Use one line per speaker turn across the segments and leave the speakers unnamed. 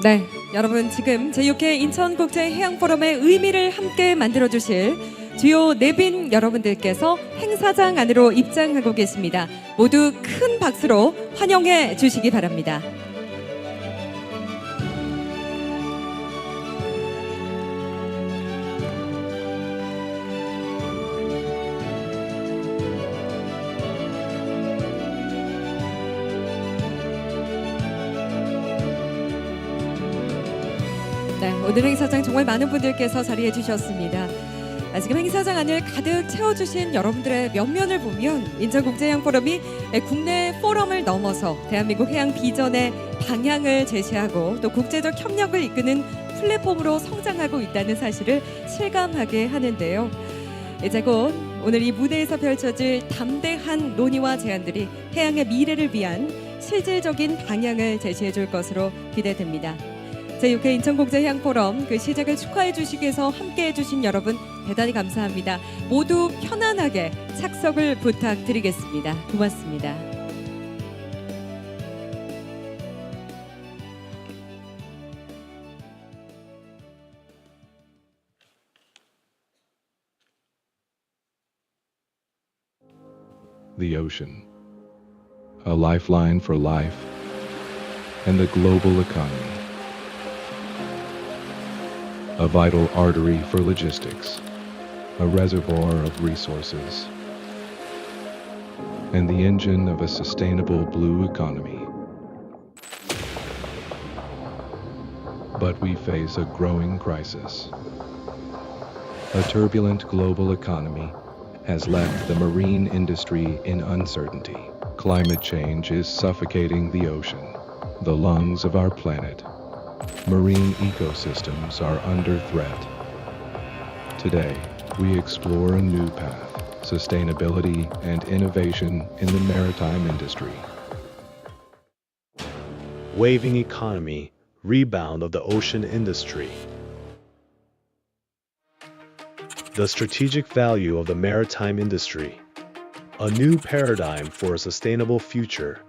네, 여러분 지금 제6회 인천국제해양포럼의 의미를 함께 만들어주실 주요 내빈 여러분들께서 행사장 안으로 입장하고 계십니다. 모두 큰 박수로 환영해 주시기 바랍니다. 네, 오늘 행사장 정말 많은 분들께서 자리해 주셨습니다. 지금 행사장 안을 가득 채워주신 여러분들의 면면을 보면 인천국제해양포럼이 국내 포럼을 넘어서 대한민국 해양 비전의 방향을 제시하고 또 국제적 협력을 이끄는 플랫폼으로 성장하고 있다는 사실을 실감하게 하는데요. 이제 곧 오늘 이 무대에서 펼쳐질 담대한 논의와 제안들이 해양의 미래를 위한 실질적인 방향을 제시해 줄 것으로 기대됩니다. 제6회 인천국제해양포럼 그 시작을 축하해 주시기 위해서 함께해 주신 여러분 대단히 감사합니다. 모두 편안하게 착석을 부탁드리겠습니다. 고맙습니다.
The ocean, a lifeline for life and the global economy. A vital artery for logistics, a reservoir of resources, and the engine of a sustainable blue economy. But we face a growing crisis. A turbulent global economy has left the marine industry in uncertainty. Climate change is suffocating the ocean, the lungs of our planet. Marine ecosystems are under threat. Today, we explore a new path, sustainability and innovation in the maritime industry.
Waving economy, rebound of the ocean industry. The strategic value of the maritime industry. A new paradigm for a sustainable future.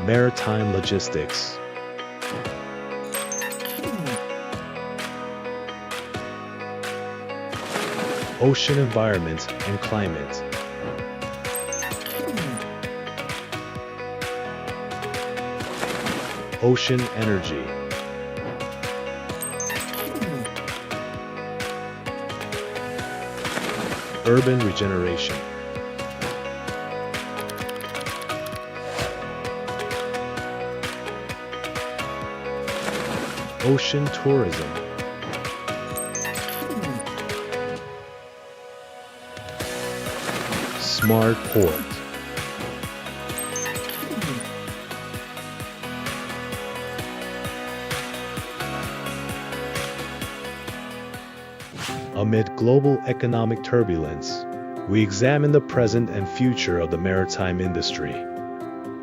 Maritime logistics. Ocean environment and climate. Ocean energy. Urban regeneration. Ocean tourism. Smart port. Amid global economic turbulence, we examine the present and future of the maritime industry.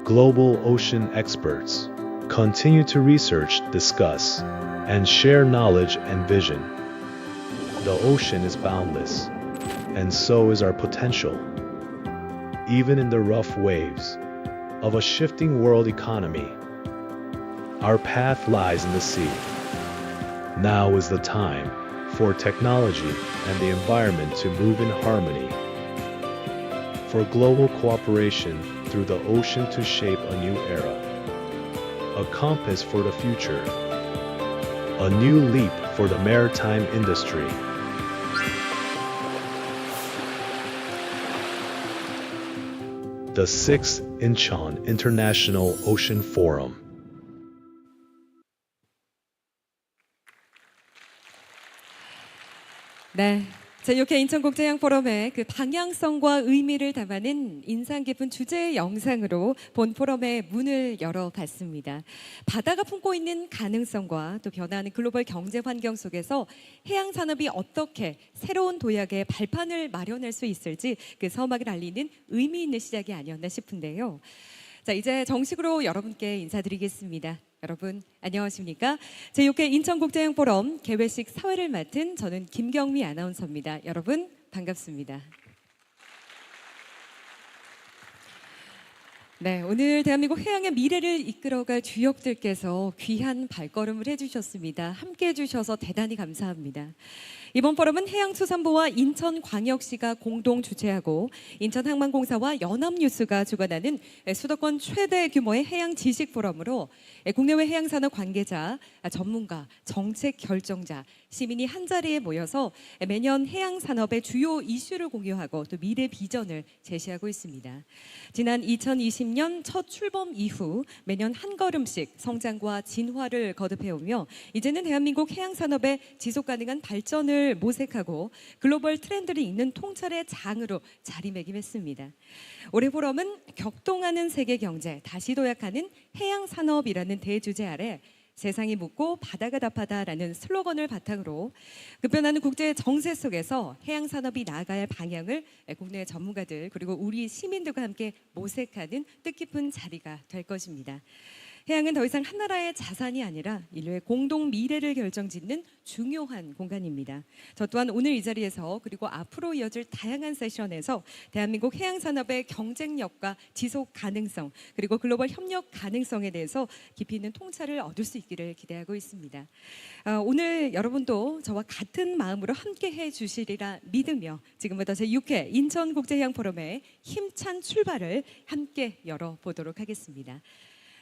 Global ocean experts continue to research, discuss, and share knowledge and vision. The ocean is boundless, and so is our potential. Even in the rough waves of a shifting world economy, our path lies in the sea. Now is the time for technology and the environment to move in harmony, for global cooperation through the ocean to shape a new era. A compass for the future. A new leap for the maritime industry. The 6th Incheon International Ocean Forum.
네, 제6회 인천국제해양포럼의 그 방향성과 의미를 담아낸 인상 깊은 주제 영상으로 본 포럼의 문을 열어봤습니다. 바다가 품고 있는 가능성과 또 변화하는 글로벌 경제 환경 속에서 해양 산업이 어떻게 새로운 도약의 발판을 마련할 수 있을지 그 서막을 알리는 의미 있는 시작이 아니었나 싶은데요. 자, 이제 정식으로 여러분께 인사드리겠습니다. 여러분 안녕하십니까? 제6회 인천국제해양포럼 개회식 사회를 맡은 저는 김경미 아나운서입니다. 여러분 반갑습니다. 네, 오늘 대한민국 해양의 미래를 이끌어갈 주역들께서 귀한 발걸음을 해주셨습니다. 함께해 주셔서 대단히 감사합니다. 이번 포럼은 해양수산부와 인천광역시가 공동 주최하고 인천항만공사와 연합뉴스가 주관하는 수도권 최대 규모의 해양 지식 포럼으로 국내외 해양산업 관계자, 전문가, 정책 결정자, 시민이 한자리에 모여서 매년 해양산업의 주요 이슈를 공유하고 또 미래 비전을 제시하고 있습니다. 지난 2020년 첫 출범 이후 매년 한 걸음씩 성장과 진화를 거듭해오며 이제는 대한민국 해양산업의 지속가능한 발전을 모색하고 글로벌 트렌드를 잇는 통찰의 장으로 자리매김했습니다. 올해 포럼은 격동하는 세계 경제, 다시 도약하는 해양산업이라는 대주제 아래 세상이 묻고 바다가 답하다라는 슬로건을 바탕으로 급변하는 국제 정세 속에서 해양산업이 나아가야 할 방향을 국내 전문가들 그리고 우리 시민들과 함께 모색하는 뜻깊은 자리가 될 것입니다. 해양은 더 이상 한 나라의 자산이 아니라 인류의 공동 미래를 결정짓는 중요한 공간입니다. 저 또한 오늘 이 자리에서 그리고 앞으로 이어질 다양한 세션에서 대한민국 해양산업의 경쟁력과 지속 가능성 그리고 글로벌 협력 가능성에 대해서 깊이 있는 통찰을 얻을 수 있기를 기대하고 있습니다. 오늘 여러분도 저와 같은 마음으로 함께해 주시리라 믿으며 지금부터 제6회 인천국제해양포럼의 힘찬 출발을 함께 열어보도록 하겠습니다.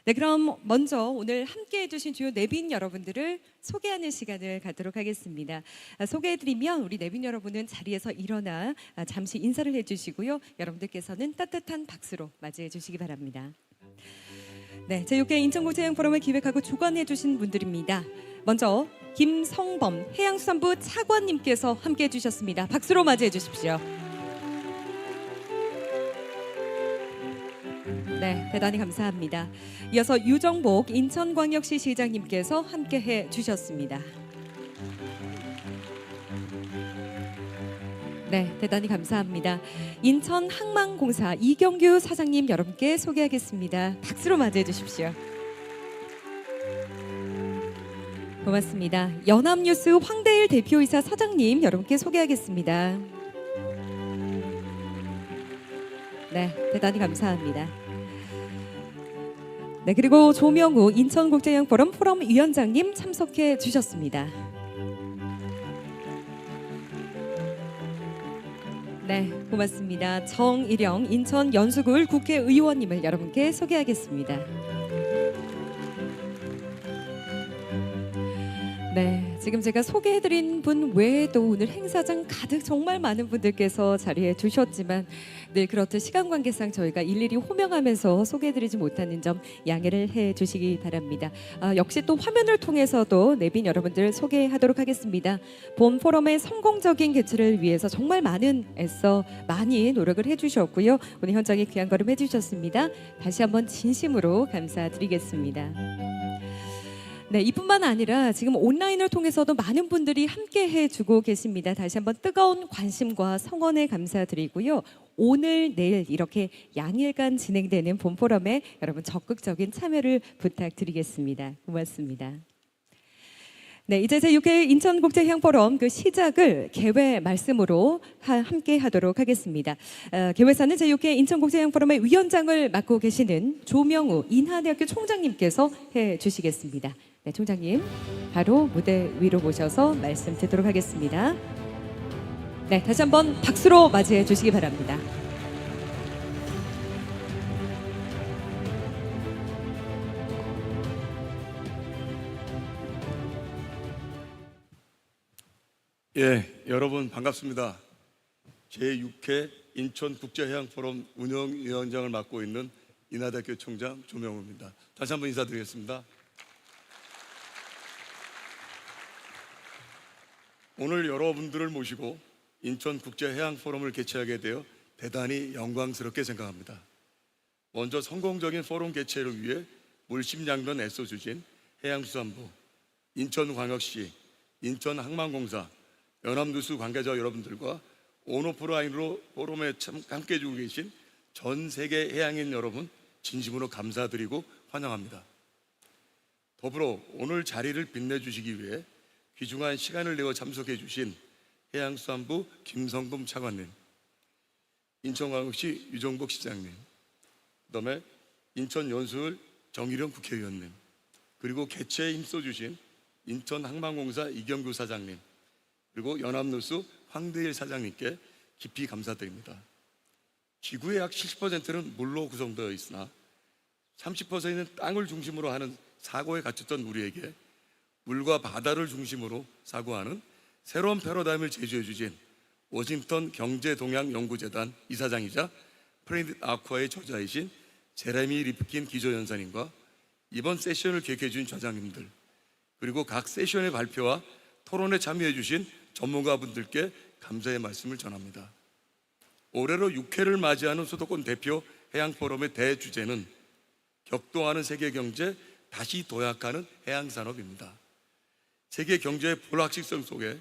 네, 그럼 먼저 오늘 함께해 주신 주요 내빈 여러분들을 소개하는 시간을 갖도록 하겠습니다. 소개해드리면 우리 내빈 여러분은 자리에서 일어나 잠시 인사를 해주시고요. 여러분들께서는 따뜻한 박수로 맞이해 주시기 바랍니다. 네, 제6회 인천국제해양포럼을 기획하고 주관해 주신 분들입니다. 먼저 김성범 해양수산부 차관님께서 함께해 주셨습니다. 박수로 맞이해 주십시오. 네, 대단히 감사합니다. 이어서 유정복 인천광역시 시장님께서 함께해 주셨습니다. 네, 대단히 감사합니다. 인천항만공사 이경규 사장님 여러분께 소개하겠습니다. 박수로 맞이해 주십시오. 고맙습니다. 연합뉴스 황대일 대표이사 사장님 여러분께 소개하겠습니다. 네, 대단히 감사합니다. 네, 그리고 조명우 인천국제해양포럼 포럼 위원장님 참석해 주셨습니다. 네, 고맙습니다. 정일영 인천 연수구을 국회의원님을 여러분께 소개하겠습니다. 네, 지금 제가 소개해드린 분 외에도 오늘 행사장 가득 정말 많은 분들께서 자리해 주셨지만 늘 그렇듯 시간 관계상 저희가 일일이 호명하면서 소개해드리지 못하는 점 양해를 해주시기 바랍니다. 역시 또 화면을 통해서도 내빈 여러분들 소개하도록 하겠습니다. 본 포럼의 성공적인 개최를 위해서 정말 많이 노력을 해주셨고요. 오늘 현장에 귀한 걸음 해주셨습니다. 다시 한번 진심으로 감사드리겠습니다. 네, 이뿐만 아니라 지금 온라인을 통해서도 많은 분들이 함께 해주고 계십니다. 다시 한번 뜨거운 관심과 성원에 감사드리고요. 오늘, 내일 이렇게 양일간 진행되는 본 포럼에 여러분 적극적인 참여를 부탁드리겠습니다. 고맙습니다. 네, 이제 제6회 인천국제해양포럼 그 시작을 개회 말씀으로 함께 하도록 하겠습니다. 개회사는 제6회 인천국제해양포럼의 위원장을 맡고 계시는 조명우 인하대학교 총장님께서 해주시겠습니다. 네, 총장님 바로 무대 위로 모셔서 말씀 듣도록 하겠습니다. 네, 다시 한번 박수로 맞이해 주시기 바랍니다.
예, 여러분 반갑습니다. 제6회 인천국제해양포럼 운영위원장을 맡고 있는 인하대학교 총장 조명우입니다. 다시 한번 인사드리겠습니다. 오늘 여러분들을 모시고 인천국제해양포럼을 개최하게 되어 대단히 영광스럽게 생각합니다. 먼저 성공적인 포럼 개최를 위해 물심양면 애써주신 해양수산부, 인천광역시, 인천항만공사, 연합뉴스 관계자 여러분들과 온오프라인으로 포럼에 함께해 주고 계신 전 세계 해양인 여러분 진심으로 감사드리고 환영합니다. 더불어 오늘 자리를 빛내주시기 위해 귀중한 시간을 내어 참석해 주신 해양수산부 김성범 차관님, 인천광역시 유정복 시장님, 그다음에 인천연수을 정일영 국회의원님, 그리고 개최에 힘써주신 인천항만공사 이경규 사장님, 그리고 연합누수 황대일 사장님께 깊이 감사드립니다. 지구의 약 70%는 물로 구성되어 있으나 30%는 땅을 중심으로 하는 사고에 갇혔던 우리에게 물과 바다를 중심으로 사고하는 새로운 패러다임을 제시해 주신 워싱턴 경제동양연구재단 이사장이자 플래닛 아쿠아의 저자이신 제레미 리프킨 기조연사님과 이번 세션을 기획해 주신 저장님들, 그리고 각 세션의 발표와 토론에 참여해 주신 전문가분들께 감사의 말씀을 전합니다. 올해로 6회를 맞이하는 수도권 대표 해양포럼의 대주제는 격동하는 세계경제, 다시 도약하는 해양산업입니다. 세계 경제의 불확실성 속에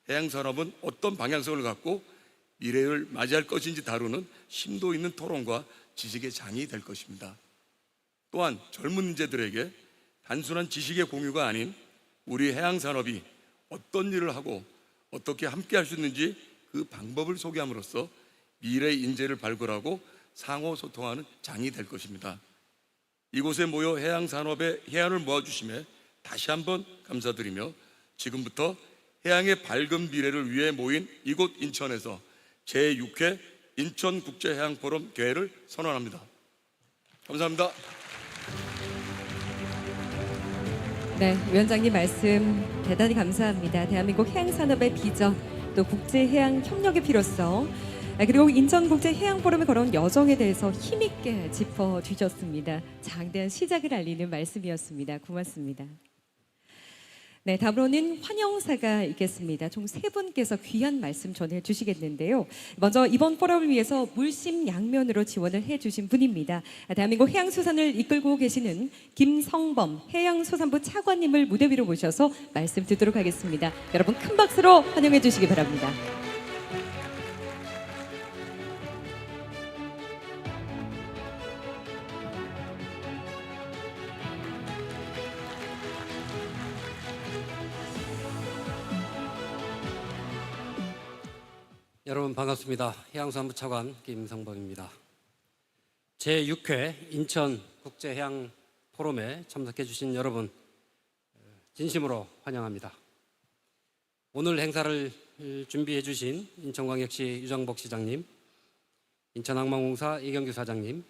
해양산업은 어떤 방향성을 갖고 미래를 맞이할 것인지 다루는 심도 있는 토론과 지식의 장이 될 것입니다. 또한 젊은 인재들에게 단순한 지식의 공유가 아닌 우리 해양산업이 어떤 일을 하고 어떻게 함께 할 수 있는지 그 방법을 소개함으로써 미래의 인재를 발굴하고 상호 소통하는 장이 될 것입니다. 이곳에 모여 해양산업의 해안을 모아주심에 다시 한번 감사드리며 지금부터 해양의 밝은 미래를 위해 모인 이곳 인천에서 제6회 인천국제해양포럼 개회를 선언합니다. 감사합니다.
네, 위원장님 말씀 대단히 감사합니다. 대한민국 해양산업의 비전, 또 국제해양협력의 필요성, 그리고 인천국제해양포럼에 걸어온 여정에 대해서 힘있게 짚어주셨습니다. 장대한 시작을 알리는 말씀이었습니다. 고맙습니다. 네, 다음으로는 환영사가 있겠습니다. 총 3분께서 귀한 말씀 전해주시겠는데요. 먼저 이번 포럼을 위해서 물심양면으로 지원을 해주신 분입니다. 대한민국 해양수산을 이끌고 계시는 김성범 해양수산부 차관님을 무대 위로 모셔서 말씀 듣도록 하겠습니다. 여러분 큰 박수로 환영해 주시기 바랍니다.
여러분 반갑습니다. 해양수산부 차관 김성범입니다. 제6회 인천국제해양포럼에 참석해 주신 여러분 진심으로 환영합니다. 오늘 행사를 준비해 주신 인천광역시 유정복 시장님, 인천항만공사 이경규 사장님,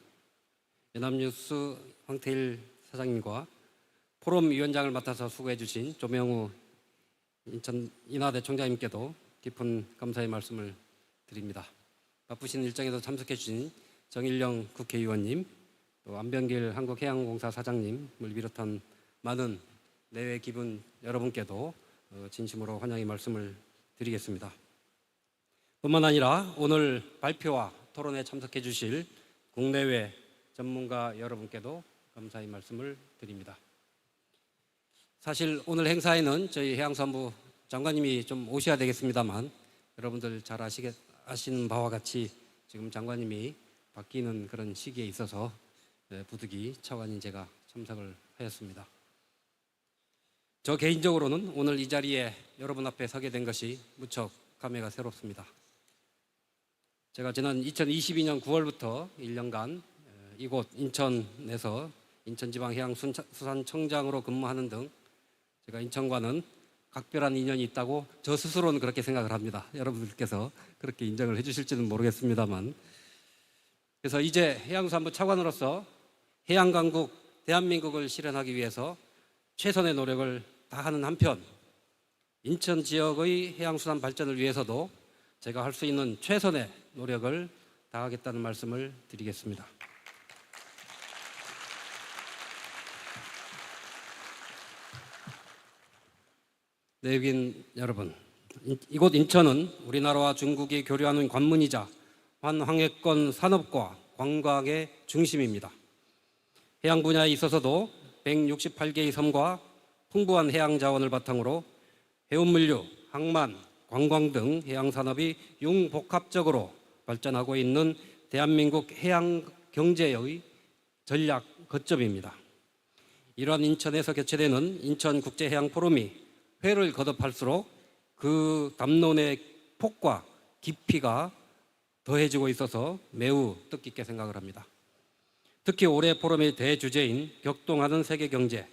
연합뉴스 황태일 사장님과 포럼 위원장을 맡아서 수고해 주신 조명우 인천 인하대 총장님께도 깊은 감사의 말씀을 드립니다. 바쁘신 일정에도 참석해 주신 정일영 국회의원님, 또 안병길 한국해양공사 사장님을 비롯한 많은 내외 기분 여러분께도 진심으로 환영의 말씀을 드리겠습니다. 뿐만 아니라 오늘 발표와 토론에 참석해 주실 국내외 전문가 여러분께도 감사의 말씀을 드립니다. 사실 오늘 행사에는 저희 해양수산부 장관님이 좀 오셔야 되겠습니다만 여러분들 잘 아시는 바와 같이 지금 장관님이 바뀌는 그런 시기에 있어서 부득이 차관인 제가 참석을 하였습니다. 저 개인적으로는 오늘 이 자리에 여러분 앞에 서게 된 것이 무척 감회가 새롭습니다. 제가 지난 2022년 9월부터 1년간 이곳 인천에서 인천지방해양수산청장으로 근무하는 등 제가 인천과는 각별한 인연이 있다고 저 스스로는 그렇게 생각을 합니다. 여러분들께서 그렇게 인정을 해주실지는 모르겠습니다만, 그래서 이제 해양수산부 차관으로서 해양강국 대한민국을 실현하기 위해서 최선의 노력을 다하는 한편 인천 지역의 해양수산 발전을 위해서도 제가 할 수 있는 최선의 노력을 다하겠다는 말씀을 드리겠습니다. 내국인 여러분, 이곳 인천은 우리나라와 중국이 교류하는 관문이자 환황해권 산업과 관광의 중심입니다. 해양 분야에 있어서도 168개의 섬과 풍부한 해양 자원을 바탕으로 해운물류, 항만, 관광 등 해양 산업이 융복합적으로 발전하고 있는 대한민국 해양 경제의 전략 거점입니다. 이러한 인천에서 개최되는 인천국제해양포럼이 회를 거듭할수록 그 담론의 폭과 깊이가 더해지고 있어서 매우 뜻깊게 생각을 합니다. 특히 올해 포럼의 대주제인 격동하는 세계 경제,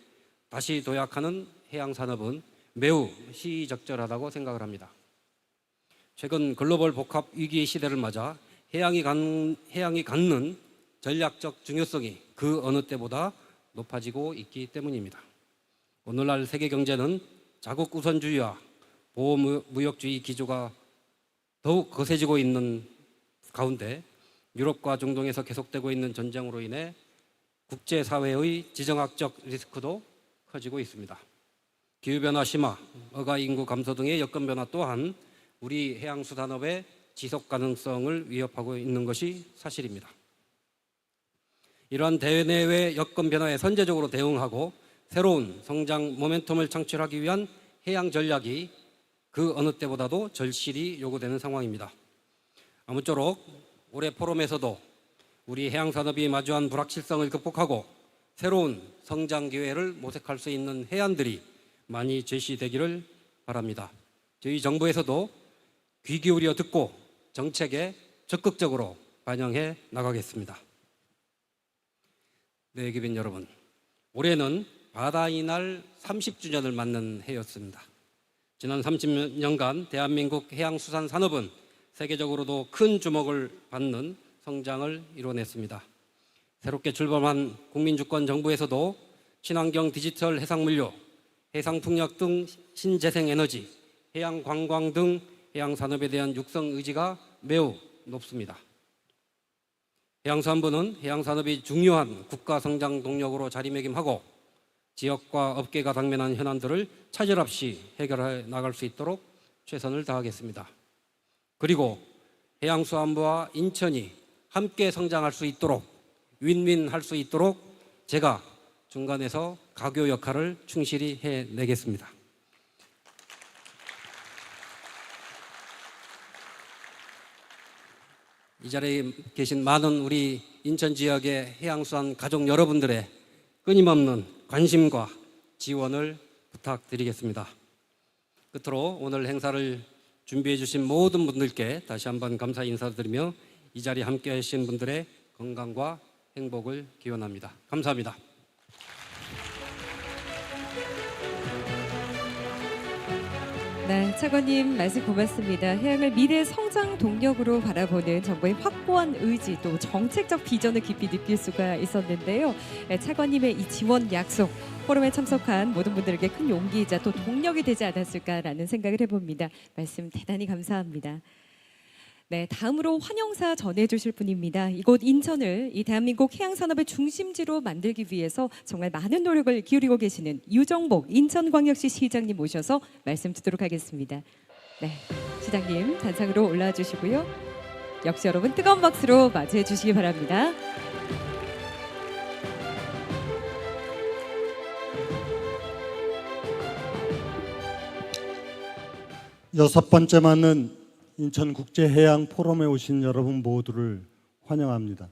다시 도약하는 해양산업은 매우 시의적절하다고 생각을 합니다. 최근 글로벌 복합 위기 시대를 맞아 해양이 갖는 전략적 중요성이 그 어느 때보다 높아지고 있기 때문입니다. 오늘날 세계 경제는 자국 우선주의와 보호무역주의 기조가 더욱 거세지고 있는 가운데 유럽과 중동에서 계속되고 있는 전쟁으로 인해 국제사회의 지정학적 리스크도 커지고 있습니다. 기후변화 심화, 어가 인구 감소 등의 여건 변화 또한 우리 해양수산업의 지속 가능성을 위협하고 있는 것이 사실입니다. 이러한 대내외 여건 변화에 선제적으로 대응하고 새로운 성장 모멘텀을 창출하기 위한 해양 전략이 그 어느 때보다도 절실히 요구되는 상황입니다. 아무쪼록 올해 포럼에서도 우리 해양산업이 마주한 불확실성을 극복하고 새로운 성장 기회를 모색할 수 있는 해안들이 많이 제시되기를 바랍니다. 저희 정부에서도 귀 기울여 듣고 정책에 적극적으로 반영해 나가겠습니다. 네, 기빈 여러분, 올해는 바다의 날 30주년을 맞는 해였습니다. 지난 30년간 대한민국 해양수산 산업은 세계적으로도 큰 주목을 받는 성장을 이뤄냈습니다. 새롭게 출범한 국민주권 정부에서도 친환경 디지털 해상물류, 해상풍력 등 신재생에너지, 해양관광 등 해양산업에 대한 육성 의지가 매우 높습니다. 해양수산부는 해양산업이 중요한 국가성장 동력으로 자리매김하고 지역과 업계가 당면한 현안들을 차질 없이 해결해 나갈 수 있도록 최선을 다하겠습니다. 그리고 해양수산부와 인천이 함께 성장할 수 있도록 윈윈할 수 있도록 제가 중간에서 가교 역할을 충실히 해내겠습니다. 이 자리에 계신 많은 우리 인천 지역의 해양수산 가족 여러분들의 끊임없는 관심과 지원을 부탁드리겠습니다. 끝으로 오늘 행사를 준비해 주신 모든 분들께 다시 한번 감사 인사드리며 이 자리에 함께 하신 분들의 건강과 행복을 기원합니다. 감사합니다.
네, 차관님 말씀 고맙습니다. 해양을 미래 성장 동력으로 바라보는 정부의 확고한 의지 또 정책적 비전을 깊이 느낄 수가 있었는데요. 네, 차관님의 이 지원 약속 포럼에 참석한 모든 분들에게 큰 용기이자 또 동력이 되지 않았을까라는 생각을 해봅니다. 말씀 대단히 감사합니다. 네, 다음으로 환영사 전해주실 분입니다. 이곳 인천을 이 대한민국 해양산업의 중심지로 만들기 위해서 정말 많은 노력을 기울이고 계시는 유정복 인천광역시 시장님 모셔서 말씀 듣도록 하겠습니다. 네, 시장님 단상으로 올라와 주시고요. 역시 여러분 뜨거운 박수로 맞이해 주시기 바랍니다.
여섯 번째 맞는 인천국제해양포럼에 오신 여러분 모두를 환영합니다.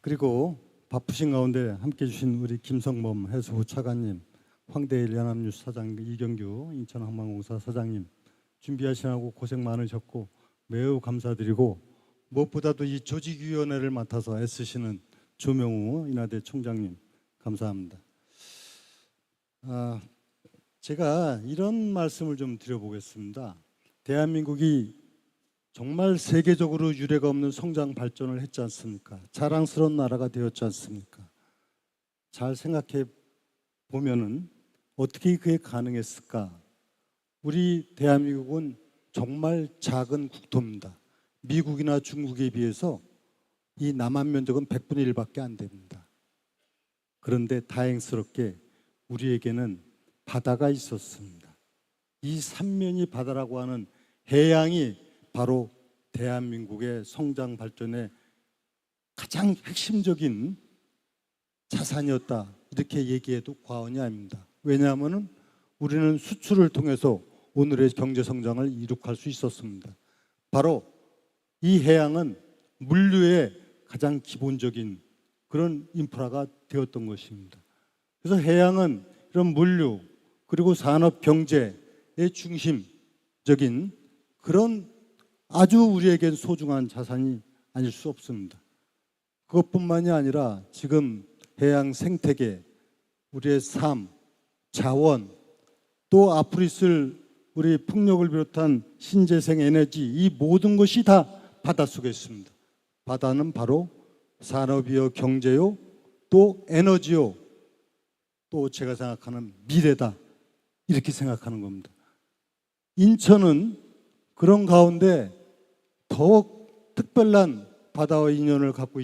그리고 바쁘신 가운데 함께해 주신 우리 김성범 해수부 차관님, 황대일 연합뉴스 사장, 이경규 인천항만공사 사장님 준비하시느라고 고생 많으셨고 매우 감사드리고 무엇보다도 이 조직위원회를 맡아서 애쓰시는 조명우 인하대 총장님 감사합니다. 제가 이런 말씀을 좀 드려보겠습니다. 대한민국이 정말 세계적으로 유례가 없는 성장 발전을 했지 않습니까? 자랑스러운 나라가 되었지 않습니까? 잘 생각해 보면은 어떻게 그게 가능했을까? 우리 대한민국은 정말 작은 국토입니다. 미국이나 중국에 비해서 이 남한 면적은 100분의 1밖에 안 됩니다. 그런데 다행스럽게 우리에게는 바다가 있었습니다. 이 삼면이 바다라고 하는 해양이 바로 대한민국의 성장 발전의 가장 핵심적인 자산이었다. 이렇게 얘기해도 과언이 아닙니다. 왜냐하면 우리는 수출을 통해서 오늘의 경제 성장을 이룩할 수 있었습니다. 바로 이 해양은 물류의 가장 기본적인 그런 인프라가 되었던 것입니다. 그래서 해양은 이런 물류 그리고 산업 경제의 중심적인 그런 아주 우리에겐 소중한 자산이 아닐 수 없습니다. 그것뿐만이 아니라 지금 해양 생태계, 우리의 삶, 자원, 또 앞으로 있을 우리 풍력을 비롯한 신재생 에너지, 이 모든 것이 다 바닷속에 있습니다. 바다는 바로 산업이요, 경제요, 또 에너지요, 또 제가 생각하는 미래다, 이렇게 생각하는 겁니다. 인천은 그런 가운데 더욱 특별한 바다와 인연을 갖고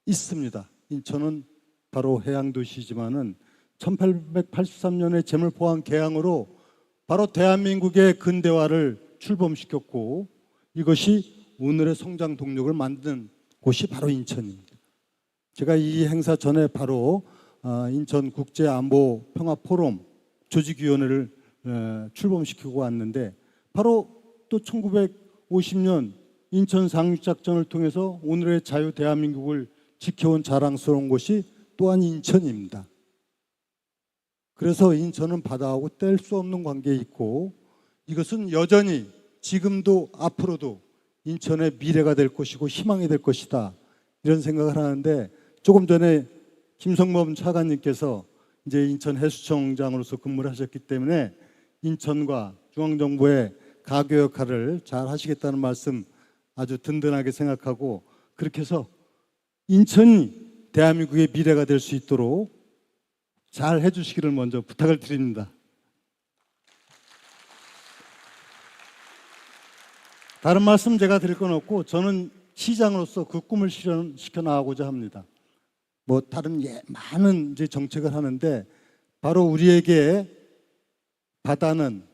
있습니다. 인천은 바로 해양도시지만은 1883년에 제물포항 개항으로 바로 대한민국의 근대화를 출범시켰고, 이것이 오늘의 성장 동력을 만든 곳이 바로 인천입니다. 제가 이 행사 전에 바로 인천 국제안보 평화포럼 조직위원회를 출범시키고 왔는데, 바로 또 1950년 인천 상륙작전을 통해서 오늘의 자유 대한민국을 지켜온 자랑스러운 곳이 또한 인천입니다. 그래서 인천은 바다하고 뗄 수 없는 관계에 있고, 이것은 여전히 지금도 앞으로도 인천의 미래가 될 것이고 희망이 될 것이다, 이런 생각을 하는데, 조금 전에 김성범 차관님께서 이제 인천 해수청장으로서 근무를 하셨기 때문에 인천과 중앙정부의 가교 역할을 잘 하시겠다는 말씀 아주 든든하게 생각하고, 그렇게 해서 인천이 대한민국의 미래가 될 수 있도록 잘 해주시기를 먼저 부탁을 드립니다. 다른 말씀 제가 드릴 건 없고, 저는 시장으로서 그 꿈을 실현시켜 나가고자 합니다. 뭐 다른 많은 이제 정책을 하는데, 바로 우리에게 바다는,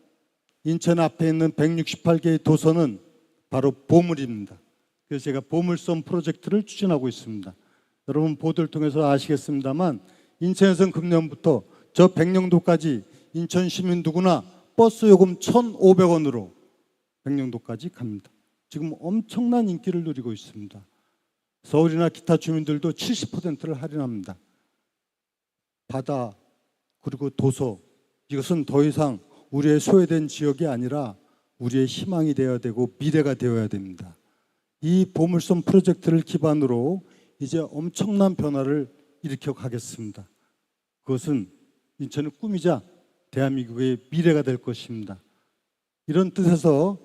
인천 앞에 있는 168개의 도서는 바로 보물입니다. 그래서 제가 보물섬 프로젝트를 추진하고 있습니다. 여러분 보도를 통해서 아시겠습니다만, 인천에서는 금년부터 저 백령도까지 인천 시민 누구나 버스 요금 1,500원으로 백령도까지 갑니다. 지금 엄청난 인기를 누리고 있습니다. 서울이나 기타 주민들도 70%를 할인합니다. 바다 그리고 도서, 이것은 더 이상 우리의 소외된 지역이 아니라 우리의 희망이 되어야 되고 미래가 되어야 됩니다. 이 보물섬 프로젝트를 기반으로 이제 엄청난 변화를 일으켜 가겠습니다. 그것은 인천의 꿈이자 대한민국의 미래가 될 것입니다. 이런 뜻에서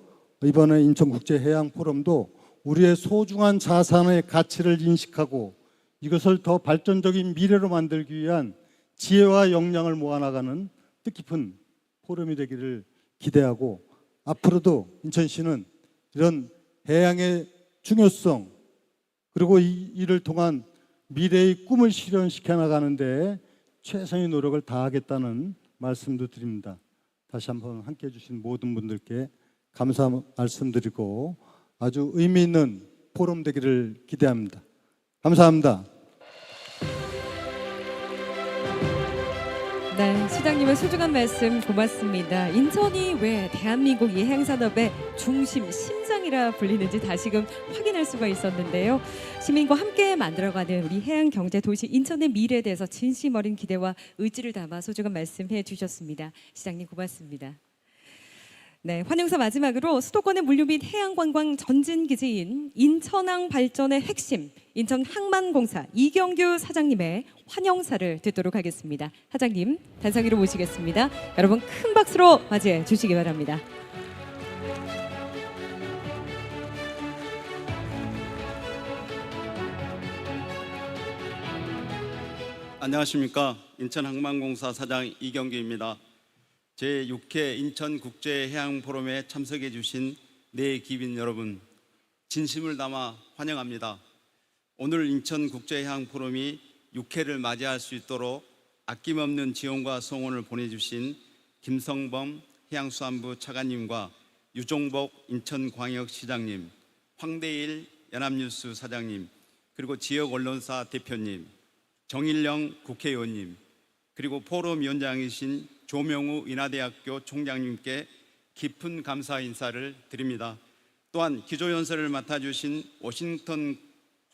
이번에 인천국제해양포럼도 우리의 소중한 자산의 가치를 인식하고 이것을 더 발전적인 미래로 만들기 위한 지혜와 역량을 모아나가는 뜻깊은 포럼이 되기를 기대하고, 앞으로도 인천시는 이런 해양의 중요성, 그리고 이를 통한 미래의 꿈을 실현시켜 나가는데 최선의 노력을 다하겠다는 말씀도 드립니다. 다시 한번 함께해 주신 모든 분들께 감사 말씀드리고 아주 의미 있는 포럼 되기를 기대합니다. 감사합니다.
네, 시장님의 소중한 말씀 고맙습니다. 인천이 왜 대한민국 이 해양산업의 중심, 심장이라 불리는지 다시금 확인할 수가 있었는데요. 시민과 함께 만들어가는 우리 해양경제도시 인천의 미래에 대해서 진심 어린 기대와 의지를 담아 소중한 말씀해 주셨습니다. 시장님 고맙습니다. 네, 환영사 마지막으로 수도권의 물류 및 해양관광 전진기지인 인천항 발전의 핵심, 인천항만공사 이경규 사장님의 환영사를 듣도록 하겠습니다. 사장님 단상 위로 모시겠습니다. 여러분 큰 박수로 맞이해 주시기 바랍니다.
안녕하십니까. 인천항만공사 사장 이경규입니다. 제6회 인천국제해양포럼에 참석해 주신 네 기빈 여러분, 진심을 담아 환영합니다. 오늘 인천국제해양포럼이 6회를 맞이할 수 있도록 아낌없는 지원과 성원을 보내주신 김성범 해양수산부 차관님과 유종복 인천광역시장님, 황대일 연합뉴스 사장님, 그리고 지역 언론사 대표님, 정일영 국회의원님, 그리고 포럼 위원장이신 조명우 인하대학교 총장님께 깊은 감사 인사를 드립니다. 또한 기조연설을 맡아주신 워싱턴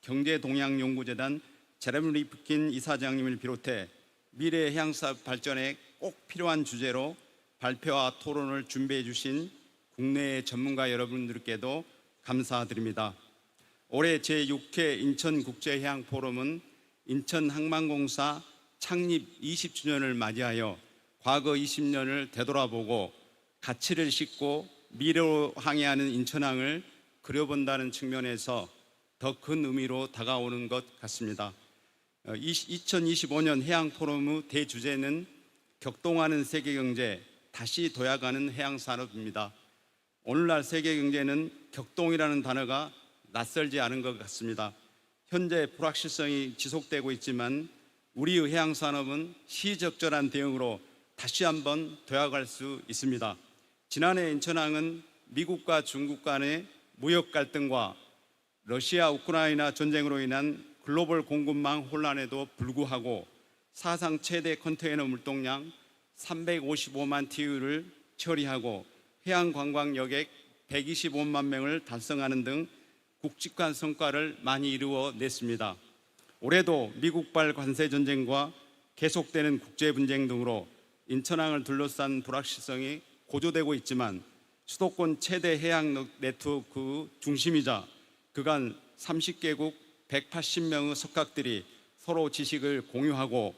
경제동양연구재단 제레미 리프킨 이사장님을 비롯해 미래 해양사업 발전에 꼭 필요한 주제로 발표와 토론을 준비해 주신 국내의 전문가 여러분들께도 감사드립니다. 올해 제6회 인천국제해양포럼은 인천항만공사 창립 20주년을 맞이하여 과거 20년을 되돌아보고 가치를 싣고 미래로 항해하는 인천항을 그려본다는 측면에서 더 큰 의미로 다가오는 것 같습니다. 2025년 해양포럼의 대주제는 격동하는 세계경제, 다시 도약하는 해양산업입니다. 오늘날 세계경제는 격동이라는 단어가 낯설지 않은 것 같습니다. 현재 불확실성이 지속되고 있지만 우리의 해양산업은 시적절한 대응으로 다시 한번 도약할 수 있습니다. 지난해 인천항은 미국과 중국 간의 무역 갈등과 러시아 우크라이나 전쟁으로 인한 글로벌 공급망 혼란에도 불구하고 사상 최대 컨테이너 물동량 355만 TEU를 처리하고 해양 관광 여객 125만 명을 달성하는 등 굵직한 성과를 많이 이루어냈습니다. 올해도 미국발 관세 전쟁과 계속되는 국제 분쟁 등으로 인천항을 둘러싼 불확실성이 고조되고 있지만 수도권 최대 해양 네트워크 중심이자 그간 30개국 180명의 석학들이 서로 지식을 공유하고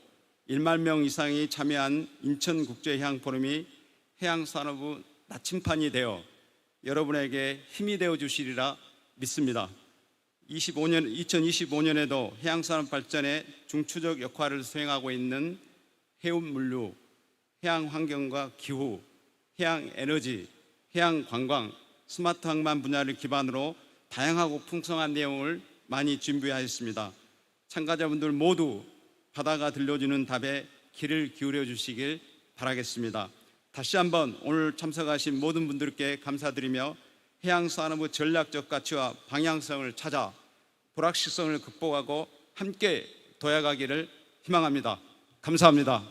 1만 명 이상이 참여한 인천국제해양포럼이 해양산업의 나침판이 되어 여러분에게 힘이 되어 주시리라 믿습니다. 2025년에도 해양산업 발전에 중추적 역할을 수행하고 있는 해운물류, 해양환경과 기후, 해양에너지, 해양관광, 스마트 항만 분야를 기반으로 다양하고 풍성한 내용을 많이 준비하였습니다. 참가자분들 모두 바다가 들려주는 답에 귀를 기울여 주시길 바라겠습니다. 다시 한번 오늘 참석하신 모든 분들께 감사드리며 해양산업의 전략적 가치와 방향성을 찾아 불확실성을 극복하고 함께 도약하기를 희망합니다. 감사합니다.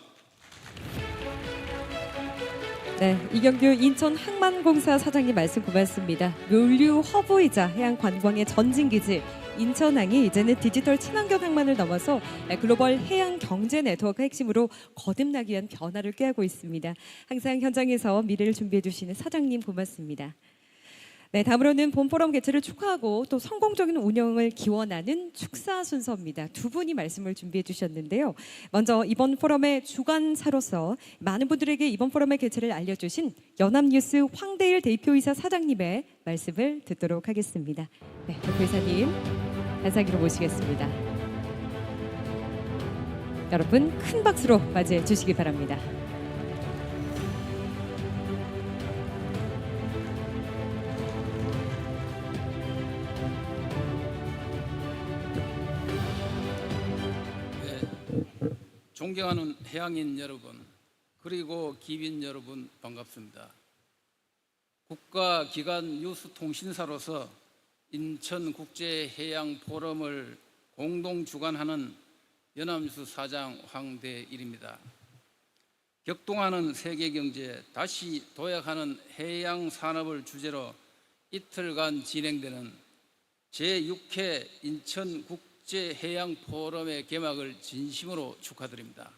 네, 이경규 인천항만공사 사장님 말씀 고맙습니다. 물류 허브이자 해양 관광의 전진기지 인천항이 이제는 디지털 친환경 항만을 넘어서 글로벌 해양 경제 네트워크 핵심으로 거듭나기 위한 변화를 꾀하고 있습니다. 항상 현장에서 미래를 준비해 주시는 사장님 고맙습니다. 네, 다음으로는 본 포럼 개최를 축하하고 또 성공적인 운영을 기원하는 축사 순서입니다. 두 분이 말씀을 준비해 주셨는데요. 먼저 이번 포럼의 주관사로서 많은 분들에게 이번 포럼의 개최를 알려주신 연합뉴스 황대일 대표이사 사장님의 말씀을 듣도록 하겠습니다. 네, 대표이사님 한상기로 모시겠습니다. 여러분 큰 박수로 맞이해 주시기 바랍니다.
존경하는 해양인 여러분, 그리고 기빈 여러분 반갑습니다. 국가기관 뉴스통신사로서 인천국제해양포럼을 공동 주관하는 연합뉴스 사장 황대일입니다. 격동하는 세계경제, 다시 도약하는 해양산업을 주제로 이틀간 진행되는 제6회 인천국제해양포럼의 개막을 진심으로 축하드립니다.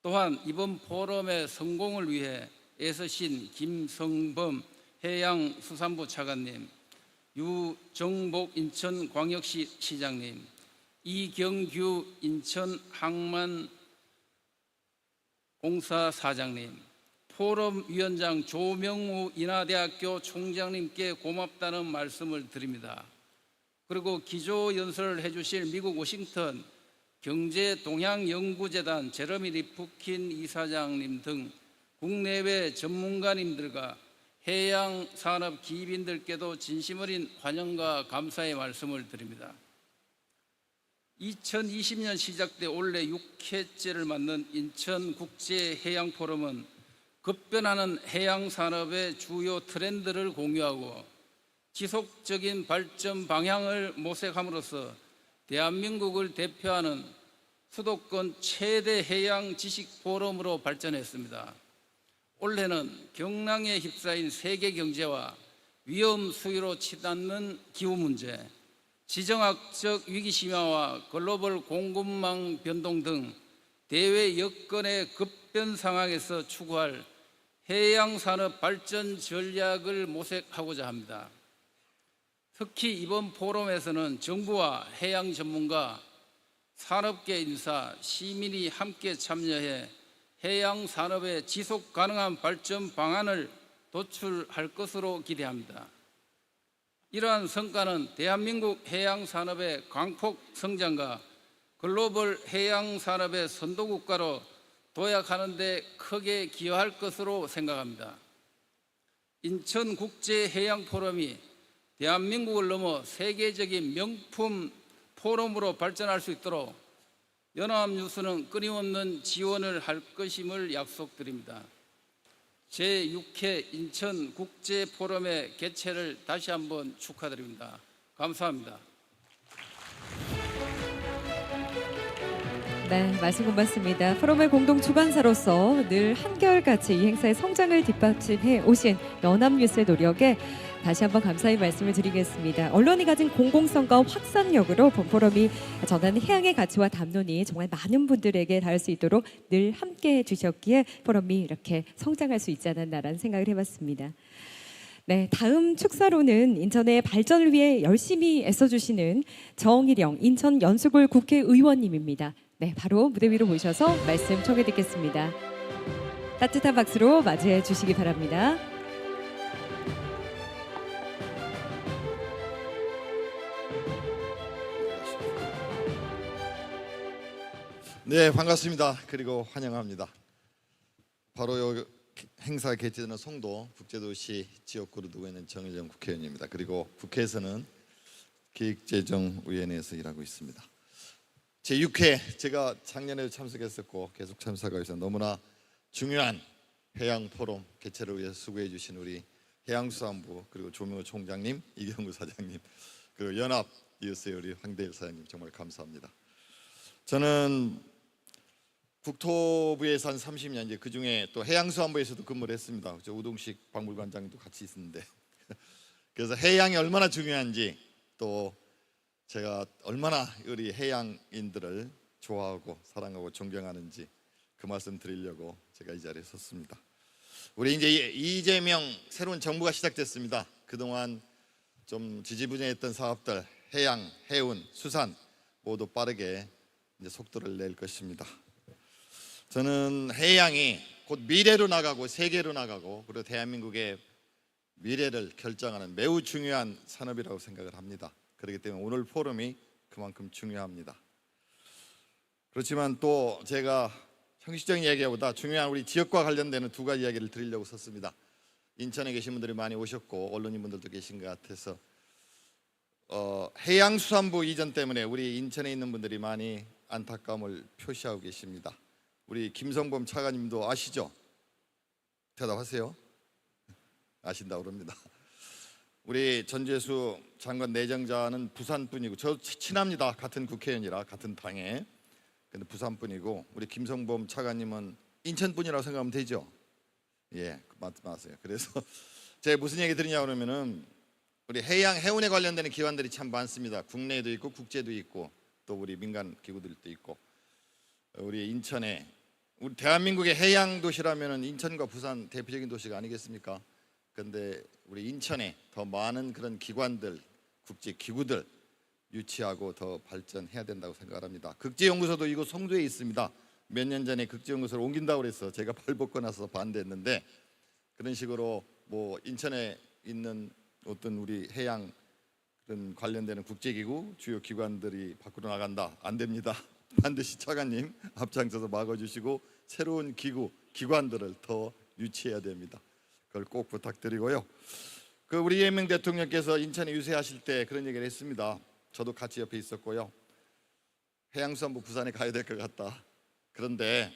또한 이번 포럼의 성공을 위해 애쓰신 김성범 해양수산부 차관님, 유정복 인천광역시 시장님, 이경규 인천항만공사 사장님, 포럼 위원장 조명우 인하대학교 총장님께 고맙다는 말씀을 드립니다. 그리고 기조연설을 해주실 미국 워싱턴 경제동향연구재단 제러미 리프킨 이사장님 등 국내외 전문가님들과 해양산업 기빈들께도 진심 어린 환영과 감사의 말씀을 드립니다. 2020년 시작돼 올해 6회째를 맞는 인천국제해양포럼은 급변하는 해양산업의 주요 트렌드를 공유하고 지속적인 발전 방향을 모색함으로써 대한민국을 대표하는 수도권 최대 해양 지식 포럼으로 발전했습니다. 올해는 경랑에 휩싸인 세계 경제와 위험 수위로 치닫는 기후 문제, 지정학적 위기 심화와 글로벌 공급망 변동 등 대외 여건의 급변 상황에서 추구할 해양산업 발전 전략을 모색하고자 합니다. 특히 이번 포럼에서는 정부와 해양 전문가, 산업계 인사, 시민이 함께 참여해 해양 산업의 지속 가능한 발전 방안을 도출할 것으로 기대합니다. 이러한 성과는 대한민국 해양 산업의 강폭 성장과 글로벌 해양 산업의 선도국가로 도약하는 데 크게 기여할 것으로 생각합니다. 인천 국제 해양 포럼이 대한민국을 넘어 세계적인 명품 포럼으로 발전할 수 있도록 연합뉴스는 끊임없는 지원을 할 것임을 약속드립니다. 제6회 인천 국제 포럼의 개최를 다시 한번 축하드립니다. 감사합니다.
네, 말씀 고맙습니다. 포럼의 공동 주관사로서 늘 한결같이 이 행사의 성장을 뒷받침해 오신 연합뉴스의 노력에 다시 한번 감사의 말씀을 드리겠습니다. 언론이 가진 공공성과 확산력으로 본 포럼이 전하는 해양의 가치와 담론이 정말 많은 분들에게 닿을 수 있도록 늘 함께해 주셨기에 포럼이 이렇게 성장할 수 있지 않았나라는 생각을 해봤습니다. 네, 다음 축사로는 인천의 발전을 위해 열심히 애써주시는 정일영 인천 연수굴 국회의원님입니다. 네, 바로 무대 위로 모셔서 말씀 청해 듣겠습니다. 따뜻한 박수로 맞이해 주시기 바랍니다.
네, 반갑습니다. 그리고 환영합니다. 바로 요 행사 개최되는 송도 국제도시 지역구로 두고 있는 정일영 국회의원입니다. 그리고 국회에서는 기획재정위원회에서 일하고 있습니다. 제6회 제가 작년에도 참석했었고 계속 참석하고 있어서 너무나 중요한 해양 포럼 개최를 위해 수고해 주신 우리 해양수산부 그리고 조명호 총장님, 이경구 사장님, 그리고 연합 뉴스의 우리 황대일 사장님 정말 감사합니다. 저는 국토부에서 한 30년 이제 그 중에 또 해양수산부에서도 근무를 했습니다. 저 우동식 박물관장도 같이 있었는데 그래서 해양이 얼마나 중요한지 또 제가 얼마나 우리 해양인들을 좋아하고 사랑하고 존경하는지 그 말씀 드리려고 제가 이 자리에 섰습니다. 우리 이제 이재명 새로운 정부가 시작됐습니다. 그동안 좀 지지부진했던 사업들 해양, 해운, 수산 모두 빠르게 이제 속도를 낼 것입니다. 저는 해양이 곧 미래로 나가고 세계로 나가고 그리고 대한민국의 미래를 결정하는 매우 중요한 산업이라고 생각을 합니다. 그렇기 때문에 오늘 포럼이 그만큼 중요합니다. 그렇지만 또 제가 형식적인 이야기보다 중요한 우리 지역과 관련되는 두 가지 이야기를 드리려고 섰습니다. 인천에 계신 분들이 많이 오셨고 언론인분들도 계신 것 같아서 해양수산부 이전 때문에 우리 인천에 있는 분들이 많이 안타까움을 표시하고 계십니다. 우리 김성범 차관님도 아시죠? 대답하세요. 아신다고 그럽니다. 우리 전재수 장관 내정자는 부산분이고 저 친합니다. 같은 국회의원이라 같은 당에. 근데 부산분이고 우리 김성범 차관님은 인천분이라고 생각하면 되죠? 예, 맞아요. 그래서 제가 무슨 얘기 드리냐 그러면은 우리 해양 해운에 관련되는 기관들이 참 많습니다. 국내에도 있고 국제도 있고 또 우리 민간 기구들도 있고 우리 인천에 우리 대한민국의 해양 도시라면은 인천과 부산 대표적인 도시가 아니겠습니까? 그런데 우리 인천에 더 많은 그런 기관들, 국제 기구들 유치하고 더 발전해야 된다고 생각합니다. 국제연구소도 이곳 송도에 있습니다. 몇 년 전에 국제연구소를 옮긴다고 그래서 제가 발벗고 나서 반대했는데 그런 식으로 뭐 인천에 있는 어떤 우리 해양 그런 관련되는 국제기구 주요 기관들이 밖으로 나간다 안 됩니다. 반드시 차관님 앞장서서 막아주시고 새로운 기구 기관들을 더 유치해야 됩니다. 그걸 꼭 부탁드리고요. 그 우리 이재명 대통령께서 인천에 유세하실 때 그런 얘기를 했습니다. 저도 같이 옆에 있었고요. 해양수산부 부산에 가야 될 것 같다. 그런데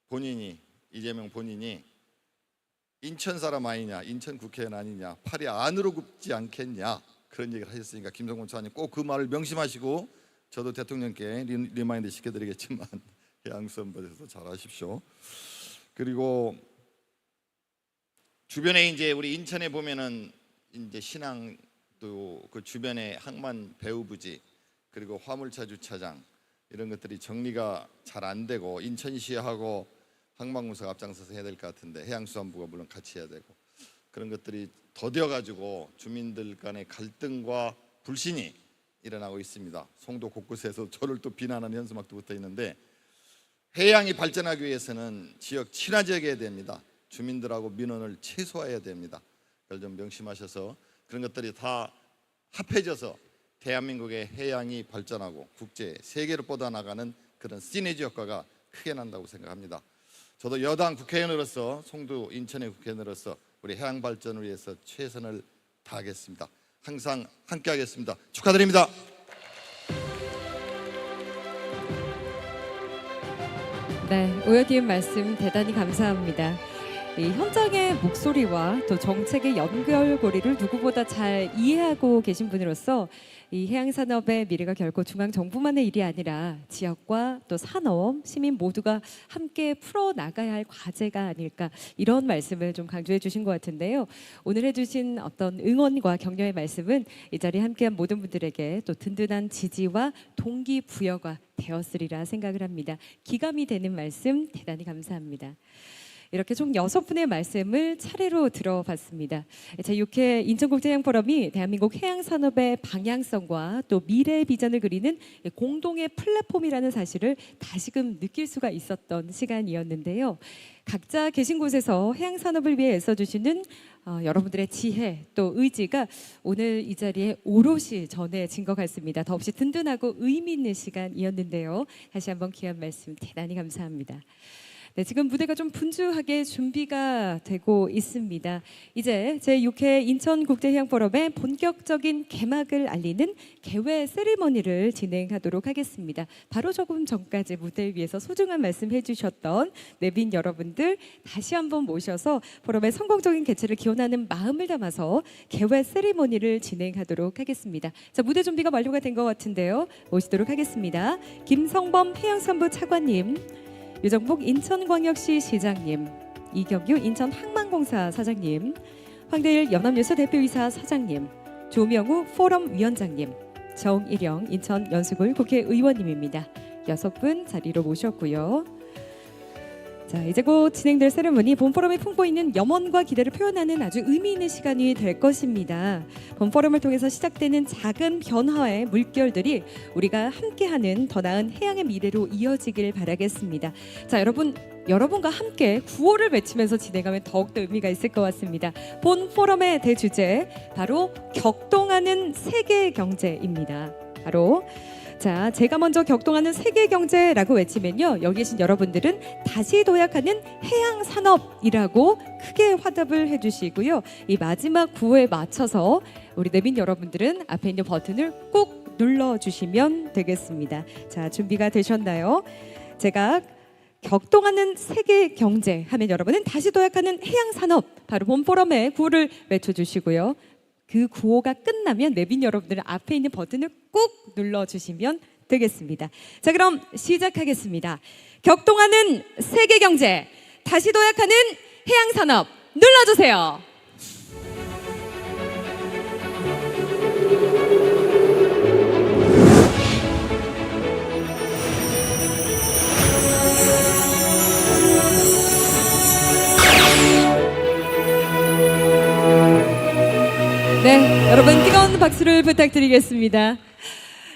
본인이 이재명 본인이 인천 사람 아니냐, 인천 국회의원 아니냐, 팔이 안으로 굽지 않겠냐 그런 얘기를 하셨으니까 김성곤 차관님 꼭 그 말을 명심하시고 저도 대통령께 리마인드 시켜드리겠지만 해양수산부에서 잘하십시오. 그리고 주변에 이제 우리 인천에 보면은 이제 신항도 그 주변에 항만 배후부지 그리고 화물차 주차장 이런 것들이 정리가 잘 안 되고 인천시하고 항만공사가 앞장서서 해야 될 것 같은데 해양수산부가 물론 같이 해야 되고 그런 것들이 더뎌 가지고 주민들 간의 갈등과 불신이 일어나고 있습니다. 송도 곳곳에서 저를 또 비난하는 현수막도 붙어 있는데 해양이 발전하기 위해서는 지역 친화적이어야 됩니다. 주민들하고 민원을 최소화해야 됩니다. 그걸 좀 명심하셔서 그런 것들이 다 합해져서 대한민국의 해양이 발전하고 국제 세계로 뻗어나가는 그런 시너지 효과가 크게 난다고 생각합니다. 저도 여당 국회의원으로서 송도 인천의 국회의원으로서 우리 해양 발전을 위해서 최선을 다하겠습니다. 항상 함께하겠습니다. 축하드립니다.
네, 의원님 말씀 대단히 감사합니다. 이 현장의 목소리와 또 정책의 연결고리를 누구보다 잘 이해하고 계신 분으로서 이 해양산업의 미래가 결코 중앙정부만의 일이 아니라 지역과 또 산업, 시민 모두가 함께 풀어나가야 할 과제가 아닐까 이런 말씀을 좀 강조해 주신 것 같은데요. 오늘 해주신 어떤 응원과 격려의 말씀은 이 자리에 함께한 모든 분들에게 또 든든한 지지와 동기부여가 되었으리라 생각을 합니다. 기감이 되는 말씀 대단히 감사합니다. 이렇게 총 6분의 말씀을 차례로 들어봤습니다. 제6회 인천국제해양포럼이 대한민국 해양산업의 방향성과 또 미래의 비전을 그리는 공동의 플랫폼이라는 사실을 다시금 느낄 수가 있었던 시간이었는데요. 각자 계신 곳에서 해양산업을 위해 애써주시는 여러분들의 지혜 또 의지가 오늘 이 자리에 오롯이 전해진 것 같습니다. 더없이 든든하고 의미 있는 시간이었는데요. 다시 한번 귀한 말씀 대단히 감사합니다. 네, 지금 무대가 좀 분주하게 준비가 되고 있습니다. 이제 제6회 인천국제해양포럼의 본격적인 개막을 알리는 개회 세리머니를 진행하도록 하겠습니다. 바로 조금 전까지 무대 위에서 소중한 말씀 해주셨던 내빈 여러분들 다시 한번 모셔서 포럼의 성공적인 개최를 기원하는 마음을 담아서 개회 세리머니를 진행하도록 하겠습니다. 자, 무대 준비가 완료가 된 것 같은데요. 모시도록 하겠습니다. 김성범 해양산부 차관님, 유정복 인천광역시 시장님, 이경규 인천항만공사 사장님, 황대일 연합뉴스 대표이사 사장님, 조명우 포럼 위원장님, 정일영 인천연수구 국회의원님입니다. 6분 자리로 모셨고요. 자, 이제 곧 진행될 세레머니 본포럼이 품고 있는 염원과 기대를 표현하는 아주 의미 있는 시간이 될 것입니다. 본포럼을 통해서 시작되는 작은 변화의 물결들이 우리가 함께하는 더 나은 해양의 미래로 이어지길 바라겠습니다. 자, 여러분과 함께 구호를 외치면서 진행하면 더욱더 의미가 있을 것 같습니다. 본 포럼의 대주제 바로 격동하는 세계 경제입니다. 바로 자, 제가 먼저 격동하는 세계 경제라고 외치면요, 여기 계신 여러분들은 다시 도약하는 해양 산업이라고 크게 화답을 해주시고요. 이 마지막 구호에 맞춰서 우리 내빈 여러분들은 앞에 있는 버튼을 꾹 눌러주시면 되겠습니다. 자, 준비가 되셨나요? 제가 격동하는 세계 경제 하면 여러분은 다시 도약하는 해양 산업, 바로 본 포럼의 구호를 외쳐주시고요. 그 구호가 끝나면 내빈 여러분들은 앞에 있는 버튼을 꾹 눌러주시면 되겠습니다. 자, 그럼 시작하겠습니다. 격동하는 세계 경제, 다시 도약하는 해양 산업 눌러주세요. 네, 여러분 뜨거운 박수를 부탁드리겠습니다.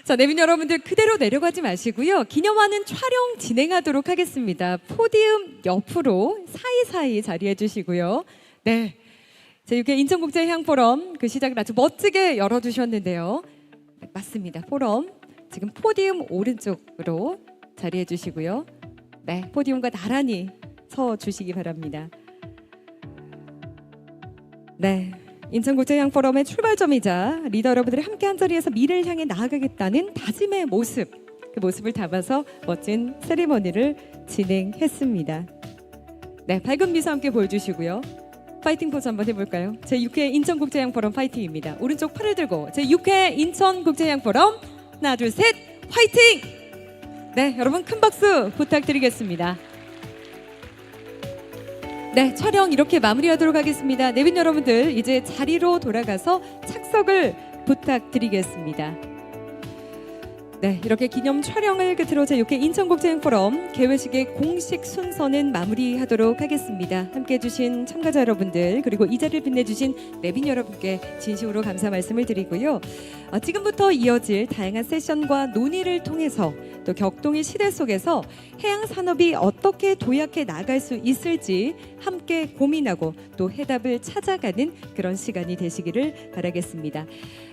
자, 내빈 여러분들 그대로 내려가지 마시고요. 기념하는 촬영 진행하도록 하겠습니다. 포디움 옆으로 사이사이 자리해 주시고요. 네, 제6회 인천국제해양포럼 그 시작을 아주 멋지게 열어주셨는데요. 네, 맞습니다. 포럼 지금 포디움 오른쪽으로 자리해 주시고요. 네, 포디움과 나란히 서 주시기 바랍니다. 네, 인천국제해양포럼의 출발점이자 리더 여러분들이 함께 한 자리에서 미래를 향해 나아가겠다는 다짐의 모습, 그 모습을 담아서 멋진 세리머니를 진행했습니다. 네, 밝은 미소 함께 보여주시고요. 파이팅 포즈 한번 해볼까요? 제6회 인천국제해양포럼 파이팅입니다. 오른쪽 팔을 들고 제6회 인천국제해양포럼 하나 둘 셋 화이팅! 네, 여러분 큰 박수 부탁드리겠습니다. 네, 촬영 이렇게 마무리하도록 하겠습니다. 내빈 여러분들 이제 자리로 돌아가서 착석을 부탁드리겠습니다. 네, 이렇게 기념 촬영을 끝으로 제6회 인천국제여행포럼 개회식의 공식 순서는 마무리하도록 하겠습니다. 함께해 주신 참가자 여러분들 그리고 이 자리를 빛내주신 내빈 여러분께 진심으로 감사 말씀을 드리고요. 지금부터 이어질 다양한 세션과 논의를 통해서 또 격동의 시대 속에서 해양 산업이 어떻게 도약해 나갈 수 있을지 함께 고민하고 또 해답을 찾아가는 그런 시간이 되시기를 바라겠습니다.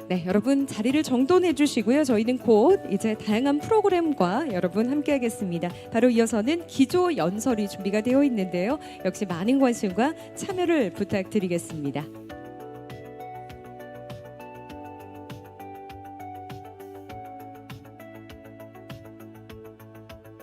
네, 여러분 자리를 정돈해 주시고요. 저희는 곧 이제 다양한 프로그램과 여러분 함께 하겠습니다. 바로 이어서는 기조 연설이 준비가 되어 있는데요. 역시 많은 관심과 참여를 부탁드리겠습니다.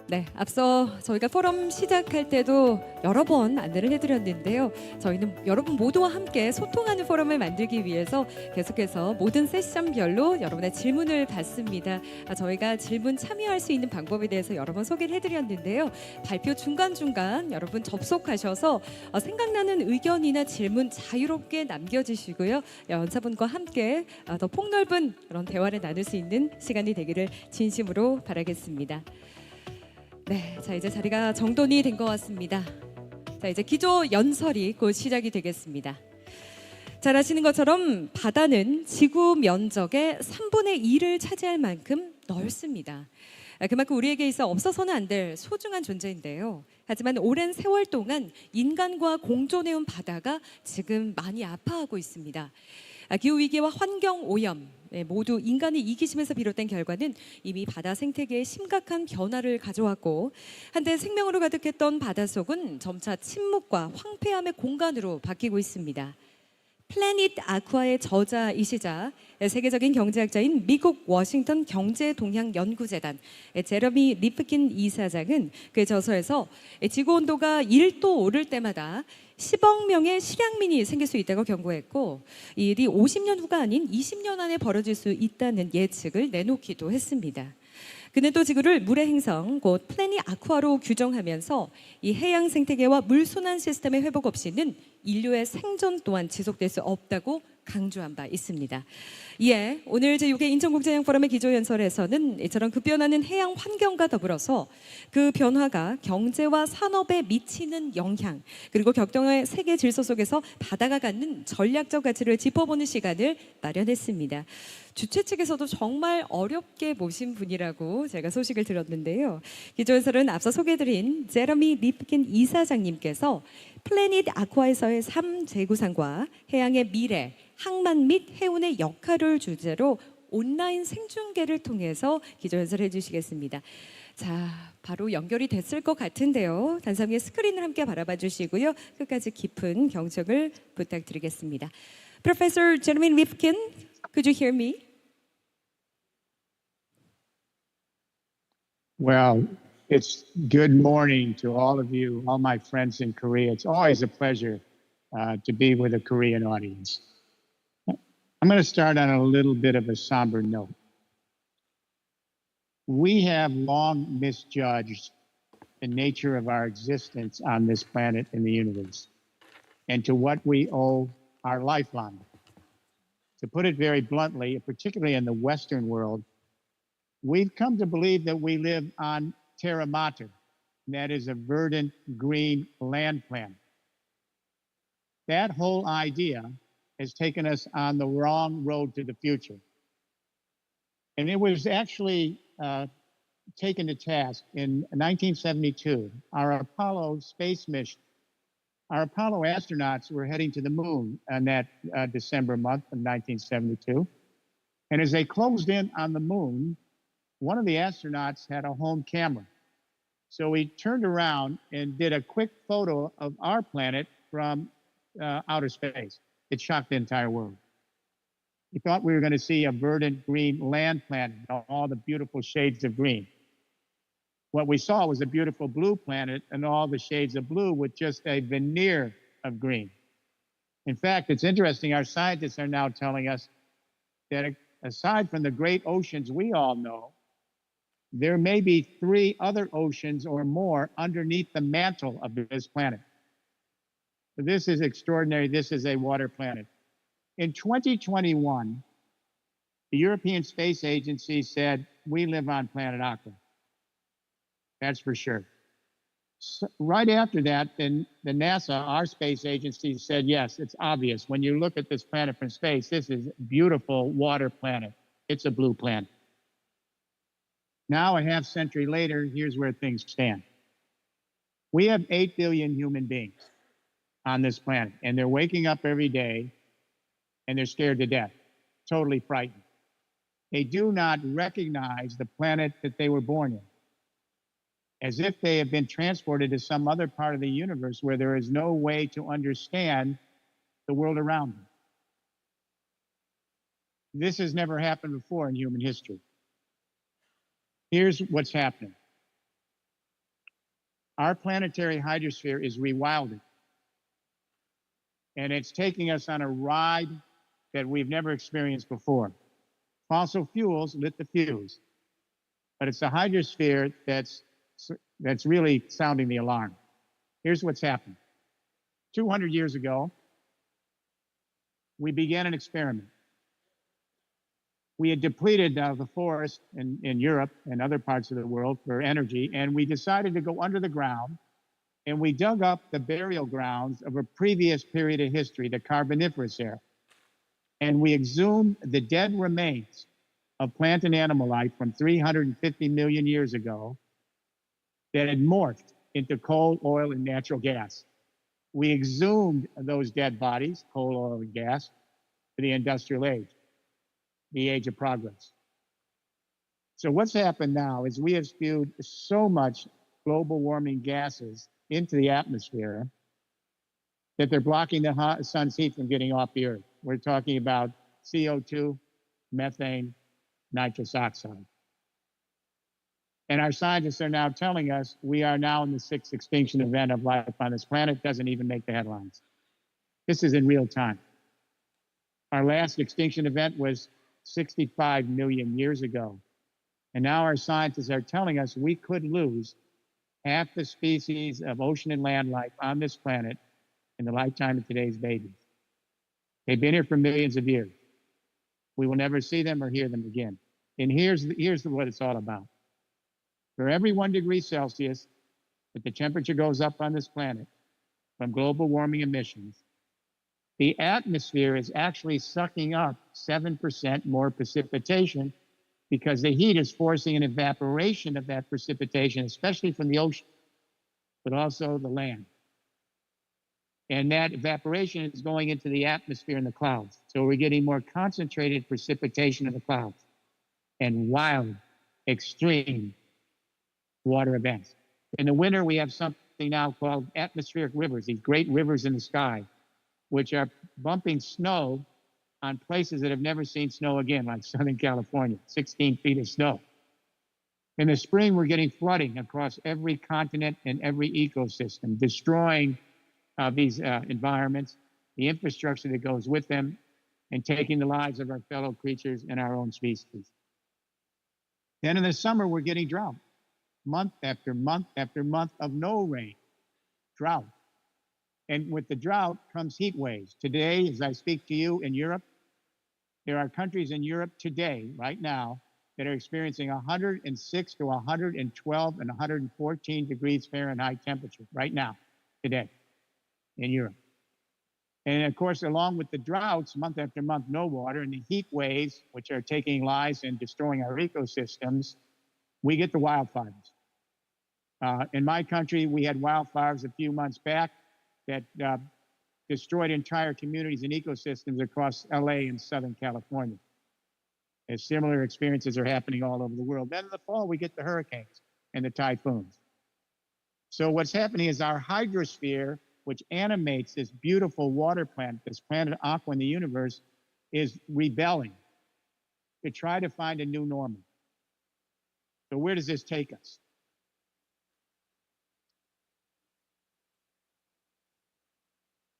네, 앞서 저희가 포럼 시작할 때도 여러 번 안내를 해드렸는데요. 저희는 여러분 모두와 함께 소통하는 포럼을 만들기 위해서 계속해서 모든 세션별로 여러분의 질문을 받습니다. 저희가 질문 참여할 수 있는 방법에 대해서 여러 번 소개를 해드렸는데요. 발표 중간중간 여러분 접속하셔서 생각나는 의견이나 질문 자유롭게 남겨주시고요. 연사분과 함께 더 폭넓은 그런 대화를 나눌 수 있는 시간이 되기를 진심으로 바라겠습니다. 네, 자 이제 자리가 정돈이 된 것 같습니다. 자 이제 기조 연설이 곧 시작이 되겠습니다. 잘 아시는 것처럼 바다는 지구 면적의 3분의 1을 차지할 만큼 넓습니다. 그만큼 우리에게 있어 없어서는 안 될 소중한 존재인데요. 하지만 오랜 세월 동안 인간과 공존해온 바다가 지금 많이 아파하고 있습니다. 기후위기와 환경오염 모두 인간의 이기심에서 비롯된 결과는 이미 바다 생태계에 심각한 변화를 가져왔고 한때 생명으로 가득했던 바닷속은 점차 침묵과 황폐함의 공간으로 바뀌고 있습니다. 플래닛 아쿠아의 저자이시자 세계적인 경제학자인 미국 워싱턴 경제동향연구재단 제러미 리프킨 이사장은 그 저서에서 지구온도가 1도 오를 때마다 10억 명의 실향민이 생길 수 있다고 경고했고 이 일이 50년 후가 아닌 20년 안에 벌어질 수 있다는 예측을 내놓기도 했습니다. 그는 또 지구를 물의 행성, 곧 플래닛 아쿠아로 규정하면서 이 해양 생태계와 물 순환 시스템의 회복 없이는 인류의 생존 또한 지속될 수 없다고 강조한 바 있습니다. 이에 오늘 제6회 인천국제해양포럼의 기조연설에서는 이처럼 급변하는 해양 환경과 더불어서 그 변화가 경제와 산업에 미치는 영향 그리고 격동의 세계 질서 속에서 바다가 갖는 전략적 가치를 짚어보는 시간을 마련했습니다. 주최 측에서도 정말 어렵게 모신 분이라고 제가 소식을 들었는데요. 기조연설은 앞서 소개해드린 제러미 리프킨 이사장님께서 플래닛 아쿠아에서의 삶 재구상과 해양의 미래, 항만 및 해운의 역할을 주제로 온라인 생중계를 통해서 기조연설을 해주시겠습니다. 자, 바로 연결이 됐을 것 같은데요. 단상의 스크린을 함께 바라봐 주시고요. 끝까지 깊은 경청을 부탁드리겠습니다. Professor Jeremy Rifkin, could you hear me?
Well, it's good morning to all of you, all my friends in Korea. It's always a pleasure to be with a Korean audience. I'm going to start on a little bit of a somber note. We have long misjudged the nature of our existence on this planet in the universe and to what we owe our lifeline. To put it very bluntly, particularly in the Western world, we've come to believe that we live on Terra Mater, and that is a verdant green land plan. That whole idea has taken us on the wrong road to the future. And it was actually taken to task in 1972, our Apollo space mission. Our Apollo astronauts were heading to the moon on that December month of 1972. And as they closed in on the moon, one of the astronauts had a home camera. So he turned around and did a quick photo of our planet from outer space. It shocked the entire world. We thought we were going to see a verdant green land planet, all the beautiful shades of green. What we saw was a beautiful blue planet and all the shades of blue with just a veneer of green. In fact, it's interesting, our scientists are now telling us that aside from the great oceans we all know, there may be 3 other oceans or more underneath the mantle of this planet. This is extraordinary. This is a water planet. In 2021, The European Space Agency said, we live on planet Aqua. That's for sure. So right after that, then the NASA, our space agency, said, yes, it's obvious. When you look at this planet from space, this is a beautiful water planet. It's a blue planet. Now, a half century later, here's where things stand. We have 8 billion human beings on this planet, and they're waking up every day, and they're scared to death, totally frightened. They do not recognize the planet that they were born in, as if they have been transported to some other part of the universe where there is no way to understand the world around them. This has never happened before in human history. Here's what's happening. Our planetary hydrosphere is rewilding, and it's taking us on a ride that we've never experienced before. Fossil fuels lit the fuse, but it's the hydrosphere that's really sounding the alarm. Here's what's happened. 200 years ago, we began an experiment. We had depleted the forest in Europe and other parts of the world for energy, and we decided to go under the ground, and we dug up the burial grounds of a previous period of history, the Carboniferous era. And we exhumed the dead remains of plant and animal life from 350 million years ago that had morphed into coal, oil, and natural gas. We exhumed those dead bodies, coal, oil, and gas, to the industrial age, the age of progress. So what's happened now is we have spewed so much global warming gases into the atmosphere that they're blocking the sun's heat from getting off the earth. We're talking about CO2, methane, nitrous oxide. And our scientists are now telling us we are now in the 6th extinction event of life on this planet. Doesn't even make the headlines. This is in real time. Our last extinction event was 65 million years ago. And now our scientists are telling us we could lose half the species of ocean and land life on this planet in the lifetime of today's babies. They've been here for millions of years. We will never see them or hear them again. And here's what it's all about. For every 1 degree Celsius that the temperature goes up on this planet from global warming emissions, the atmosphere is actually sucking up 7% more precipitation because the heat is forcing an evaporation of that precipitation, especially from the ocean, but also the land. And that evaporation is going into the atmosphere and the clouds. So we're getting more concentrated precipitation in the clouds and wild, extreme water events. In the winter, we have something now called atmospheric rivers, these great rivers in the sky, which are bumping snow on places that have never seen snow again, like Southern California, 16 feet of snow. In the spring, we're getting flooding across every continent and every ecosystem, destroying these environments, the infrastructure that goes with them, and taking the lives of our fellow creatures and our own species. Then in the summer, we're getting drought, month after month after month of no rain, drought. And with the drought comes heat waves. Today, as I speak to you in Europe, there are countries in Europe today, right now, that are experiencing 106 to 112 and 114 degrees Fahrenheit temperature right now, today, in Europe. And of course, along with the droughts, month after month, no water, and the heat waves, which are taking lives and destroying our ecosystems, we get the wildfires. In my country, we had wildfires a few months back that destroyed entire communities and ecosystems across LA and Southern California. And similar experiences are happening all over the world. Then in the fall, we get the hurricanes and the typhoons. So what's happening is our hydrosphere, which animates this beautiful water planet, this planet Aqua in the universe, is rebelling to try to find a new normal. So where does this take us?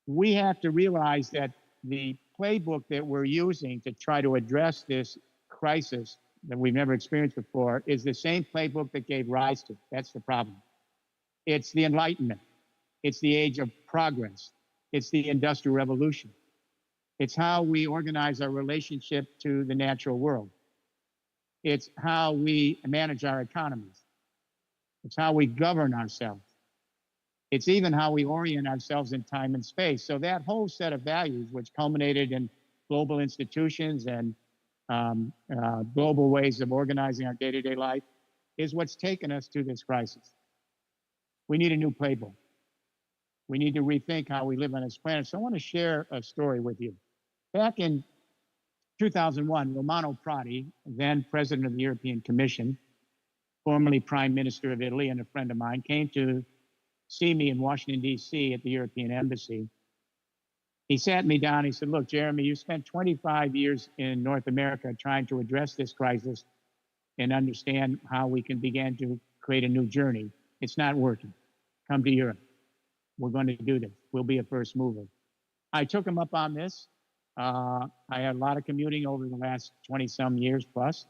We have to realize that the playbook that we're using to try to address this crisis that we've never experienced before is the same playbook that gave rise to it. That's the problem. It's the Enlightenment. It's the age of progress. It's the Industrial Revolution. It's how we organize our relationship to the natural world. It's how we manage our economies. It's how we govern ourselves. It's even how we orient ourselves in time and space. So that whole set of values, which culminated in global institutions and global ways of organizing our day-to-day life, is what's taken us to this crisis. We need a new playbook. We need to rethink how we live on this planet. So I want to share a story with you. Back in 2001, Romano Prodi, then president of the European Commission, formerly prime minister of Italy and a friend of mine, came to see me in Washington, D.C. at the European Embassy. He sat me down. He said, look, Jeremy, you spent 25 years in North America trying to address this crisis and understand how we can begin to create a new journey. It's not working. Come to Europe. We're going to do this. We'll be a first mover. I took him up on this. I had a lot of commuting over the last 20-some years plus.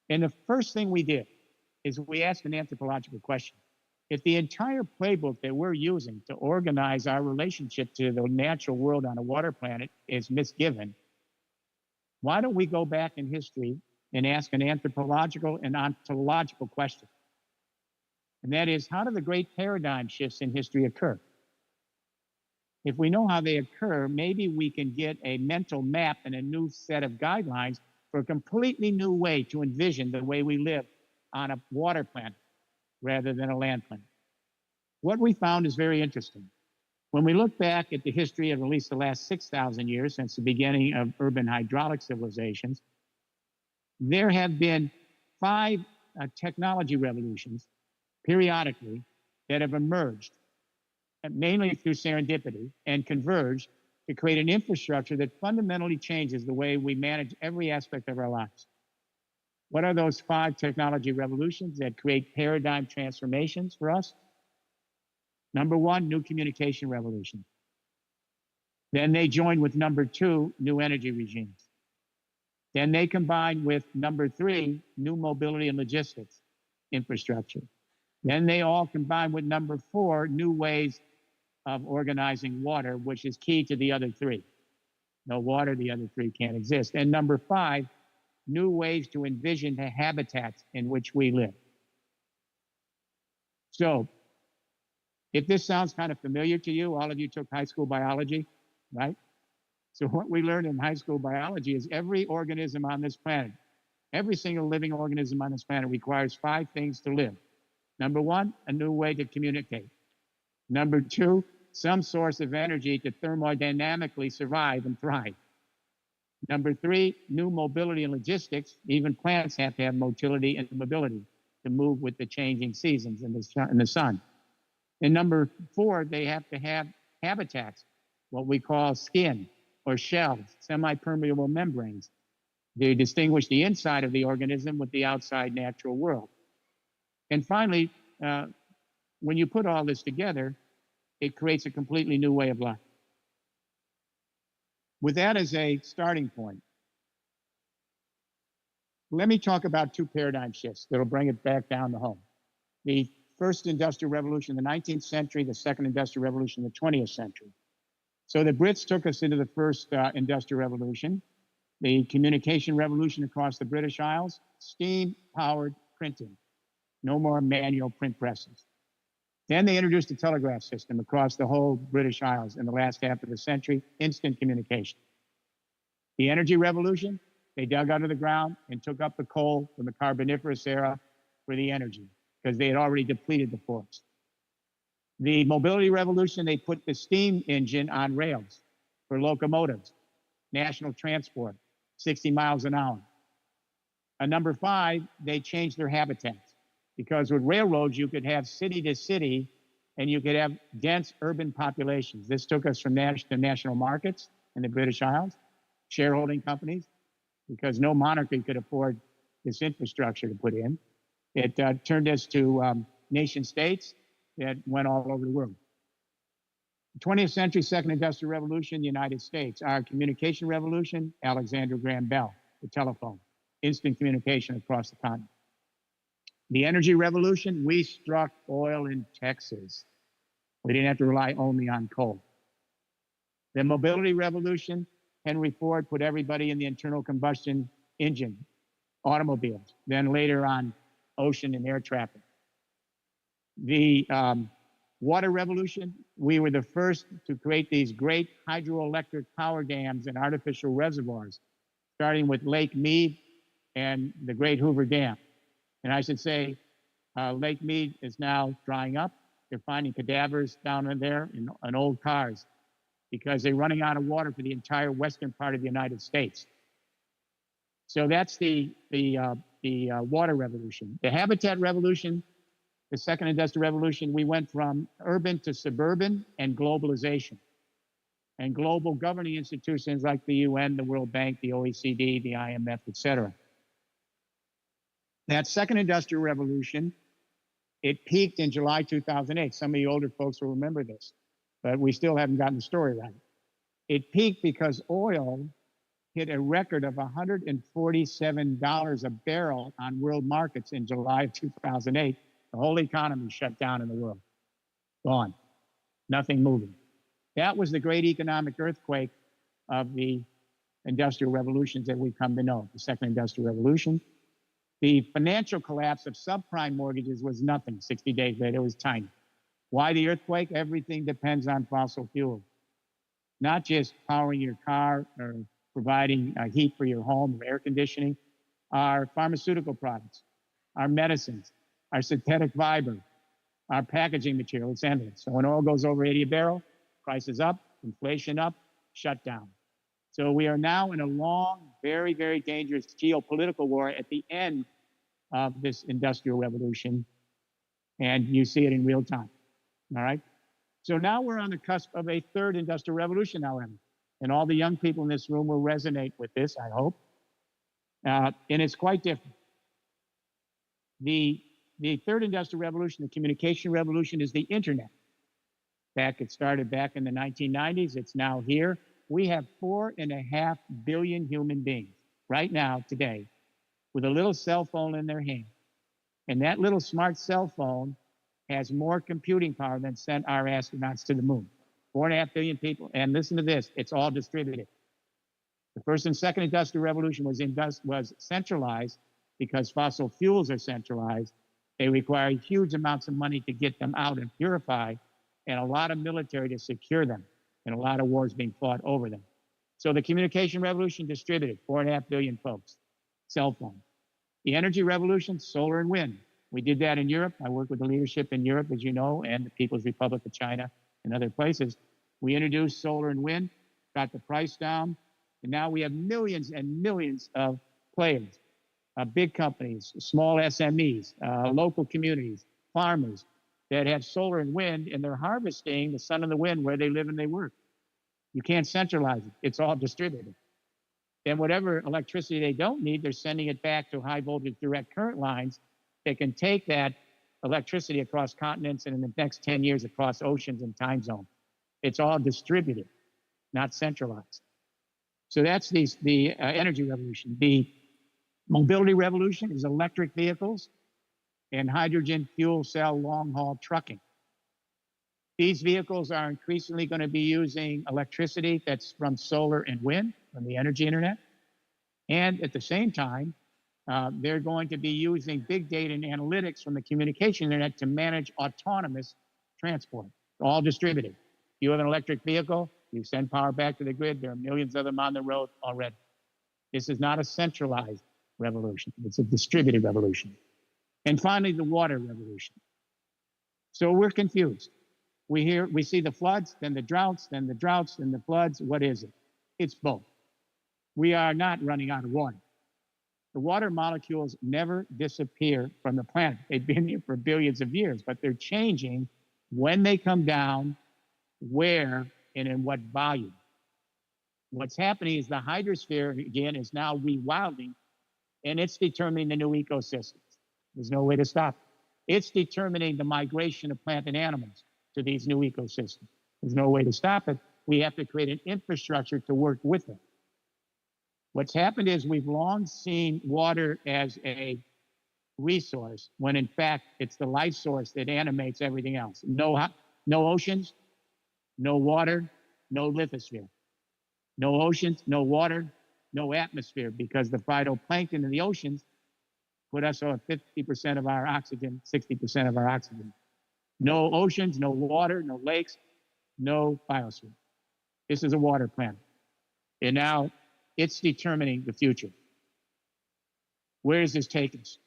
And the first thing we did is we asked an anthropological question. If the entire playbook that we're using to organize our relationship to the natural world on a water planet is misgiven, why don't we go back in history and ask an anthropological and ontological question? And that is, how do the great paradigm shifts in history occur? If we know how they occur, maybe we can get a mental map and a new set of guidelines for a completely new way to envision the way we live on a water planet rather than a land planet. What we found is very interesting. When we look back at the history of at least the last 6,000 years since the beginning of urban hydraulic civilizations, there have been 5 technology revolutions periodically that have emerged, mainly through serendipity, and converged to create an infrastructure that fundamentally changes the way we manage every aspect of our lives. What are those 5 technology revolutions that create paradigm transformations for us? Number 1, new communication revolution. Then they join with number 2, new energy regimes. Then they combine with number 3, new mobility and logistics infrastructure. Then they all combine with number 4, new ways of organizing water, which is key to the other 3. No water, the other 3 can't exist. And number 5, new ways to envision the habitats in which we live. So, if this sounds kind of familiar to you, all of you took high school biology, right? So what we learned in high school biology is every organism on this planet, every single living organism on this planet requires 5 things to live. Number 1, a new way to communicate. Number 2, some source of energy to thermodynamically survive and thrive. Number 3, new mobility and logistics. Even plants have to have motility and mobility to move with the changing seasons in the sun. And number 4, they have to have habitats, what we call skin or shells, semi-permeable membranes. They distinguish the inside of the organism with the outside natural world. And finally, when you put all this together, it creates a completely new way of life. With that as a starting point, let me talk about 2 paradigm shifts that'll bring it back down to home. The first industrial revolution in the 19th century, the second industrial revolution in the 20th century. So the Brits took us into the first industrial revolution, the communication revolution across the British Isles, steam-powered printing, no more manual print presses. Then they introduced the telegraph system across the whole British Isles in the last half of the century, instant communication. The energy revolution, they dug out of the ground and took up the coal from the Carboniferous era for the energy, because they had already depleted the forest. The mobility revolution, they put the steam engine on rails for locomotives, national transport, 60 miles an hour. And number 5, they changed their habitats, because with railroads, you could have city to city, and you could have dense urban populations. This took us from national markets in the British Isles, shareholding companies, because no monarchy could afford this infrastructure to put in. It turned us to nation states that went all over the world. The 20th century, second industrial revolution, the United States. Our communication revolution, Alexander Graham Bell, the telephone, instant communication across the continent. The energy revolution, we struck oil in Texas. We didn't have to rely only on coal. The mobility revolution, Henry Ford put everybody in the internal combustion engine, automobiles, then later on ocean and air traffic. The water revolution, we were the first to create these great hydroelectric power dams and artificial reservoirs, starting with Lake Mead and the Great Hoover Dam. And I should say, Lake Mead is now drying up. They're finding cadavers down in there in old cars because they're running out of water for the entire western part of the United States. So that's the water revolution. The habitat revolution, the second industrial revolution, we went from urban to suburban and globalization. And global governing institutions like the UN, the World Bank, the OECD, the IMF, et cetera. That second industrial revolution, it peaked in July 2008. Some of you older folks will remember this, but we still haven't gotten the story right. It peaked because oil hit a record of $147 a barrel on world markets in July of 2008. The whole economy shut down in the world. Gone. Nothing moving. That was the great economic earthquake of the industrial revolutions that we've come to know, the second industrial revolution. The financial collapse of subprime mortgages was nothing 60 days later. It was tiny. Why the earthquake? Everything depends on fossil fuel. Not just powering your car or providing heat for your home or air conditioning. Our pharmaceutical products, our medicines, our synthetic fiber, our packaging material, it's endless. So when oil goes over 80 a barrel, prices up, inflation up, shut down. So we are now in a long, very, very dangerous geopolitical war at the end of this industrial revolution, and you see it in real time, all right? So now we're on the cusp of a third industrial revolution, however, and all the young people in this room will resonate with this, I hope, and it's quite different. The third industrial revolution, the communication revolution, is the internet. It started back in the 1990s. It's now here. We have 4.5 billion human beings right now, today, with a little cell phone in their hand. And that little smart cell phone has more computing power than sent our astronauts to the moon. 4.5 billion people. And listen to this, it's all distributed. The first and second industrial revolution was centralized because fossil fuels are centralized. They require huge amounts of money to get them out and purify, and a lot of military to secure them, and a lot of wars being fought over them. So the communication revolution distributed, 4.5 billion folks, cell phone. The energy revolution, solar and wind. We did that in Europe. I worked with the leadership in Europe, as you know, and the People's Republic of China and other places. We introduced solar and wind, got the price down, and now we have millions and millions of players, big companies, small SMEs, local communities, farmers that have solar and wind, and they're harvesting the sun and the wind where they live and they work. You can't centralize it. It's all distributed. And whatever electricity they don't need, they're sending it back to high voltage direct current lines that can take that electricity across continents and in the next 10 years across oceans and time zones. It's all distributed, not centralized. So that's the energy revolution. The mobility revolution is electric vehicles and hydrogen fuel cell long-haul trucking. These vehicles are increasingly going to be using electricity that's from solar and wind, from the energy internet. And at the same time, they're going to be using big data and analytics from the communication internet to manage autonomous transport, all distributed. You have an electric vehicle, you send power back to the grid. There are millions of them on the road already. This is not a centralized revolution. It's a distributed revolution. And finally, the water revolution. So we're confused. We see the floods, then the droughts, then the droughts, then the floods. What is it? It's both. We are not running out of water. The water molecules never disappear from the planet. They've been here for billions of years, but they're changing when they come down, where, and in what volume. What's happening is the hydrosphere, again, is now rewilding, and it's determining the new ecosystems. There's no way to stop it. It's determining the migration of plant and animals to these new ecosystems. There's no way to stop it. We have to create an infrastructure to work with it. What's happened is we've long seen water as a resource, when in fact it's the life source that animates everything else. No oceans, no water, no lithosphere. No oceans, no water, no atmosphere, because the phytoplankton in the oceans put us on 50% of our oxygen, 60% of our oxygen. No oceans, no water, no lakes, no biosphere. This is a water planet. And now it's determining the future. Where does this take us?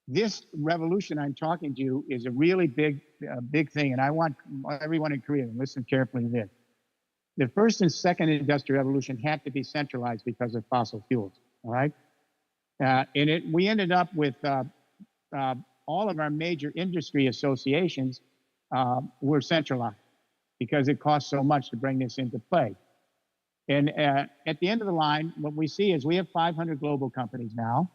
This revolution I'm talking to you is a really big thing, and I want everyone in Korea to listen carefully to this. The first and second industrial revolution had to be centralized because of fossil fuels, all right? We ended up with all of our major industry associations were centralized because it costs so much to bring this into play. And at the end of the line, what we see is we have 500 global companies now.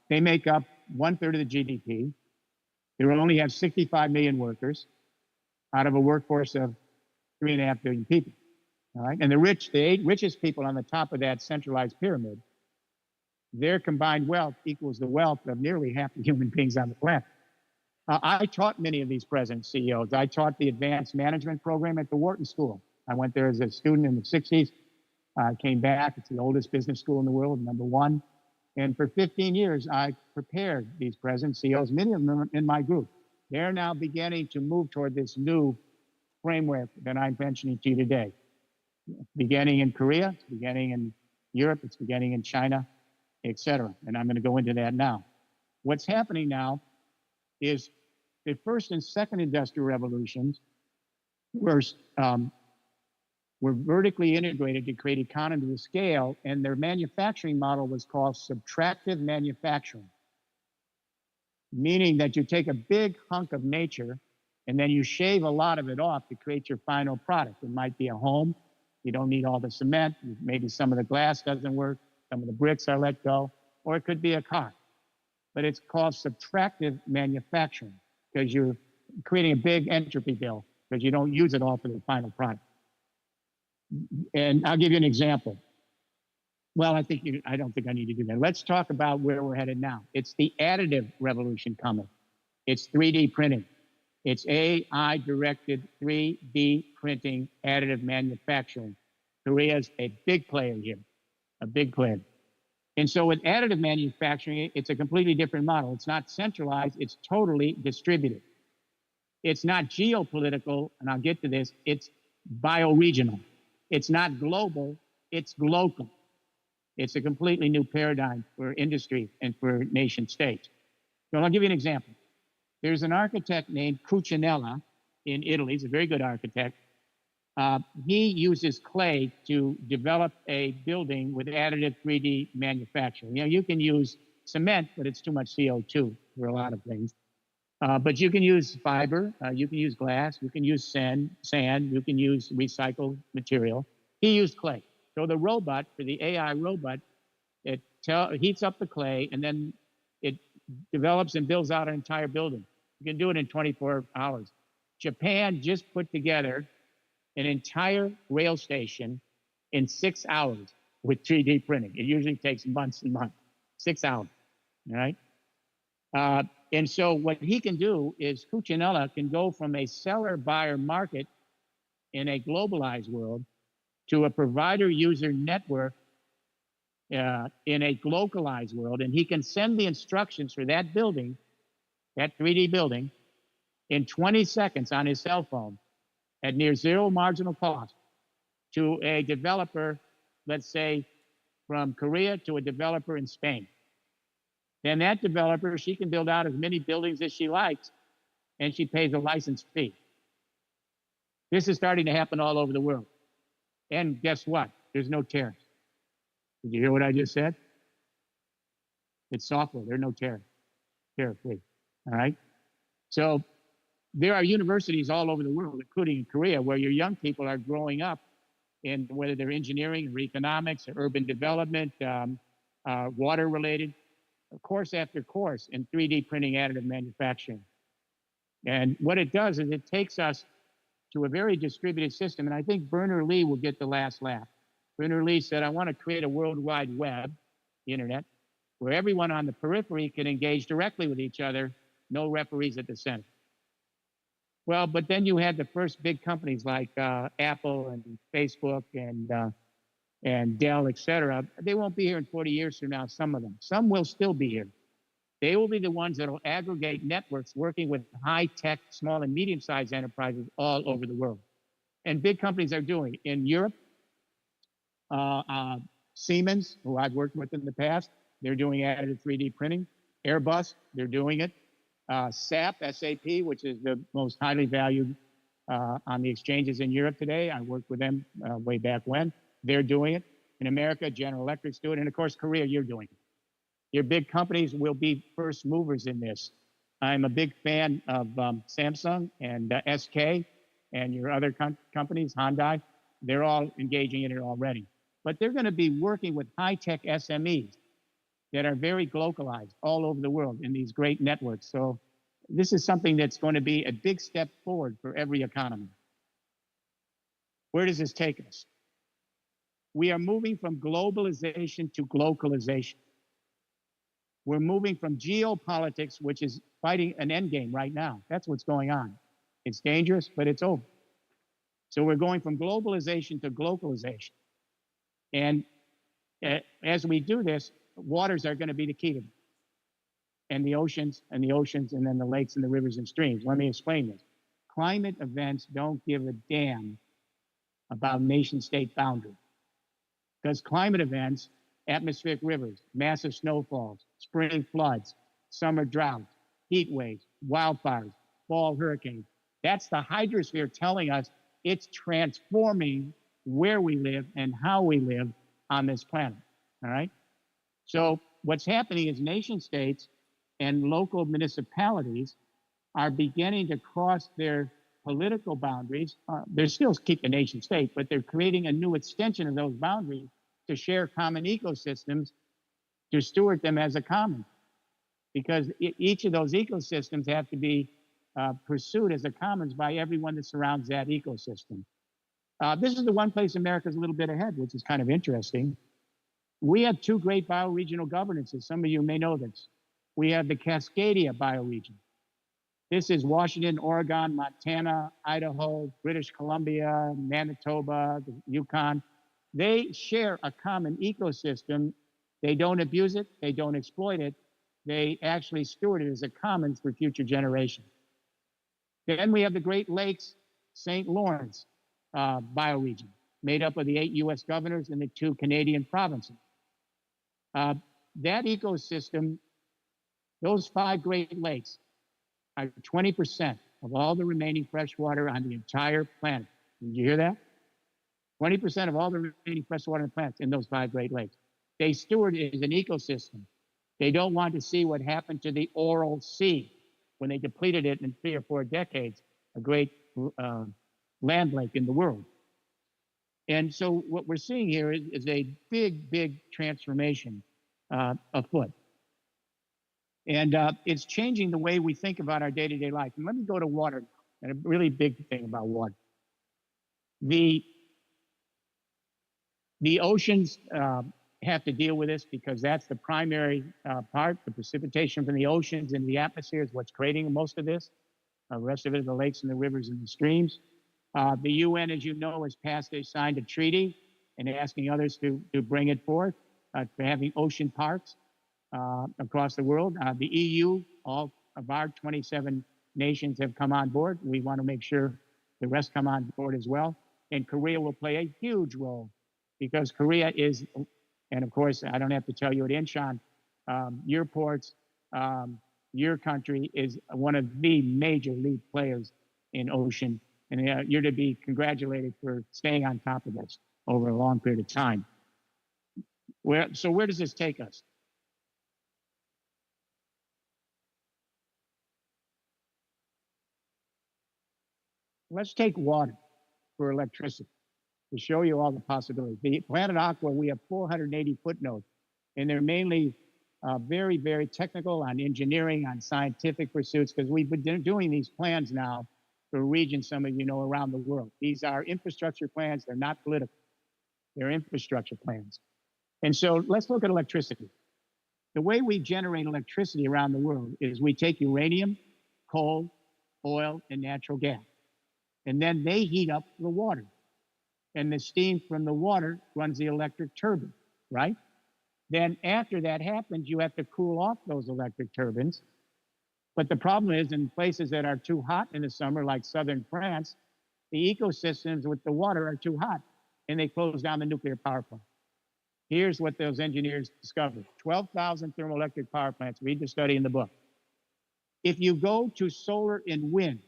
They make up 1/3 of the GDP. They only have 65 million workers out of a workforce of 3.5 billion people. All right, and the 8 richest people on the top of that centralized pyramid, their combined wealth equals the wealth of nearly half the human beings on the planet. I taught many of these presidents, CEOs. I taught the advanced management program at the Wharton School. I went there as a student in the 60s. I came back. It's the oldest business school in the world, #1. And for 15 years, I prepared these presidents, CEOs, many of them are in my group. They're now beginning to move toward this new framework that I'm mentioning to you today. It's beginning in Korea, it's beginning in Europe, it's beginning in China, et cetera. And I'm going to go into that now. What's happening now is the first and second industrial revolutions were vertically integrated to create economies of scale, and their manufacturing model was called subtractive manufacturing, meaning that you take a big hunk of nature and then you shave a lot of it off to create your final product. It might be a home. You don't need all the cement. Maybe some of the glass doesn't work. Some of the bricks are let go. Or it could be a car. But it's called subtractive manufacturing because you're creating a big entropy bill because you don't use it all for the final product. And I'll give you an example. Well, I don't think I need to do that. Let's talk about where we're headed now. It's the additive revolution coming. It's 3D printing. It's AI-directed 3D printing, additive manufacturing. Korea's a big player here, a big player. And so with additive manufacturing, it's a completely different model. It's not centralized, it's totally distributed. It's not geopolitical, and I'll get to this, it's bioregional. It's not global, it's local. It's a completely new paradigm for industry and for nation states. So I'll give you an example. There's an architect named Cucinella in Italy. He's a very good architect. He uses clay to develop a building with additive 3D manufacturing. You know, you can use cement, but it's too much CO2 for a lot of things. But you can use fiber, you can use glass, you can use sand, you can use recycled material. He used clay. So the robot, for the AI robot, it heats up the clay and then it develops and builds out an entire building. You can do it in 24 hours. Japan just put together an entire rail station in 6 hours with 3D printing. It usually takes months and months. 6 hours, all right? And so what he can do is Cucinella can go from a seller-buyer market in a globalized world to a provider-user network in a localized world, and he can send the instructions for that building, that 3D building, in 20 seconds on his cell phone at near zero marginal cost to a developer, let's say, from Korea to a developer in Spain. Then that developer, she can build out as many buildings as she likes, and she pays a license fee. This is starting to happen all over the world. And guess what? There's no tariffs. Did you hear what I just said? It's software. There are no tariffs. Tariff-free. All right? So there are universities all over the world, including in Korea, where your young people are growing up in whether they're engineering or economics or urban development, water-related, course after course in 3D printing additive manufacturing. And what it does is it takes us to a very distributed system. And I think Berners-Lee will get the last laugh. Berners-Lee said, I want to create a World Wide Web, the internet, where everyone on the periphery can engage directly with each other, no referees at the center. Well, but then you had the first big companies like Apple and Facebook and Dell, et cetera. They won't be here in 40 years from now, some of them. Some will still be here. They will be the ones that will aggregate networks working with high-tech, small and medium-sized enterprises all over the world. And big companies are doing it. In Europe, Siemens, who I've worked with in the past, they're doing additive 3D printing. Airbus, they're doing it. SAP, which is the most highly valued on the exchanges in Europe today. I worked with them way back when. They're doing it. In America, General Electric's doing it. And of course, Korea, you're doing it. Your big companies will be first movers in this. I'm a big fan of Samsung and SK and your other companies, Hyundai. They're all engaging in it already. But they're going to be working with high-tech SMEs that are very localized all over the world in these great networks. So this is something that's going to be a big step forward for every economy. Where does this take us? We are moving from globalization to localization. We're moving from geopolitics, which is fighting an endgame right now. That's what's going on. It's dangerous, but it's over. So we're going from globalization to localization. And as we do this, waters are going to be the key to it. And the oceans, and then the lakes and the rivers and streams. Let me explain this. Climate events don't give a damn about nation-state boundaries. Because climate events, atmospheric rivers, massive snowfalls, spring floods, summer droughts, heat waves, wildfires, fall hurricanes. That's the hydrosphere telling us it's transforming where we live and how we live on this planet, all right? So what's happening is nation states and local municipalities are beginning to cross their political boundaries. They're still keep the nation state, but they're creating a new extension of those boundaries to share common ecosystems, to steward them as a common. Because each of those ecosystems have to be pursued as a commons by everyone that surrounds that ecosystem. This is the one place America's a little bit ahead, which is kind of interesting. We have two great bioregional governances. Some of you may know this. We have the Cascadia bioregion. This is Washington, Oregon, Montana, Idaho, British Columbia, Manitoba, the Yukon. They share a common ecosystem. They don't abuse it. They don't exploit it. They actually steward it as a commons for future generations. Then we have the Great Lakes, St. Lawrence bioregion, made up of the 8 U.S. governors and the 2 Canadian provinces. That ecosystem, those 5 Great Lakes, are 20% of all the remaining fresh water on the entire planet. Did you hear that? 20% of all the remaining fresh water on the planet in those 5 Great Lakes. They steward it as an ecosystem. They don't want to see what happened to the Oral Sea when they depleted it in 3 or 4 decades, a great land lake in the world. And so what we're seeing here is a big, big transformation afoot. And it's changing the way we think about our day-to-day life. And let me go to water, and a really big thing about water. The oceans have to deal with this because that's the primary part. The precipitation from the oceans and the atmosphere is what's creating most of this. The rest of it is the lakes and the rivers and the streams. The UN, as you know, signed a treaty and asking others to bring it forth for having ocean parks across the world. The EU, all of our 27 nations have come on board. We want to make sure the rest come on board as well. And Korea will play a huge role because Korea is, and of course, I don't have to tell you at Incheon, your ports, your country is one of the major lead players in ocean. And you're to be congratulated for staying on top of this over a long period of time. So where does this take us? Let's take water for electricity to show you all the possibilities. The Planet Aqua, we have 480 footnotes, and they're mainly very, very technical on engineering, on scientific pursuits, because we've been doing these plans now for regions, some of you know, around the world. These are infrastructure plans. They're not political. They're infrastructure plans. And so let's look at electricity. The way we generate electricity around the world is we take uranium, coal, oil, and natural gas. And then they heat up the water. And the steam from the water runs the electric turbine, right? Then after that happens, you have to cool off those electric turbines. But the problem is in places that are too hot in the summer, like southern France, the ecosystems with the water are too hot, and they close down the nuclear power plant. Here's what those engineers discovered. 12,000 thermoelectric power plants. Read the study in the book. If you go to solar and wind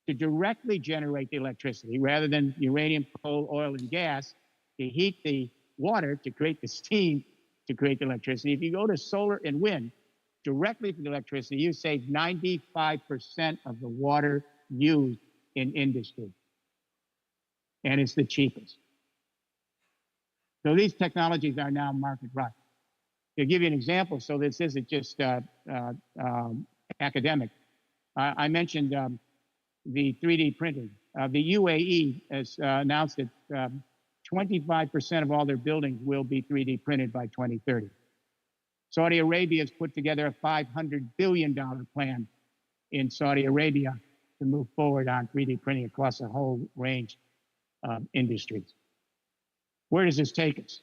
to directly generate the electricity, rather than uranium, coal, oil, and gas, to heat the water, to create the steam, to create the electricity, if you go to solar and wind directly for the electricity, you save 95% of the water used in industry. And it's the cheapest. So these technologies are now market right. To give you an example, so this isn't just academic, I mentioned the 3D printing. The UAE has announced that 25% of all their buildings will be 3D printed by 2030. Saudi Arabia has put together a $500 billion plan in Saudi Arabia to move forward on 3D printing across a whole range of industries. Where does this take us?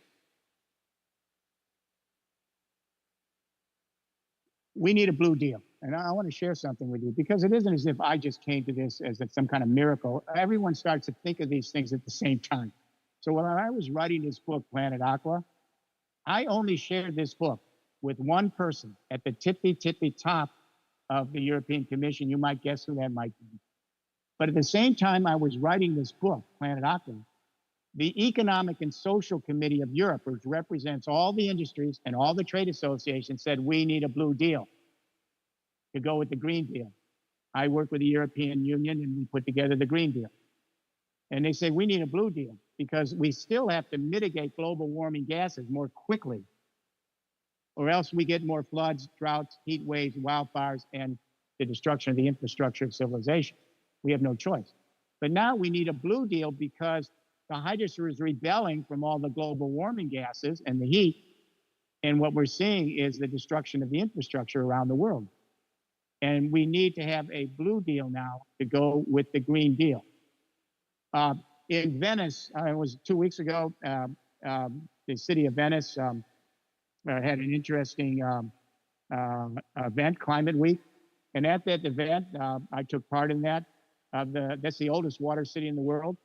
We need a blue deal. And I want to share something with you because it isn't as if I just came to this as some kind of miracle. Everyone starts to think of these things at the same time. So when I was writing this book, Planet Aqua, I only shared this book with one person at the tippy top of the European Commission. You might guess who that might be. But at the same time I was writing this book, Planet Aqua, the Economic and Social Committee of Europe, which represents all the industries and all the trade associations, said we need a blue deal to go with the Green Deal. I work with the European Union and we put together the Green Deal. And they say we need a blue deal because we still have to mitigate global warming gases more quickly, or else we get more floods, droughts, heat waves, wildfires, and the destruction of the infrastructure of civilization. We have no choice. But now we need a blue deal because the hydrosphere is rebelling from all the global warming gases and the heat. And what we're seeing is the destruction of the infrastructure around the world. And we need to have a blue deal now to go with the Green Deal. In Venice, it was 2 weeks ago, the city of Venice had an interesting event, Climate Week. And at that event, I took part in that. That's the oldest water city in the world.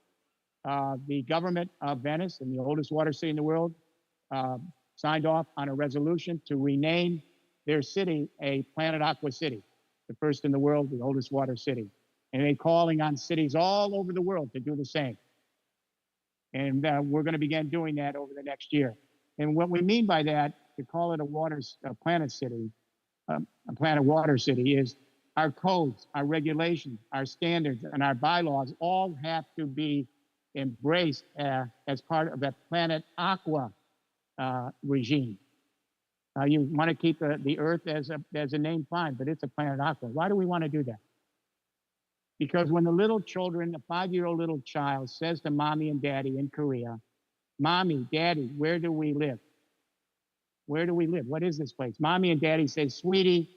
The government of Venice, and the oldest water city in the world, signed off on a resolution to rename their city a Planet Aqua city, the first in the world, the oldest water city. And they're calling on cities all over the world to do the same. And we're going to begin doing that over the next year. And what we mean by that, to call it a planet city, a planet water city, is our codes, our regulations, our standards, and our bylaws all have to be embraced as part of that Planet Aqua regime. You want to keep the Earth as a name, fine, but it's a Planet Aqua. Why do we want to do that? Because when the little children, a 5-year-old little child says to mommy and daddy in Korea, "Mommy, daddy, where do we live? Where do we live? What is this place?" Mommy and daddy say, "Sweetie,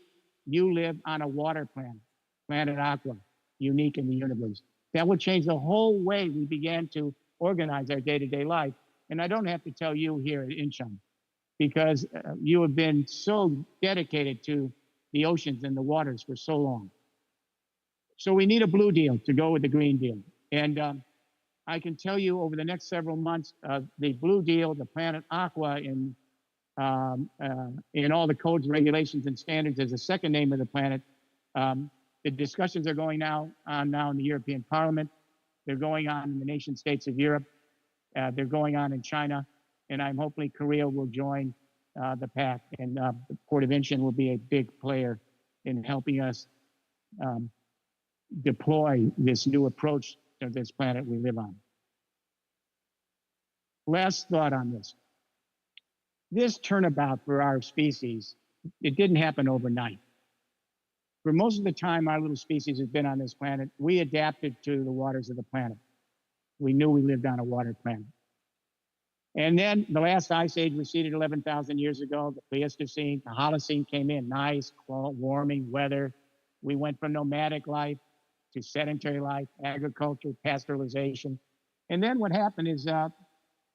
you live on a water planet, Planet Aqua, unique in the universe." That will change the whole way we began to organize our day-to-day life. And I don't have to tell you here at Incheon, because you have been so dedicated to the oceans and the waters for so long. So we need a blue deal to go with the Green Deal. And I can tell you over the next several months, the blue deal, the Planet Aqua in all the codes, regulations, and standards as the second name of the planet. The discussions are going on now in the European Parliament. They're going on in the nation states of Europe. They're going on in China. And I'm hopefully Korea will join the pack. And the Port of Incheon will be a big player in helping us deploy this new approach to this planet we live on. Last thought on this. This turnabout for our species, it didn't happen overnight. For most of the time our little species has been on this planet, we adapted to the waters of the planet. We knew we lived on a water planet. And then the last ice age receded 11,000 years ago. The Pleistocene, the Holocene came in, nice, warming weather. We went from nomadic life to sedentary life, agriculture, pastoralization. And then what happened is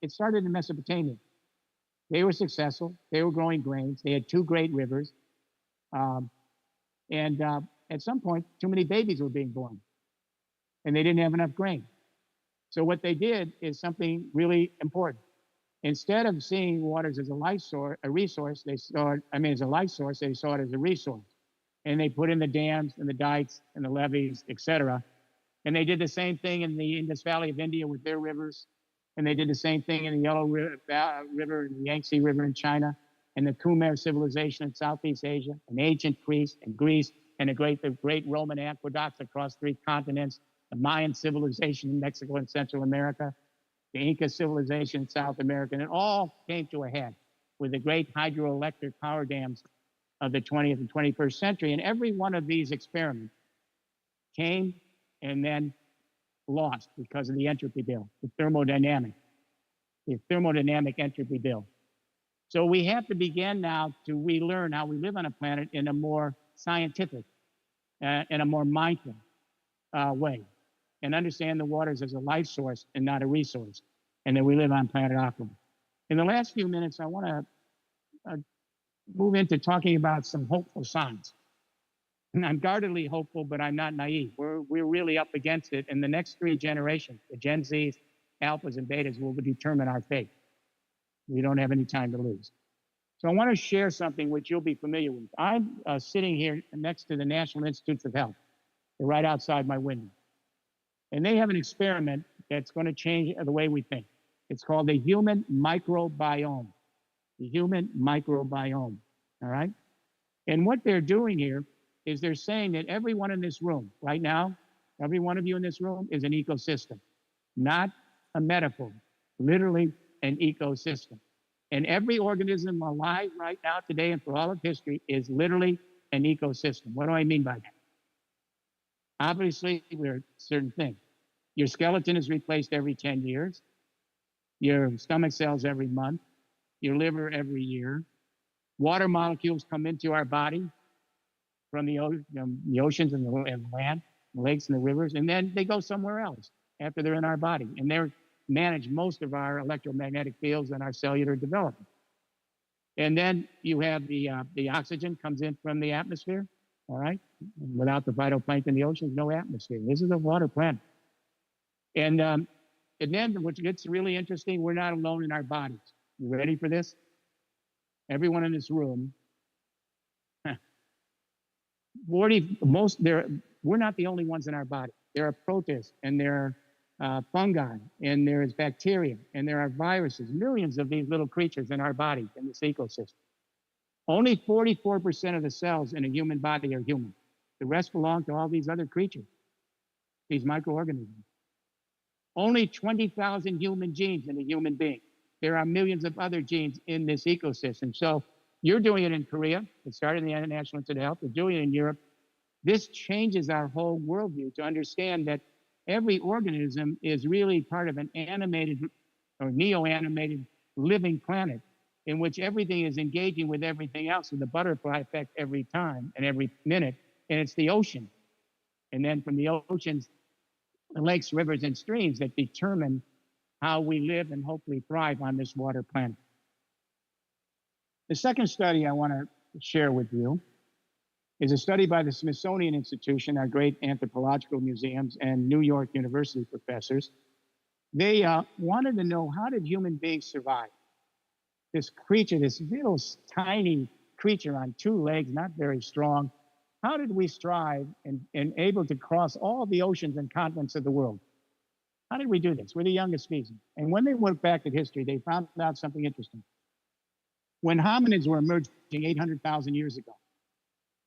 it started in Mesopotamia. They were successful. They were growing grains. They had two great rivers. And at some point, too many babies were being born, and they didn't have enough grain. So what they did is something really important. Instead of seeing waters as a life source, a resource, they saw it, as a life source, they saw it as a resource. And they put in the dams and the dikes and the levees, etc. And they did the same thing in the Indus Valley of India with their rivers. And they did the same thing in the Yellow River and the Yangtze River in China, and the Khmer civilization in Southeast Asia, and ancient Greece and the great Roman aqueducts across 3 continents, the Mayan civilization in Mexico and Central America, the Inca civilization in South America, and it all came to a head with the great hydroelectric power dams of the 20th and 21st century. And every one of these experiments came and then lost because of the entropy bill, the thermodynamic entropy bill. So we have to begin now to relearn how we live on a planet in a more scientific, in a more mindful way, and understand the waters as a life source and not a resource, and that we live on planet Ocen. In the last few minutes, I want to move into talking about some hopeful signs. And I'm guardedly hopeful, but I'm not naive. We're really up against it, and the next 3 generations, the Gen Zs, Alphas, and Betas, will determine our fate. We don't have any time to lose. So I want to share something which you'll be familiar with. I'm sitting here next to the National Institutes of Health. They're right outside my window. And they have an experiment that's going to change the way we think. It's called the human microbiome. The human microbiome, all right? And what they're doing here is they're saying that everyone in this room, right now, every one of you in this room is an ecosystem, not a metaphor, literally an ecosystem. And every organism alive right now, today, and for all of history is literally an ecosystem. What do I mean by that? Obviously, we're a certain thing. Your skeleton is replaced every 10 years, your stomach cells every month, your liver every year. Water molecules come into our body from the oceans and the land, the lakes and the rivers, and then they go somewhere else after they're in our body. And they manage most of our electromagnetic fields and our cellular development. And then you have the oxygen comes in from the atmosphere, all right? And without the phytoplankton in the ocean, no atmosphere. This is a water planet. And then what gets really interesting, we're not alone in our bodies. You ready for this? Everyone in this room, we're not the only ones in our body. There are protists, and there are fungi, and there is bacteria, and there are viruses, millions of these little creatures in our body, in this ecosystem. Only 44% of the cells in a human body are human. The rest belong to all these other creatures, these microorganisms. Only 20,000 human genes in a human being. There are millions of other genes in this ecosystem. So you're doing it in Korea. It started in the National Institute of Health. We're doing it in Europe. This changes our whole worldview to understand that every organism is really part of an animated or neo-animated living planet in which everything is engaging with everything else, with the butterfly effect every time and every minute, and it's the ocean. And then from the oceans, the lakes, rivers, and streams that determine how we live and hopefully thrive on this water planet. The second study I want to share with you is a study by the Smithsonian Institution, our great anthropological museums, and New York University professors. They wanted to know, how did human beings survive? This creature, this little tiny creature on 2 legs, not very strong, how did we strive and able to cross all the oceans and continents of the world? How did we do this? We're the youngest species. And when they went back at history, they found out something interesting. When hominids were emerging 800,000 years ago,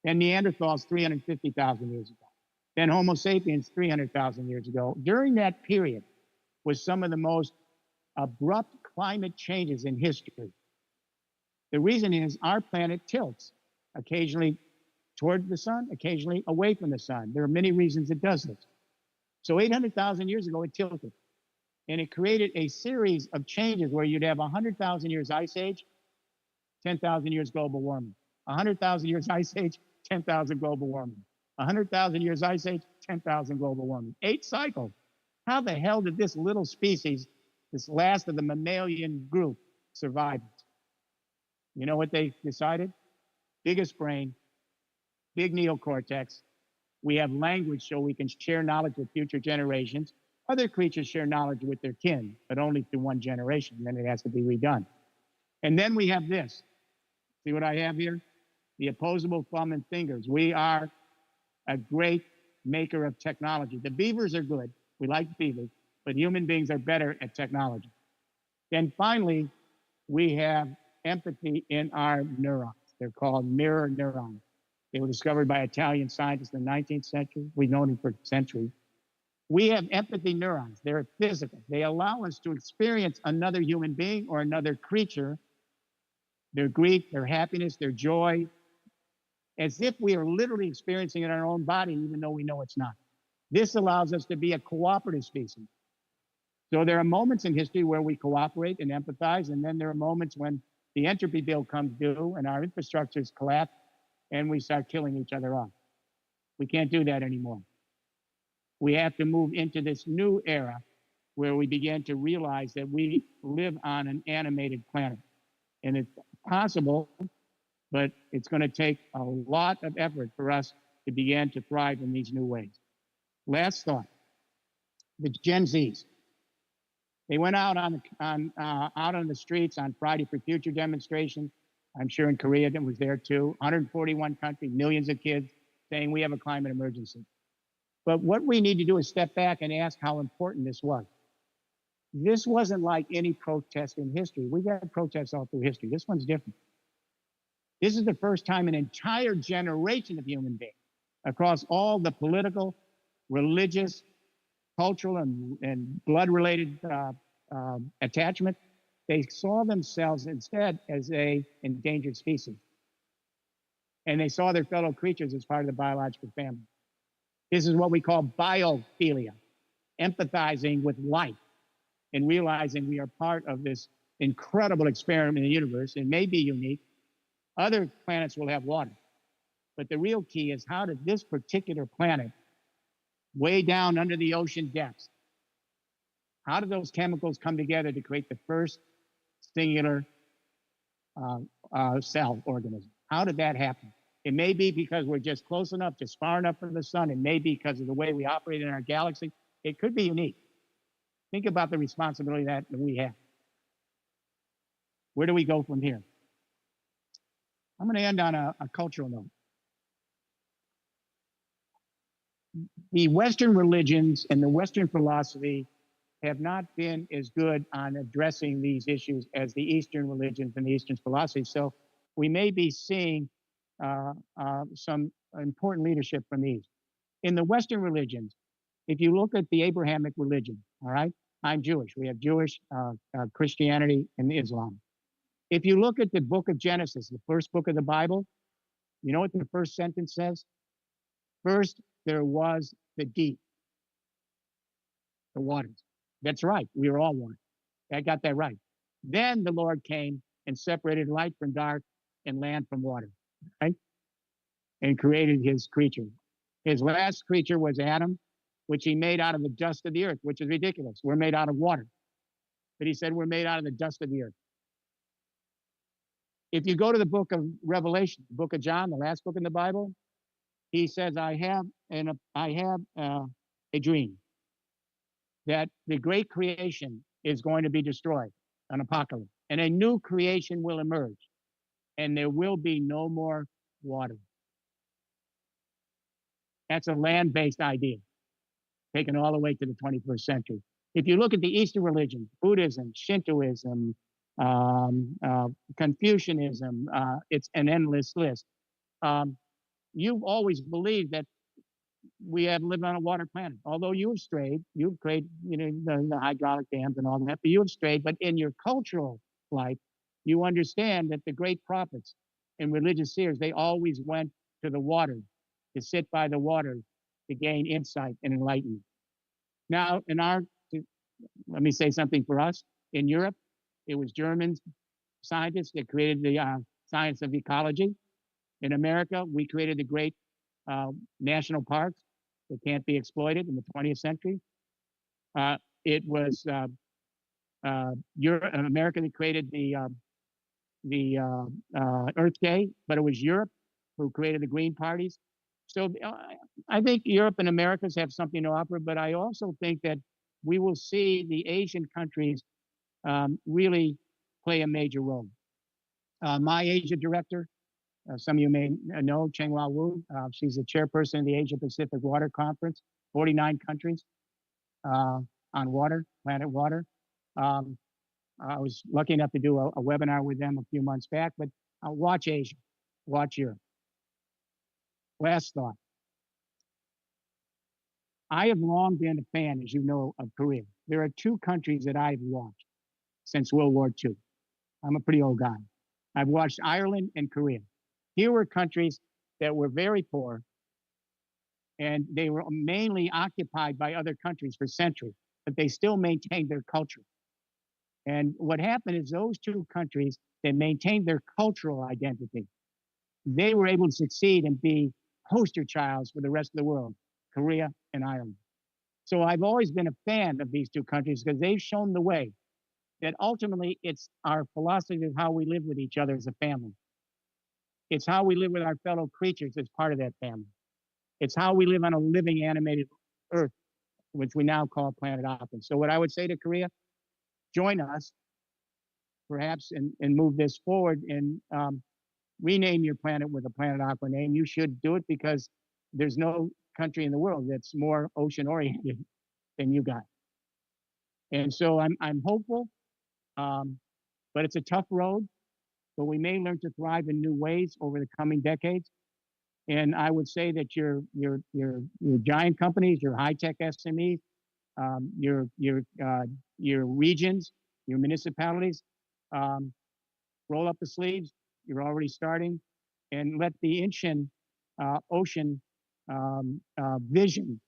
then Neanderthals 350,000 years ago, then Homo sapiens 300,000 years ago, during that period was some of the most abrupt climate changes in history. The reason is our planet tilts, occasionally toward the sun, occasionally away from the sun. There are many reasons it does this. So 800,000 years ago, it tilted. And it created a series of changes where you'd have 100,000 years ice age, 10,000 years global warming. 100,000 years ice age, 10,000 global warming. 100,000 years ice age, 10,000 global warming. 8 cycles. How the hell did this little species, this last of the mammalian group, survive it? You know what they decided? Biggest brain, big neocortex. We have language so we can share knowledge with future generations. Other creatures share knowledge with their kin, but only through one generation. Then it has to be redone. And then we have this. See what I have here? The opposable thumb and fingers. We are a great maker of technology. The beavers are good. We like beavers, but human beings are better at technology. Then finally, we have empathy in our neurons. They're called mirror neurons. They were discovered by Italian scientists in the 19th century. We've known them for centuries. We have empathy neurons. They're physical. They allow us to experience another human being or another creature, their grief, their happiness, their joy, as if we are literally experiencing it in our own body, even though we know it's not. This allows us to be a cooperative species. So there are moments in history where we cooperate and empathize, and then there are moments when the entropy bill comes due and our infrastructures collapse and we start killing each other off. We can't do that anymore. We have to move into this new era where we begin to realize that we live on an animated planet. And it's possible, but it's going to take a lot of effort for us to begin to thrive in these new ways. Last thought, the Gen Zs. They went out on the streets on Friday for Future demonstration. I'm sure in Korea that was there too. 141 countries, millions of kids saying we have a climate emergency. But what we need to do is step back and ask how important this was. This wasn't like any protest in history. We've had protests all through history. This one's different. This is the first time an entire generation of human beings across all the political, religious, cultural, and blood-related attachment, they saw themselves instead as a endangered species. And they saw their fellow creatures as part of the biological family. This is what we call biophilia, empathizing with life and realizing we are part of this incredible experiment in the universe. It may be unique. Other planets will have water. But the real key is how did this particular planet, way down under the ocean depths, how did those chemicals come together to create the first singular cell organism? How did that happen? It may be because we're just close enough, just far enough from the sun. It may be because of the way we operate in our galaxy. It could be unique. Think about the responsibility that we have. Where do we go from here? I'm going to end on a cultural note. The Western religions and the Western philosophy have not been as good on addressing these issues as the Eastern religions and the Eastern philosophy. So we may be seeing some important leadership from these. In the Western religions, if you look at the Abrahamic religion, all right, I'm Jewish. We have Jewish, Christianity, and Islam. If you look at the book of Genesis, the first book of the Bible, you know what the first sentence says? First, there was the deep, the waters. That's right. We were all one. I got that right. Then the Lord came and separated light from dark and land from water, right? And created his creature. His last creature was Adam, which he made out of the dust of the earth, which is ridiculous. We're made out of water. But he said we're made out of the dust of the earth. If you go to the book of Revelation, the book of John, the last book in the Bible, he says, I have a dream that the great creation is going to be destroyed, an apocalypse, and a new creation will emerge, and there will be no more water. That's a land-based idea, taken all the way to the 21st century. If you look at the Eastern religions, Buddhism, Shintoism, Confucianism, it's an endless list. You've always believed that we have lived on a water planet. Although you have strayed, you've created, the hydraulic dams and all that, but you have strayed. But in your cultural life, you understand that the great prophets and religious seers, they always went to the water, to sit by the water, to gain insight and enlightenment. Now, let me say something for us. In Europe, it was German scientists that created the science of ecology. In America, we created the great national parks. that can't be exploited in the 20th century. It was America that created the Earth Day, but it was Europe who created the Green parties. So I think Europe and Americas have something to offer, but I also think that we will see the Asian countries really play a major role. My Asia director, some of you may know Chenghua Wu. She's the chairperson of the Asia Pacific Water Conference, 49 countries on water, planet water. I was lucky enough to do a webinar with them a few months back, but watch Asia, watch Europe. Last thought. I have long been a fan, as you know, of Korea. There are two countries that I've watched since World War II. I'm a pretty old guy. I've watched Ireland and Korea. Here were countries that were very poor, and they were mainly occupied by other countries for centuries, but they still maintained their culture. And what happened is those two countries that maintained their cultural identity, they were able to succeed and be poster childs for the rest of the world, Korea and Ireland. So I've always been a fan of these two countries because they've shown the way that ultimately it's our philosophy of how we live with each other as a family. It's how we live with our fellow creatures as part of that family. It's how we live on a living, animated earth, which we now call planet Ocen. So what I would say to Korea, join us, perhaps, and move this forward and rename your planet with a Planet Aqua name. You should do it because there's no country in the world that's more ocean-oriented than you got. And so I'm hopeful, but it's a tough road. But we may learn to thrive in new ways over the coming decades. And I would say that your giant companies, your high-tech SMEs, your regions, your municipalities, roll up the sleeves. You're already starting, and let the Incheon ocean vision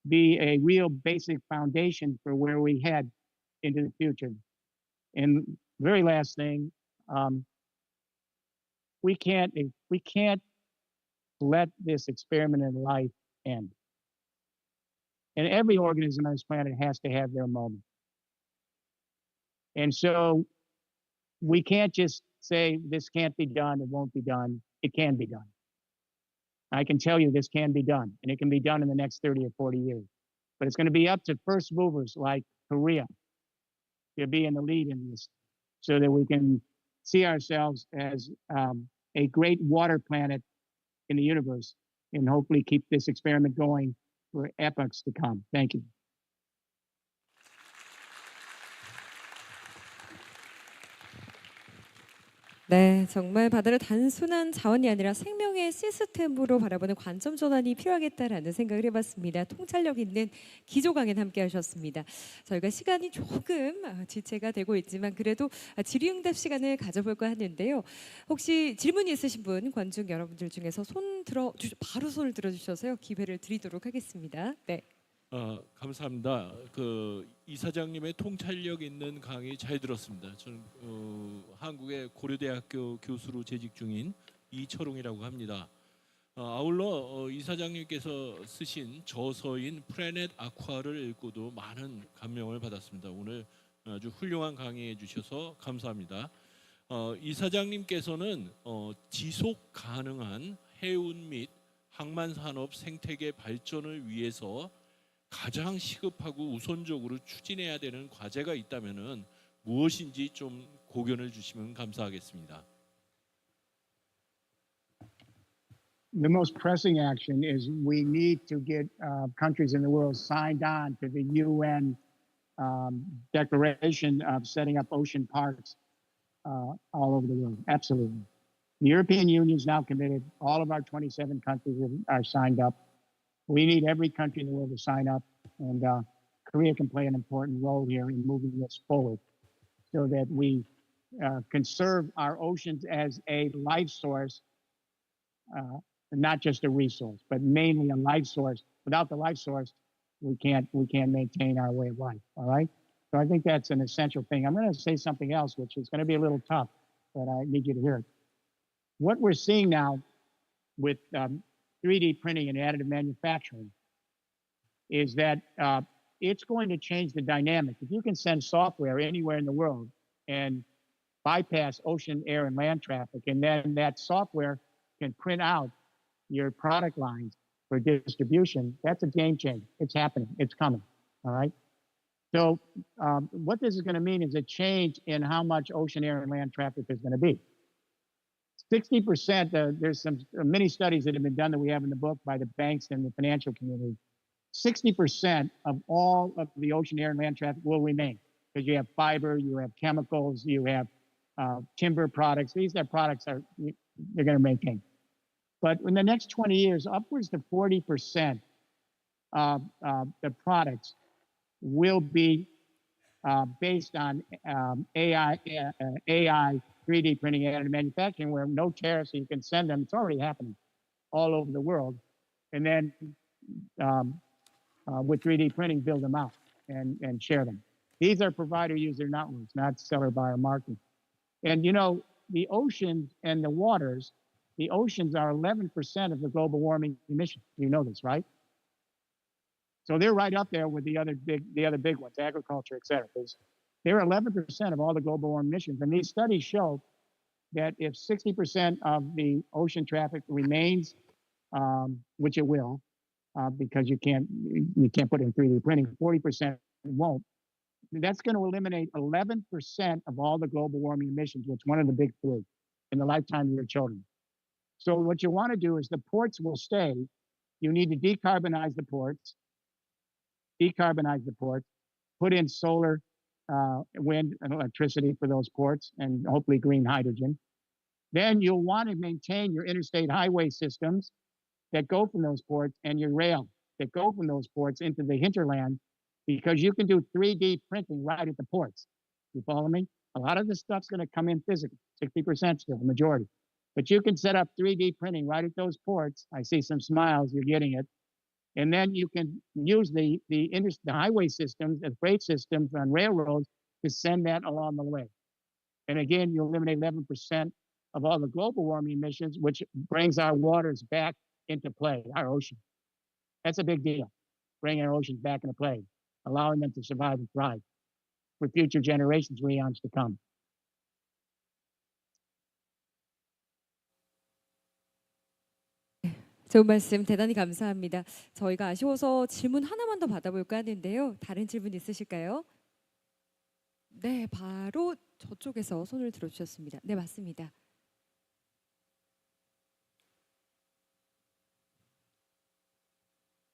be a real basic foundation for where we head into the future. And very last thing, we can't let this experiment in life end. And every organism on this planet has to have their moment. And so we can't just say this can't be done, it won't be done. It can be done. I can tell you this can be done, and it can be done in the next 30 or 40 years. But it's going to be up to first movers like Korea to be in the lead in this so that we can see ourselves as a great water planet in the universe and hopefully keep this experiment going for epochs to come. Thank you.
네, 정말 바다를 단순한 자원이 아니라 생명의 시스템으로 바라보는 관점 전환이 필요하겠다라는 생각을 해봤습니다. 통찰력 있는 기조 강연 함께 하셨습니다. 저희가 시간이 조금 지체가 되고 있지만 그래도 질의응답 시간을 가져볼까 하는데요. 혹시 질문 있으신 분, 관중 여러분들 중에서 바로 손을 들어주셔서요. 기회를 드리도록 하겠습니다. 네.
감사합니다. 그 이사장님의 통찰력 있는 강의 잘 들었습니다. 저는 한국의 고려대학교 교수로 재직 중인 이철웅이라고 합니다. 아울러 이사장님께서 쓰신 저서인 플래닛 아쿠아를 읽고도 많은 감명을 받았습니다. 오늘 아주 훌륭한 강의해 주셔서 감사합니다. 이사장님께서는 지속 가능한 해운 및 항만 산업 생태계 발전을 위해서 가장 시급하고 우선적으로 추진해야 되는 과제가 있다면은 무엇인지 좀 고견을 주시면 감사하겠습니다.
The most pressing action is we need to get countries in the world signed on to the UN declaration of setting up ocean parks all over the world. Absolutely. The European Union is now committed. All of our 27 countries are signed up. We need every country in the world to sign up, and Korea can play an important role here in moving this forward so that we conserve our oceans as a life source, not just a resource, but mainly a life source. Without the life source, we can't maintain our way of life, all right? So I think that's an essential thing. I'm going to say something else, which is going to be a little tough, but I need you to hear it. What we're seeing now with 3D printing and additive manufacturing is that it's going to change the dynamic. If you can send software anywhere in the world and bypass ocean, air, and land traffic, and then that software can print out your product lines for distribution, that's a game changer. It's happening. It's coming. All right. So what this is going to mean is a change in how much ocean, air, and land traffic is going to be. 60%, there's some many studies that have been done that we have in the book by the banks and the financial community. 60% of all of the ocean, air, and land traffic will remain because you have fiber, you have chemicals, you have timber products. These are products they're going to maintain. But in the next 20 years, upwards to 40% of the products will be based on AI, 3D printing, additive manufacturing, where no tariffs, so you can send them. It's already happening all over the world. And then with 3D printing, build them out and share them. These are provider user networks, not seller buyer market. And you know, the oceans and the waters, the oceans are 11% of the global warming emissions. You know this, right? So they're right up there with the other big ones, agriculture, et cetera. They're 11% of all the global warming emissions. And these studies show that if 60% of the ocean traffic remains, which it will, because you can't put it in 3D printing, 40% won't. That's going to eliminate 11% of all the global warming emissions, which is one of the big three in the lifetime of your children. So what you want to do is the ports will stay. You need to decarbonize the ports, put in solar, wind, and electricity for those ports, and hopefully green hydrogen. Then you'll want to maintain your interstate highway systems that go from those ports and your rail that go from those ports into the hinterland, because you can do 3D printing right at the ports. You follow me? A lot of this stuff's going to come in physically, 60% still, the majority. But you can set up 3D printing right at those ports. I see some smiles, you're getting it. And then you can use the highway systems, the freight systems on railroads to send that along the way. And again, you eliminate 11% of all the global warming emissions, which brings our waters back into play, our ocean. That's a big deal, bringing our oceans back into play, allowing them to survive and thrive for future generations, eons to come.
좋은 말씀 대단히 감사합니다. 저희가 아쉬워서 질문 하나만 더 받아볼까 하는데요. 다른 질문 있으실까요? 네, 바로 저쪽에서 손을 들어주셨습니다. 네, 맞습니다.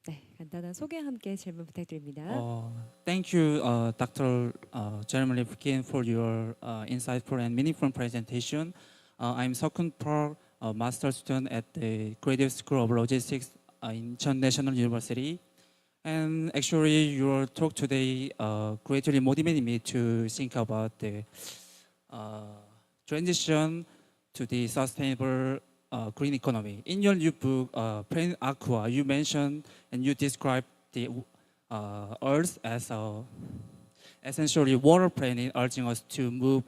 네, 간단한 소개와 함께 질문 부탁드립니다.
Thank you, Dr. Jeremy Lipkin, for your insightful and meaningful presentation. I'm Seokun Park, a master student at the Graduate School of Logistics in Incheon National University. And actually, your talk today greatly motivated me to think about the transition to the sustainable green economy. In your new book, Planet Aqua, you mentioned and you described the Earth as essentially water planet, urging us to move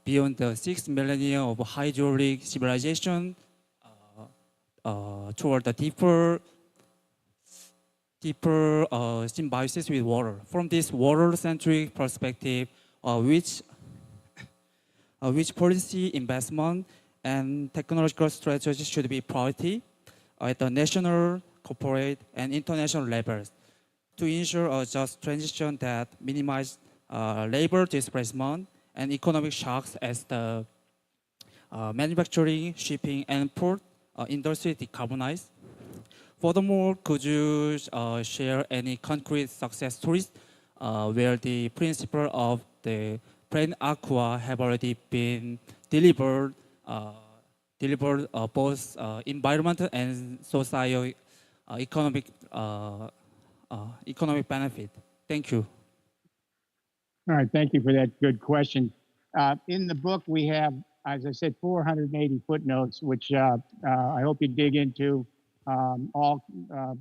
beyond the 6 millennia of hydraulic civilization toward the deeper symbiosis with water. From this water-centric perspective, which policy investment and technological strategies should be priority at the national, corporate, and international levels to ensure a just transition that minimizes labor displacement and economic shocks as the manufacturing, shipping, and port industry decarbonize. Furthermore, could you share any concrete success stories where the principle of the Planet Aqua have already been delivered both environmental and socio economic benefit? Thank you.
All right, thank you for that good question. In the book, we have, as I said, 480 footnotes, which I hope you dig into all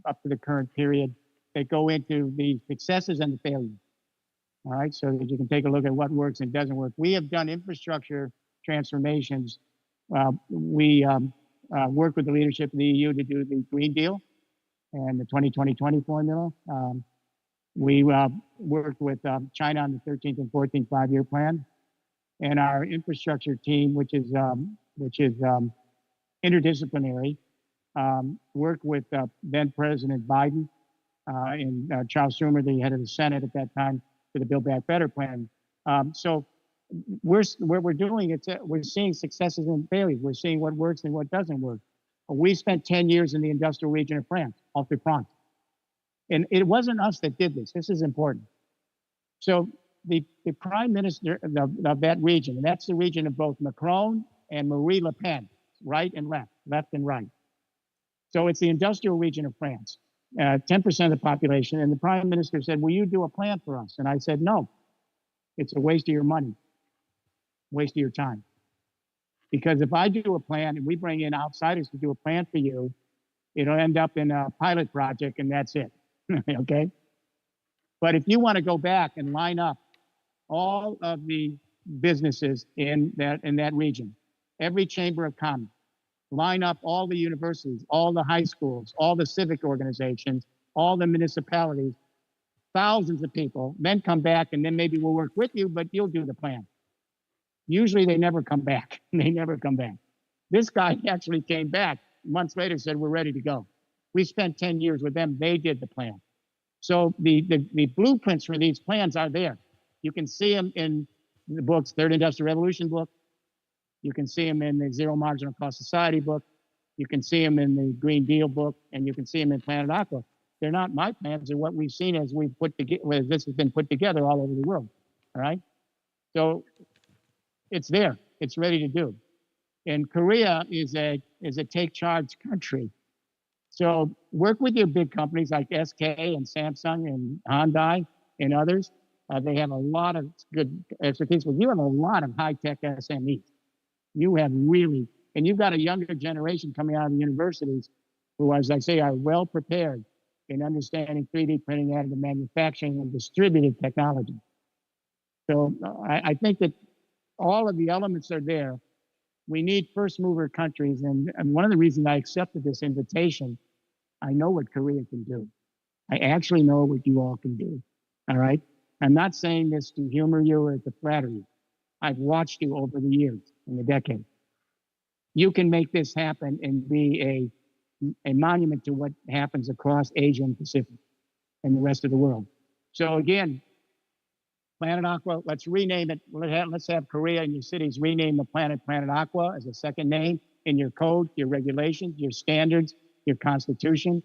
up to the current period. They go into the successes and the failures. All right, so that you can take a look at what works and doesn't work. We have done infrastructure transformations. We work with the leadership of the EU to do the Green Deal and the 2020 formula. We worked with China on the 13th and 14th five-year plan, and our infrastructure team, which is interdisciplinary, worked with then President Biden and Charles Schumer, the head of the Senate at that time, for the Build Back Better plan. So what we're doing, we're seeing successes and failures. We're seeing what works and what doesn't work. We spent 10 years in the industrial region of France, Alpes France. And it wasn't us that did this. This is important. So the prime minister of that region, and that's the region of both Macron and Marie Le Pen, right and left and right. So it's the industrial region of France, 10% of the population. And the prime minister said, will you do a plan for us? And I said, no, it's a waste of your money, waste of your time. Because if I do a plan and we bring in outsiders to do a plan for you, it'll end up in a pilot project and that's it, okay? But if you want to go back and line up all of the businesses in that region, every chamber of commerce, line up all the universities, all the high schools, all the civic organizations, all the municipalities, thousands of people, then come back and then maybe we'll work with you, but you'll do the plan. Usually they never come back. They never come back. This guy actually came back months later, said, we're ready to go. We spent 10 years with them. They did the plan. So the blueprints for these plans are there. You can see them in the books, Third Industrial Revolution book. You can see them in the Zero Marginal Cost Society book. You can see them in the Green Deal book, and you can see them in Planet Aqua. They're not my plans. They're what we've seen as we've put together. This has been put together all over the world. All right. So it's there. It's ready to do. And Korea is a take charge country. So work with your big companies like SK and Samsung and Hyundai and others. They have a lot of good expertise, but you have a lot of high-tech SMEs. You have really, and you've got a younger generation coming out of the universities who, as I say, are well prepared in understanding 3D printing, additive manufacturing, and distributed technology. So I think that all of the elements are there. We need first mover countries. And one of the reasons I accepted this invitation, I know what Korea can do. I actually know what you all can do. All right. I'm not saying this to humor you or to flatter you. I've watched you over the years, in the decade. You can make this happen and be a monument to what happens across Asia and Pacific and the rest of the world. So again, Planet Aqua, let's rename it. Let's have Korea and your cities rename the planet Planet Aqua as a second name in your code, your regulations, your standards, your constitution,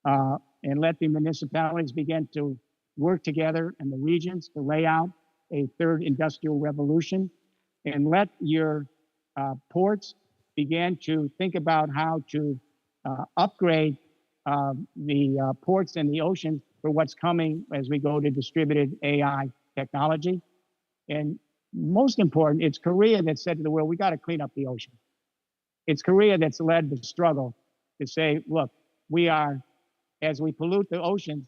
and let the municipalities begin to work together and the regions to lay out a third industrial revolution, and let your ports begin to think about how to upgrade the ports and the oceans for what's coming as we go to distributed AI technology. And most important, it's Korea that said to the world, we got to clean up the ocean. It's Korea that's led the struggle to say, look, as we pollute the oceans,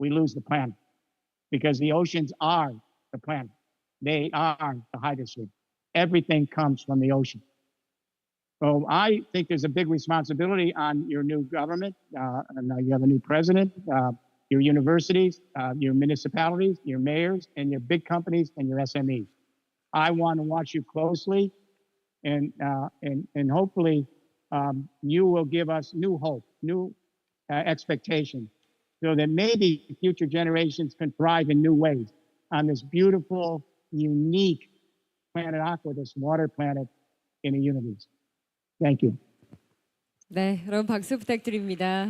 we lose the planet, because the oceans are the planet. They are the hydrosphere. Everything comes from the ocean. So I think there's a big responsibility on your new government. And now you have a new president, your universities, your municipalities, your mayors, and your big companies and your SMEs. I want to watch you closely, and hopefully you will give us new hope, new expectation, so that maybe future generations can thrive in new ways on this beautiful, unique planet Aqua, this water planet in the universe. Thank you.
네, 여러분 박수 부탁드립니다.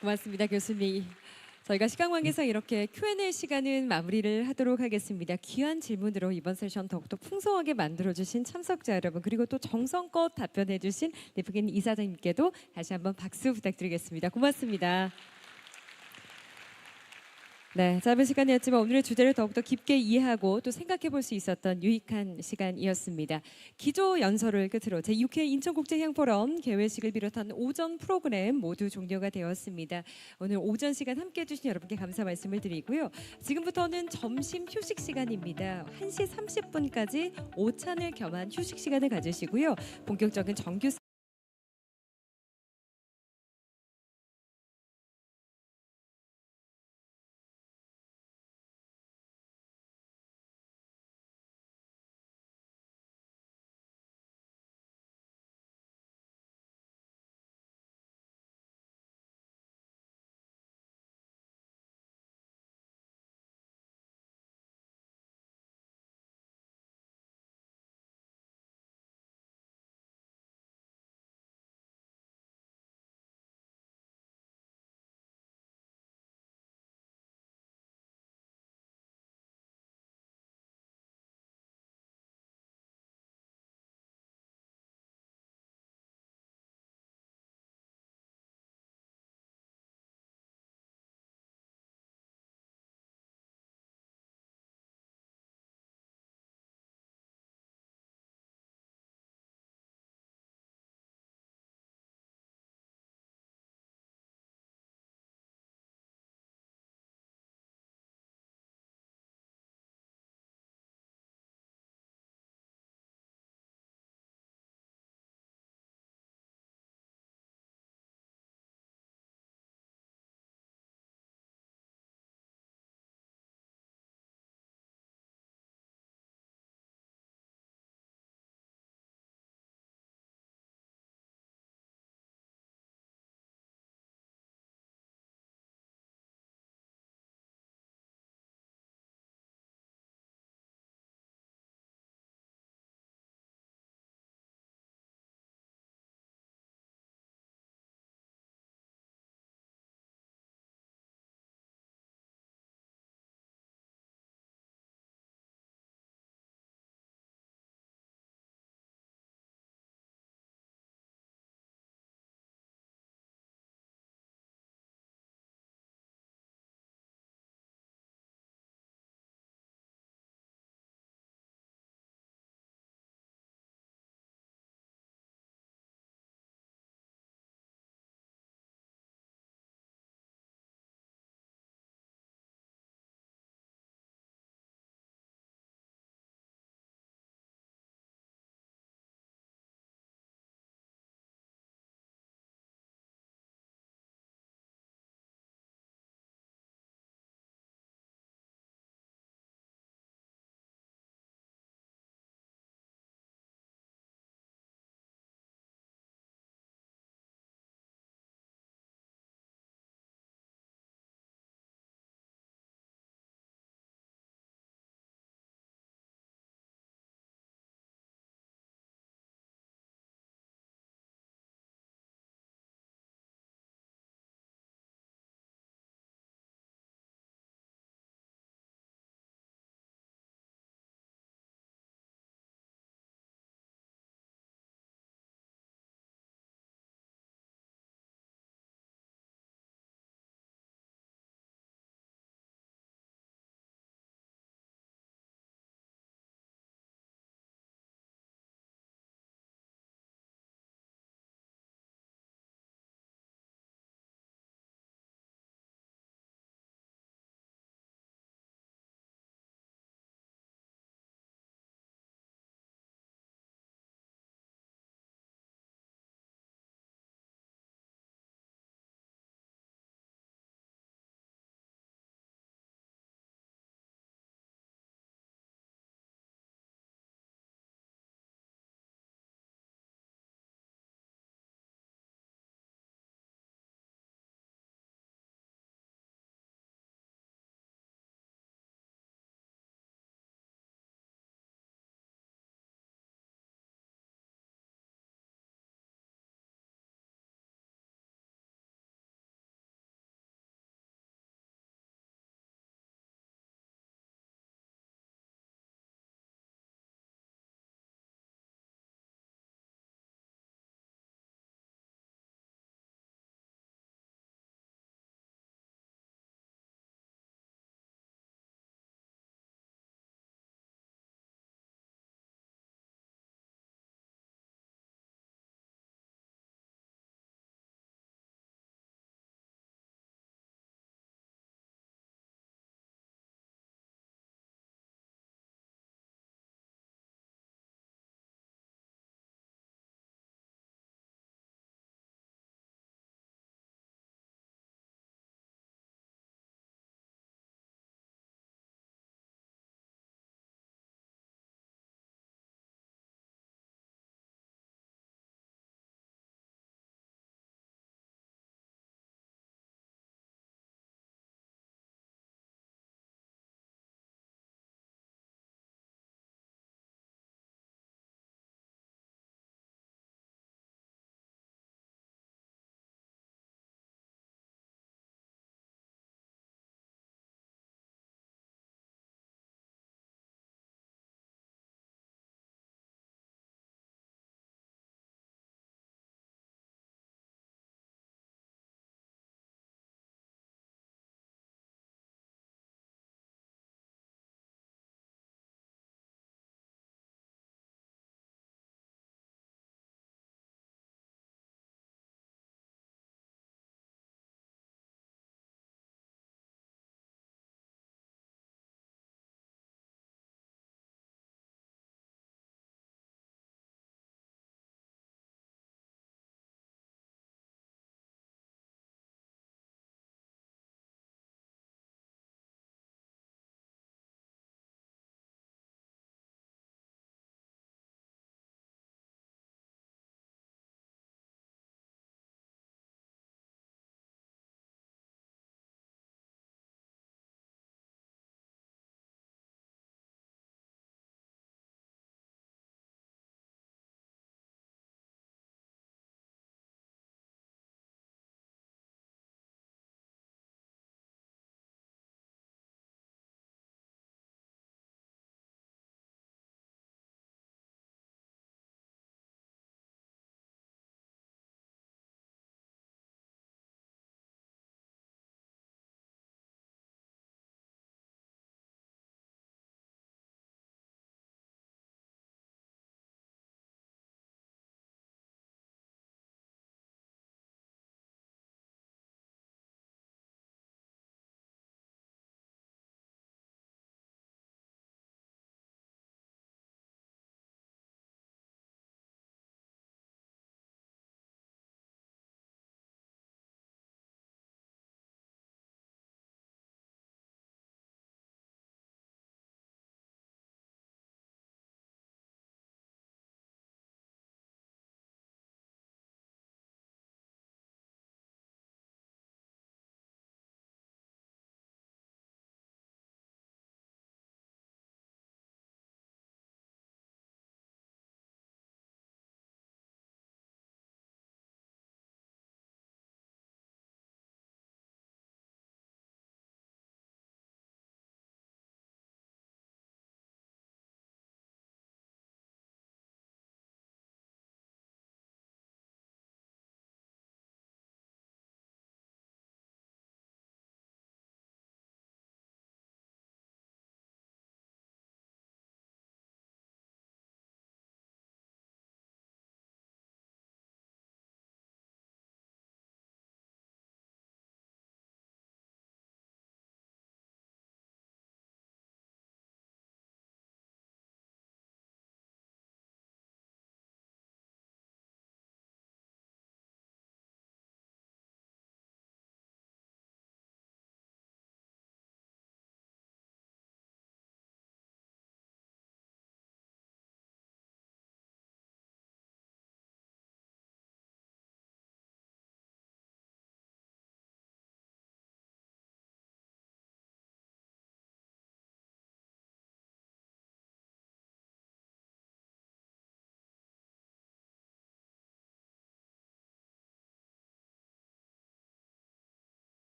고맙습니다, 교수님. 저희가 시간 관계상 이렇게 Q&A 시간은 마무리를 하도록 하겠습니다. 귀한 질문으로 이번 세션 더욱더 풍성하게 만들어주신 참석자 여러분, 그리고 또 정성껏 답변해주신 리프긴 이사장님께도 다시 한번 박수 부탁드리겠습니다. 고맙습니다. 네, 짧은 시간이었지만 오늘의 주제를 더욱더 깊게 이해하고 또 생각해 볼 수 있었던 유익한 시간이었습니다. 기조 연설을 끝으로 제6회 인천국제해양포럼 개회식을 비롯한 오전 프로그램 모두 종료가 되었습니다. 오늘 오전 시간 함께해 주신 여러분께 감사 말씀을 드리고요. 지금부터는 점심 휴식 시간입니다. 1시 30분까지 오찬을 겸한 휴식 시간을 가지시고요. 본격적인 정규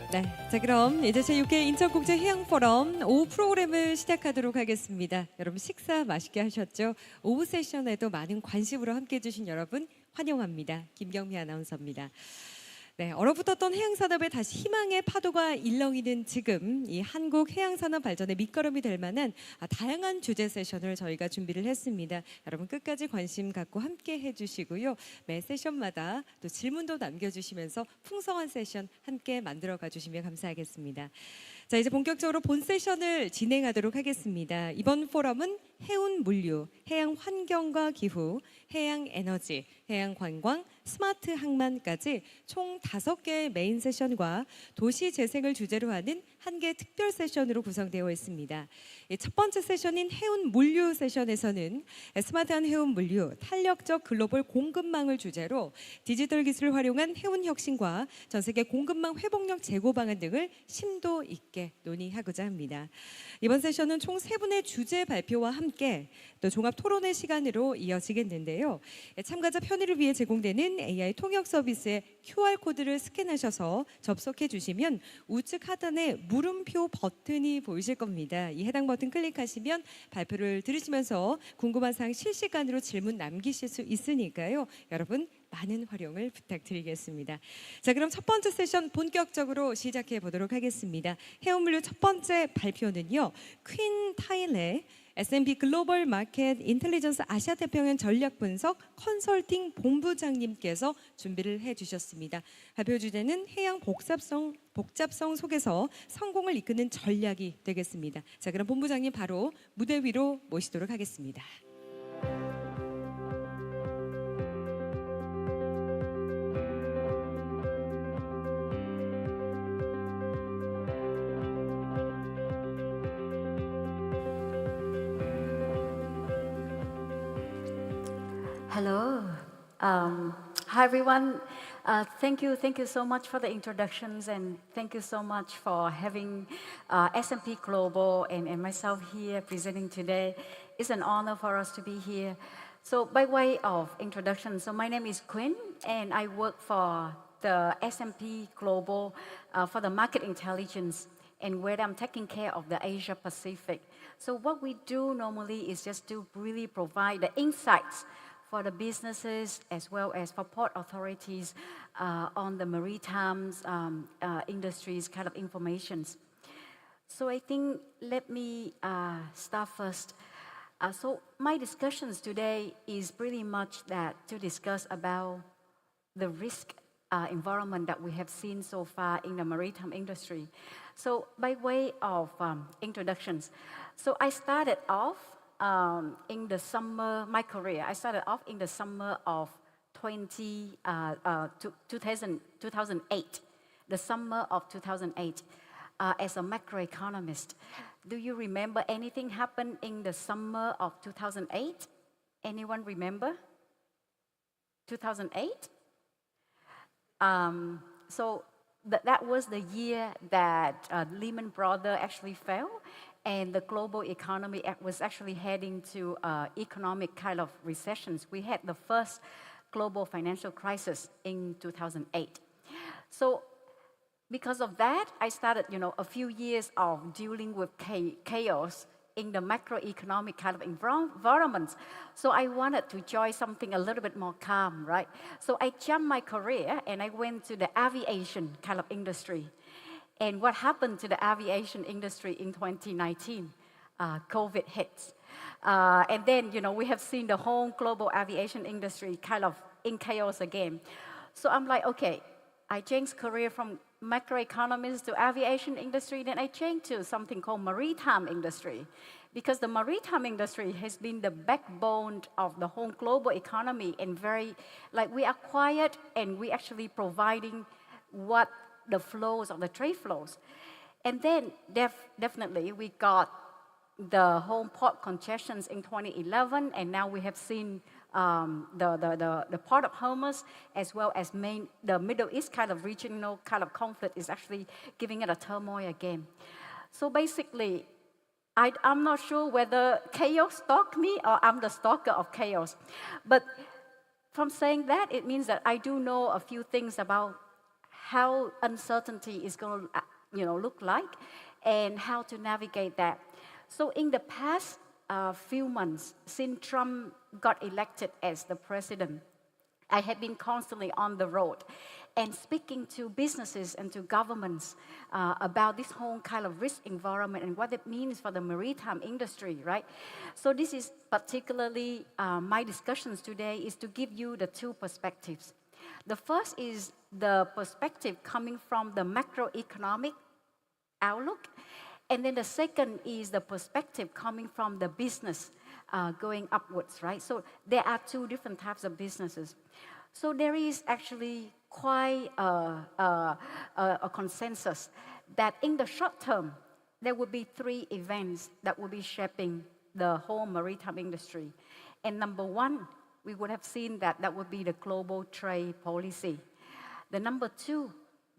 네, 자 그럼 이제 제6회 인천국제해양포럼 오후 프로그램을 시작하도록 하겠습니다. 여러분 식사 맛있게 하셨죠? 오후 세션에도 많은 관심으로 함께해 주신 여러분 환영합니다. 김경미 아나운서입니다. 네, 얼어붙었던 해양산업에 다시 희망의 파도가 일렁이는 지금 이 한국 해양산업 발전의 밑거름이 될 만한 다양한 주제 세션을 저희가 준비를 했습니다. 여러분 끝까지 관심 갖고 함께 해주시고요. 매 세션마다 또 질문도 남겨주시면서 풍성한 세션 함께 만들어가 주시면 감사하겠습니다. 자, 이제 본격적으로 본 세션을 진행하도록 하겠습니다. 이번 포럼은 해운 물류, 해양 환경과 기후, 해양 에너지, 해양 관광, 스마트 항만까지 총 5개의 메인 세션과 도시 재생을 주제로 하는 1개 특별 세션으로 구성되어 있습니다. 첫 번째 세션인 해운 물류 세션에서는 스마트한 해운 물류, 탄력적 글로벌 공급망을 주제로 디지털 기술을 활용한 해운 혁신과 전 세계 공급망 회복력 제고 방안 등을 심도 있게 논의하고자 합니다. 이번 세션은 총 3분의 주제 발표와 함께 또 종합 토론회 시간으로 이어지겠는데요. 참가자 편의를 위해 제공되는 AI 통역 서비스의 QR코드를 스캔하셔서 접속해 주시면 우측 하단에 물음표 버튼이 보이실 겁니다. 이 해당 버튼 클릭하시면 발표를 들으시면서 궁금한 사항 실시간으로 질문 남기실 수 있으니까요. 여러분 많은 활용을 부탁드리겠습니다. 자, 그럼 첫 번째 세션 본격적으로 시작해 보도록 하겠습니다. 해운물류 첫 번째 발표는요. 퀸 타일의 S&P 글로벌 마켓 인텔리전스 아시아 태평양 전략 분석 컨설팅 본부장님께서 준비를 해주셨습니다. 발표 주제는 해양 복잡성 속에서 성공을 이끄는 전략이 되겠습니다. 자, 그럼 본부장님 바로 무대 위로 모시도록 하겠습니다.
Hello. Hi, everyone. Thank you so much for the introductions, and thank you so much for having S&P Global and myself here presenting today. It's an honor for us to be here. So, by way of introduction, so my name is Quinn, and I work for the S&P Global for the market intelligence, and where I'm taking care of the Asia Pacific. So, what we do normally is just to really provide the insights for the businesses as well as for port authorities on the maritime industries kind of informations. So I think let me start first. So my discussions today is pretty much that to discuss about the risk environment that we have seen so far in the maritime industry. So by way of introductions, so I started off in the summer, my career, I started off in the summer of 2008, the summer of 2008, as a macroeconomist. Do you remember anything happened in the summer of 2008? Anyone remember? 2008? So that was the year that Lehman Brothers actually fell, and the global economy was actually heading to economic kind of recessions. We had the first global financial crisis in 2008. So because of that, I started, a few years of dealing with chaos in the macroeconomic kind of environments. So I wanted to join something a little bit more calm, right? So I jumped my career and I went to the aviation kind of industry. And what happened to the aviation industry in 2019? COVID hits. And then, we have seen the whole global aviation industry kind of in chaos again. So I'm like, okay, I changed career from macroeconomist to aviation industry, then I changed to something called maritime industry. Because the maritime industry has been the backbone of the whole global economy and we are quiet and we actually providing what the flows of the trade flows. And then definitely we got the whole port congestions in 2011, and now we have seen the port of Hormuz as well as the Middle East kind of regional kind of conflict is actually giving it a turmoil again. So basically, I'm not sure whether chaos stalked me or I'm the stalker of chaos. But from saying that, it means that I do know a few things about how uncertainty is going to look like and how to navigate that. So in the past few months, since Trump got elected as the president, I have been constantly on the road and speaking to businesses and to governments about this whole kind of risk environment and what it means for the maritime industry, right? So this is particularly my discussions today is to give you the two perspectives. The first is the perspective coming from the macroeconomic outlook, and then the second is the perspective coming from the business going upwards, right? So there are two different types of businesses. So there is actually quite a consensus that in the short term, there will be three events that will be shaping the whole maritime industry. And number one, we would have seen that would be the global trade policy. The number two,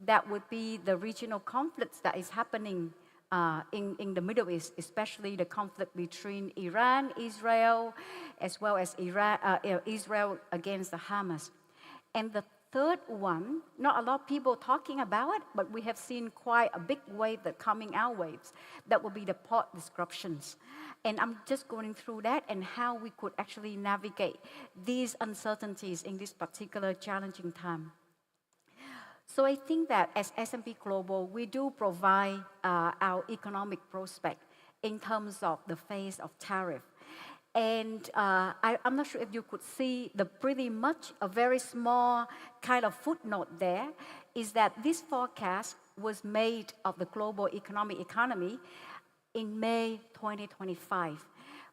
that would be the regional conflicts that is happening in the Middle East, especially the conflict between Iran, Israel, as well as Israel against the Hamas. And the third one, not a lot of people talking about it, but we have seen quite a big wave that coming our waves. That will be the port disruptions. And I'm just going through that and how we could actually navigate these uncertainties in this particular challenging time. So I think that as S&P Global, we do provide our economic prospect in terms of the phase of tariff. And I'm not sure if you could see the pretty much a very small kind of footnote there, is that this forecast was made of the global economy in May 2025.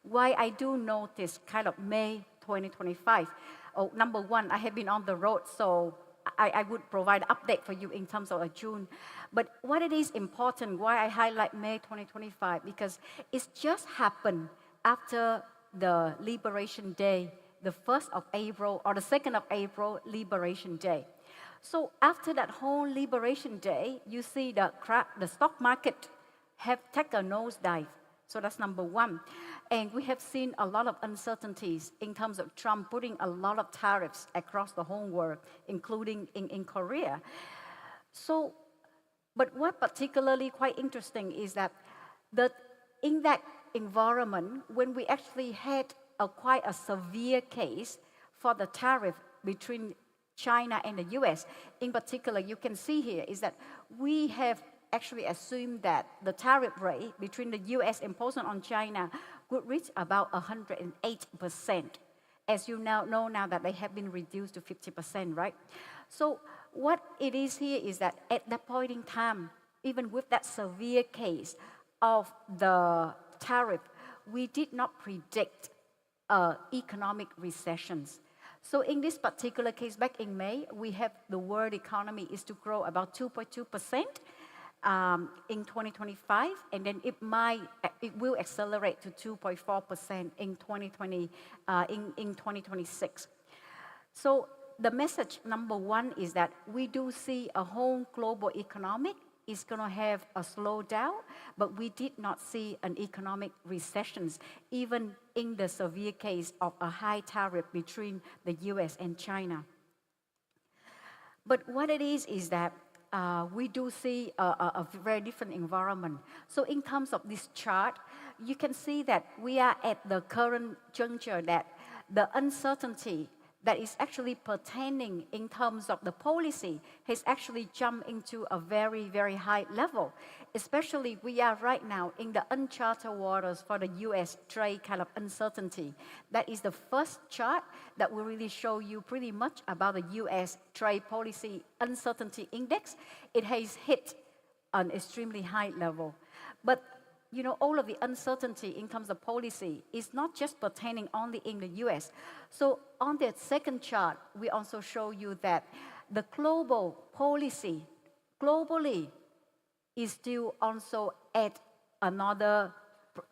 Why I do notice kind of May 2025? Oh, number one, I have been on the road, so I would provide an update for you in terms of June. But what it is important, why I highlight May 2025, because it's just happened after the Liberation Day, the 1st of April or the 2nd of April, Liberation Day. So after that whole Liberation Day, you see the stock market have taken a nosedive. So that's number one. And we have seen a lot of uncertainties in terms of Trump putting a lot of tariffs across the whole world, including in Korea. So, but what particularly quite interesting is that in that environment, when we actually had quite a severe case for the tariff between China and the US, in particular, you can see here is that we have actually assumed that the tariff rate between the US imposed on China would reach about 108%. As you now know now that they have been reduced to 50%, right? So what it is here is that at that point in time, even with that severe case of the tariff, we did not predict economic recessions. So in this particular case, back in May, we have the world economy is to grow about 2.2%. In 2025, and then it will accelerate to 2.4% in 2026. So the message number one is that we do see a whole global economic is going to have a slowdown, but we did not see an economic recessions, even in the severe case of a high tariff between the US and China. But what it is that we do see a very different environment. So in terms of this chart, you can see that we are at the current juncture that the uncertainty that is actually pertaining in terms of the policy has actually jumped into a very, very high level. Especially we are right now in the uncharted waters for the US trade kind of uncertainty. That is the first chart that will really show you pretty much about the US trade policy uncertainty index. It has hit an extremely high level. But you know, all of the uncertainty in terms of policy is not just pertaining only in the US. So on the second chart, we also show you that the global policy globally is still also at another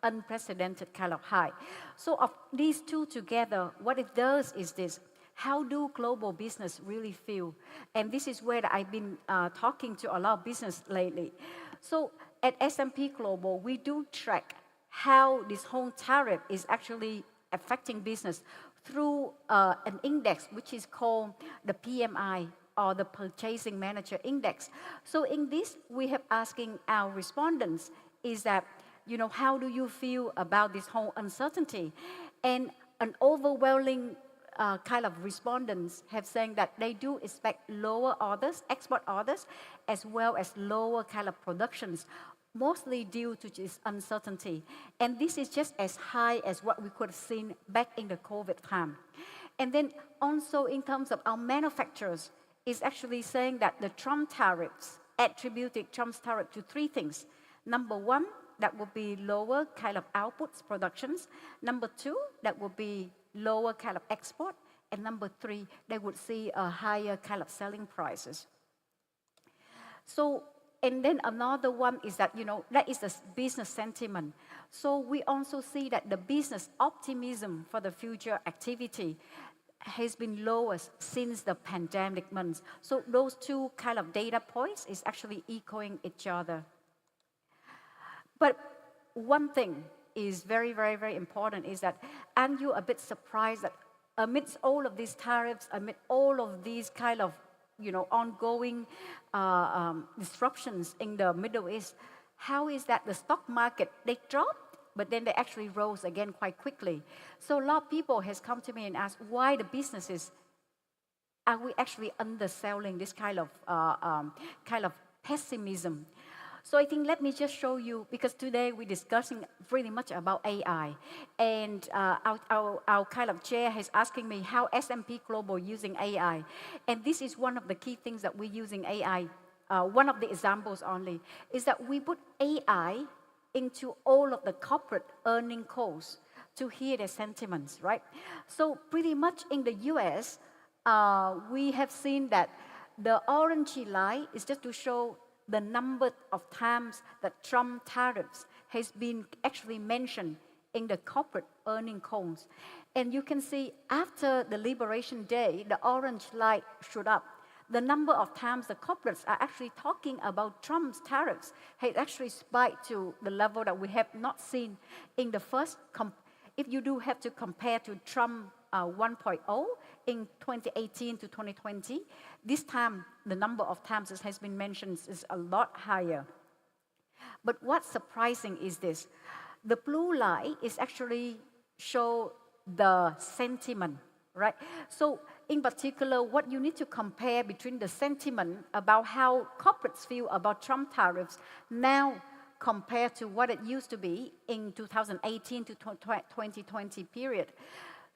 unprecedented kind of high. So of these two together, what it does is this: how do global business really feel? And this is where I've been talking to a lot of business lately. So at S&P Global, we do track how this whole tariff is actually affecting business through an index which is called the PMI or the Purchasing Manager Index. So in this, we have asking our respondents is that, how do you feel about this whole uncertainty? And an overwhelming kind of respondents have saying that they do expect lower orders, export orders, as well as lower kind of productions, mostly due to this uncertainty. And this is just as high as what we could have seen back in the COVID time. And then also in terms of our manufacturers, is actually saying that the Trump tariffs, attributed Trump's tariff to three things. Number one, that would be lower kind of outputs, productions. Number two, that would be lower kind of export. And number three, they would see a higher kind of selling prices. So, and then another one is that, that is the business sentiment. So we also see that the business optimism for the future activity has been lowest since the pandemic months. So those two kind of data points is actually echoing each other. But one thing is very, very, very important is that, aren't you a bit surprised that amidst all of these tariffs, amid all of these kind of ongoing disruptions in the Middle East, how is that the stock market, they dropped, but then they actually rose again quite quickly. So a lot of people has come to me and asked why the businesses, are we actually underselling this kind of pessimism? So I think let me just show you, because today we're discussing really much about AI. And our kind of chair is asking me how S&P Global using AI. And this is one of the key things that we're using AI. One of the examples only is that we put AI into all of the corporate earning calls to hear their sentiments, right? So pretty much in the US, we have seen that the orange line is just to show the number of times that Trump tariffs has been actually mentioned in the corporate earning calls. And you can see after the Liberation Day, the orange light shot up. The number of times the corporates are actually talking about Trump's tariffs has actually spiked to the level that we have not seen in the first, if you do have to compare to Trump 1.0 in 2018 to 2020, this time the number of times it has been mentioned is a lot higher. But what's surprising is this. The blue line is actually show the sentiment, right? So in particular, what you need to compare between the sentiment about how corporates feel about Trump tariffs now compared to what it used to be in 2018 to 2020 period.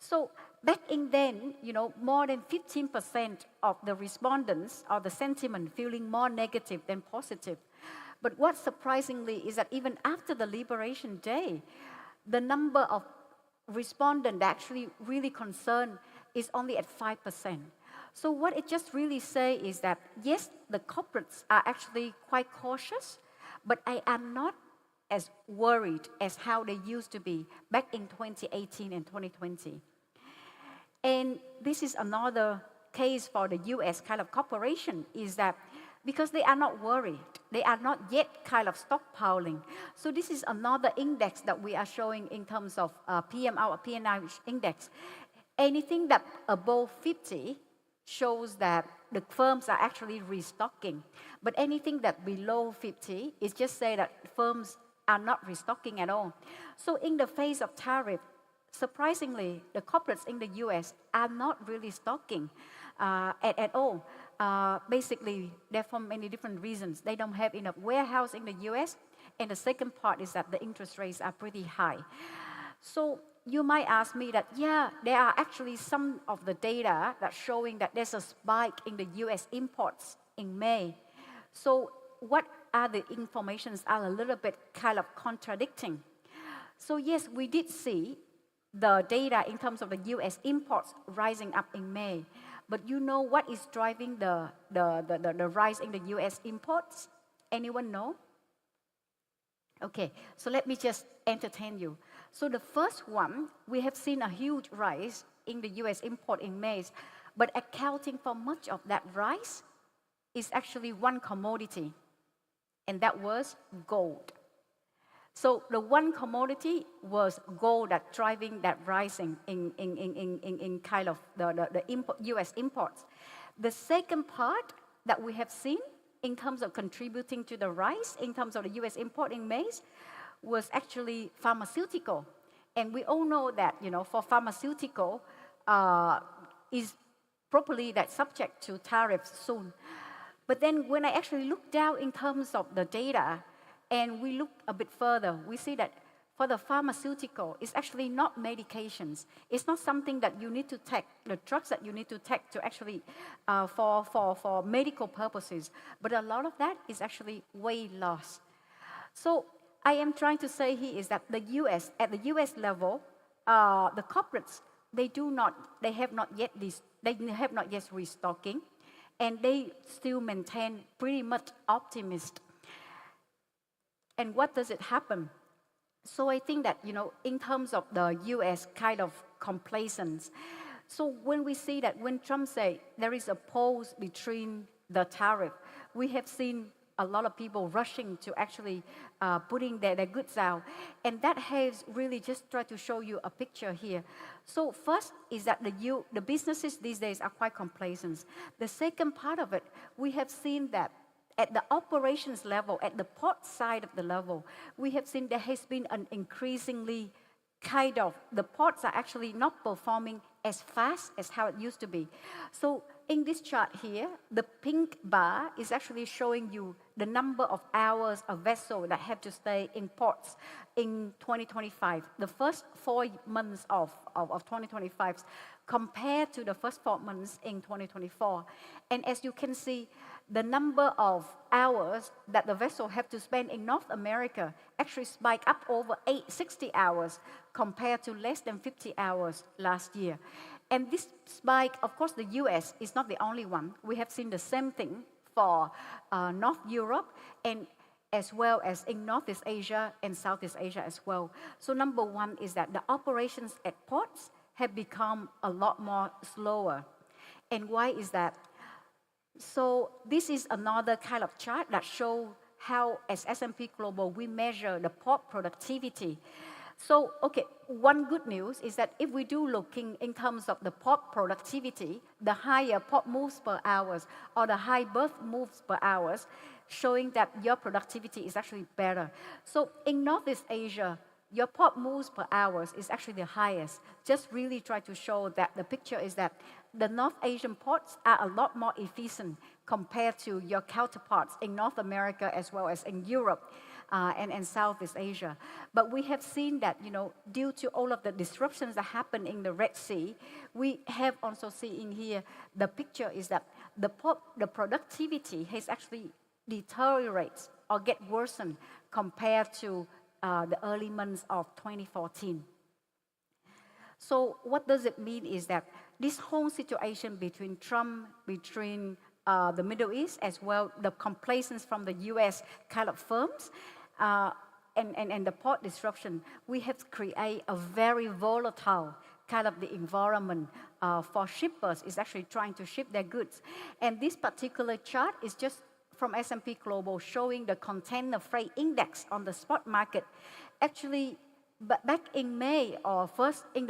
So back in then, more than 15% of the respondents or the sentiment feeling more negative than positive. But what's surprisingly is that even after the Liberation Day, the number of respondents actually really concerned is only at 5%. So what it just really say is that, yes, the corporates are actually quite cautious, but I am not as worried as how they used to be back in 2018 and 2020. And this is another case for the US kind of corporation is that because they are not worried, they are not yet kind of stockpiling. So this is another index that we are showing in terms of PMI or PNI index. Anything that above 50 shows that the firms are actually restocking. But anything that below 50 is just say that firms are not restocking at all. So in the face of tariff, surprisingly, the corporates in the US are not really stocking at all. Basically, they're for many different reasons. They don't have enough warehouse in the US. And the second part is that the interest rates are pretty high. So you might ask me that, yeah, there are actually some of the data that's showing that there's a spike in the US imports in May. So what are the informations are a little bit kind of contradicting. So yes, we did see the data in terms of the US imports rising up in May. But you know what is driving the rise in the US imports? Anyone know? Okay, so let me just entertain you. So the first one, we have seen a huge rise in the US import in May, but accounting for much of that rise is actually one commodity, and that was gold. So the one commodity was gold that driving that rising in kind of the US imports. The second part that we have seen in terms of contributing to the rise in terms of the U.S. importing maize was actually pharmaceutical. And we all know that, for pharmaceutical is properly that subject to tariffs soon. But then when I actually look down in terms of the data and we look a bit further, we see that for the pharmaceutical, it's actually not medications. It's not something that you need to take, the drugs that you need to take to actually, for medical purposes. But a lot of that is actually weight loss. So I am trying to say here is that the U.S., at the U.S. level, the corporates, they have not yet restocking, and they still maintain pretty much optimistic. And what does it happen? So I think that, in terms of the U.S. kind of complacence, so when we see that when Trump say there is a pause between the tariff, we have seen a lot of people rushing to actually putting their goods out. And that has really just tried to show you a picture here. So first is that the businesses these days are quite complacent. The second part of it, we have seen that at the operations level, at the port side of the level, we have seen there has been an increasingly the ports are actually not performing as fast as how it used to be. So in this chart here, the pink bar is actually showing you the number of hours a vessel that have to stay in ports in 2025. The first 4 months of 2025 compared to the first 4 months in 2024. And as you can see, the number of hours that the vessel have to spend in North America actually spiked up over 60 hours compared to less than 50 hours last year. And this spike, of course, the US is not the only one. We have seen the same thing for North Europe and as well as in Northeast Asia and Southeast Asia as well. So number one is that the operations at ports have become a lot more slower. And why is that? So this is another kind of chart that shows how, as S&P Global, we measure the port productivity. So, okay, one good news is that if we do looking in terms of the port productivity, the higher port moves per hours or the high berth moves per hours, showing that your productivity is actually better. So in Northeast Asia, your port moves per hours is actually the highest. Just really try to show that the picture is that the North Asian ports are a lot more efficient compared to your counterparts in North America as well as in Europe and Southeast Asia. But we have seen that, due to all of the disruptions that happen in the Red Sea, we have also seen in here, the picture is that the productivity has actually deteriorates or get worsened compared to the early months of 2014. So what does it mean is that this whole situation between Trump, between the Middle East, as well the complacence from the US kind of firms, and the port disruption, we have created a very volatile kind of the environment for shippers is actually trying to ship their goods. And this particular chart is just from S&P Global showing the container freight index on the spot market. Actually, but back in May or first day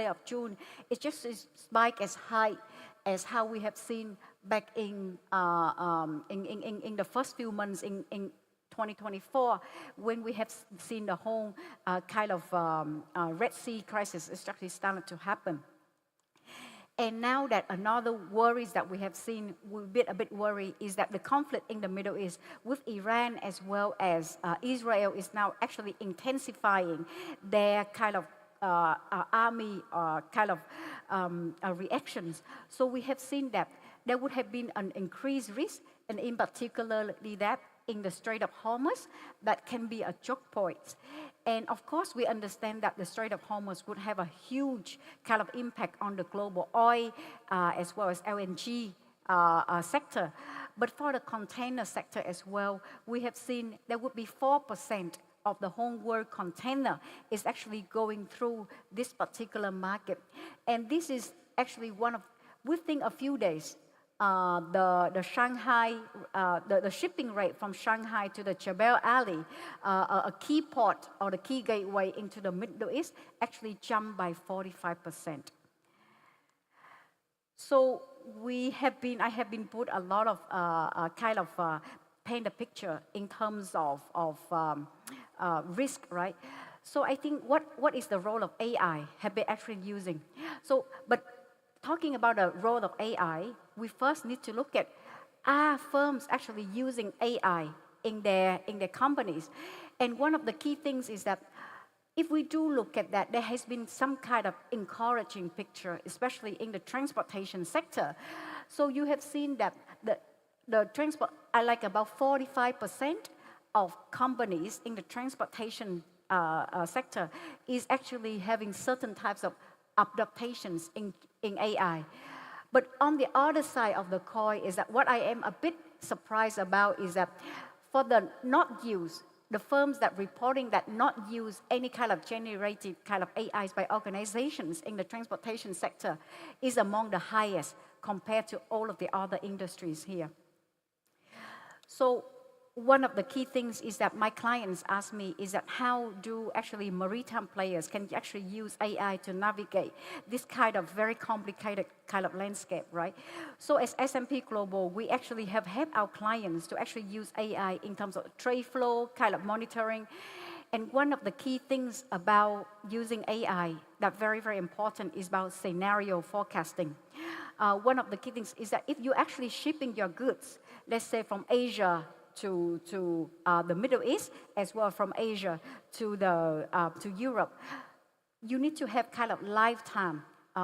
of June, it just spiked as high as how we have seen back in the first few months in 2024, when we have seen the whole kind of Red Sea crisis is actually started to happen. And now that another worries that we have seen, we're a bit worried, is that the conflict in the Middle East with Iran as well as Israel is now actually intensifying their kind of army kind of reactions. So we have seen that there would have been an increased risk, and in particularly that in the Strait of Hormuz, that can be a choke point. And of course, we understand that the Strait of Hormuz would have a huge kind of impact on the global oil as well as LNG sector. But for the container sector as well, we have seen there would be 4% of the whole world container is actually going through this particular market. And this is actually within a few days, the Shanghai, the shipping rate from Shanghai to the Jebel Ali, a key port or the key gateway into the Middle East, actually jumped by 45%. So I have been put a lot of paint a picture in terms of risk, right? So I think what is the role of AI have been actually using? So, but talking about the role of AI, we first need to look at, are firms actually using AI in their companies? And one of the key things is that if we do look at that, there has been some kind of encouraging picture, especially in the transportation sector. So you have seen that the transport, like about 45% of companies in the transportation sector is actually having certain types of adaptations in AI. But on the other side of the coin is that what I am a bit surprised about is that for the not use, the firms that reporting that not use any kind of generated kind of AIs by organizations in the transportation sector is among the highest compared to all of the other industries here. So one of the key things is that my clients ask me is that how do actually maritime players can actually use AI to navigate this kind of very complicated kind of landscape, right? So as S&P Global, we actually have helped our clients to actually use AI in terms of trade flow, kind of monitoring. And one of the key things about using AI that very, very important is about scenario forecasting. One of the key things is that if you're actually shipping your goods, let's say from Asia to the Middle East, as well from Asia to Europe, you need to have kind of lifetime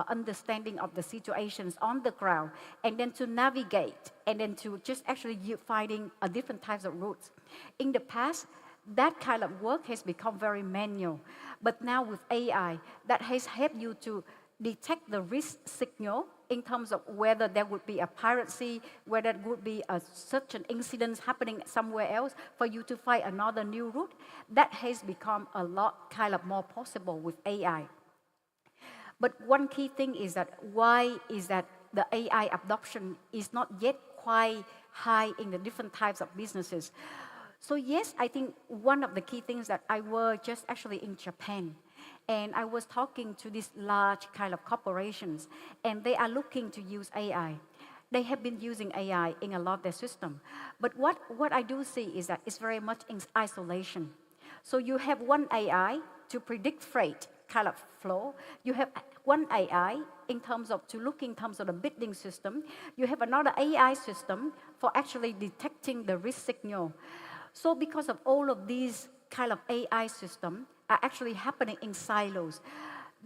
understanding of the situations on the ground, and then to navigate, and then to just actually finding different types of routes. In the past, that kind of work has become very manual, but now with AI, that has helped you to detect the risk signal in terms of whether there would be a piracy, whether there would be such an incident happening somewhere else for you to find another new route. That has become a lot kind of more possible with AI. But one key thing is that why is that the AI adoption is not yet quite high in the different types of businesses. So yes, I think one of the key things that I was just actually in Japan, and I was talking to these large kind of corporations, and they are looking to use AI. They have been using AI in a lot of their system. But what I do see is that it's very much in isolation. So you have one AI to predict freight kind of flow. You have one AI in terms of the bidding system. You have another AI system for actually detecting the risk signal. So because of all of these kind of AI systems are actually happening in silos,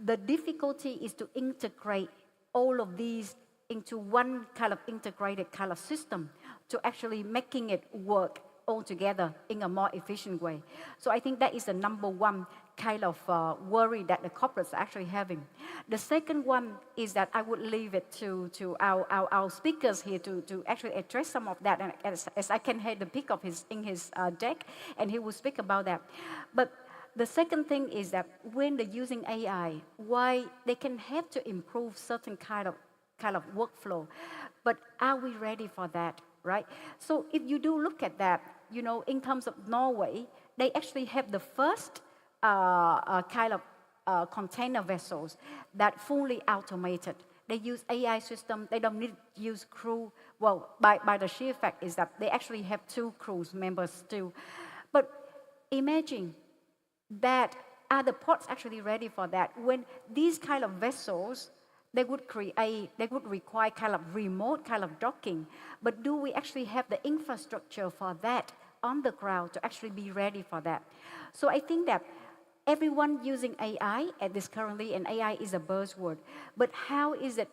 the difficulty is to integrate all of these into one kind of integrated kind of system to actually making it work all together in a more efficient way. So I think that is the number one kind of worry that the corporates are actually having. The second one is that I would leave it to our speakers here to actually address some of that, and as I can hear the pick of his deck, and he will speak about that. But the second thing is that when they're using AI, why they can have to improve certain kind of workflow, but are we ready for that, right? So if you do look at that, you know, in terms of Norway, they actually have the first container vessels that fully automated. They use AI system. They don't need to use crew. Well, by the sheer fact is that they actually have 2 crew members still. But imagine that, are the ports actually ready for that? When these kind of vessels, they would require kind of remote kind of docking. But do we actually have the infrastructure for that on the ground to actually be ready for that? So I think that everyone using AI at this currently, and AI is a buzzword, but how is it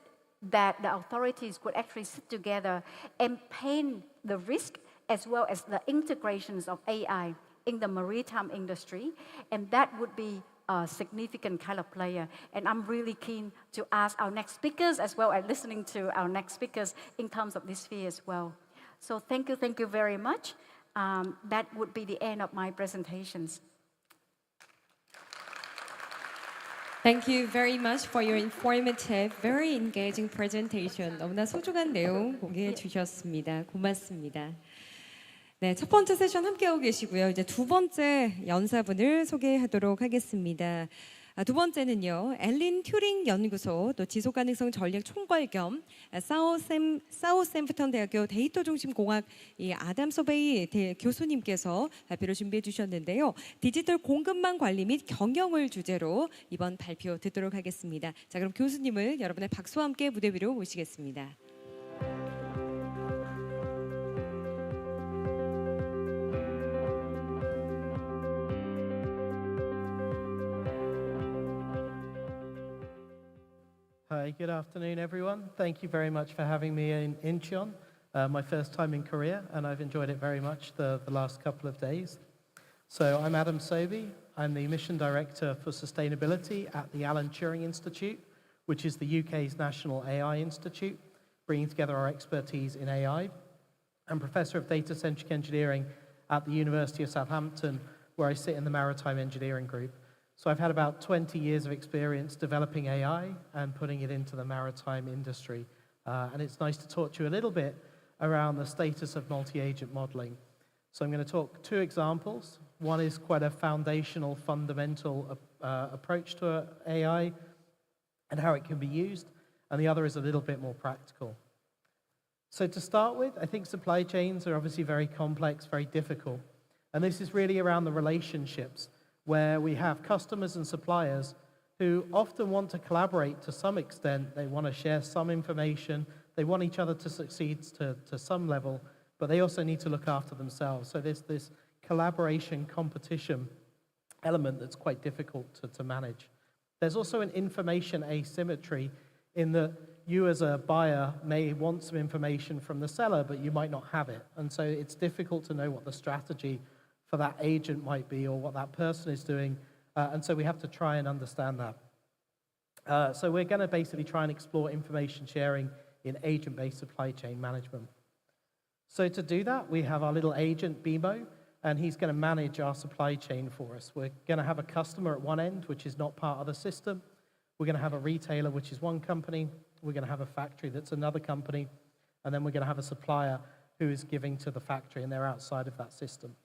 that the authorities could actually sit together and paint the risk as well as the integrations of AI in the maritime industry? And that would be a significant kind of player. And I'm really keen to ask our next speakers as well as listening to our next speakers in terms of this sphere as well. So thank you very much. That would be the end of my presentations.
Thank you very much for your informative, very engaging presentation. 너무나 소중한 내용 공개해 주셨습니다. 고맙습니다. 네, 첫 번째 세션 함께하고 계시고요. 이제 두 번째 연사분을 소개하도록 하겠습니다. 두 번째는요, 엘린 튜링 연구소 또 지속가능성 전략 총괄 겸 사우샘프턴 대학교 데이터 중심 공학 이 아담 소베이 교수님께서 발표를 준비해 주셨는데요. 디지털 공급망 관리 및 경영을 주제로 이번 발표 듣도록 하겠습니다. 자, 그럼 교수님을 여러분의 박수와 함께 무대 위로 모시겠습니다.
Hi, good afternoon, everyone. Thank you very much for having me in Incheon, my first time in Korea, and I've enjoyed it very much the last couple of days. So I'm Adam Sobey. I'm the Mission Director for Sustainability at the Alan Turing Institute, which is the UK's national AI institute, bringing together our expertise in AI. I'm Professor of Data-Centric Engineering at the University of Southampton, where I sit in the Maritime Engineering Group. So I've had about 20 years of experience developing AI and putting it into the maritime industry. And it's nice to talk to you a little bit around the status of multi-agent modeling. So I'm going to talk two examples. One is quite a foundational, fundamental approach to AI and how it can be used. And the other is a little bit more practical. So to start with, I think supply chains are obviously very complex, very difficult. And this is really around the relationships, where we have customers and suppliers who often want to collaborate to some extent. They want to share some information. They want each other to succeed to some level, but they also need to look after themselves. So there's this collaboration, competition element that's quite difficult to manage. There's also an information asymmetry in that you as a buyer may want some information from the seller, but you might not have it. And so it's difficult to know what the strategy for that agent might be or what that person is doing. And so we have to try and understand that. So we're going to basically try and explore information sharing in agent-based supply chain management. So to do that, we have our little agent, BMO, and he's going to manage our supply chain for us. We're going to have a customer at one end, which is not part of the system. We're going to have a retailer, which is one company. We're going to have a factory that's another company. And then we're going to have a supplier who is giving to the factory, and they're outside of that system.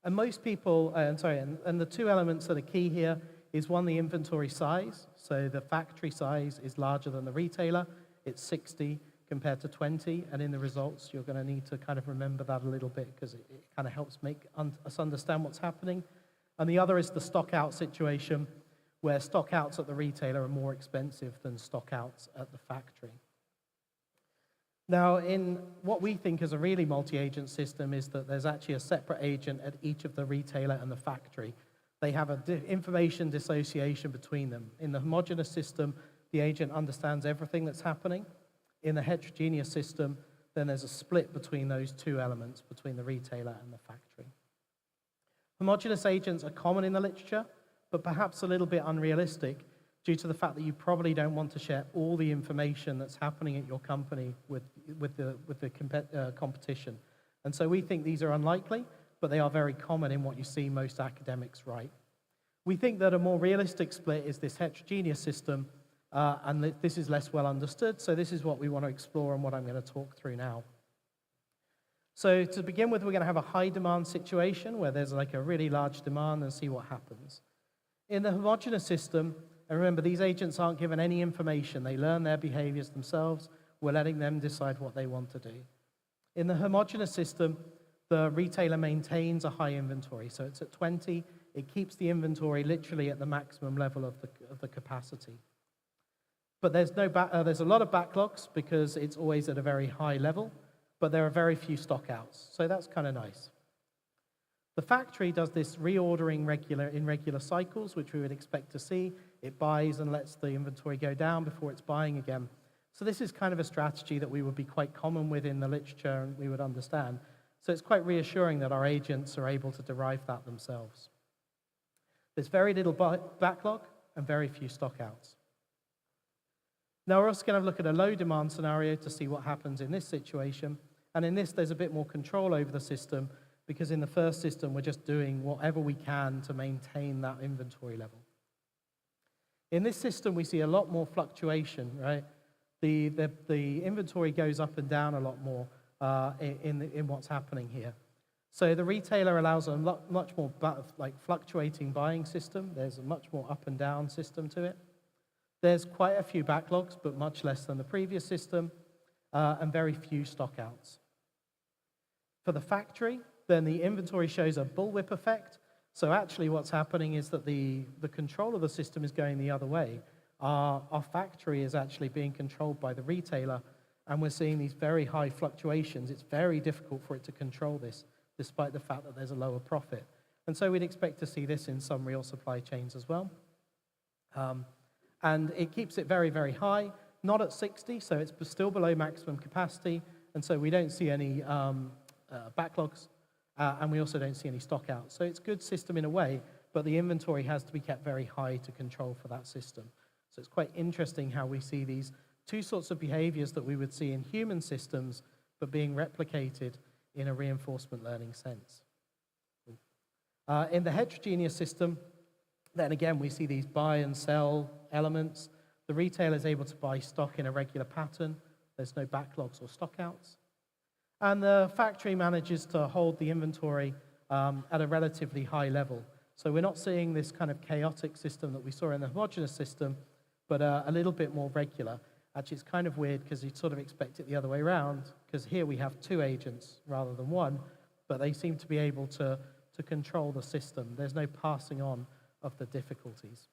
And most people, and the two elements that are key here is one, the inventory size. So the factory size is larger than the retailer. It's 60 compared to 20. And in the results, you're going to need to kind of remember that a little bit because it kind of helps make us understand what's happening. And the other is the stock out situation, where stock outs at the retailer are more expensive than stock outs at the factory. Now, in what we think is a really multi-agent system is that there's actually a separate agent at each of the retailer and the factory. They have an information dissociation between them. In the homogeneous system, the agent understands everything that's happening. In the heterogeneous system, then there's a split between those two elements, between the retailer and the factory. Homogeneous agents are common in the literature, but perhaps a little bit unrealistic due to the fact that you probably don't want to share all the information that's happening at your company with the competition. And so we think these are unlikely, but they are very common in what you see most academics write. We think that a more realistic split is this heterogeneous system, and this is less well understood, so this is what we want to explore and what I'm going to talk through now. So to begin with, we're going to have a high demand situation where there's like a really large demand and see what happens. In the homogeneous system, and remember, these agents aren't given any information. They learn their behaviors themselves. We're letting them decide what they want to do. In the homogeneous system, the retailer maintains a high inventory. So it's at 20. It keeps the inventory literally at the maximum level of the capacity. But there's a lot of backlogs because it's always at a very high level, but there are very few stock outs. So that's kind of nice. The factory does this reordering in regular cycles, which we would expect to see. It buys and lets the inventory go down before it's buying again. So this is kind of a strategy that we would be quite common with in the literature and we would understand. So it's quite reassuring that our agents are able to derive that themselves. There's very little backlog and very few stock outs. Now we're also going to look at a low demand scenario to see what happens in this situation. And in this, there's a bit more control over the system, because in the first system, we're just doing whatever we can to maintain that inventory level. In this system, we see a lot more fluctuation, right? The inventory goes up and down a lot more in what's happening here. So the retailer allows a much more fluctuating buying system. There's a much more up and down system to it. There's quite a few backlogs, but much less than the previous system, and very few stockouts. For the factory, then the inventory shows a bullwhip effect. So actually what's happening is that the control of the system is going the other way. Our factory is actually being controlled by the retailer, and we're seeing these very high fluctuations. It's very difficult for it to control this, despite the fact that there's a lower profit. And so we'd expect to see this in some real supply chains as well. And it keeps it very, very high, not at 60, so it's still below maximum capacity, and so we don't see any backlogs, and we also don't see any stockouts. So it's a good system in a way, but the inventory has to be kept very high to control for that system. So it's quite interesting how we see these two sorts of behaviors that we would see in human systems, but being replicated in a reinforcement learning sense. In the heterogeneous system, then again, we see these buy and sell elements. The retailer is able to buy stock in a regular pattern. There's no backlogs or stockouts. And the factory manages to hold the inventory at a relatively high level. So we're not seeing this kind of chaotic system that we saw in the homogeneous system, but a little bit more regular. Actually, it's kind of weird because you'd sort of expect it the other way around, because here we have two agents rather than one, but they seem to be able to control the system. There's no passing on of the difficulties.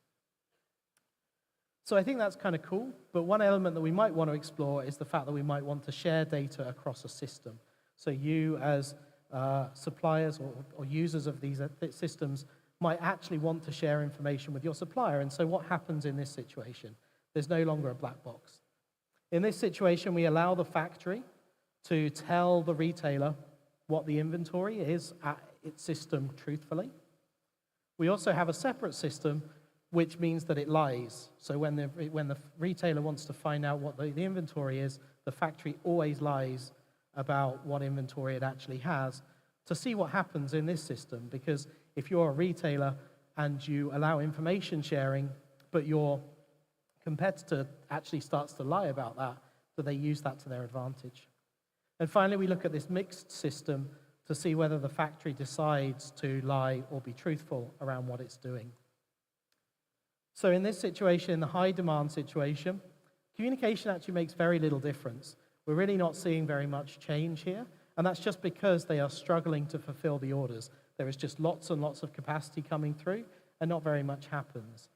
So I think that's kind of cool, but one element that we might want to explore is the fact that we might want to share data across a system. So you as suppliers or users of these systems might actually want to share information with your supplier. And so what happens in this situation? There's no longer a black box. In this situation, we allow the factory to tell the retailer what the inventory is at its system truthfully. We also have a separate system which means that it lies. So when the retailer wants to find out what the inventory is, the factory always lies about what inventory it actually has to see what happens in this system. Because if you're a retailer and you allow information sharing, but your competitor actually starts to lie about that, do they use that to their advantage? And finally, we look at this mixed system to see whether the factory decides to lie or be truthful around what it's doing. So in this situation, in the high demand situation, communication actually makes very little difference. We're really not seeing very much change here, and that's just because they are struggling to fulfill the orders. There is just lots and lots of capacity coming through, and not very much happens.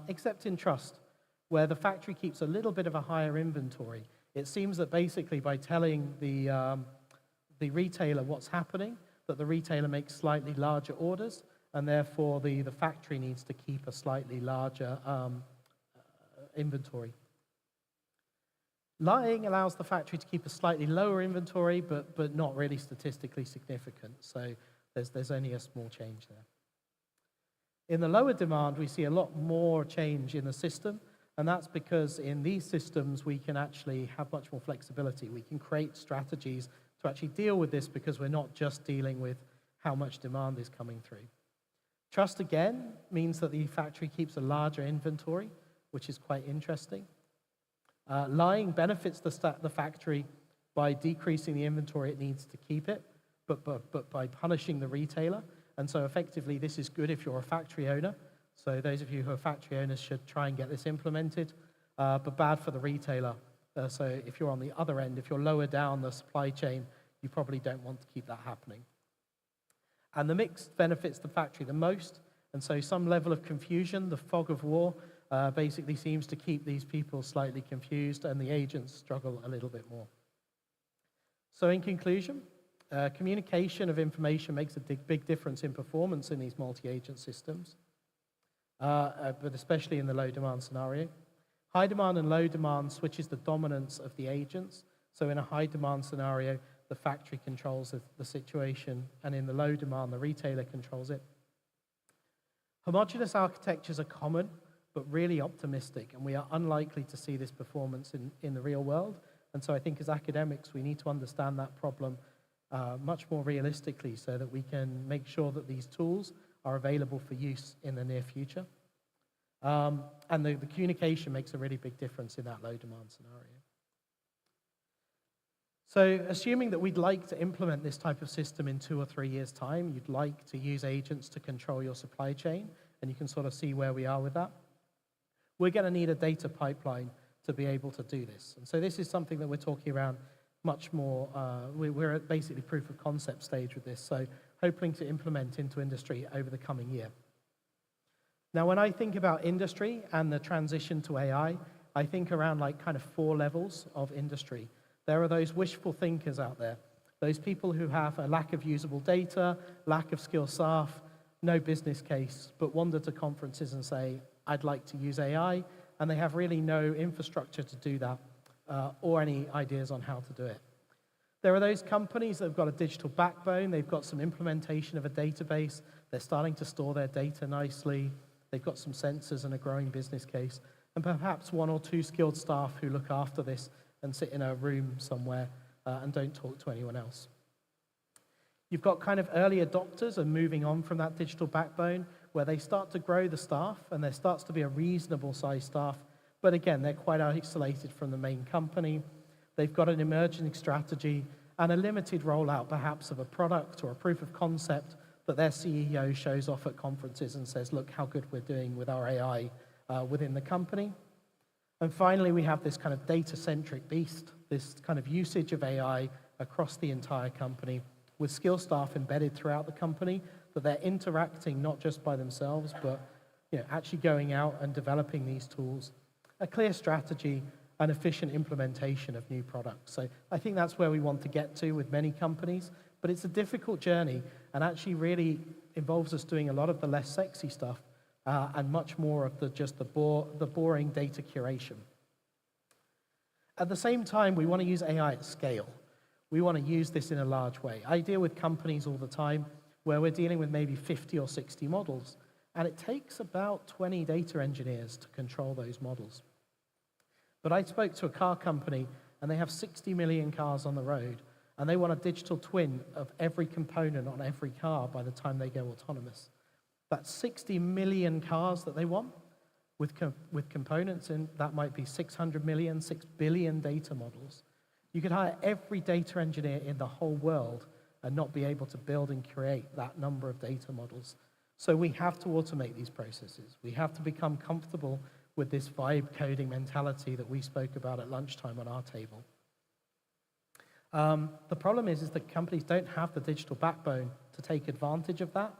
Except in trust, where the factory keeps a little bit of a higher inventory. It seems that basically by telling the retailer what's happening, that the retailer makes slightly larger orders, and therefore the factory needs to keep a slightly larger inventory. Lying allows the factory to keep a slightly lower inventory, but not really statistically significant. So there's only a small change there. In the lower demand, we see a lot more change in the system, and that's because in these systems, we can actually have much more flexibility. We can create strategies to actually deal with this because we're not just dealing with how much demand is coming through. Trust, again, means that the factory keeps a larger inventory, which is quite interesting. Lying benefits the factory by decreasing the inventory it needs to keep it, but by punishing the retailer. And so effectively, this is good if you're a factory owner. So those of you who are factory owners should try and get this implemented, but bad for the retailer. So if you're on the other end, if you're lower down the supply chain, you probably don't want to keep that happening. And the mix benefits the factory the most, and so some level of confusion, the fog of war, basically seems to keep these people slightly confused, and the agents struggle a little bit more. So in conclusion, communication of information makes a big difference in performance in these multi-agent systems, but especially in the low demand scenario. High demand and low demand switches the dominance of the agents. So in a high demand scenario, the factory controls the situation, and in the low demand, the retailer controls it. Homogeneous architectures are common, but really optimistic, and we are unlikely to see this performance in the real world. And so I think as academics, we need to understand that problem much more realistically so that we can make sure that these tools are available for use in the near future. And the communication makes a really big difference in that low demand scenario. So assuming that we'd like to implement this type of system in 2 or 3 years' time, you'd like to use agents to control your supply chain, and you can sort of see where we are with that. We're going to need a data pipeline to be able to do this. And so this is something that we're talking around much more, we're at basically proof of concept stage with this, so hoping to implement into industry over the coming year. Now, when I think about industry and the transition to AI, I think around like kind of 4 levels of industry. There are those wishful thinkers out there, those people who have a lack of usable data, lack of skilled staff, no business case, but wander to conferences and say, I'd like to use AI, and they have really no infrastructure to do that or any ideas on how to do it. There are those companies that have got a digital backbone, they've got some implementation of a database, they're starting to store their data nicely, they've got some sensors and a growing business case, and perhaps 1 or 2 skilled staff who look after this and sit in a room somewhere and don't talk to anyone else. You've got kind of early adopters and moving on from that digital backbone where they start to grow the staff and there starts to be a reasonable sized staff, but again, they're quite isolated from the main company. They've got an emerging strategy and a limited rollout perhaps of a product or a proof of concept that their CEO shows off at conferences and says, look how good we're doing with our AI within the company. And finally, we have this kind of data-centric beast, this kind of usage of AI across the entire company with skill staff embedded throughout the company, that they're interacting not just by themselves, but actually going out and developing these tools, a clear strategy, and efficient implementation of new products. So I think that's where we want to get to with many companies, but it's a difficult journey and actually really involves us doing a lot of the less sexy stuff and much more of the boring data curation. At the same time, we want to use AI at scale. We want to use this in a large way. I deal with companies all the time where we're dealing with maybe 50 or 60 models, and it takes about 20 data engineers to control those models. But I spoke to a car company, and they have 60 million cars on the road, and they want a digital twin of every component on every car by the time they go autonomous. That's 60 million cars that they want with components, and that might be 600 million, 6 billion data models. You could hire every data engineer in the whole world and not be able to build and create that number of data models. So we have to automate these processes. We have to become comfortable with this vibe coding mentality that we spoke about at lunchtime on our table. The problem is that companies don't have the digital backbone to take advantage of that.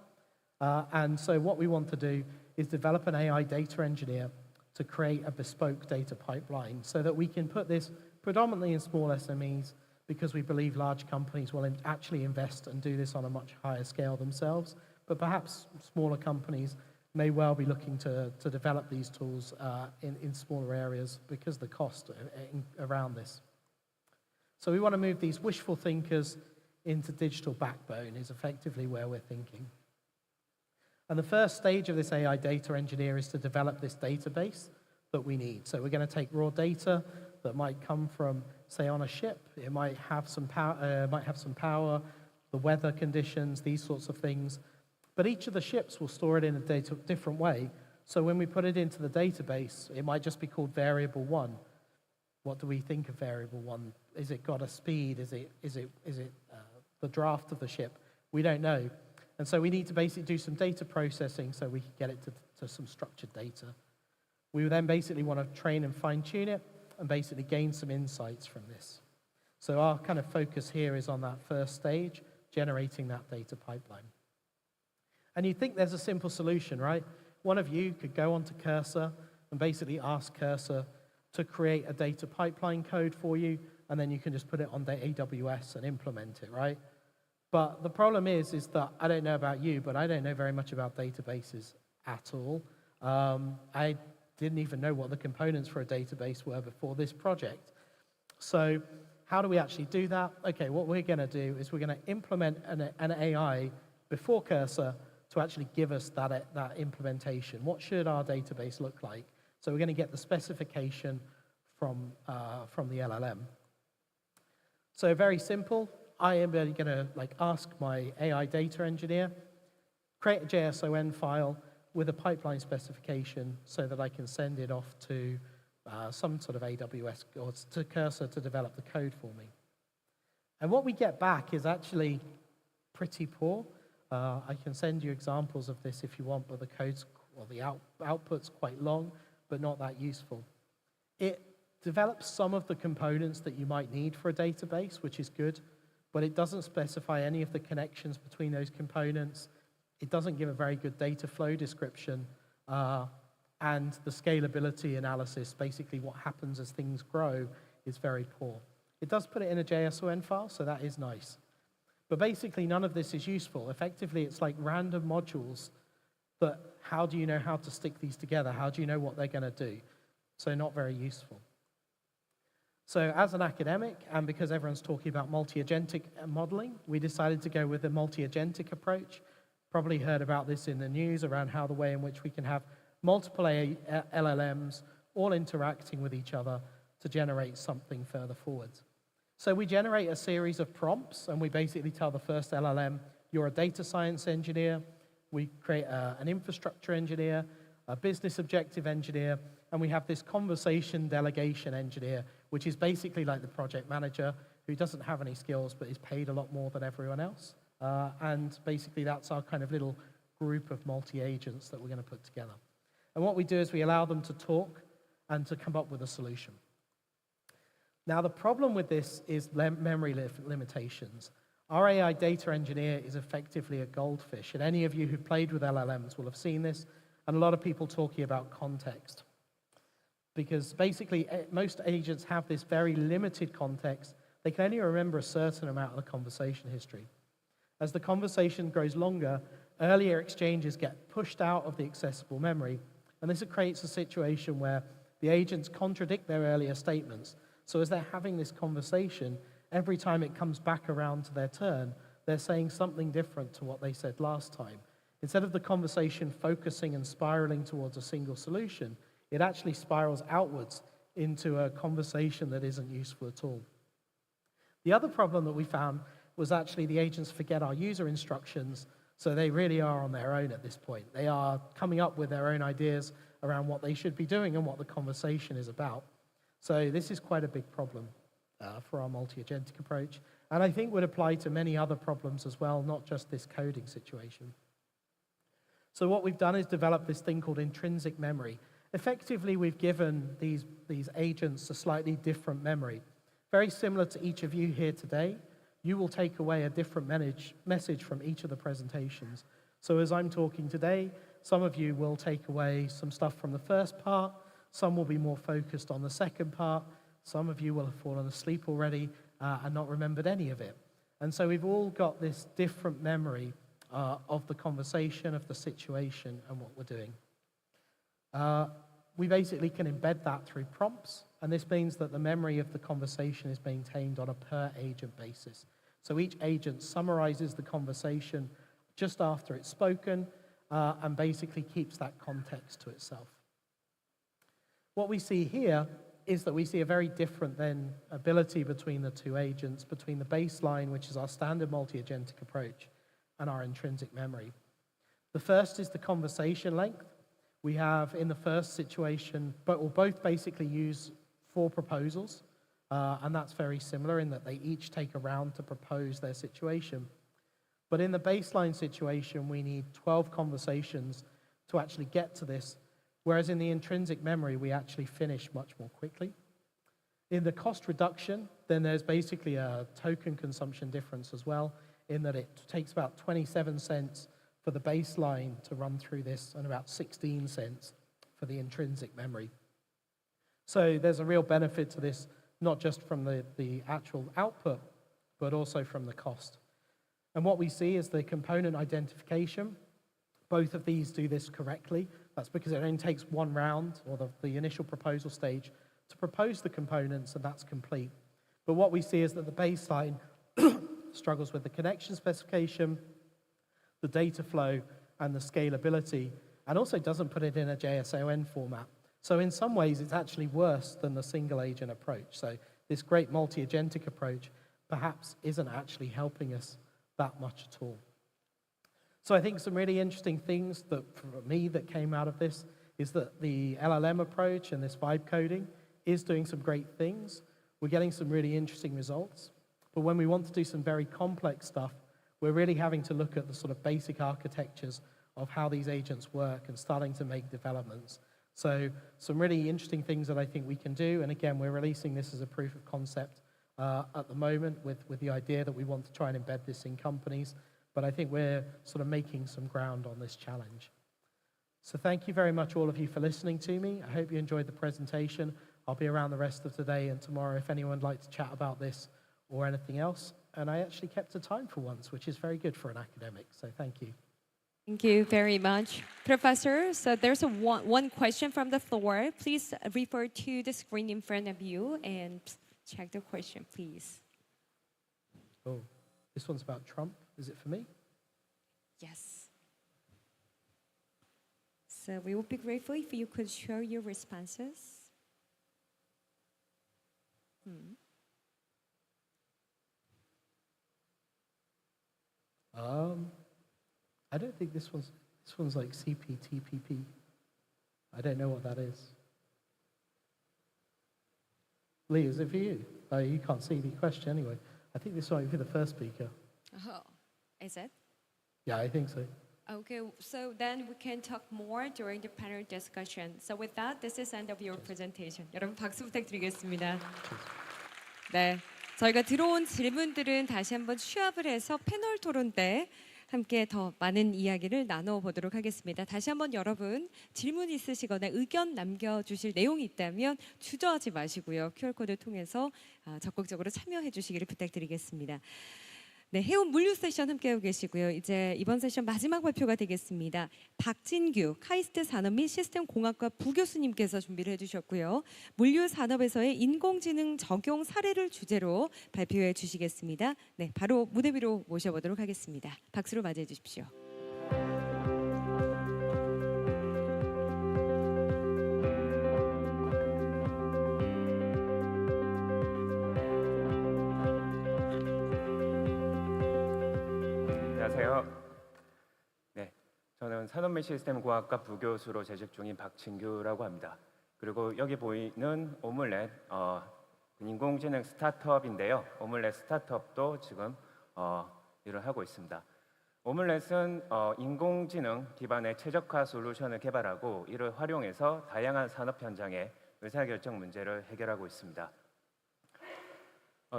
And so what we want to do is develop an AI data engineer to create a bespoke data pipeline so that we can put this predominantly in small SMEs, because we believe large companies will actually invest and do this on a much higher scale themselves. But perhaps smaller companies may well be looking to develop these tools in smaller areas because of the cost around this. So we want to move these wishful thinkers into digital backbone is effectively where we're thinking. And the first stage of this AI data engineer is to develop this database that we need. So we're going to take raw data that might come from, say, on a ship. It might have some power, the weather conditions, these sorts of things. But each of the ships will store it in a different way. So when we put it into the database, it might just be called variable 1. What do we think of variable 1? Is it got a speed? Is it the draft of the ship? We don't know. And so we need to basically do some data processing so we can get it to some structured data. We then basically want to train and fine-tune it and basically gain some insights from this. So our kind of focus here is on that first stage, generating that data pipeline. And you'd think there's a simple solution, right? One of you could go onto Cursor and basically ask Cursor to create a data pipeline code for you, and then you can just put it on the AWS and implement it, right? But the problem is that I don't know about you, but I don't know very much about databases at all. I didn't even know what the components for a database were before this project. So how do we actually do that? Okay, what we're going to do is we're going to implement an AI before Cursor to actually give us that implementation. What should our database look like? So we're going to get the specification from the LLM. So very simple. I am going to ask my AI data engineer, create a JSON file with a pipeline specification so that I can send it off to some sort of AWS or to Cursor to develop the code for me. And what we get back is actually pretty poor. I can send you examples of this if you want, but the code's or the output's quite long, but not that useful. It develops some of the components that you might need for a database, which is good, but it doesn't specify any of the connections between those components. It doesn't give a very good data flow description, and the scalability analysis, basically what happens as things grow, is very poor. It does put it in a JSON file, so that is nice. But basically, none of this is useful. Effectively, it's like random modules, but how do you know how to stick these together? How do you know what they're going to do? So not very useful. So as an academic, and because everyone's talking about multi-agentic modeling, we decided to go with a multi-agentic approach. Probably heard about this in the news around how the way in which we can have multiple LLMs all interacting with each other to generate something further forwards. So we generate a series of prompts, and we basically tell the first LLM, you're a data science engineer. We create an infrastructure engineer, a business objective engineer, and we have this conversation delegation engineer, which is basically like the project manager who doesn't have any skills but is paid a lot more than everyone else. And basically that's our kind of little group of multi-agents that we're going to put together. And what we do is we allow them to talk and to come up with a solution. Now, the problem with this is memory limitations. Our AI data engineer is effectively a goldfish, and any of you who've played with LLMs will have seen this, and a lot of people talking about context. Because basically, most agents have this very limited context. They can only remember a certain amount of the conversation history. As the conversation grows longer, earlier exchanges get pushed out of the accessible memory, and this creates a situation where the agents contradict their earlier statements. So as they're having this conversation, every time it comes back around to their turn, they're saying something different to what they said last time. Instead of the conversation focusing and spiraling towards a single solution, it actually spirals outwards into a conversation that isn't useful at all. The other problem that we found was actually the agents forget our user instructions, so they really are on their own at this point. They are coming up with their own ideas around what they should be doing and what the conversation is about. So this is quite a big problem for our multi-agentic approach, and I think would apply to many other problems as well, not just this coding situation. So what we've done is develop this thing called intrinsic memory. Effectively, we've given these agents a slightly different memory. Very similar to each of you here today, you will take away a different message from each of the presentations. So as I'm talking today, some of you will take away some stuff from the first part, some will be more focused on the second part, some of you will have fallen asleep already and not remembered any of it. And so we've all got this different memory of the conversation, of the situation, and what we're doing. We basically can embed that through prompts, and this means that the memory of the conversation is maintained on a per-agent basis. So each agent summarizes the conversation just after it's spoken and basically keeps that context to itself. What we see here is that we see a very different then ability between the two agents, between the baseline, which is our standard multi-agentic approach, and our intrinsic memory. The first is the conversation length. We have in the first situation, both basically use 4 proposals, and that's very similar in that they each take a round to propose their situation. But in the baseline situation, we need 12 conversations to actually get to this, whereas in the intrinsic memory, we actually finish much more quickly. In the cost reduction, then there's basically a token consumption difference as well, in that it takes about 27 cents for the baseline to run through this and about 16 cents for the intrinsic memory. So there's a real benefit to this, not just from the actual output, but also from the cost. And what we see is the component identification. Both of these do this correctly. That's because it only takes one round, or the initial proposal stage, to propose the components, and that's complete. But what we see is that the baseline struggles with the connection specification, the data flow, and the scalability, and also doesn't put it in a JSON format. So in some ways, it's actually worse than the single agent approach. So this great multi-agentic approach perhaps isn't actually helping us that much at all. So I think some really interesting things that, for me, that came out of this is that the LLM approach and this vibe coding is doing some great things. We're getting some really interesting results. But when we want to do some very complex stuff, we're really having to look at the sort of basic architectures of how these agents work and starting to make developments. So some really interesting things that I think we can do. And again, we're releasing this as a proof of concept at the moment with the idea that we want to try and embed this in companies. But I think we're sort of making some ground on this challenge. So thank you very much, all of you, for listening to me. I hope you enjoyed the presentation. I'll be around the rest of today and tomorrow if anyone would like to chat about this or anything else. And I actually kept to time for once, which is very good for an academic. So thank you.
Thank you very much, Professor. So there's one question from the floor. Please refer to the screen in front of you and check the question, please.
Oh, this one's about Trump. Is it for me?
Yes. So we would be grateful if you could share your responses.
I don't think this one's like CPTPP. I don't know what that is. Lee, is it for you? Oh, you can't see the question anyway. I think this might be the first speaker.
Oh, is it?
Yeah, I think so.
Okay, so then we can talk more during the panel discussion. So with that, this is end of your presentation. 여러분 박수 부탁드리겠습니다. 네, 저희가 들어온 질문들은 다시 한번 취합을 해서 패널 토론 때 함께 더 많은 이야기를 나눠보도록 하겠습니다. 다시 한번 여러분 질문 있으시거나 의견 남겨주실 내용이 있다면 주저하지 마시고요. QR코드 통해서 적극적으로 참여해 주시기를 부탁드리겠습니다. 네, 해운 물류 세션 함께하고 계시고요. 이제 이번 세션 마지막 발표가 되겠습니다. 박진규 카이스트 산업 및 시스템 공학과 부교수님께서 준비를 해주셨고요. 물류 산업에서의 인공지능 적용 사례를 주제로 발표해 주시겠습니다. 네, 바로 무대 위로 모셔보도록 하겠습니다. 박수로 맞이해 주십시오.
안녕하세요. 네, 저는 산업 및 시스템 공학과 부교수로 재직 중인 박진규라고 합니다. 그리고 여기 보이는 오믈렛 인공지능 스타트업인데요. 오믈렛 스타트업도 지금 일을 하고 있습니다. 오믈렛은 인공지능 기반의 최적화 솔루션을 개발하고 이를 활용해서 다양한 산업 현장의 의사결정 문제를 해결하고 있습니다.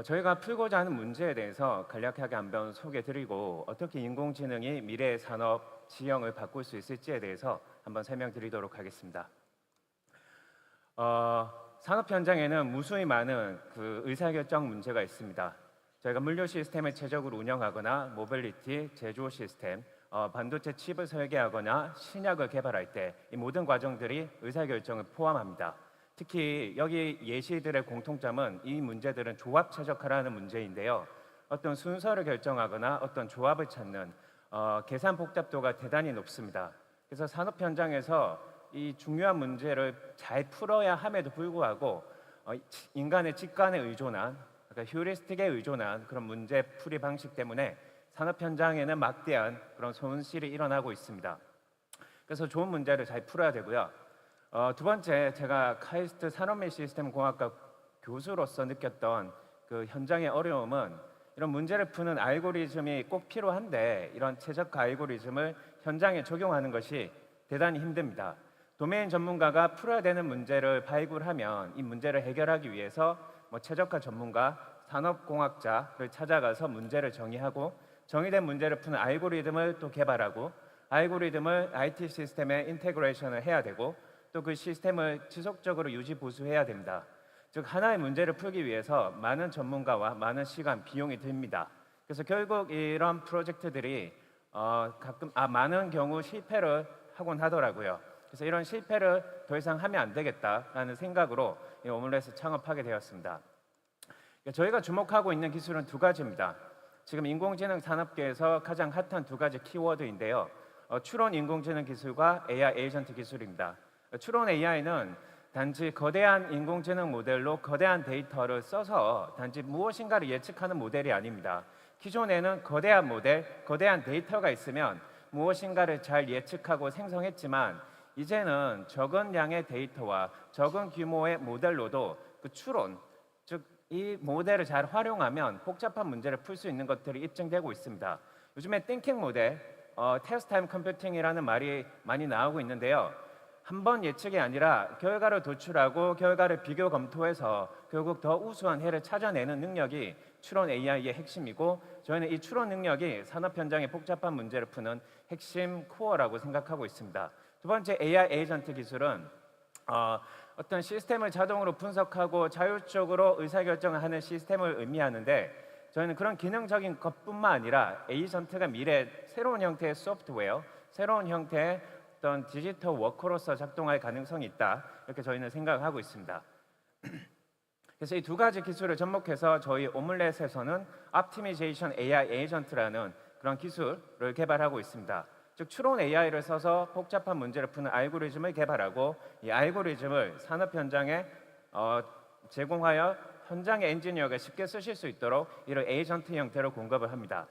저희가 풀고자 하는 문제에 대해서 간략하게 한번 소개드리고 어떻게 인공지능이 미래의 산업 지형을 바꿀 수 있을지에 대해서 한번 설명드리도록 하겠습니다. 산업 현장에는 무수히 많은 그 의사결정 문제가 있습니다. 저희가 물류 시스템을 최적으로 운영하거나 모빌리티, 제조 시스템, 반도체 칩을 설계하거나 신약을 개발할 때 이 모든 과정들이 의사결정을 포함합니다. 특히 여기 예시들의 공통점은 이 문제들은 조합 최적화라는 문제인데요. 어떤 순서를 결정하거나 어떤 조합을 찾는 계산 복잡도가 대단히 높습니다. 그래서 산업 현장에서 이 중요한 문제를 잘 풀어야 함에도 불구하고 인간의 직관에 의존한, 그러니까 휴리스틱에 의존한 그런 문제 풀이 방식 때문에 산업 현장에는 막대한 그런 손실이 일어나고 있습니다. 그래서 좋은 문제를 잘 풀어야 되고요. 두 번째, 제가 카이스트 산업 및 시스템 공학과 교수로서 느꼈던 그 현장의 어려움은 이런 문제를 푸는 알고리즘이 꼭 필요한데 이런 최적화 알고리즘을 현장에 적용하는 것이 대단히 힘듭니다. 도메인 전문가가 풀어야 되는 문제를 발굴하면 이 문제를 해결하기 위해서 최적화 전문가, 산업공학자를 찾아가서 문제를 정의하고 정의된 문제를 푸는 알고리즘을 또 개발하고 알고리즘을 IT 시스템에 인테그레이션을 해야 되고 또 그 시스템을 지속적으로 유지 보수해야 됩니다. 즉 하나의 문제를 풀기 위해서 많은 전문가와 많은 시간, 비용이 듭니다. 그래서 결국 이런 프로젝트들이 많은 경우 실패를 하곤 하더라고요. 그래서 이런 실패를 더 이상 하면 안 되겠다라는 생각으로 이 오믈렛을 창업하게 되었습니다. 저희가 주목하고 있는 기술은 두 가지입니다. 지금 인공지능 산업계에서 가장 핫한 두 가지 키워드인데요. 추론 인공지능 기술과 AI 에이전트 기술입니다. 추론 AI는 단지 거대한 인공지능 모델로 거대한 데이터를 써서 단지 무엇인가를 예측하는 모델이 아닙니다. 기존에는 거대한 모델, 거대한 데이터가 있으면 무엇인가를 잘 예측하고 생성했지만 이제는 적은 양의 데이터와 적은 규모의 모델로도 그 추론, 즉 이 모델을 잘 활용하면 복잡한 문제를 풀 수 있는 것들이 입증되고 있습니다. 요즘에 띵킹 모델, 테스트 타임 컴퓨팅이라는 말이 많이 나오고 있는데요. 한 번 예측이 아니라 결과를 도출하고 결과를 비교 검토해서 결국 더 우수한 해를 찾아내는 능력이 추론 AI의 핵심이고, 저희는 이 추론 능력이 산업 현장의 복잡한 문제를 푸는 핵심 코어라고 생각하고 있습니다. 두 번째 AI 에이전트 기술은 어떤 시스템을 자동으로 분석하고 자율적으로 의사결정을 하는 시스템을 의미하는데, 저희는 그런 기능적인 것뿐만 아니라 에이전트가 미래 새로운 형태의 소프트웨어, 새로운 형태의 어떤 디지털 워커로서 작동할 가능성이 있다, 이렇게 저희는 생각하고 있습니다. 그래서 이 두 가지 기술을 접목해서 저희 오믈렛에서는 옵티미제이션 AI 에이전트라는 그런 기술을 개발하고 있습니다. 즉 추론 AI를 써서 복잡한 문제를 푸는 알고리즘을 개발하고, 이 알고리즘을 산업 현장에 제공하여 현장의 엔지니어가 쉽게 쓰실 수 있도록 이런 에이전트 형태로 공급을 합니다.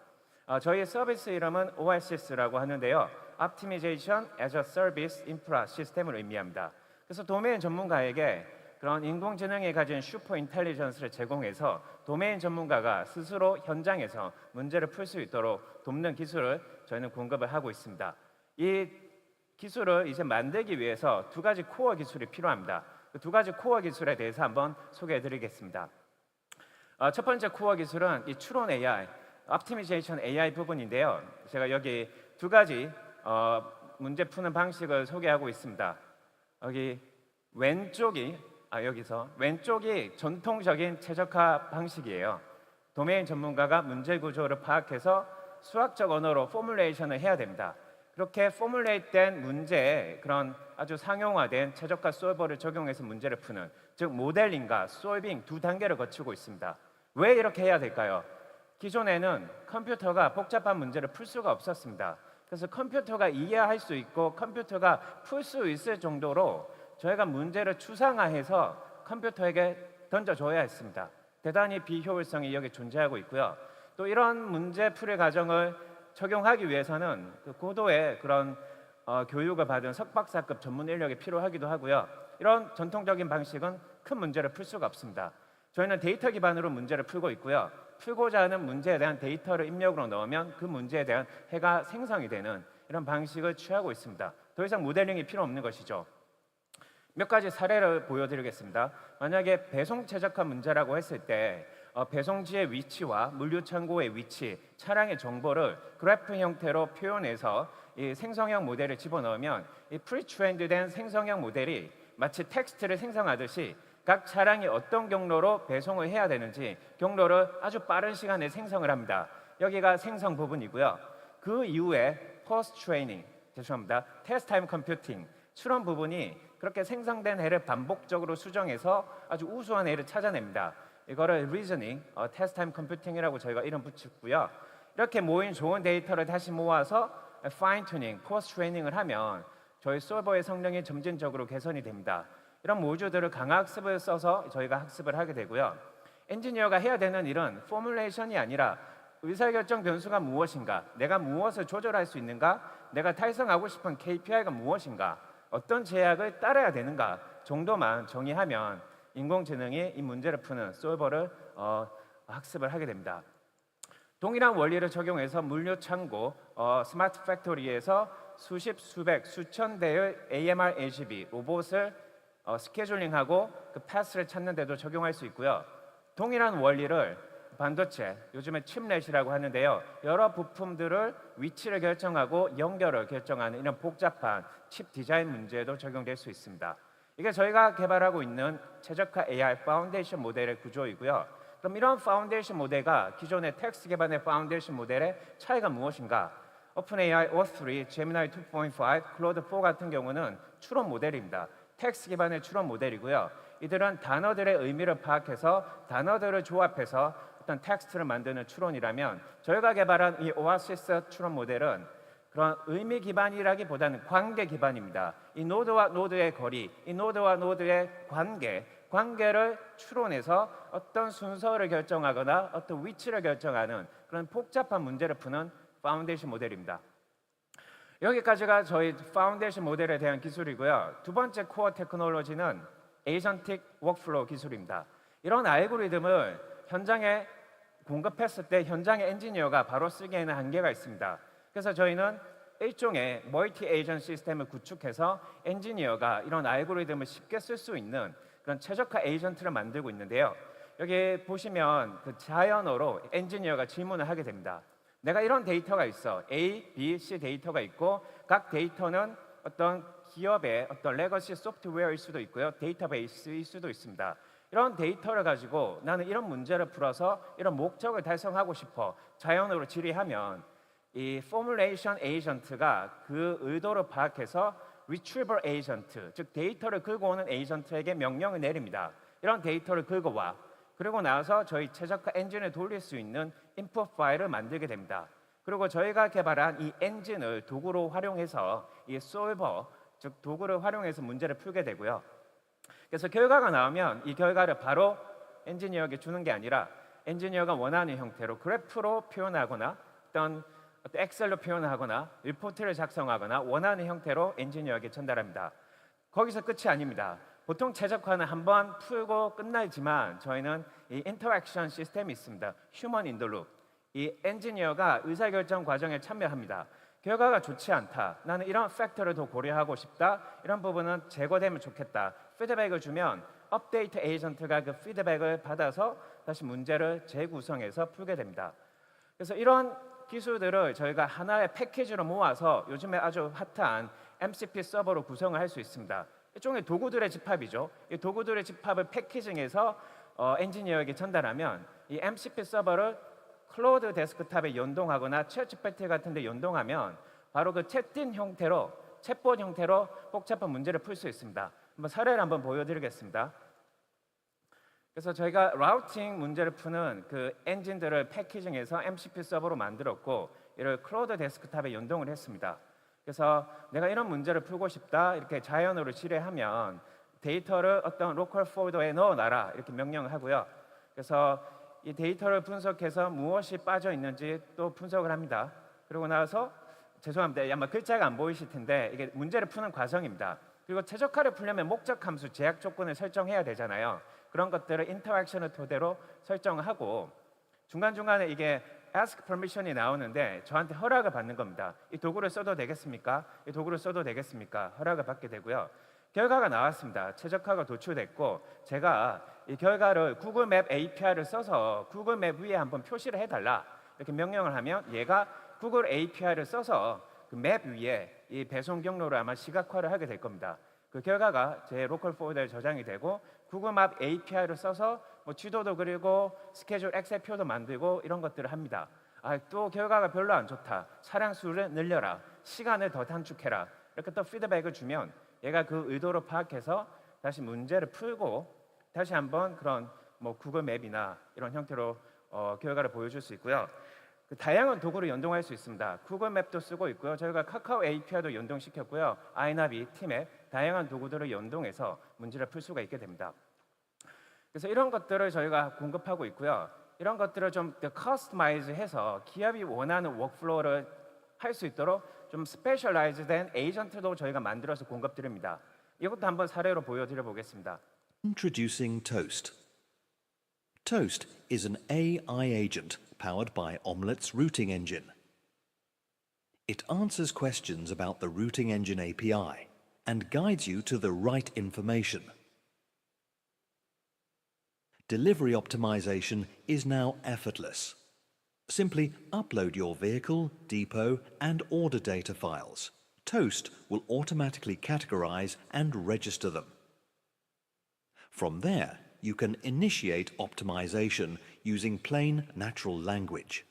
저희 서비스 이름은 OSS라고 하는데요. Optimization as a Service Infra 시스템을 의미합니다. 그래서 도메인 전문가에게 그런 인공지능이 가진 슈퍼 인텔리전스를 제공해서 도메인 전문가가 스스로 현장에서 문제를 풀 수 있도록 돕는 기술을 저희는 공급을 하고 있습니다. 이 기술을 이제 만들기 위해서 두 가지 코어 기술이 필요합니다. 그 두 가지 코어 기술에 대해서 한번 소개해 드리겠습니다. 첫 번째 코어 기술은 이 추론 AI, 옵티미제이션 AI 부분인데요. 제가 여기 두 가지 문제 푸는 방식을 소개하고 있습니다. 여기 왼쪽이 전통적인 최적화 방식이에요. 도메인 전문가가 문제 구조를 파악해서 수학적 언어로 포뮬레이션을 해야 됩니다. 그렇게 포뮬레이트된 문제에 그런 아주 상용화된 최적화 솔버를 적용해서 문제를 푸는, 즉 모델링과 솔빙 두 단계를 거치고 있습니다. 왜 이렇게 해야 될까요? 기존에는 컴퓨터가 복잡한 문제를 풀 수가 없었습니다. 그래서 컴퓨터가 이해할 수 있고 컴퓨터가 풀 수 있을 정도로 저희가 문제를 추상화해서 컴퓨터에게 던져줘야 했습니다. 대단히 비효율성이 여기 존재하고 있고요. 또 이런 문제 풀이 과정을 적용하기 위해서는 그 고도의 그런 교육을 받은 석박사급 전문 인력이 필요하기도 하고요. 이런 전통적인 방식은 큰 문제를 풀 수가 없습니다. 저희는 데이터 기반으로 문제를 풀고 있고요. 풀고자 하는 문제에 대한 데이터를 입력으로 넣으면 그 문제에 대한 해가 생성이 되는 이런 방식을 취하고 있습니다. 더 이상 모델링이 필요 없는 것이죠. 몇 가지 사례를 보여드리겠습니다. 만약에 배송 최적화 문제라고 했을 때 배송지의 위치와 물류 창고의 위치, 차량의 정보를 그래프 형태로 표현해서 이 생성형 모델을 집어넣으면 이 프리트레인드된 생성형 모델이 마치 텍스트를 생성하듯이 각 차량이 어떤 경로로 배송을 해야 되는지 경로를 아주 빠른 시간에 생성을 합니다. 여기가 생성 부분이고요. 그 이후에 테스트 타임 컴퓨팅, 추론 부분이 그렇게 생성된 해를 반복적으로 수정해서 아주 우수한 해를 찾아냅니다. 이거를 리저닝, 테스트 타임 컴퓨팅이라고 저희가 이름 붙였고요. 이렇게 모인 좋은 데이터를 다시 모아서 파인 튜닝, 포스트 트레이닝을 하면 저희 서버의 성능이 점진적으로 개선이 됩니다. 이런 모듈들을 강학습을 써서 저희가 학습을 하게 되고요. 엔지니어가 해야 되는 일은 포뮬레이션이 아니라 의사결정 변수가 무엇인가, 내가 무엇을 조절할 수 있는가, 내가 달성하고 싶은 KPI가 무엇인가, 어떤 제약을 따라야 되는가 정도만 정의하면 인공지능이 이 문제를 푸는 솔버를 학습을 하게 됩니다. 동일한 원리를 적용해서 물류 창고, 스마트 팩토리에서 수십, 수백, 수천 대의 AMR LCB 로봇을 스케줄링하고 그 패스를 찾는 데도 적용할 수 있고요. 동일한 원리를 반도체, 요즘에 칩렛이라고 하는데요. 여러 부품들을 위치를 결정하고 연결을 결정하는 이런 복잡한 칩 디자인 문제에도 적용될 수 있습니다. 이게 저희가 개발하고 있는 최적화 AI 파운데이션 모델의 구조이고요. 그럼 이런 파운데이션 모델과 기존의 텍스트 기반의 파운데이션 모델의 차이가 무엇인가? 오픈AI O3, 제미나이 2.5, 클로드 4 같은 경우는 추론 모델입니다. 텍스트 기반의 추론 모델이고요. 이들은 단어들의 의미를 파악해서 단어들을 조합해서 어떤 텍스트를 만드는 추론이라면, 저희가 개발한 이 오아시스 추론 모델은 그런 의미 기반이라기보다는 관계 기반입니다. 이 노드와 노드의 거리, 이 노드와 노드의 관계를 추론해서 어떤 순서를 결정하거나 어떤 위치를 결정하는 그런 복잡한 문제를 푸는 파운데이션 모델입니다. 여기까지가 저희 파운데이션 모델에 대한 기술이고요. 두 번째 코어 테크놀로지는 에이전틱 워크플로우 기술입니다. 이런 알고리즘을 현장에 공급했을 때 현장의 엔지니어가 바로 쓰기에는 한계가 있습니다. 그래서 저희는 일종의 멀티 에이전트 시스템을 구축해서 엔지니어가 이런 알고리즘을 쉽게 쓸 수 있는 그런 최적화 에이전트를 만들고 있는데요. 여기 보시면 그 자연어로 엔지니어가 질문을 하게 됩니다. 내가 이런 데이터가 있어. A, B, C 데이터가 있고 각 데이터는 어떤 기업의 어떤 레거시 소프트웨어일 수도 있고요. 데이터베이스일 수도 있습니다. 이런 데이터를 가지고 나는 이런 문제를 풀어서 이런 목적을 달성하고 싶어. 자연어로 질의하면 이 포뮬레이션 에이전트가 그 의도를 파악해서 리트리버 에이전트, 즉 데이터를 긁어 오는 에이전트에게 명령을 내립니다. 이런 데이터를 긁어와. 그리고 나서 저희 최적화 엔진을 돌릴 수 있는 인풋 파일을 만들게 됩니다. 그리고 저희가 개발한 이 엔진을 도구로 활용해서 이 솔버, 즉 도구를 활용해서 문제를 풀게 되고요. 그래서 결과가 나오면 이 결과를 바로 엔지니어에게 주는 게 아니라 엔지니어가 원하는 형태로 그래프로 표현하거나 어떤 엑셀로 표현하거나 리포트를 작성하거나 원하는 형태로 엔지니어에게 전달합니다. 거기서 끝이 아닙니다. 보통 최적화는 한번 풀고 끝나지만 저희는 이 인터랙션 시스템이 있습니다. 휴먼 인 더 룹. 이 엔지니어가 의사결정 과정에 참여합니다. 결과가 좋지 않다. 나는 이런 팩터를 더 고려하고 싶다. 이런 부분은 제거되면 좋겠다. 피드백을 주면 업데이트 에이전트가 그 피드백을 받아서 다시 문제를 재구성해서 풀게 됩니다. 그래서 이런 기술들을 저희가 하나의 패키지로 모아서 요즘에 아주 핫한 MCP 서버로 구성을 할 수 있습니다. 일종의 도구들의 집합이죠. 이 도구들의 집합을 패키징해서 엔지니어에게 전달하면 이 MCP 서버를 클로우드 데스크탑에 연동하거나 챗GPT 같은 데 연동하면 바로 그 챗딘 형태로, 챗봇 형태로 복잡한 문제를 풀 수 있습니다. 한번 사례를 한번 보여드리겠습니다. 그래서 저희가 라우팅 문제를 푸는 그 엔진들을 패키징해서 MCP 서버로 만들었고 이를 클로우드 데스크탑에 연동을 했습니다. 그래서 내가 이런 문제를 풀고 싶다 이렇게 자연어로 질의하면 데이터를 어떤 로컬 폴더에 넣어놔라 이렇게 명령을 하고요. 그래서 이 데이터를 분석해서 무엇이 빠져 있는지 또 분석을 합니다. 그리고 나서 죄송합니다. 아마 글자가 안 보이실 텐데 이게 문제를 푸는 과정입니다. 그리고 최적화를 풀려면 목적 함수 제약 조건을 설정해야 되잖아요. 그런 것들을 인터랙션을 토대로 설정을 하고 중간중간에 이게 ask permission이 나오는데 저한테 허락을 받는 겁니다. 이 도구를 써도 되겠습니까? 이 도구를 써도 되겠습니까? 허락을 받게 되고요. 결과가 나왔습니다. 최적화가 도출됐고 제가 이 결과를 구글 맵 API를 써서 구글 맵 위에 한번 표시를 해달라 이렇게 명령을 하면 얘가 구글 API를 써서 그 맵 위에 이 배송 경로를 아마 시각화를 하게 될 겁니다. 그 결과가 제 로컬 폴더에 저장이 되고 구글 맵 API를 써서 뭐 지도도 그리고 스케줄 엑셀표도 만들고 이런 것들을 합니다. 또 결과가 별로 안 좋다. 차량 수를 늘려라. 시간을 더 단축해라. 이렇게 또 피드백을 주면 얘가 그 의도를 파악해서 다시 문제를 풀고 다시 한번 그런 뭐 구글 맵이나 이런 형태로 결과를 보여줄 수 있고요. 그 다양한 도구를 연동할 수 있습니다. 구글 맵도 쓰고 있고요. 저희가 카카오 API도 연동시켰고요. 아이나비, 티맵 다양한 도구들을 연동해서 문제를 풀 수가 있게 됩니다. 그래서 이런 것들을 저희가 공급하고 있고요. 이런 것들을 좀 커스터마이즈해서 기업이 원하는 워크플로우를 할 수 있도록 좀 스페셜라이즈된 에이전트도 저희가 만들어서 공급드립니다. 이것도 한번 사례로 보여드려 보겠습니다.
Introducing Toast. Toast is an AI agent powered by Omelet's routing engine. It answers questions about the routing engine API and guides you to the right information. Delivery optimization is now effortless. Simply upload your vehicle, depot, and order data files. Toast will automatically categorize and register them. From there, you can initiate optimization using plain natural language.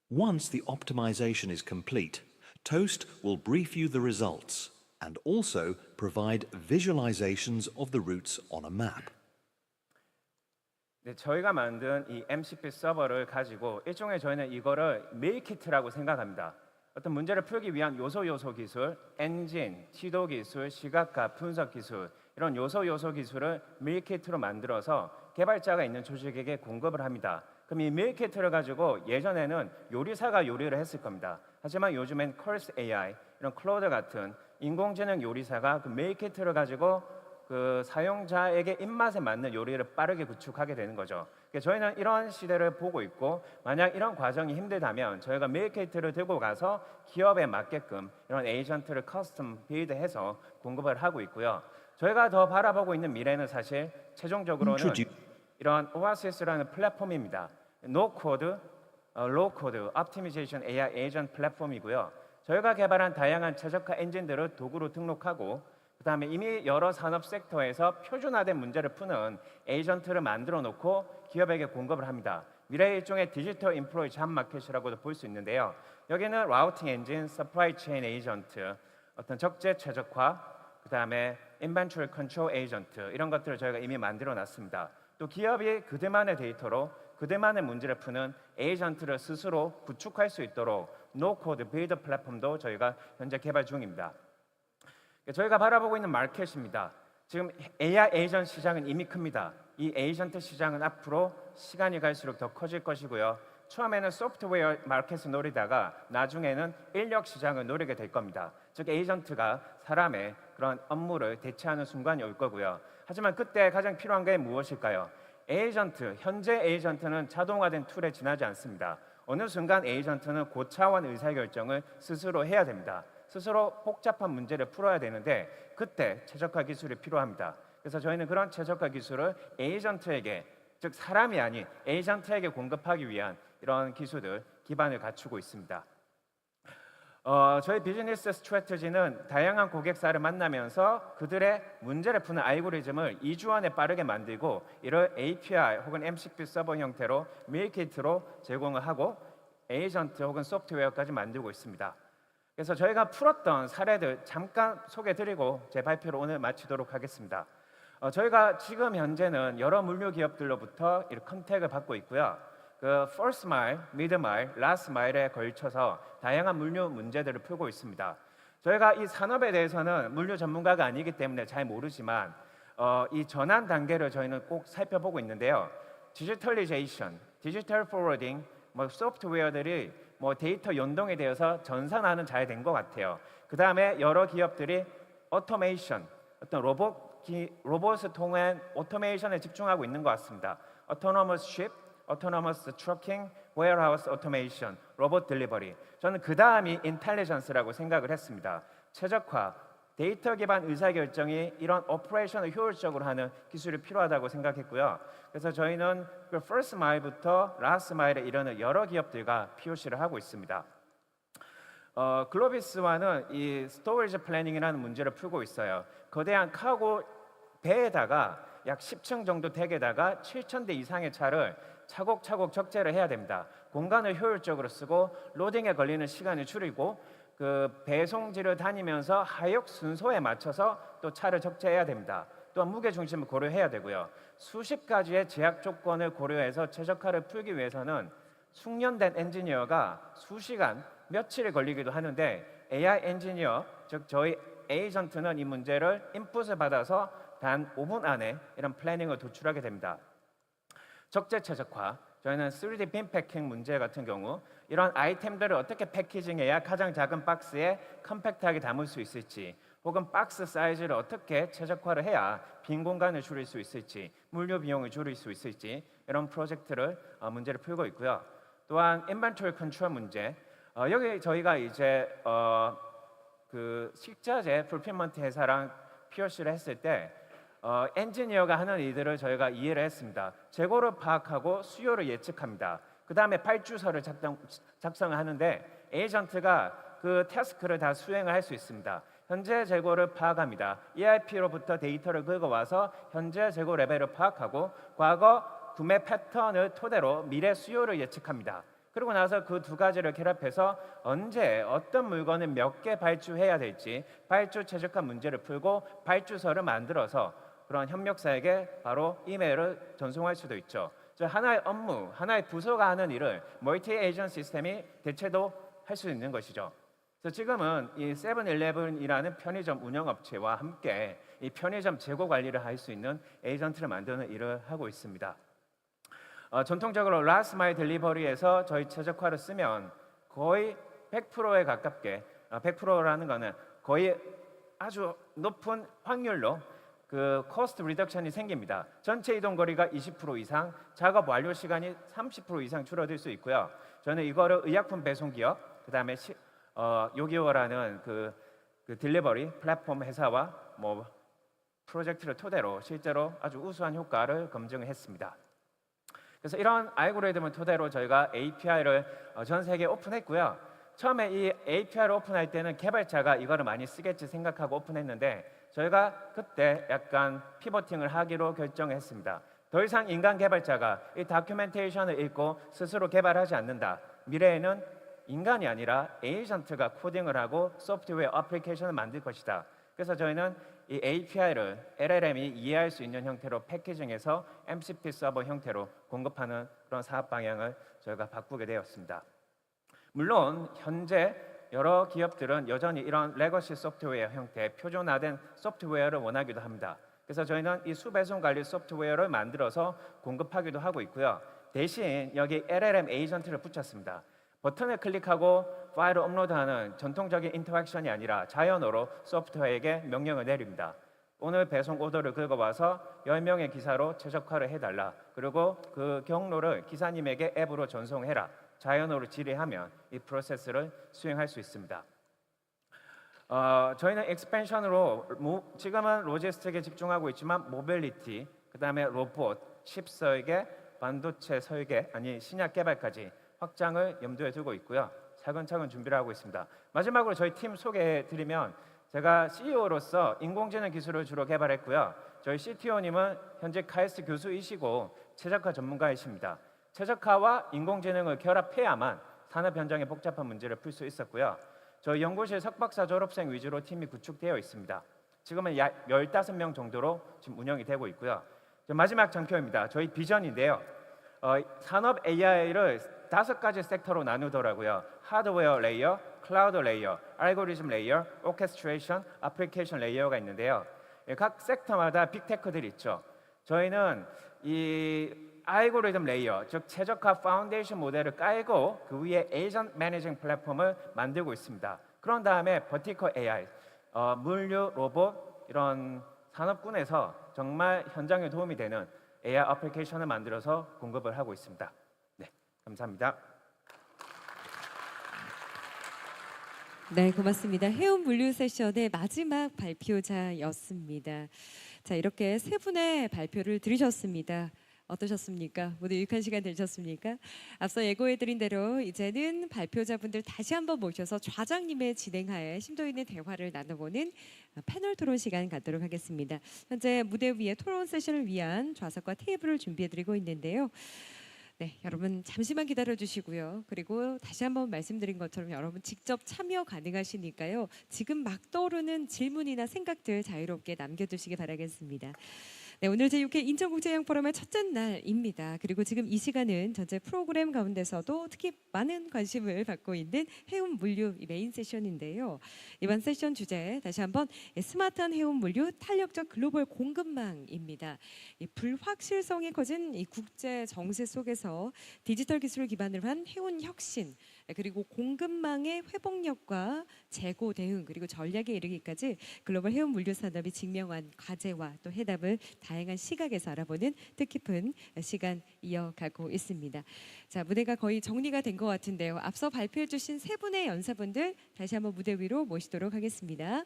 Once the optimization is complete, Toast will brief you the results and also provide visualizations of the routes on a map.
네, 저희가 만든 이 MCP 서버를 가지고 일종의 저희는 이거를 밀키트라고 생각합니다. 어떤 문제를 풀기 위한 요소 기술, 엔진, 지도 기술, 시각화, 분석 기술 이런 요소 기술을 밀키트로 만들어서 개발자가 있는 조직에게 공급을 합니다. 그럼 이 밀키트를 가지고 예전에는 요리사가 요리를 했을 겁니다. 하지만 요즘엔 컬스 AI, 이런 클로드 같은 인공지능 요리사가 그 밀키트를 가지고 그 사용자에게 입맛에 맞는 요리를 빠르게 구축하게 되는 거죠. 그러니까 저희는 이런 시대를 보고 있고, 만약 이런 과정이 힘들다면 저희가 밀키트를 들고 가서 기업에 맞게끔 이런 에이전트를 커스텀 빌드해서 공급을 하고 있고요. 저희가 더 바라보고 있는 미래는 사실 최종적으로는 이런 오아시스라는 플랫폼입니다. 노코드, 로코드, optimization AI 에이전트 플랫폼이고요. 저희가 개발한 다양한 최적화 엔진들을 도구로 등록하고, 그다음에 이미 여러 산업 섹터에서 표준화된 문제를 푸는 에이전트를 만들어 놓고 기업에게 공급을 합니다. 미래의 일종의 디지털 인플로이 잡 마켓이라고도 볼 수 있는데요. 여기는 라우팅 엔진, 서프라이 체인 에이전트, 어떤 적재 최적화, 그다음에 인벤토리 컨트롤 에이전트, 이런 것들을 저희가 이미 만들어 놨습니다. 또 기업이 그들만의 데이터로 그들만의 문제를 푸는 에이전트를 스스로 구축할 수 있도록 노코드 빌드 플랫폼도 저희가 현재 개발 중입니다. 저희가 바라보고 있는 마켓입니다. 지금 AI 에이전트 시장은 이미 큽니다. 이 에이전트 시장은 앞으로 시간이 갈수록 더 커질 것이고요. 처음에는 소프트웨어 마켓을 노리다가 나중에는 인력 시장을 노리게 될 겁니다. 즉 에이전트가 사람의 그런 업무를 대체하는 순간이 올 거고요. 하지만 그때 가장 필요한 게 무엇일까요? 에이전트, 현재 에이전트는 자동화된 툴에 지나지 않습니다. 어느 순간 에이전트는 고차원 의사결정을 스스로 해야 됩니다. 스스로 복잡한 문제를 풀어야 되는데 그때 최적화 기술이 필요합니다. 그래서 저희는 그런 최적화 기술을 에이전트에게, 즉 사람이 아닌 에이전트에게 공급하기 위한 이런 기술들 기반을 갖추고 있습니다. 저희 비즈니스 스트래티지는 다양한 고객사를 만나면서 그들의 문제를 푸는 알고리즘을 2주 안에 빠르게 만들고, 이를 API 혹은 MCP 서버 형태로 밀키트로 제공을 하고 에이전트 혹은 소프트웨어까지 만들고 있습니다. 그래서 저희가 풀었던 사례들 잠깐 소개드리고 제 발표를 오늘 마치도록 하겠습니다. 저희가 지금 현재는 여러 물류 기업들로부터 이 컨택을 받고 있고요. 그 first mile, mid mile, last mile에 걸쳐서 다양한 물류 문제들을 풀고 있습니다. 저희가 이 산업에 대해서는 물류 전문가가 아니기 때문에 잘 모르지만 이 전환 단계를 저희는 꼭 살펴보고 있는데요. 디지털리제이션, 디지털 포워딩, 소프트웨어들이 데이터 연동이 되어서 전산화는 잘 된 것 같아요. 그 다음에 여러 기업들이 오토메이션, 어떤 로봇을 통한 오토메이션에 집중하고 있는 것 같습니다. autonomous ship, autonomous trucking, warehouse automation, 로봇 딜리버리. 저는 그 다음이 인텔리전스라고 생각을 했습니다. 최적화, 데이터 기반 의사결정이 이런 오퍼레이션을 효율적으로 하는 기술이 필요하다고 생각했고요. 그래서 저희는 그 first mile부터 last mile에 이르는 여러 기업들과 POC를 하고 있습니다. 글로비스와는 이 스토리지 플래닝이라는 문제를 풀고 있어요. 거대한 카고 배에다가 약 10층 정도 덱에다가 7,000대 이상의 차를 차곡차곡 적재를 해야 됩니다. 공간을 효율적으로 쓰고 로딩에 걸리는 시간을 줄이고 그 배송지를 다니면서 하역 순서에 맞춰서 또 차를 적재해야 됩니다. 또한 무게 중심을 고려해야 되고요. 수십 가지의 제약 조건을 고려해서 최적화를 풀기 위해서는 숙련된 엔지니어가 수시간, 며칠이 걸리기도 하는데 AI 엔지니어, 즉 저희 에이전트는 이 문제를 인풋을 받아서 단 5분 안에 이런 플래닝을 도출하게 됩니다. 적재 최적화, 저희는 3D 빔 패킹 문제 같은 경우 이런 아이템들을 어떻게 패키징해야 가장 작은 박스에 컴팩트하게 담을 수 있을지, 혹은 박스 사이즈를 어떻게 최적화를 해야 빈 공간을 줄일 수 있을지, 물류 비용을 줄일 수 있을지, 이런 프로젝트를 문제를 풀고 있고요. 또한 인벤토리 컨트롤 문제, 여기 저희가 이제 그 식자재 풀필먼트 회사랑 POC를 했을 때 엔지니어가 하는 일들을 저희가 이해를 했습니다. 재고를 파악하고 수요를 예측합니다. 그 다음에 발주서를 작성을 하는데 에이전트가 그 태스크를 다 수행을 할 수 있습니다. 현재 재고를 파악합니다. ERP로부터 데이터를 긁어와서 현재 재고 레벨을 파악하고 과거 구매 패턴을 토대로 미래 수요를 예측합니다. 그리고 나서 그 두 가지를 결합해서 언제 어떤 물건을 몇 개 발주해야 될지 발주 최적화 문제를 풀고 발주서를 만들어서 그런 협력사에게 바로 이메일을 전송할 수도 있죠. 하나의 업무, 하나의 부서가 하는 일을 멀티 에이전 시스템이 대체도 할 수 있는 것이죠. 그래서 지금은 이 세븐일레븐이라는 편의점 운영업체와 함께 이 편의점 재고 관리를 할 수 있는 에이전트를 만드는 일을 하고 있습니다. 전통적으로 라스트 마일 딜리버리에서 저희 최적화를 쓰면 거의 100%에 가깝게, 100%라는 거는 거의 아주 높은 확률로 그 코스트 리덕션이 생깁니다. 전체 이동 거리가 20% 이상, 작업 완료 시간이 30% 이상 줄어들 수 있고요. 저는 이거를 의약품 배송 기업, 그다음에 요기요라는 그 딜리버리 플랫폼 회사와 뭐 프로젝트를 토대로 실제로 아주 우수한 효과를 검증했습니다. 그래서 이런 알고리즘을 토대로 저희가 API를 전 세계에 오픈했고요. 처음에 이 API를 오픈할 때는 개발자가 이거를 많이 쓰겠지 생각하고 오픈했는데 저희가 그때 약간 피보팅을 하기로 결정했습니다. 더 이상 인간 개발자가 이 다큐멘테이션을 읽고 스스로 개발하지 않는다. 미래에는 인간이 아니라 에이전트가 코딩을 하고 소프트웨어 애플리케이션을 만들 것이다. 그래서 저희는 이 API를 LLM이 이해할 수 있는 형태로 패키징해서 MCP 서버 형태로 공급하는 그런 사업 방향을 저희가 바꾸게 되었습니다. 물론 현재 여러 기업들은 여전히 이런 레거시 소프트웨어 형태의 표준화된 소프트웨어를 원하기도 합니다. 그래서 저희는 이 수배송 관리 소프트웨어를 만들어서 공급하기도 하고 있고요. 대신 여기 LLM 에이전트를 붙였습니다. 버튼을 클릭하고 파일을 업로드하는 전통적인 인터랙션이 아니라 자연어로 소프트웨어에게 명령을 내립니다. 오늘 배송 오더를 긁어와서 10명의 기사로 최적화를 해달라. 그리고 그 경로를 기사님에게 앱으로 전송해라. 자연어로 질의하면 이 프로세스를 수행할 수 있습니다. 저희는 익스펜션으로 지금은 로지스틱에 집중하고 있지만 모빌리티, 그다음에 로봇, 칩 설계, 반도체 설계, 신약 개발까지 확장을 염두에 두고 있고요. 차근차근 준비를 하고 있습니다. 마지막으로 저희 팀 소개해드리면 제가 CEO로서 인공지능 기술을 주로 개발했고요. 저희 CTO님은 현재 카이스트 교수이시고 최적화 전문가이십니다. 최적화와 인공지능을 결합해야만 산업 현장의 복잡한 문제를 풀 수 있었고요. 저희 연구실 석박사 졸업생 위주로 팀이 구축되어 있습니다. 지금은 약 15명 정도로 지금 운영이 되고 있고요. 마지막 장표입니다. 저희 비전인데요. 산업 AI를 5가지 섹터로 나누더라고요. 하드웨어 레이어, 클라우드 레이어, 알고리즘 레이어, 오케스트레이션, 애플리케이션 레이어가 있는데요. 각 섹터마다 빅테크들이 있죠. 저희는 이 알고리즘 레이어, 즉 최적화 파운데이션 모델을 깔고 그 위에 에이전트 매니징 플랫폼을 만들고 있습니다. 그런 다음에 버티컬 AI, 물류, 로봇 이런 산업군에서 정말 현장에 도움이 되는 AI 애플리케이션을 만들어서 공급을 하고 있습니다. 네, 감사합니다.
네, 고맙습니다. 해운 물류 세션의 마지막 발표자였습니다. 자, 이렇게 세 분의 발표를 들으셨습니다. 어떠셨습니까? 모두 유익한 시간 되셨습니까? 앞서 예고해드린 대로 이제는 발표자분들 다시 한번 모셔서 좌장님의 진행하에 심도 있는 대화를 나눠보는 패널 토론 시간 갖도록 하겠습니다. 현재 무대 위에 토론 세션을 위한 좌석과 테이블을 준비해드리고 있는데요. 네, 여러분 잠시만 기다려 주시고요. 그리고 다시 한번 말씀드린 것처럼 여러분 직접 참여 가능하시니까요. 지금 막 떠오르는 질문이나 생각들 자유롭게 남겨두시기 바라겠습니다. 네, 오늘 제6회 인천국제해양포럼의 첫째 날입니다. 그리고 지금 이 시간은 전체 프로그램 가운데서도 특히 많은 관심을 받고 있는 해운 물류 메인 세션인데요. 이번 세션 주제 다시 한번 스마트한 해운 물류 탄력적 글로벌 공급망입니다. 이 불확실성이 커진 이 국제 정세 속에서 디지털 기술을 기반으로 한 해운 혁신, 그리고 공급망의 회복력과 재고 대응, 그리고 전략에 이르기까지 글로벌 해운 물류 산업이 직면한 과제와 또 해답을 다양한 시각에서 알아보는 뜻깊은 시간 이어가고 있습니다. 자, 무대가 거의 정리가 된 것 같은데요. 앞서 발표해 주신 세 분의 연사분들 다시 한번 무대 위로 모시도록 하겠습니다.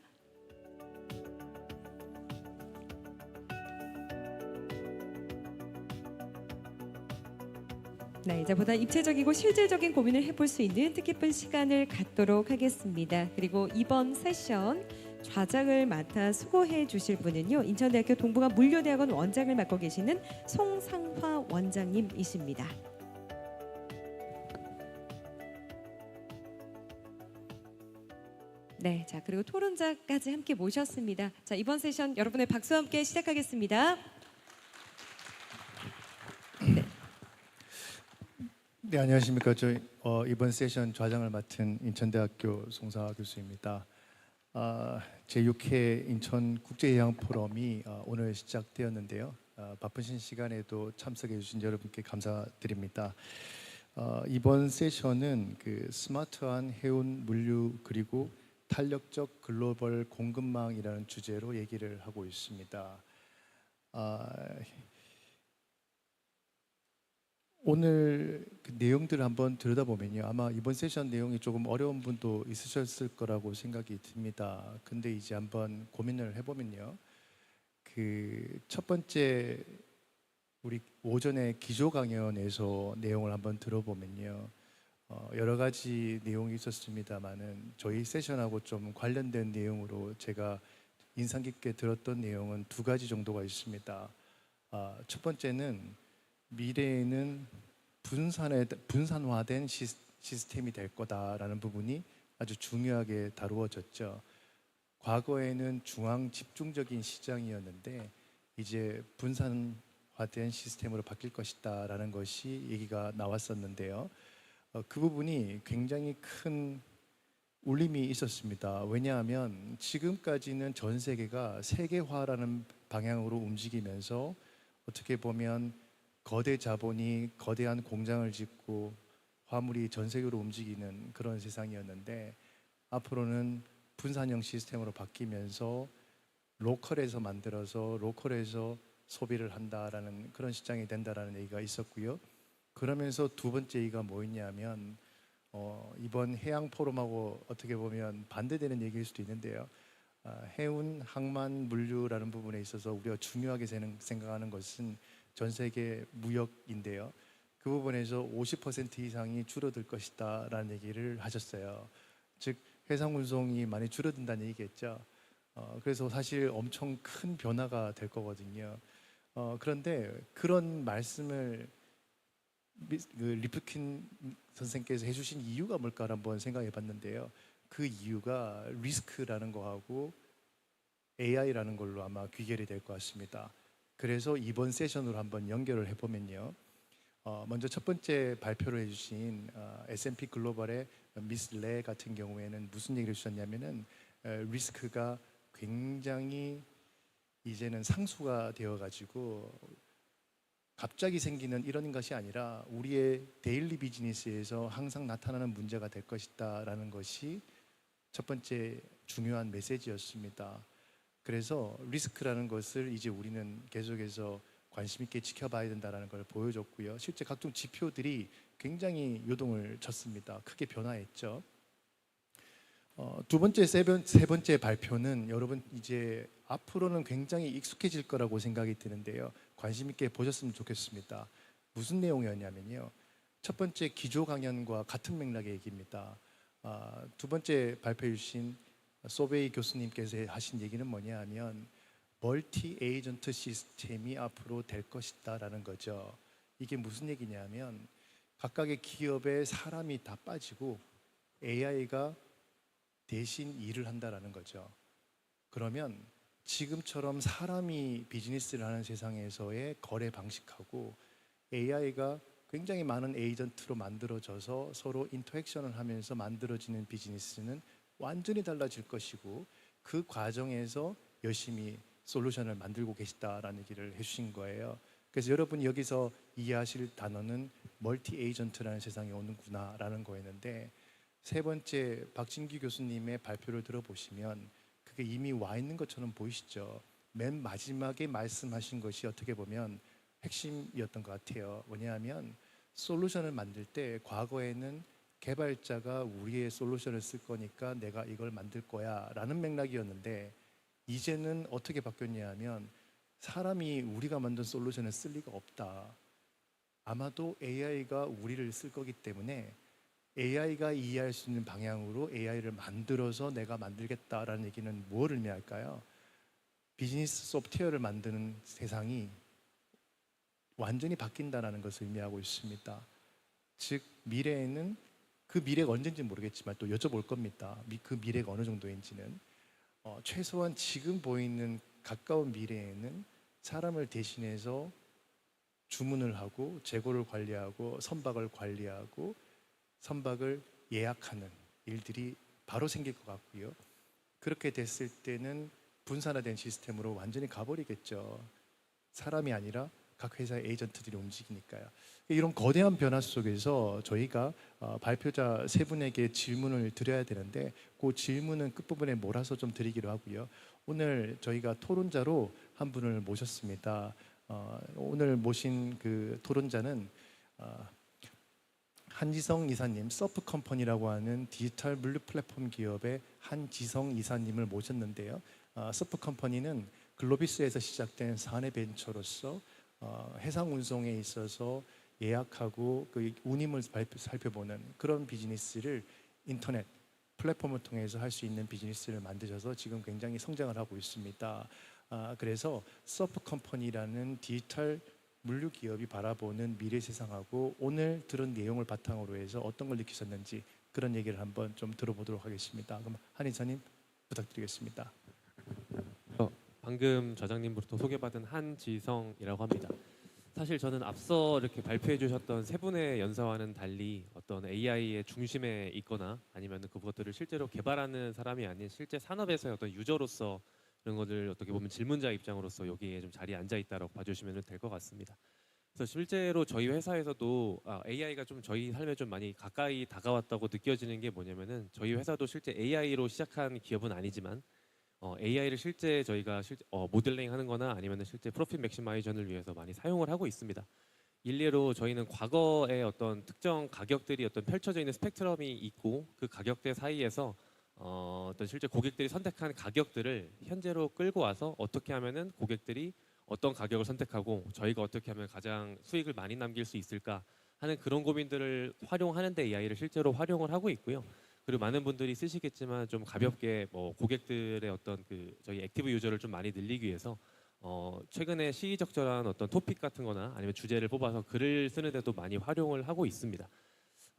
네, 이제 보다 입체적이고 실질적인 고민을 해볼 수 있는 뜻깊은 시간을 갖도록 하겠습니다. 그리고 이번 세션 좌장을 맡아 수고해 주실 분은요, 인천대학교 동북아 물류대학원 원장을 맡고 계시는 송상화 원장님이십니다. 네, 자 그리고 토론자까지 함께 모셨습니다. 자, 이번 세션 여러분의 박수와 함께 시작하겠습니다.
네, 안녕하십니까. 저희 이번 세션 좌장을 맡은 인천대학교 송상화 교수입니다. 제6회 인천국제해양포럼이 오늘 시작되었는데요. 바쁘신 시간에도 참석해 주신 여러분께 감사드립니다. 이번 세션은 그 스마트한 해운 물류 그리고 탄력적 글로벌 공급망이라는 주제로 얘기를 하고 있습니다. 오늘 그 내용들을 한번 들여다보면요. 아마 이번 세션 내용이 조금 어려운 분도 있으셨을 거라고 생각이 듭니다. 근데 이제 한번 고민을 해보면요. 그 첫 번째 우리 오전에 기조 강연에서 내용을 한번 들어보면요. 여러 가지 내용이 있었습니다만은 저희 세션하고 좀 관련된 내용으로 제가 인상 깊게 들었던 내용은 두 가지 정도가 있습니다. 첫 번째는 미래에는 분산화된 시스템이 될 거다라는 부분이 아주 중요하게 다루어졌죠. 과거에는 중앙 집중적인 시장이었는데 이제 분산화된 시스템으로 바뀔 것이다라는 것이 얘기가 나왔었는데요. 그 부분이 굉장히 큰 울림이 있었습니다. 왜냐하면 지금까지는 전 세계가 세계화라는 방향으로 움직이면서 어떻게 보면 거대 자본이 거대한 공장을 짓고 화물이 전 세계로 움직이는 그런 세상이었는데 앞으로는 분산형 시스템으로 바뀌면서 로컬에서 만들어서 로컬에서 소비를 한다라는 그런 시장이 된다라는 얘기가 있었고요. 그러면서 두 번째 얘기가 뭐였냐면 이번 해양 포럼하고 어떻게 보면 반대되는 얘기일 수도 있는데요. 해운, 항만, 물류라는 부분에 있어서 우리가 중요하게 생각하는 것은 전 세계 무역인데요. 그 부분에서 50% 이상이 줄어들 것이다 라는 얘기를 하셨어요. 즉 해상 운송이 많이 줄어든다는 얘기겠죠. 그래서 사실 엄청 큰 변화가 될 거거든요. 그런데 그런 말씀을 리프킨 선생께서 해주신 이유가 뭘까 한번 생각해 봤는데요. 그 이유가 리스크라는 거하고 AI라는 걸로 아마 귀결이 될 것 같습니다. 그래서 이번 세션으로 한번 연결을 해보면요. 먼저 첫 번째 발표를 해주신 S&P 글로벌의 미스 레 같은 경우에는 무슨 얘기를 해주셨냐면은 리스크가 굉장히 이제는 상수가 되어가지고 갑자기 생기는 이런 것이 아니라 우리의 데일리 비즈니스에서 항상 나타나는 문제가 될 것이다 라는 것이 첫 번째 중요한 메시지였습니다. 그래서 리스크라는 것을 이제 우리는 계속해서 관심 있게 지켜봐야 된다는 걸 보여줬고요. 실제 각종 지표들이 굉장히 요동을 쳤습니다. 크게 변화했죠. 두 번째, 세 번째 발표는 여러분 이제 앞으로는 굉장히 익숙해질 거라고 생각이 드는데요. 관심 있게 보셨으면 좋겠습니다. 무슨 내용이었냐면요. 첫 번째 기조 강연과 같은 맥락의 얘기입니다. 두 번째 발표해 주신 소베이 교수님께서 하신 얘기는 뭐냐 하면 멀티 에이전트 시스템이 앞으로 될 것이다 라는 거죠. 이게 무슨 얘기냐면 각각의 기업에 사람이 다 빠지고 AI가 대신 일을 한다라는 거죠. 그러면 지금처럼 사람이 비즈니스를 하는 세상에서의 거래 방식하고 AI가 굉장히 많은 에이전트로 만들어져서 서로 인터랙션을 하면서 만들어지는 비즈니스는 완전히 달라질 것이고 그 과정에서 열심히 솔루션을 만들고 계시다라는 얘기를 해주신 거예요. 그래서 여러분이 여기서 이해하실 단어는 멀티 에이전트라는 세상이 오는구나라는 거였는데 세 번째 박진규 교수님의 발표를 들어보시면 그게 이미 와 있는 것처럼 보이시죠. 맨 마지막에 말씀하신 것이 어떻게 보면 핵심이었던 것 같아요. 뭐냐면 솔루션을 만들 때 과거에는 개발자가 우리의 솔루션을 쓸 거니까 내가 이걸 만들 거야 라는 맥락이었는데 이제는 어떻게 바뀌었냐 하면 사람이 우리가 만든 솔루션을 쓸 리가 없다. 아마도 AI가 우리를 쓸 거기 때문에 AI가 이해할 수 있는 방향으로 AI를 만들어서 내가 만들겠다라는 얘기는 뭘 의미할까요? 비즈니스 소프트웨어를 만드는 세상이 완전히 바뀐다는 것을 의미하고 있습니다. 즉 미래에는 그 미래가 언제인지 모르겠지만 또 여쭤볼 겁니다. 그 미래가 어느 정도인지는 최소한 지금 보이는 가까운 미래에는 사람을 대신해서 주문을 하고 재고를 관리하고 선박을 관리하고 선박을 예약하는 일들이 바로 생길 것 같고요. 그렇게 됐을 때는 분산화된 시스템으로 완전히 가버리겠죠. 사람이 아니라 각 회사의 에이전트들이 움직이니까요. 이런 거대한 변화 속에서 저희가 발표자 세 분에게 질문을 드려야 되는데 그 질문은 끝부분에 몰아서 좀 드리기로 하고요. 오늘 저희가 토론자로 한 분을 모셨습니다. 오늘 모신 그 토론자는 한지성 이사님, 서프컴퍼니라고 하는 디지털 물류 플랫폼 기업의 한지성 이사님을 모셨는데요. 서프컴퍼니는 글로비스에서 시작된 사내 벤처로서 해상 운송에 있어서 예약하고 그 운임을 살펴보는 그런 비즈니스를 인터넷 플랫폼을 통해서 할 수 있는 비즈니스를 만드셔서 지금 굉장히 성장을 하고 있습니다. 그래서 서프컴퍼니라는 디지털 물류 기업이 바라보는 미래 세상하고 오늘 들은 내용을 바탕으로 해서 어떤 걸 느끼셨는지 그런 얘기를 한번 좀 들어보도록 하겠습니다. 그럼 한 이사님 부탁드리겠습니다.
방금 저장님부터 소개받은 한지성이라고 합니다. 사실 저는 앞서 이렇게 발표해 주셨던 세 분의 연사와는 달리 어떤 AI의 중심에 있거나 아니면 그것들을 실제로 개발하는 사람이 아닌 실제 산업에서의 어떤 유저로서 그런 것을 어떻게 보면 질문자 입장으로서 여기에 좀 자리에 앉아 있다라고 봐주시면 될 것 같습니다. 그래서 실제로 저희 회사에서도 AI가 좀 저희 삶에 좀 많이 가까이 다가왔다고 느껴지는 게 뭐냐면은 저희 회사도 실제 AI로 시작한 기업은 아니지만 AI를 실제 저희가 모델링 하는 거나 아니면 실제 프로핏 맥시마이전을 위해서 많이 사용을 하고 있습니다. 일례로 저희는 과거에 어떤 특정 가격들이 어떤 펼쳐져 있는 스펙트럼이 있고 그 가격대 사이에서 어떤 실제 고객들이 선택한 가격들을 현재로 끌고 와서 어떻게 하면은 고객들이 어떤 가격을 선택하고 저희가 어떻게 하면 가장 수익을 많이 남길 수 있을까 하는 그런 고민들을 활용하는데 AI를 실제로 활용을 하고 있고요. 그리고 많은 분들이 쓰시겠지만 좀 가볍게 뭐 고객들의 어떤 그 저희 액티브 유저를 좀 많이 늘리기 위해서 최근에 시의적절한 어떤 토픽 같은 거나 아니면 주제를 뽑아서 글을 쓰는데도 많이 활용을 하고 있습니다.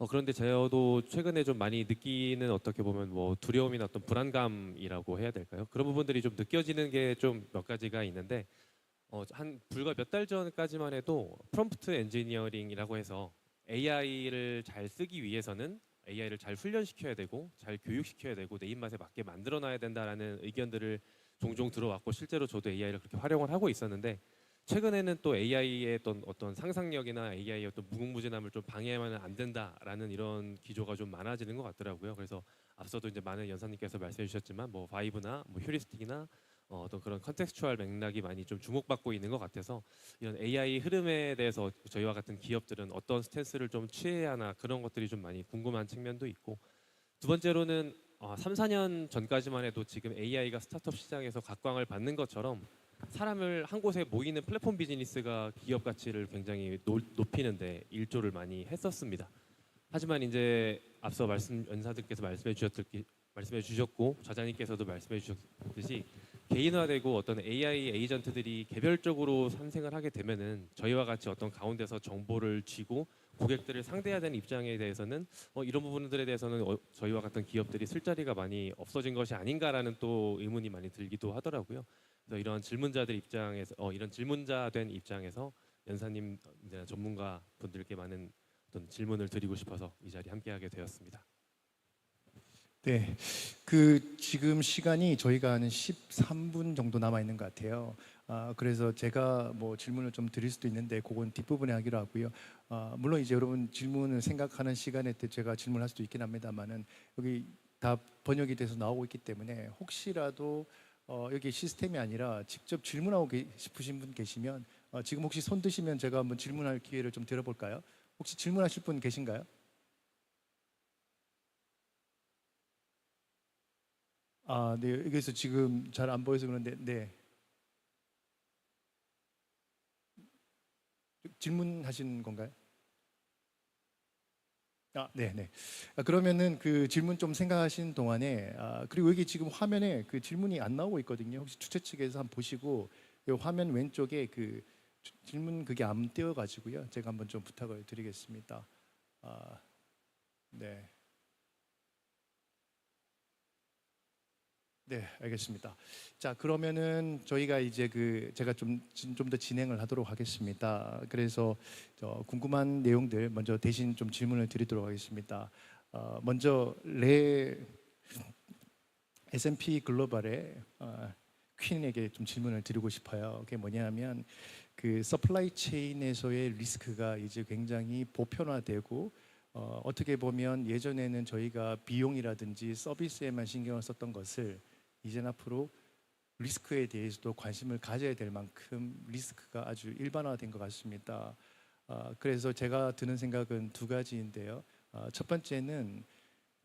그런데 저도 최근에 좀 많이 느끼는 어떻게 보면 뭐 두려움이나 어떤 불안감이라고 해야 될까요? 그런 부분들이 좀 느껴지는 게 좀 몇 가지가 있는데 한 불과 몇 달 전까지만 해도 프롬프트 엔지니어링이라고 해서 AI를 잘 쓰기 위해서는 AI를 잘 훈련시켜야 되고 잘 교육시켜야 되고 내 입맛에 맞게 만들어놔야 된다라는 의견들을 종종 들어왔고 실제로 저도 AI를 그렇게 활용을 하고 있었는데 최근에는 또 AI의 어떤 상상력이나 AI의 어떤 무궁무진함을 좀 방해하면 안 된다라는 이런 기조가 좀 많아지는 것 같더라고요. 그래서 앞서도 이제 많은 연사님께서 말씀해 주셨지만 뭐 바이브나 뭐 휴리스틱이나 어떤 그런 컨텍스추얼 맥락이 많이 좀 주목받고 있는 것 같아서 이런 AI 흐름에 대해서 저희와 같은 기업들은 어떤 스탠스를 좀 취해야 하나 그런 것들이 좀 많이 궁금한 측면도 있고 두 번째로는 3, 4년 전까지만 해도 지금 AI가 스타트업 시장에서 각광을 받는 것처럼 사람을 한 곳에 모이는 플랫폼 비즈니스가 기업 가치를 굉장히 높이는데 일조를 많이 했었습니다. 하지만 이제 앞서 연사들께서 말씀해 주셨고 좌장님께서도 말씀해 주셨듯이 개인화되고 어떤 AI 에이전트들이 개별적으로 산생을 하게 되면은 저희와 같이 어떤 가운데서 정보를 쥐고 고객들을 상대해야 되는 입장에 대해서는 이런 부분들에 대해서는 저희와 같은 기업들이 쓸 자리가 많이 없어진 것이 아닌가라는 또 의문이 많이 들기도 하더라고요. 그래서 이런 질문자들 입장에서 이런 질문자된 입장에서 연사님 전문가 분들께 많은 어떤 질문을 드리고 싶어서 이 자리에 함께하게 되었습니다.
네, 그 지금 시간이 저희가 한 13분 정도 남아 있는 것 같아요. 그래서 제가 뭐 질문을 좀 드릴 수도 있는데 그건 뒷부분에 하기로 하고요. 물론 이제 여러분 질문을 생각하는 시간에 때 제가 질문할 수도 있긴 합니다만은 여기 다 번역이 돼서 나오고 있기 때문에 혹시라도 여기 시스템이 아니라 직접 질문하고 싶으신 분 계시면 지금 혹시 손 드시면 제가 한번 질문할 기회를 좀 드려볼까요? 혹시 질문하실 분 계신가요? 네, 여기서 지금 잘 안 보여서 그런데 네. 질문하신 건가요? 네. 그러면은 그 질문 좀 생각하신 동안에 그리고 여기 지금 화면에 그 질문이 안 나오고 있거든요. 혹시 주최 측에서 한번 보시고 이 화면 왼쪽에 그 질문 그게 안 띄어 가지고요. 제가 한번 좀 부탁을 드리겠습니다. 네. 네, 알겠습니다. 자, 그러면은 저희가 이제 제가 좀 더 진행을 하도록 하겠습니다. 그래서 궁금한 내용들 먼저 대신 좀 질문을 드리도록 하겠습니다. 먼저 S&P 글로벌의 퀸에게 좀 질문을 드리고 싶어요. 그게 뭐냐면 그 서플라이 체인에서의 리스크가 이제 굉장히 보편화되고 어떻게 보면 예전에는 저희가 비용이라든지 서비스에만 신경을 썼던 것을 이제 앞으로 리스크에 대해서도 관심을 가져야 될 만큼 리스크가 아주 일반화된 것 같습니다. 그래서 제가 드는 생각은 두 가지인데요. 첫 번째는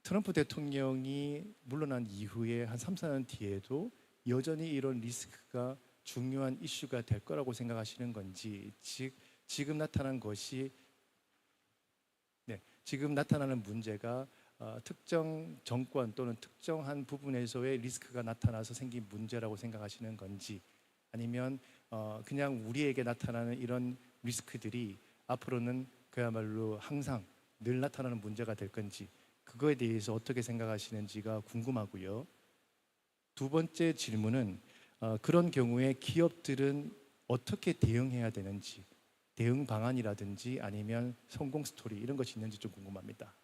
트럼프 대통령이 물러난 이후에 한 3, 4년 뒤에도 여전히 이런 리스크가 중요한 이슈가 될 거라고 생각하시는 건지, 즉 지금 나타난 것이 지금 나타나는 문제가 특정 정권 또는 특정한 부분에서의 리스크가 나타나서 생긴 문제라고 생각하시는 건지, 아니면 그냥 우리에게 나타나는 이런 리스크들이 앞으로는 그야말로 항상 늘 나타나는 문제가 될 건지, 그거에 대해서 어떻게 생각하시는지가 궁금하고요. 두 번째 질문은 그런 경우에 기업들은 어떻게 대응해야 되는지, 대응 방안이라든지 아니면 성공 스토리 이런 것이 있는지 좀 궁금합니다.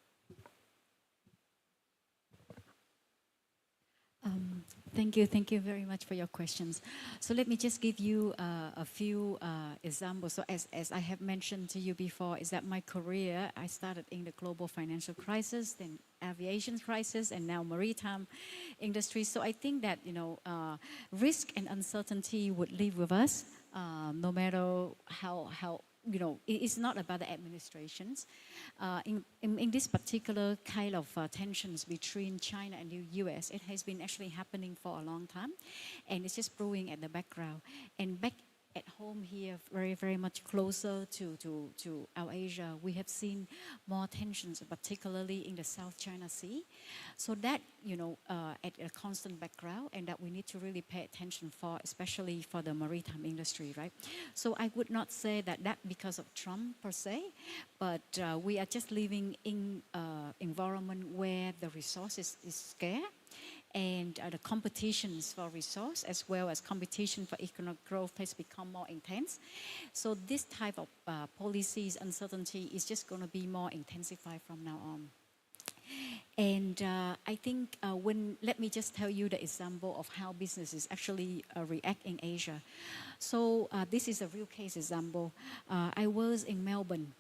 Thank you very much for your questions. So let me just give you a few examples. So as I have mentioned to you before, is that my career, I started in the global financial crisis, then aviation crisis, and now maritime industry. So I think that, risk and uncertainty would live with us, no matter how it's not about the administrations. In this particular kind of tensions between China and the US, it has been actually happening for a long time, and it's just brewing at the background. And back at home here, very, very much closer to our Asia, we have seen more tensions, particularly in the South China Sea. So that, at a constant background, and that we need to really pay attention for, especially for the maritime industry, right? So I would not say that because of Trump per se, but we are just living in an environment where the resources is scarce, and the competitions for resource as well as competition for economic growth has become more intense. So this type of policies uncertainty is just going to be more intensified from now on. And I think let me just tell you the example of how businesses actually react in Asia. So this is a real case example. I was in Melbourne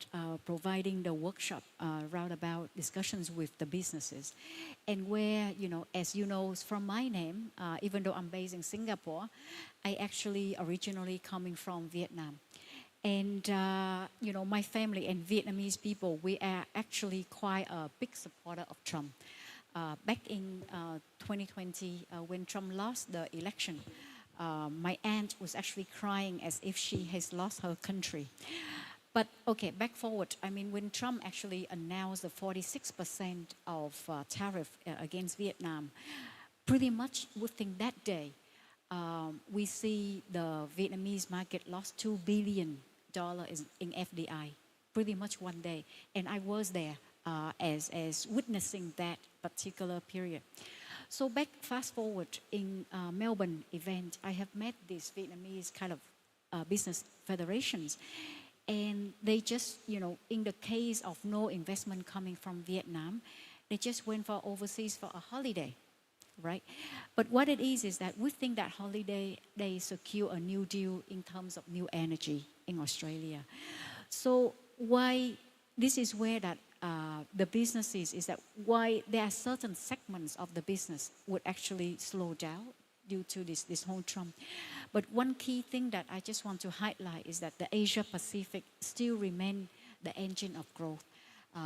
providing the workshop roundabout discussions with the businesses. And where, as you know from my name, even though I'm based in Singapore, I actually originally coming from Vietnam. And, my family and Vietnamese people, we are actually quite a big supporter of Trump. Back in 2020, when Trump lost the election, my aunt was actually crying as if she has lost her country. But okay, back forward, when Trump actually announced the 46% of tariff against Vietnam, pretty much within that day, we see the Vietnamese market lost $2 billion in FDI, pretty much one day. And I was there as witnessing that particular period. So fast forward in Melbourne event, I have met these Vietnamese kind of business federations. And they just, in the case of no investment coming from Vietnam, they just went for overseas for a holiday. Right? But what it is that within that holiday, they secure a new deal in terms of new energy in Australia. So why this is where that the businesses is that why there are certain segments of the business would actually slow down due to this whole Trump. But one key thing that I just want to highlight is that the Asia Pacific still remain the engine of growth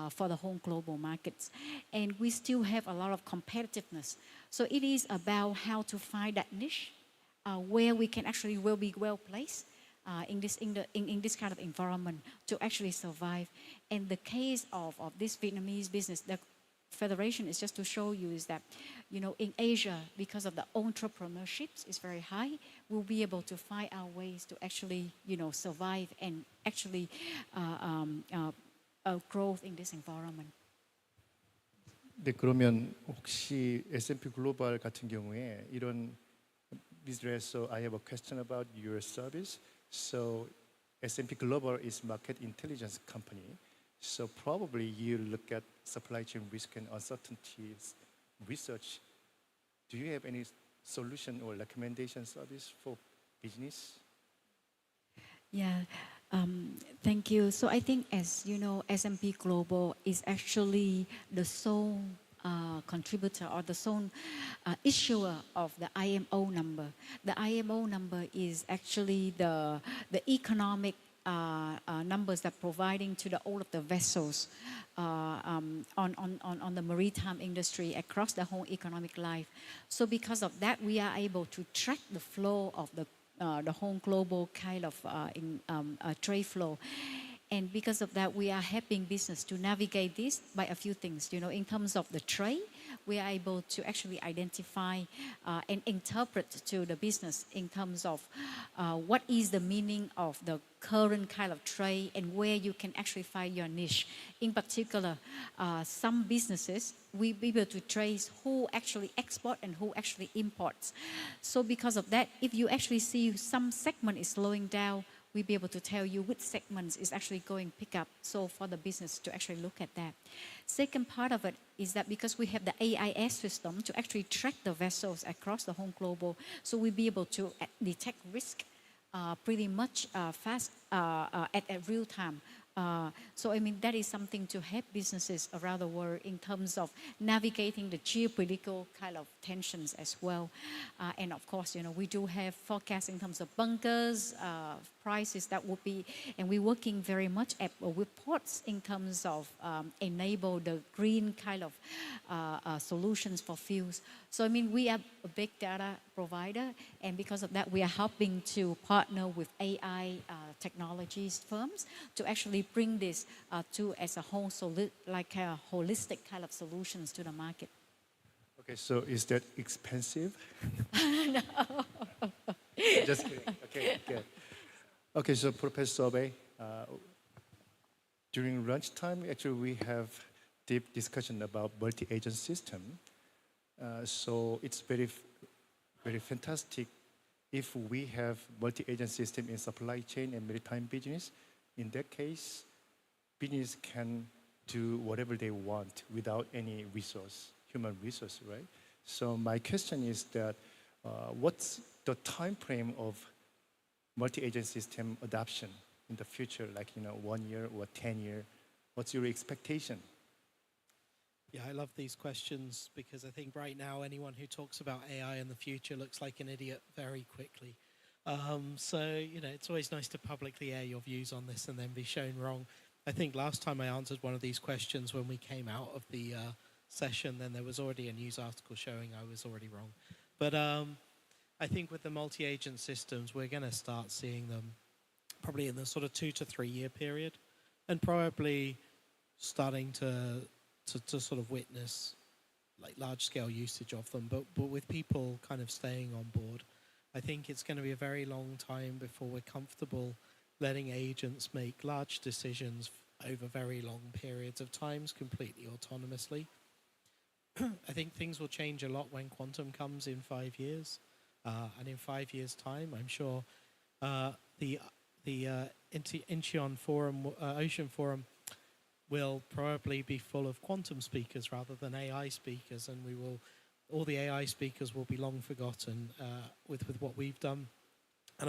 for the whole global markets. And we still have a lot of competitiveness. So it is about how to find that niche where we can actually be well placed in this kind of environment to actually survive. And the case of this Vietnamese business, the federation is just to show you is that, in Asia, because of the entrepreneurship is very high, we'll be able to find our ways to actually, survive and actually growth in this environment.
네, 그러면 혹시 S&P 글로벌 같은 경우에 이런 business, so I have a question about your service. So S&P Global is market intelligence company. So probably you look at supply chain risk and uncertainties research. Do you have any solution or recommendation service for business?
Yeah, thank you. So I think, as you know, S&P Global is actually the sole contributor or the sole issuer of the IMO number. The IMO number is actually the economic numbers that providing to all of the vessels on the maritime industry across the whole economic life. So because of that, we are able to track the flow of the whole global kind of trade flow. And because of that, we are helping business to navigate this by a few things. You know, in terms of the trade, we are able to actually identify and interpret to the business in terms of what is the meaning of the current kind of trade and where you can actually find your niche. In particular, some businesses, we be able to trace who actually export and who actually imports. So because of that, if you actually see some segment is slowing down, we'll be able to tell you which segments is actually going pick up. So for the business to actually look at that. Second part of it is that because we have the AIS system to actually track the vessels across the whole global, so we'll be able to detect risk pretty much fast at real time. So I mean, that is something to help businesses around the world in terms of navigating the geopolitical kind of tensions as well. And of course, you know, we do have forecasts in terms of bunkers, prices that would be, and we're working very much at reports in terms of enable the green kind of solutions for fuels. So I mean, we are a big data provider, and because of that, we are helping to partner with AI technologies firms to actually bring this to as a whole, like a holistic kind of solutions to the market.
Okay, so is that expensive?
No.
Just kidding. Okay, good. Okay, so Professor Sobe, during lunchtime, actually we have deep discussion about multi-agent system. So it's very fantastic if we have multi-agent system in supply chain and maritime business. In that case, business can do whatever they want without any resource, human resource, right? So my question is that what's the time frame of multi-agent system adoption in the future, like 1 year or 10 years? What's your expectation?
Yeah, I love these questions because I think right now anyone who talks about AI in the future looks like an idiot very quickly. So, it's always nice to publicly air your views on this and then be shown wrong. I think last time I answered one of these questions when we came out of the session, then there was already a news article showing I was already wrong. But I think with the multi-agent systems, we're going to start seeing them probably in the sort of 2 to 3 year period, and probably starting to sort of witness like large-scale usage of them, but with people kind of staying on board. I think it's going to be a very long time before we're comfortable letting agents make large decisions over very long periods of times completely autonomously. I think things will change a lot when quantum comes in 5 years. And in 5 years' time, I'm sure the Incheon forum, Ocean Forum, will probably be full of quantum speakers rather than AI speakers, and all the AI speakers will be long forgotten with what we've done, and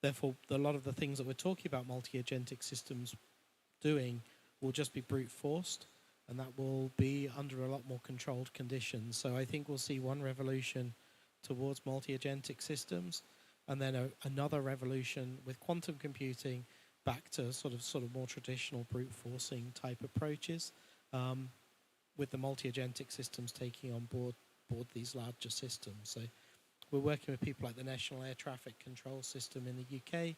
therefore a lot of the things that we're talking about multi-agentic systems doing will just be brute forced, and that will be under a lot more controlled conditions. So I think we'll see one revolution towards multi-agentic systems, and then another revolution with quantum computing back to sort of more traditional brute forcing type approaches, with the multi-agentic systems taking on board these larger systems. So we're working with people like the National Air Traffic Control System in the UK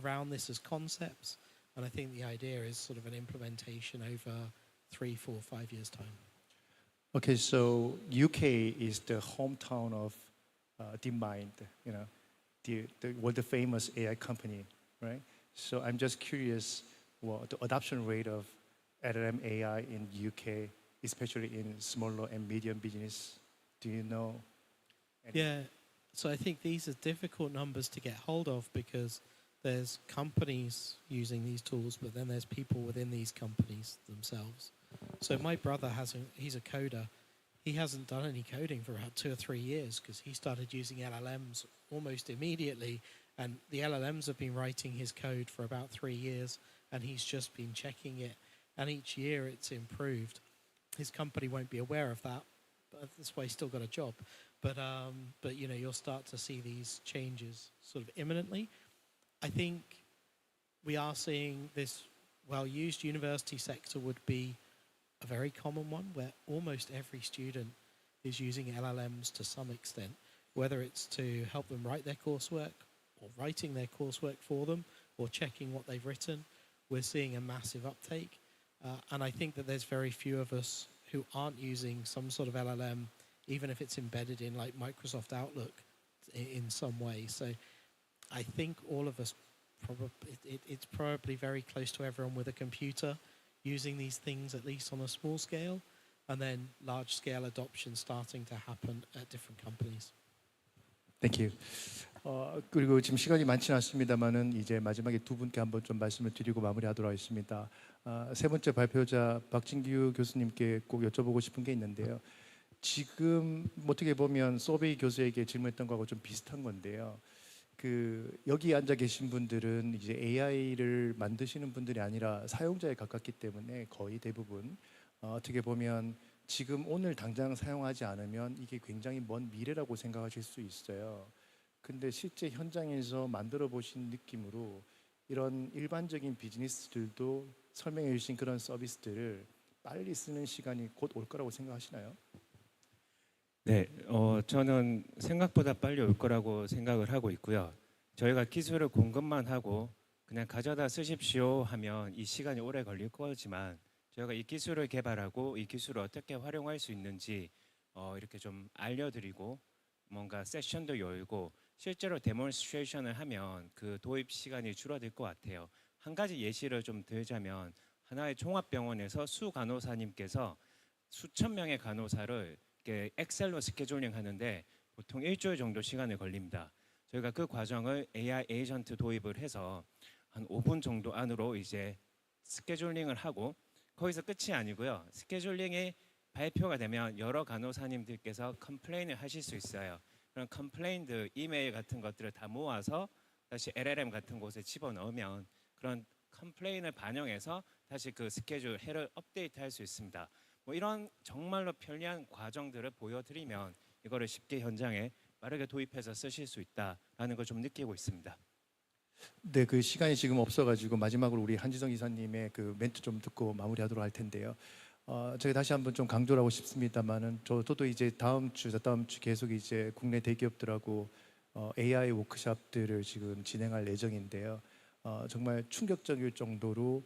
around this as concepts, and I think the idea is sort of an implementation over 3, 4, 5 years' time.
Okay, so UK is the hometown of DeepMind, the world famous AI company, right? So I'm just curious, the adoption rate of LLM AI in UK, especially in smaller and medium business. Do you know?
Yeah, so I think these are difficult numbers to get hold of because there's companies using these tools, but then there's people within these companies themselves. So my brother he's a coder. he hasn't done any coding for about 2 or 3 years because he started using LLMs almost immediately, and the LLMs have been writing his code for about 3 years, and he's just been checking it, and each year it's improved. His company won't be aware of that, but that's why he's still got a job. But you know, you'll start to see these changes sort of imminently. I think we are seeing this well-used university sector would be a very common one where almost every student is using LLMs to some extent, whether it's to help them write their coursework or writing their coursework for them or checking what they've written. We're seeing a massive uptake. And I think that there's very few of us who aren't using some sort of LLM, even if it's embedded in like Microsoft Outlook in some way. So I think all of us, it's probably very close to everyone with a computer using these things, at least on a small scale, and then large scale adoption starting to happen at different companies.
Thank you. 그리고 지금 시간이 많지는 않습니다만은 이제 마지막에 두 분께 한번 좀 말씀을 드리고 마무리하도록 하겠습니다. 세 번째 발표자 박진규 교수님께 꼭 여쭤보고 싶은 게 있는데요. 지금 어떻게 보면 서베이 교수에게 질문했던 거하고 좀 비슷한 건데요. 여기 앉아 계신 분들은 이제 AI를 만드시는 분들이 아니라 사용자에 가깝기 때문에 거의 대부분 어떻게 보면 지금 오늘 당장 사용하지 않으면 이게 굉장히 먼 미래라고 생각하실 수 있어요. 근데 실제 현장에서 만들어 보신 느낌으로 이런 일반적인 비즈니스들도 설명해 주신 그런 서비스들을 빨리 쓰는 시간이 곧 올 거라고 생각하시나요?
네, 저는 생각보다 빨리 올 거라고 생각을 하고 있고요. 저희가 기술을 공급만 하고 그냥 가져다 쓰십시오 하면 이 시간이 오래 걸릴 거지만 저희가 이 기술을 개발하고 이 기술을 어떻게 활용할 수 있는지 이렇게 좀 알려드리고 뭔가 세션도 열고 실제로 데몬스트레이션을 하면 그 도입 시간이 줄어들 것 같아요. 한 가지 예시를 좀 들자면 하나의 종합병원에서 수 간호사님께서 수천 명의 간호사를 이렇게 엑셀로 스케줄링 하는데 보통 일주일 정도 시간이 걸립니다. 저희가 그 과정을 AI 에이전트 도입을 해서 한 5분 정도 안으로 이제 스케줄링을 하고 거기서 끝이 아니고요. 스케줄링이 발표가 되면 여러 간호사님들께서 컴플레인을 하실 수 있어요. 그런 컴플레인들, 이메일 같은 것들을 다 모아서 다시 LLM 같은 곳에 집어넣으면 그런 컴플레인을 반영해서 다시 그 스케줄 해를 업데이트할 수 있습니다. 뭐 이런 정말로 편리한 과정들을 보여드리면 이거를 쉽게 현장에 빠르게 도입해서 쓰실 수 있다라는 걸 좀 느끼고 있습니다.
네, 그 시간이 지금 없어가지고 마지막으로 우리 한지성 이사님의 그 멘트 좀 듣고 마무리하도록 할 텐데요. 제가 다시 한번 좀 강조를 하고 싶습니다만은 저도 이제 다음 주 계속 이제 국내 대기업들하고 AI 워크숍들을 지금 진행할 예정인데요. 정말 충격적일 정도로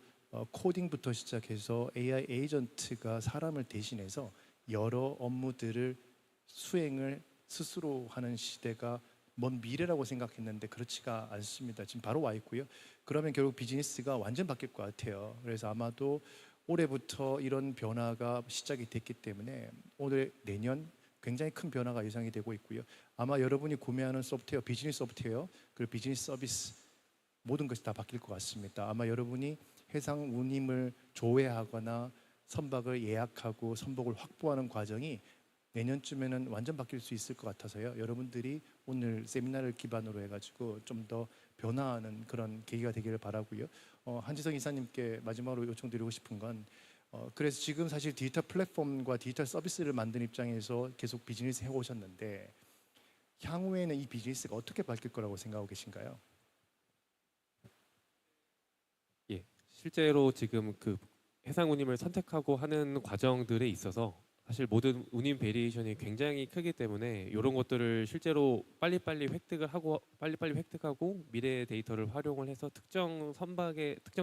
코딩부터 시작해서 AI 에이전트가 사람을 대신해서 여러 업무들을 수행을 스스로 하는 시대가 먼 미래라고 생각했는데 그렇지가 않습니다. 지금 바로 와 있고요. 그러면 결국 비즈니스가 완전 바뀔 것 같아요. 그래서 아마도 올해부터 이런 변화가 시작이 됐기 때문에 올해 내년 굉장히 큰 변화가 예상이 되고 있고요. 아마 여러분이 구매하는 소프트웨어, 비즈니스 소프트웨어, 그리고 비즈니스 서비스 모든 것이 다 바뀔 것 같습니다. 아마 여러분이 해상 운임을 조회하거나 선박을 예약하고 선박을 확보하는 과정이 내년쯤에는 완전 바뀔 수 있을 것 같아서요. 여러분들이 오늘 세미나를 기반으로 해가지고 좀 더 변화하는 그런 계기가 되기를 바라고요. 한지성 이사님께 마지막으로 요청드리고 싶은 건 그래서 지금 사실 디지털 플랫폼과 디지털 서비스를 만드는 입장에서 계속 비즈니스 해오셨는데 향후에는 이 비즈니스가 어떻게 바뀔 거라고 생각하고 계신가요?
예, 실제로 지금 그 해상 운임을 선택하고 하는 과정들에 있어서 사실 모든 운임 베리에이션이 굉장히 크기 때문에 이런 것들을 실제로 빨리빨리 획득하고 미래의 데이터를 활용을 해서 특정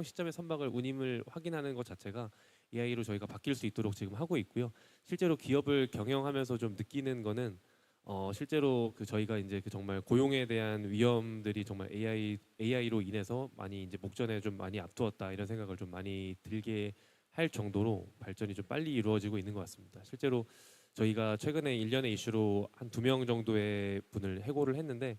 시점의 선박을 운임을 확인하는 것 자체가 AI로 저희가 바뀔 수 있도록 지금 하고 있고요. 실제로 기업을 경영하면서 좀 느끼는 거는 실제로 그 저희가 이제 그 정말 고용에 대한 위험들이 정말 AI로 인해서 많이 이제 목전에 좀 많이 앞두었다 이런 생각을 좀 많이 들게 할 정도로 발전이 좀 빨리 이루어지고 있는 것 같습니다. 실제로 저희가 최근에 1년의 이슈로 한 2명 정도의 분을 해고를 했는데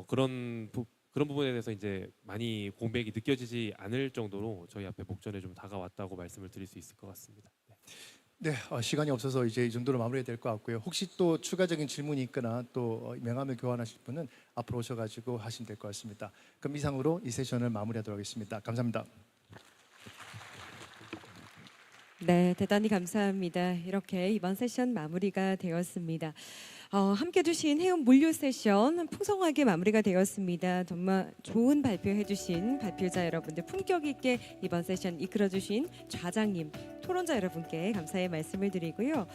그런 부분에 대해서 이제 많이 공백이 느껴지지 않을 정도로 저희 앞에 목전에 좀 다가왔다고 말씀을 드릴 수 있을 것 같습니다. 네.
네, 시간이 없어서 이제 이 정도로 마무리해야 될 것 같고요. 혹시 또 추가적인 질문이 있거나 또 명함을 교환하실 분은 앞으로 오셔가지고 하시면 될 것 같습니다. 그럼 이상으로 이 세션을 마무리하도록 하겠습니다. 감사합니다.
네, 대단히 감사합니다. 이렇게 이번 세션 마무리가 되었습니다. 함께 주신 해운 물류 세션 풍성하게 마무리가 되었습니다. 정말 좋은 발표해 주신 발표자 여러분들, 품격 있게 이번 세션 이끌어 주신 좌장님, 토론자 여러분께 감사의 말씀을 드리고요.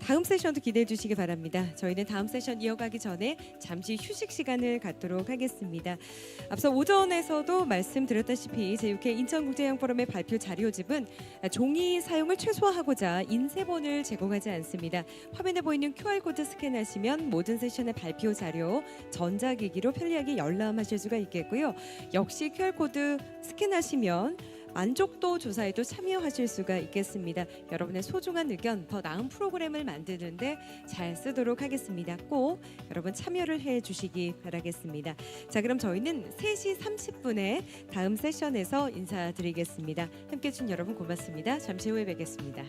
다음 세션도 기대해 주시기 바랍니다. 저희는 다음 세션 이어가기 전에 잠시 휴식 시간을 갖도록 하겠습니다. 앞서 오전에서도 말씀드렸다시피 제6회 인천국제해양포럼의 발표 자료집은 종이 사용을 최소화하고자 인쇄본을 제공하지 않습니다. 화면에 보이는 QR코드 스캔하시면 모든 세션의 발표 자료 전자기기로 편리하게 열람하실 수가 있겠고요. 역시 QR코드 스캔하시면 만족도 조사에도 참여하실 수가 있겠습니다. 여러분의 소중한 의견, 더 나은 프로그램을 만드는데 잘 쓰도록 하겠습니다. 꼭 여러분 참여를 해주시기 바라겠습니다. 자, 그럼 저희는 3시 30분에 다음 세션에서 인사드리겠습니다. 함께해 주신 여러분 고맙습니다. 잠시 후에 뵙겠습니다.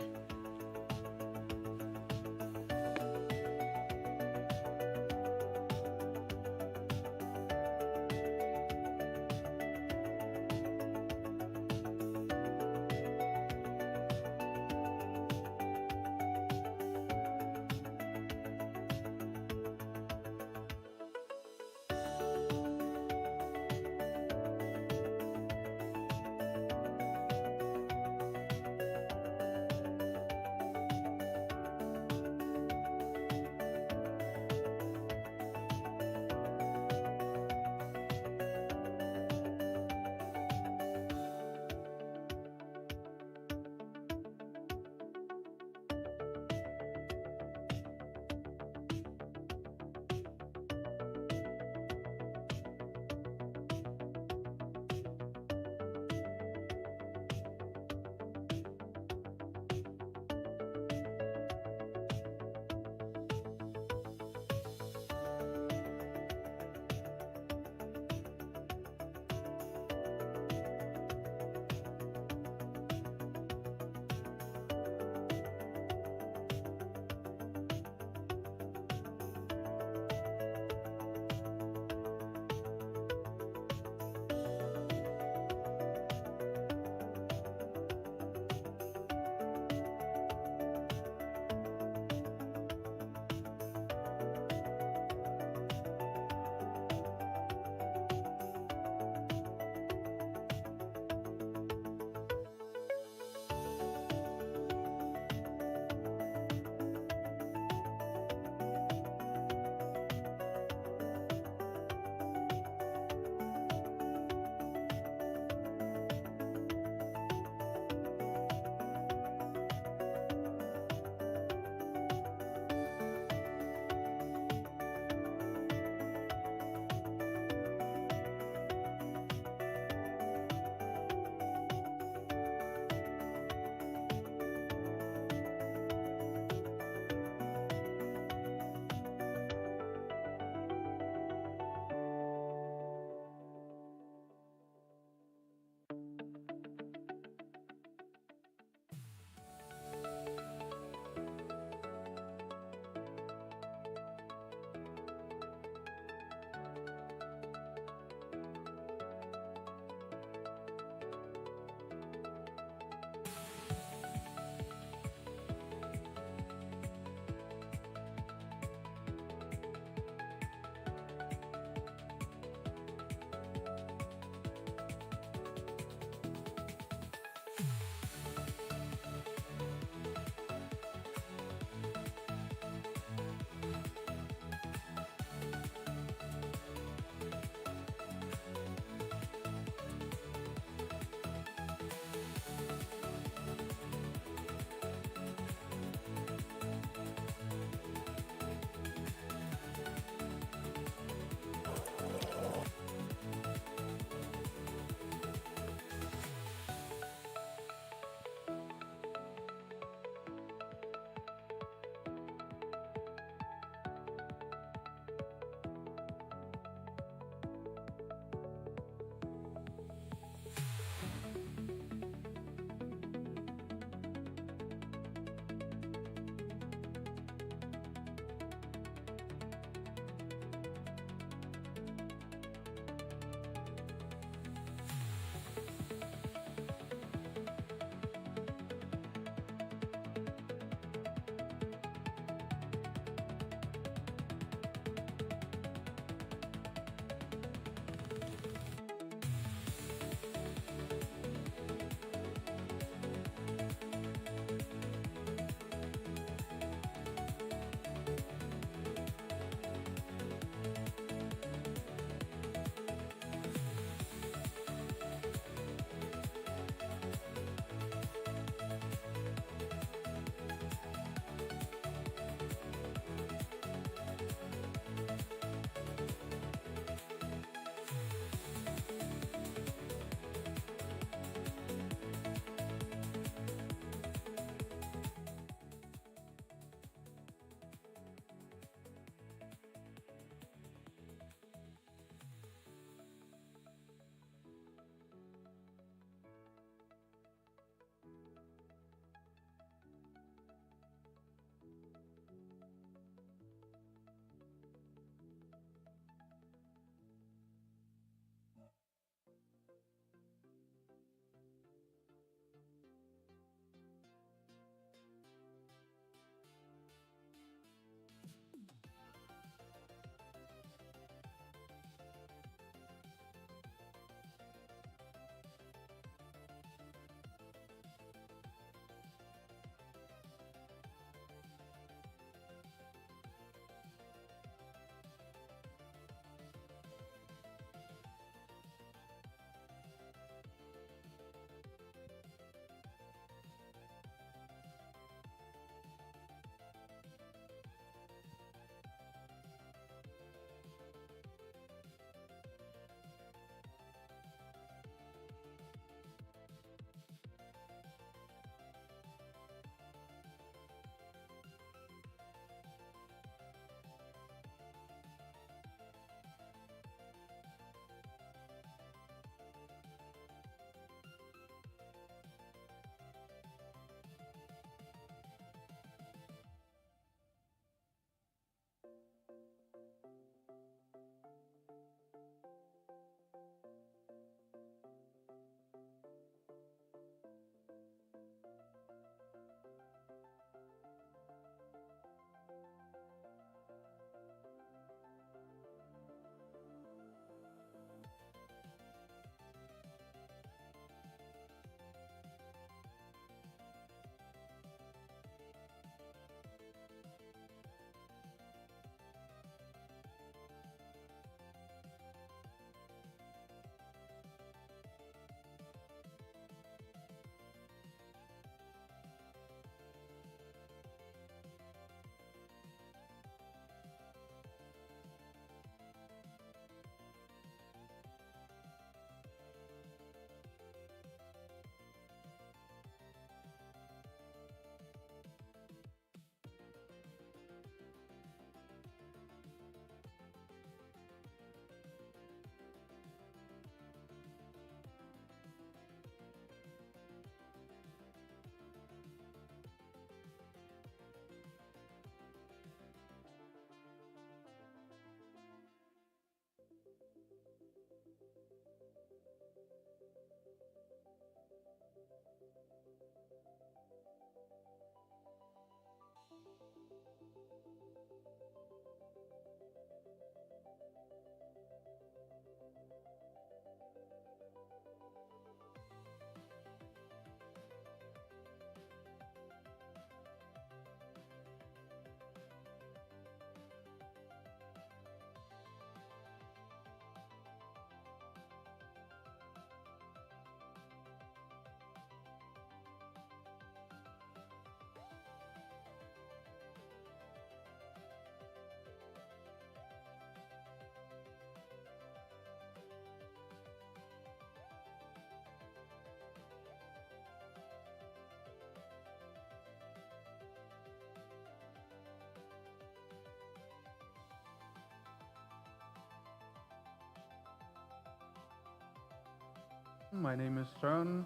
My name is John.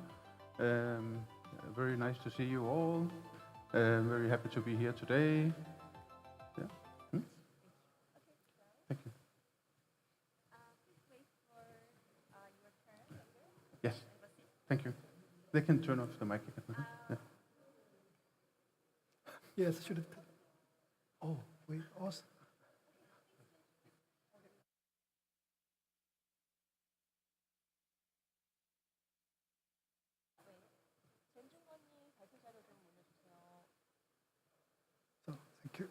Very nice to see you all. Very happy to be here today. Yeah. Thank you. Yes. Thank you. They can turn off the mic again. Yeah.
Yes, should it? Oh, wait, awesome. So, thank you.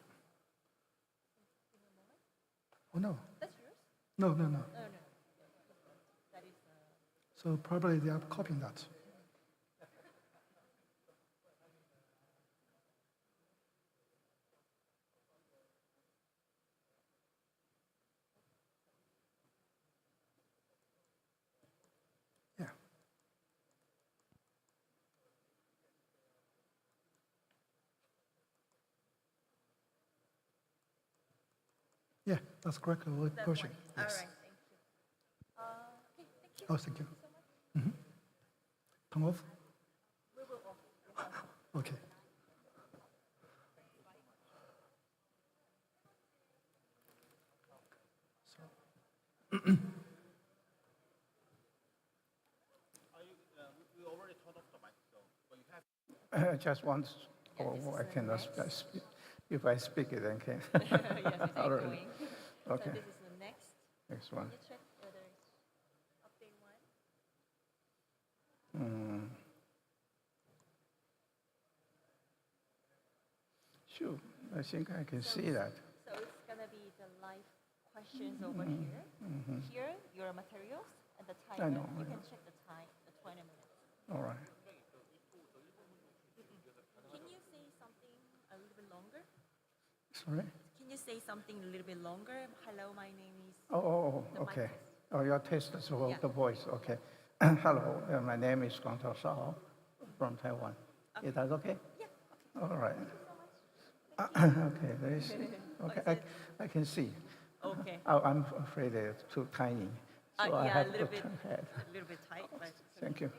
Oh, no.
That's yours?
No, no, no.
No, no. That is.
So probably they are copying that. Yeah. Yeah, that's correct.
That's
Version.
one.
Yes.
All right, thank you. Okay, thank you.
Oh, thank you. Turn off.
We will off.
Okay.
Just once, or I cannot speak. If I speak it, then can.
Yes, it's
All right.
echoing.
Okay.
So this is the next.
Next one.
Can you check whether it's update one?
Sure, I think I can see that.
So it's gonna be the live questions over here. Here, your materials and the
I
timer.
know,
You
I
can
know.
check the time, the 20 minutes.
All right.
Can you say something a little bit longer?
Sorry?
Can you say something a little bit longer? Hello, my name is.
Oh,
The mic
okay.
test.
Oh, your test as well,
Yeah.
the voice, okay. Hello, my name is Guangzhou Shao from Taiwan. Is that okay?
Yeah.
All right. Okay, very see. Okay, I can see.
Okay.
Oh, I'm afraid it's too tiny, so I
Yeah, a
have
little
to
bit,
turn head.
a little bit tight, but.
Thank you.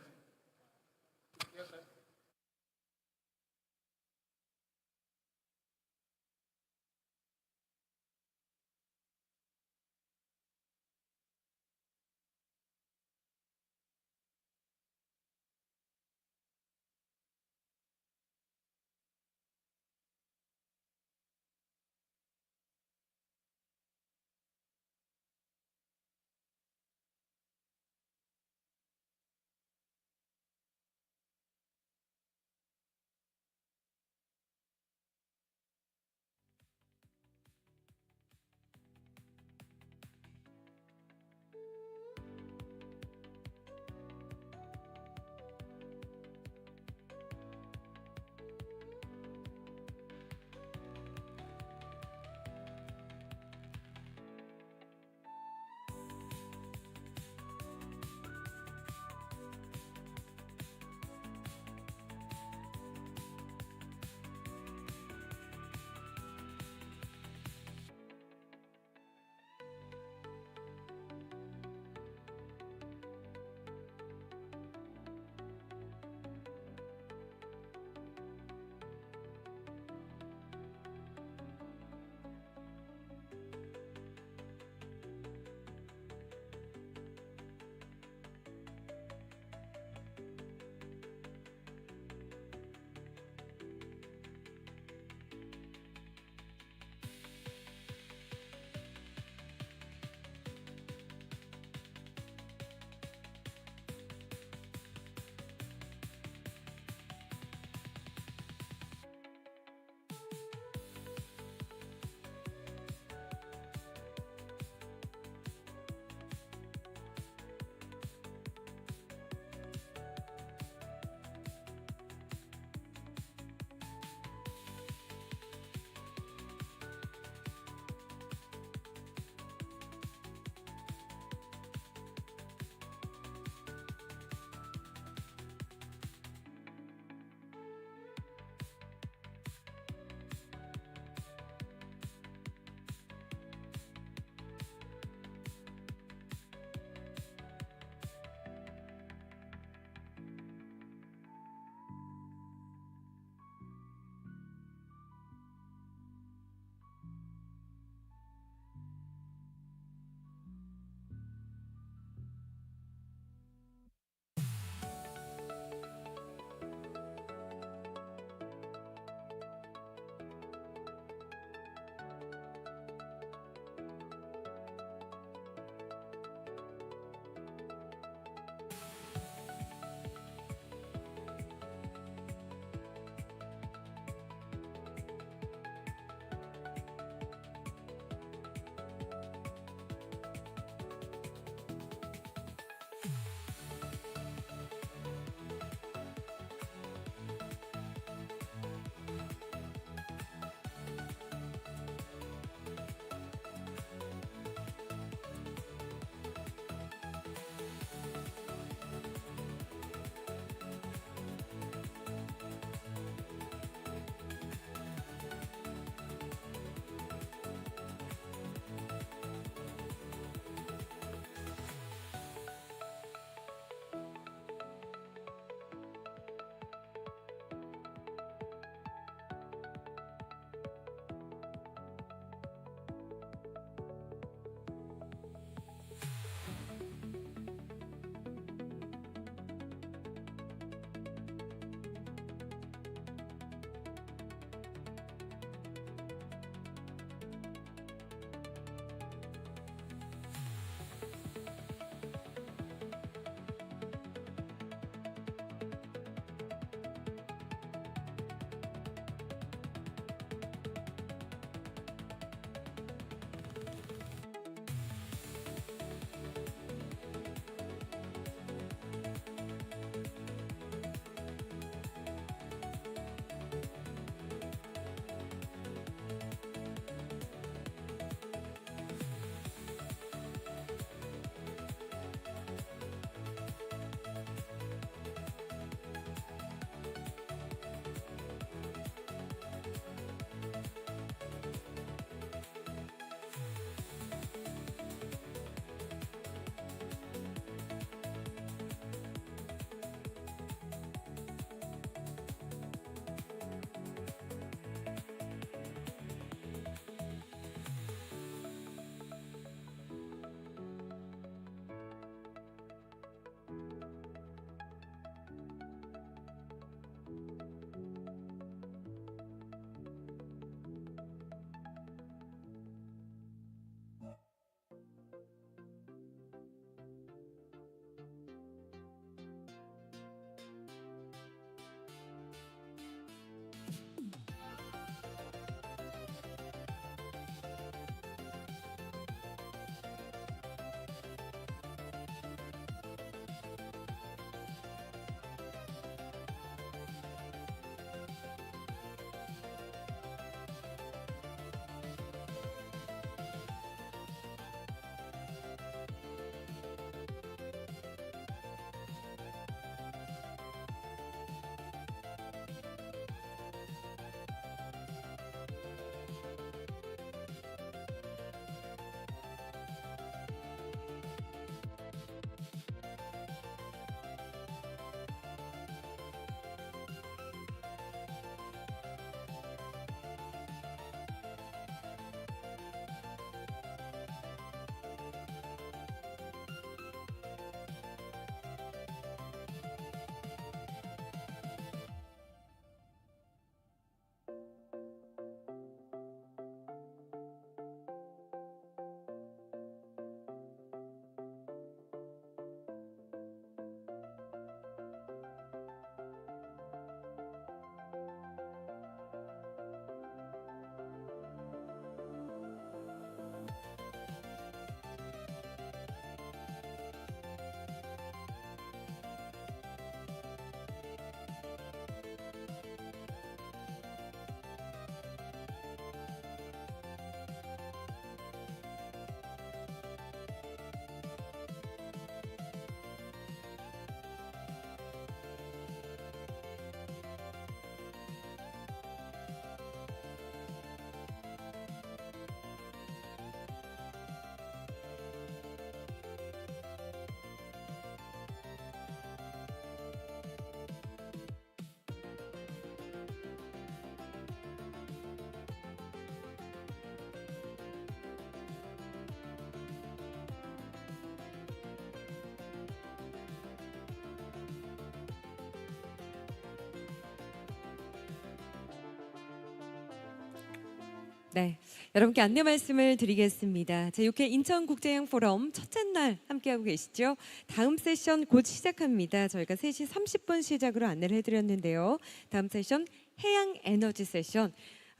네, 여러분께 안내 말씀을 드리겠습니다. 제6회 인천국제해양 포럼 첫째 날 함께하고 계시죠? 다음 세션 곧 시작합니다. 저희가 3시 30분 시작으로 안내를 해드렸는데요. 다음 세션 해양 에너지 세션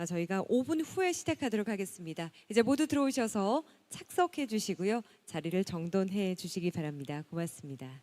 저희가 5분 후에 시작하도록 하겠습니다. 이제 모두 들어오셔서 착석해 주시고요. 자리를 정돈해 주시기 바랍니다. 고맙습니다.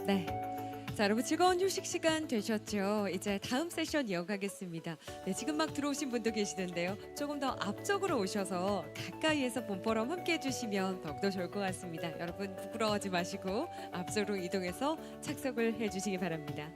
네. 자, 여러분 즐거운 휴식 시간 되셨죠? 이제 다음 세션 이어가겠습니다. 네, 지금 막 들어오신 분도 계시는데요. 조금 더 앞쪽으로 오셔서 가까이에서 본포럼 함께 해주시면 더욱더 좋을 것 같습니다. 여러분 부끄러워하지 마시고 앞쪽으로 이동해서 착석을 해주시기 바랍니다.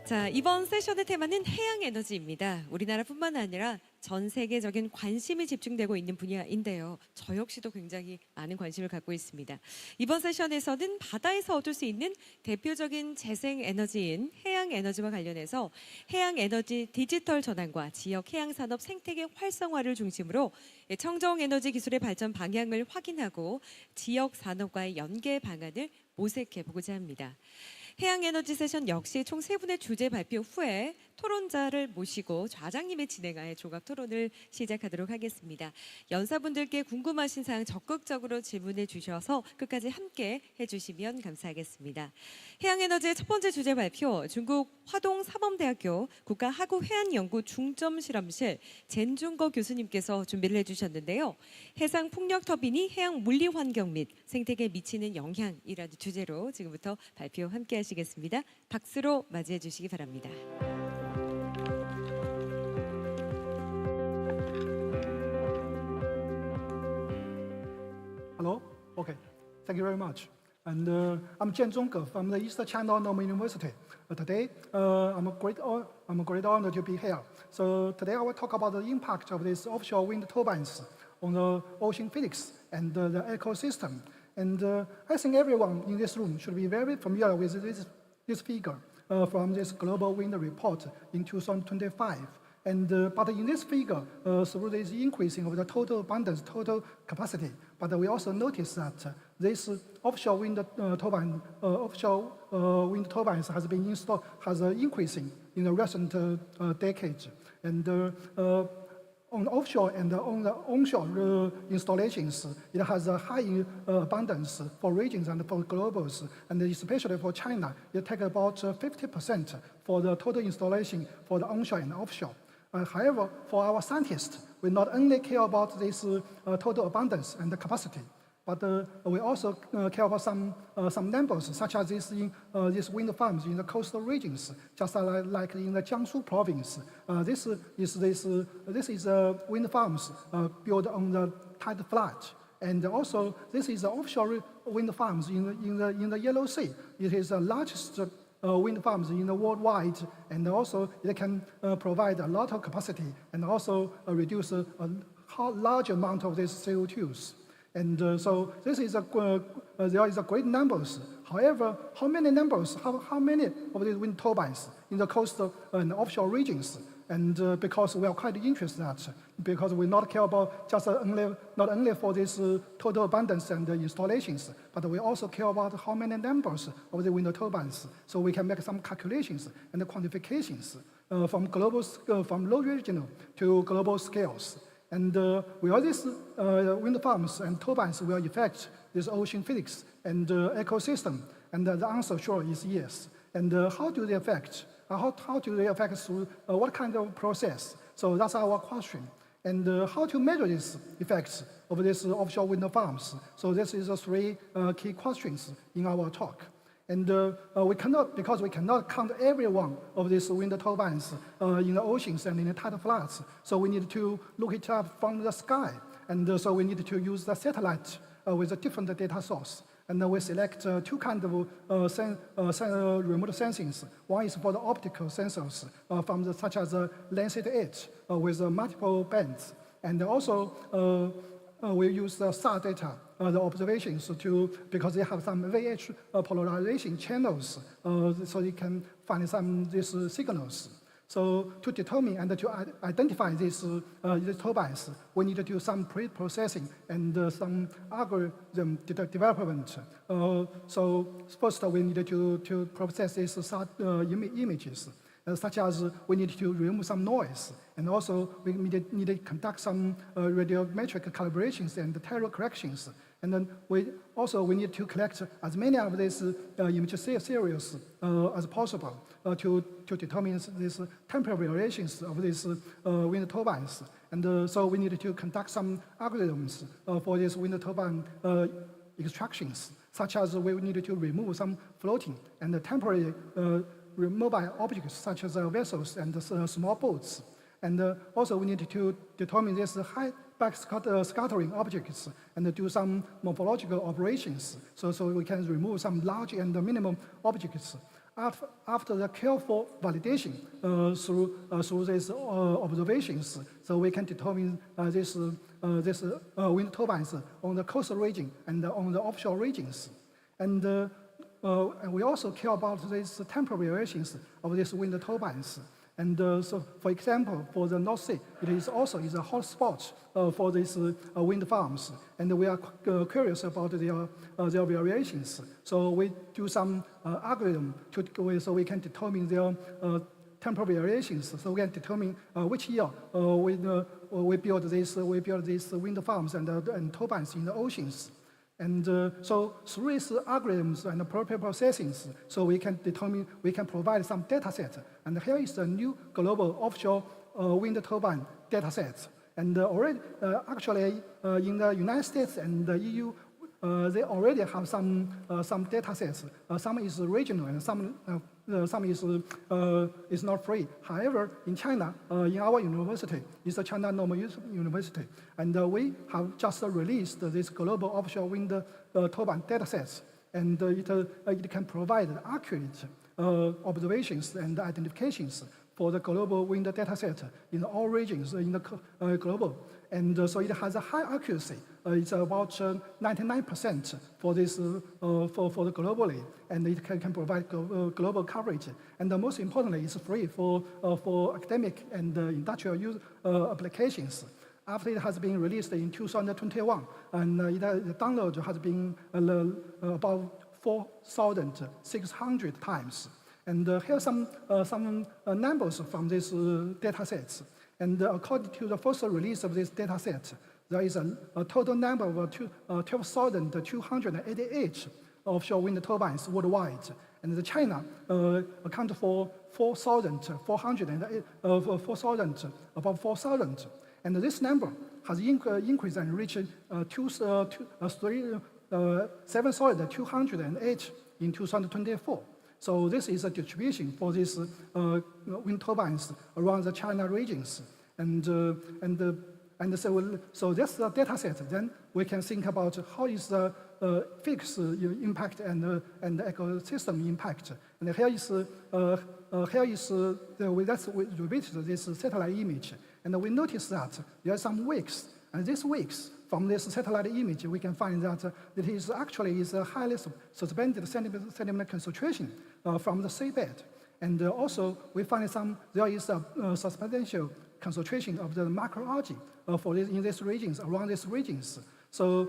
자, 이번 세션의 테마는 해양 에너지입니다. 우리나라뿐만 아니라 전 세계적인 관심이 집중되고 있는 분야인데요. 저 역시도 굉장히 많은 관심을 갖고 있습니다. 이번 세션에서는 바다에서 얻을 수 있는 대표적인 재생 에너지인 해양 에너지와 관련해서 해양 에너지 디지털 전환과 지역 해양 산업 생태계 활성화를 중심으로 청정 에너지 기술의 발전 방향을 확인하고 지역 산업과의 연계 방안을 모색해 보고자 합니다. 해양 에너지 세션 역시 총 3분의 주제 발표 후에 토론자를 모시고 좌장님의 진행하에 종합 토론을 시작하도록 하겠습니다. 연사분들께 궁금하신 사항 적극적으로 질문해 주셔서 끝까지 함께 해주시면 감사하겠습니다. 해양 에너지의 첫 번째 주제 발표, 중국 화동사범대학교 국가하구해안연구 중점실험실 젠중거 교수님께서 준비를 해주셨는데요. 해상 풍력 터빈이 해양 물리 환경 및 생태계에 미치는 영향이라는 주제로 지금부터 발표 함께 하시겠습니다. 박수로 맞이해 주시기 바랍니다.
Hello? Okay. Thank you very much. And I'm Jian Zhongge from the East China Normal University. Today, I'm a great honor to be here. So today I will talk about the impact of these offshore wind turbines on the ocean physics and the ecosystem. And I think everyone in this room should be very familiar with this figure from this Global Wind Report in 2025. And but in this figure, through this increasing of the total abundance, total capacity, but we also notice that this offshore wind turbines has been installed, increasing in the recent decades. And on offshore and on the onshore installations, it has a high abundance for regions and for globals, and especially for China, it takes about 50% for the total installation for the onshore and offshore. However, for our scientists, we not only care about this total abundance and the capacity, but we also care about some numbers, such as these wind farms in the coastal regions, just like in the Jiangsu province. This is wind farms built on the tide flood, and also this is offshore wind farms in the Yellow Sea. It is the largest wind farms in the worldwide, and also it can provide a lot of capacity and also reduce a large amount of these CO2s. And so this is there is a great numbers. However, how many numbers? How many of these wind turbines in the coastal and offshore regions? And because we are quite interested in that, because we not care about just not only for this total abundance and installations, but we also care about how many numbers of the wind turbines, so we can make some calculations and quantifications from low regional to global scales. And will these wind farms and turbines will affect this ocean physics and ecosystem? And the answer sure is yes. And how do they affect? How do they affect through what kind of process? So that's our question. And how to measure these effects of these offshore wind farms? So this is the three key questions in our talk. And we cannot count every one of these wind turbines in the oceans and in the tide floods. So we need to look it up from the sky. And so we need to use the satellite with a different data source. And we select two kinds of remote sensings. One is for the optical sensors, such as Lancet Edge with multiple bands. And also we use the SAR data, the observations, because they have some VH polarization channels, so you can find these signals. So to determine and to identify these turbines, we need to do some pre-processing and some algorithm development. So first we need to process these images, such as we need to remove some noise, and also we need to conduct some radiometric calibrations and terror corrections. And then we need to collect as many of these image series as possible to determine these temporary variations of these wind turbines. And so we need to conduct some algorithms for these wind turbine extractions, such as we need to remove some floating and temporary mobile objects, such as vessels and small boats. And also we need to determine this high backscattering objects and do some morphological operations, so we can remove some large and minimum objects. After the careful validation through these observations, so we can determine this wind turbines on the coastal region and on the offshore regions. And we also care about these temporary variations of these wind turbines. And so, for example, for the North Sea, it is also a hot spot for these wind farms, and we are curious about their variations. So we do some algorithm so we can determine their temporary variations. So we can determine which year we build these wind farms and turbines in the oceans. And so through these algorithms and processing, so we can provide some data set. And here is the new global offshore wind turbine data set. And already, actually, in the United States and the EU, they already have some data sets. Some is regional and some is not free. However, in China, in our university, it's a China Normal University, and we have just released this global offshore wind turbine data sets, and it can provide accurate observations and identifications for the global wind data set in all regions in the global. And so it has a high accuracy. It's about 99% for this for the globally, and it can provide global coverage. And most importantly, it's free for academic and industrial use applications. After it has been released in 2021, and the download has been about 4,600 times. And here are some numbers from these data sets. And according to the first release of this data set, there is a total number of 12,288 offshore wind turbines worldwide. And China accounts for about 4,000. And this number has increased and reached 7,208 in 2024. So this is a distribution for these wind turbines around the China regions, and so that's the data set. Then we can think about how is the physics impact and the ecosystem impact. And that's we repeated this satellite image, and we notice that there are some wicks, and these wicks from this satellite image, we can find that it is actually a highly suspended sediment concentration from the seabed. And also, we find there is a substantial concentration of the macroalgae in these regions, around these regions. So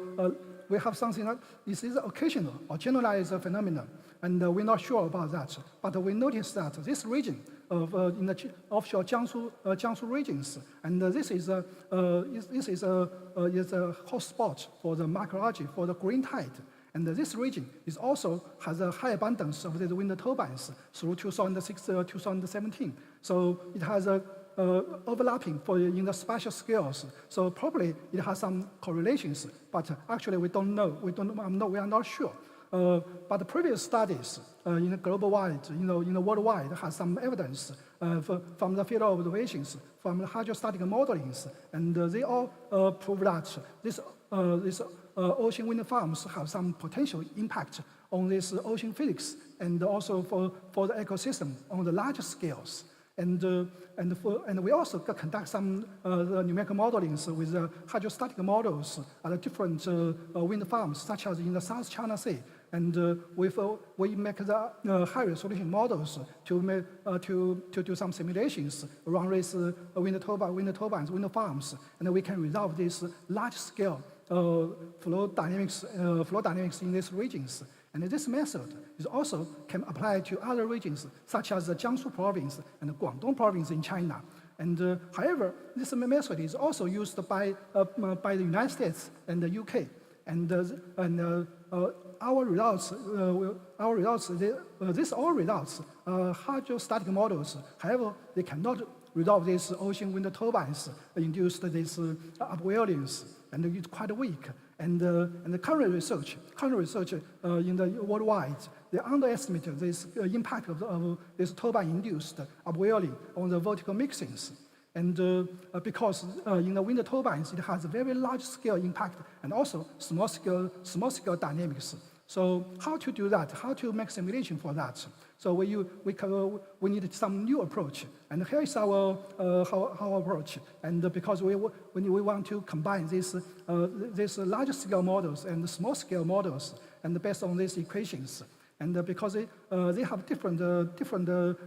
we have something that this is occasional or generalized phenomenon, and we're not sure about that. But we notice that this region in the offshore Jiangsu regions, and this is a hot spot for the macroalgae, for the green tide. And this region has a high abundance of the wind turbines through 2017. So it has a overlapping in the spatial scales. So probably it has some correlations, but actually we don't know. We are not sure. But the previous studies in the global wide, in the worldwide, has some evidence from the field observations, from the hydrostatic modelings, and they all prove that this ocean wind farms have some potential impact on this ocean physics and also for the ecosystem on the larger scales. And we also conduct some numerical modelings with hydrostatic models at the different wind farms, such as in the South China Sea. And we make the high-resolution models to do some simulations around these wind turbines, wind farms, and we can resolve this large-scale flow dynamics in these regions. And this method can apply to other regions, such as the Jiangsu province and the Guangdong province in China. And however, this method is also used by the United States and the UK. And our results, these all results are hydrostatic models. However, they cannot resolve these ocean wind turbines induced these upwellings, and it's quite weak. And the current research in the worldwide, they underestimate this impact of this turbine-induced upwelling on the vertical mixings. And because in the wind turbines, it has a very large-scale impact and also small-scale dynamics. So how to do that? How to make simulation for that? So we need some new approach, and here is our approach. And because we want to combine these large-scale models and small-scale models, and based on these equations. And because they have different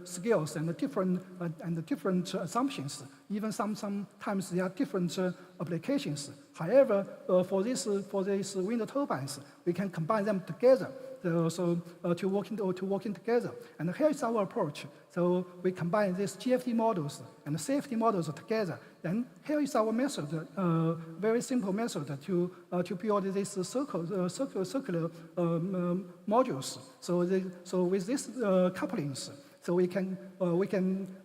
skills and different assumptions, even sometimes they are different applications. However, for these wind turbines, we can combine them together. To working together. And here is our approach. So we combine these GFT models and safety models together. Then here is our method, very simple method to build these circular modules. So with these couplings, so we can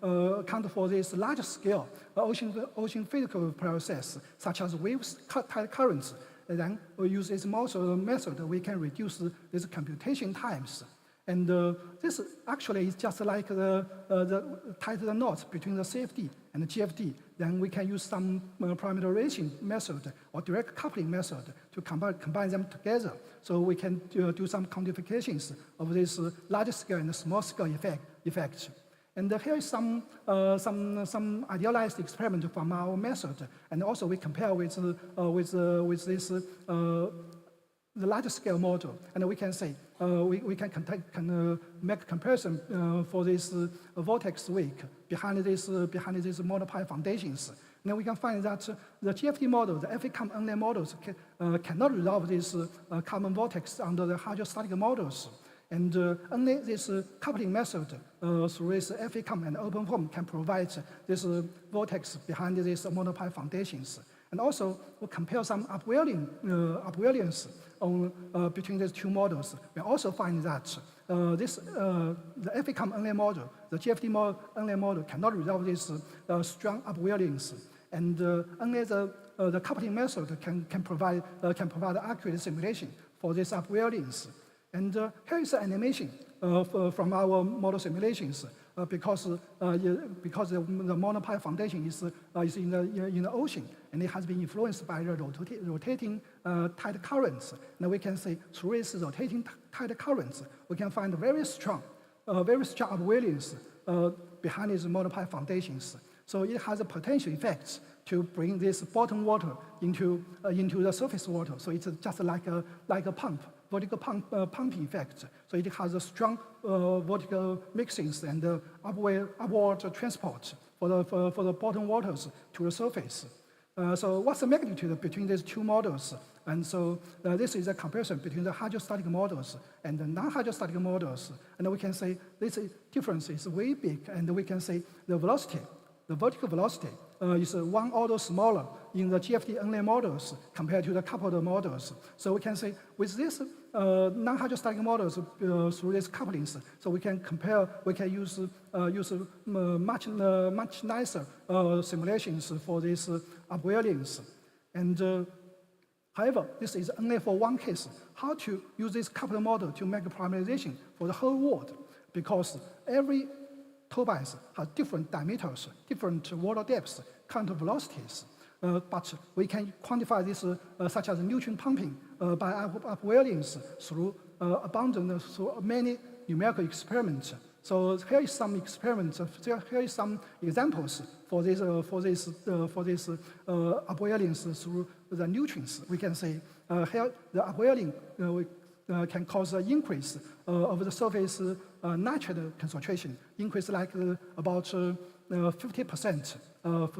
account for this large scale ocean physical process, such as waves, tide currents. And then we use this method, we can reduce these computation times. And this actually is just like the tight the knots between the CFD and the GFD. Then we can use some parameterization method or direct coupling method to combine them together. So we can do some quantifications of this large scale and small scale effects. And here is some idealized experiment from our method, and also we compare with this the large scale model, and we can say we can make comparison for this vortex wake behind these monopile foundations. Now we can find that the GFT model, the FACOM NLAM models cannot resolve this carbon vortex under the hydrostatic models. And only this coupling method through this FACOM and open form can provide this vortex behind these monopile foundations. And also, we compare some upwellings between these two models. We also find that the FACOM NLAM model, the GFT NLAM model cannot resolve these strong upwellings. And only the coupling method can provide accurate simulation for these upwellings. And here is the animation from our model simulations because the monopile foundation is in the ocean, and it has been influenced by the rotating tide currents. Now we can say through these rotating tide currents, we can find very strong upwellings behind these monopile foundations. So it has a potential effects to bring this bottom water into the surface water. So it's just like a pump. Vertical pumping effect. So it has a strong vertical mixings and upward transport for the bottom waters to the surface. So what's the magnitude between these two models? And so this is a comparison between the hydrostatic models and the non-hydrostatic models. And we can say this difference is way big, and we can say the velocity, the vertical velocity is 1 order smaller in the GFT NLAM models compared to the coupled models. So we can say with this non-hydrostatic models through these couplings, so we can compare, we can use much nicer simulations for these upwellings. And however, this is only for one case. How to use this coupled model to make a parameterization for the whole world? Because every turbines have different diameters, different water depths, current velocities. But we can quantify this, such as neutron pumping, by upwellings through through many numerical experiments. So here is some experiments. Here is some examples for these upwellings through the neutrons. We can say here the upwelling can cause an increase of the surface nitrate concentration, increase like about 50%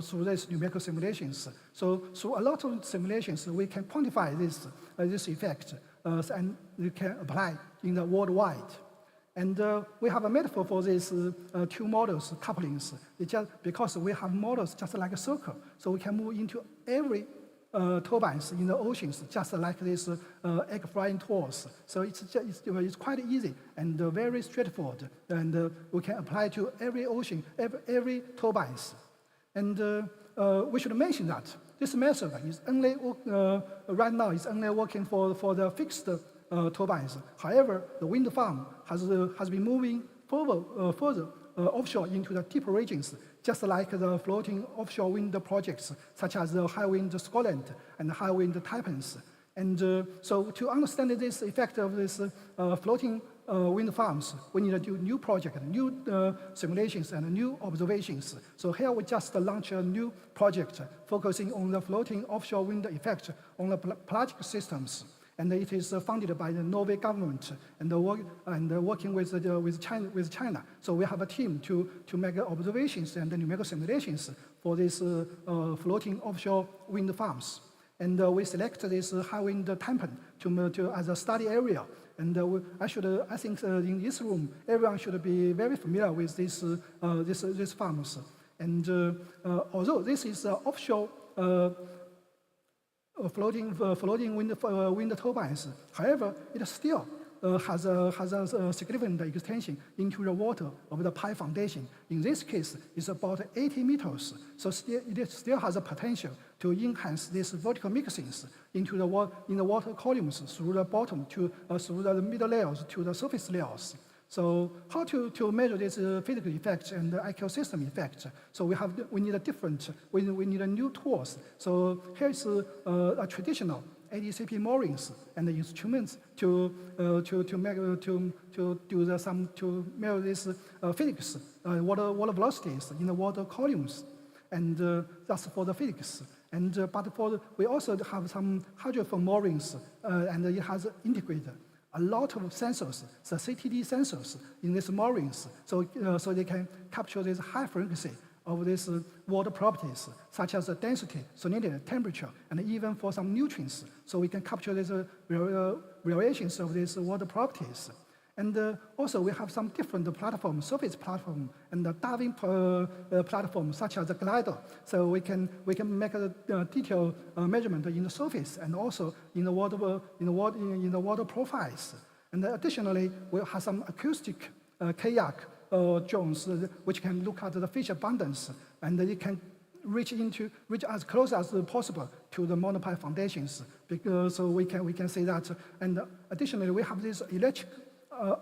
through these numerical simulations. So through a lot of simulations, we can quantify this effect and we can apply in the worldwide. And we have a metaphor for these two models, couplings. It's just because we have models just like a circle, so we can move into every turbines in the oceans, just like these egg flying tours. So it's quite easy and very straightforward, and we can apply to every ocean, every turbines. And we should mention that this method is only right now is only working for the fixed turbines. However, the wind farm has been moving further offshore into the deeper regions, just like the floating offshore wind projects, such as the Hywind Scotland and Hywind Taipans. And so to understand this effect of this floating wind farms, we need to do new projects, new simulations, and new observations. So here we just launched a new project focusing on the floating offshore wind effect on the pelagic systems. And it is funded by the Norway government and working with China. So we have a team to make observations and numerical simulations for these floating offshore wind farms. And we selected this Hywind Tampen as a study area. And I think in this room, everyone should be very familiar with these farms. And although this is offshore floating wind turbines, however, it still has a significant extension into the water of the pipe foundation. In this case, it's about 80 meters. So it still has a potential to enhance these vertical mixings into the water columns through the bottom through the middle layers to the surface layers. So how to measure this physical effects and the ecosystem effects? So we need a new tools. So here's a traditional ADCP moorings and the instruments to measure this physics, water velocities in the water columns, and that's for the physics. And we also have some hydrophone moorings, and it has integrated a lot of sensors, the CTD sensors in these moorings, so they can capture this high frequency of these water properties, such as the density, salinity, temperature, and even for some nutrients, so we can capture these variations of these water properties. And also we have some different platforms, surface platform, and the diving platform, such as the glider. So we can make a detailed measurement in the surface and also in the water profiles. And additionally, we have some acoustic kayak drones which can look at the fish abundance, and it can reach as close as possible to the monopile foundations. So we can say that. And additionally, we have this electric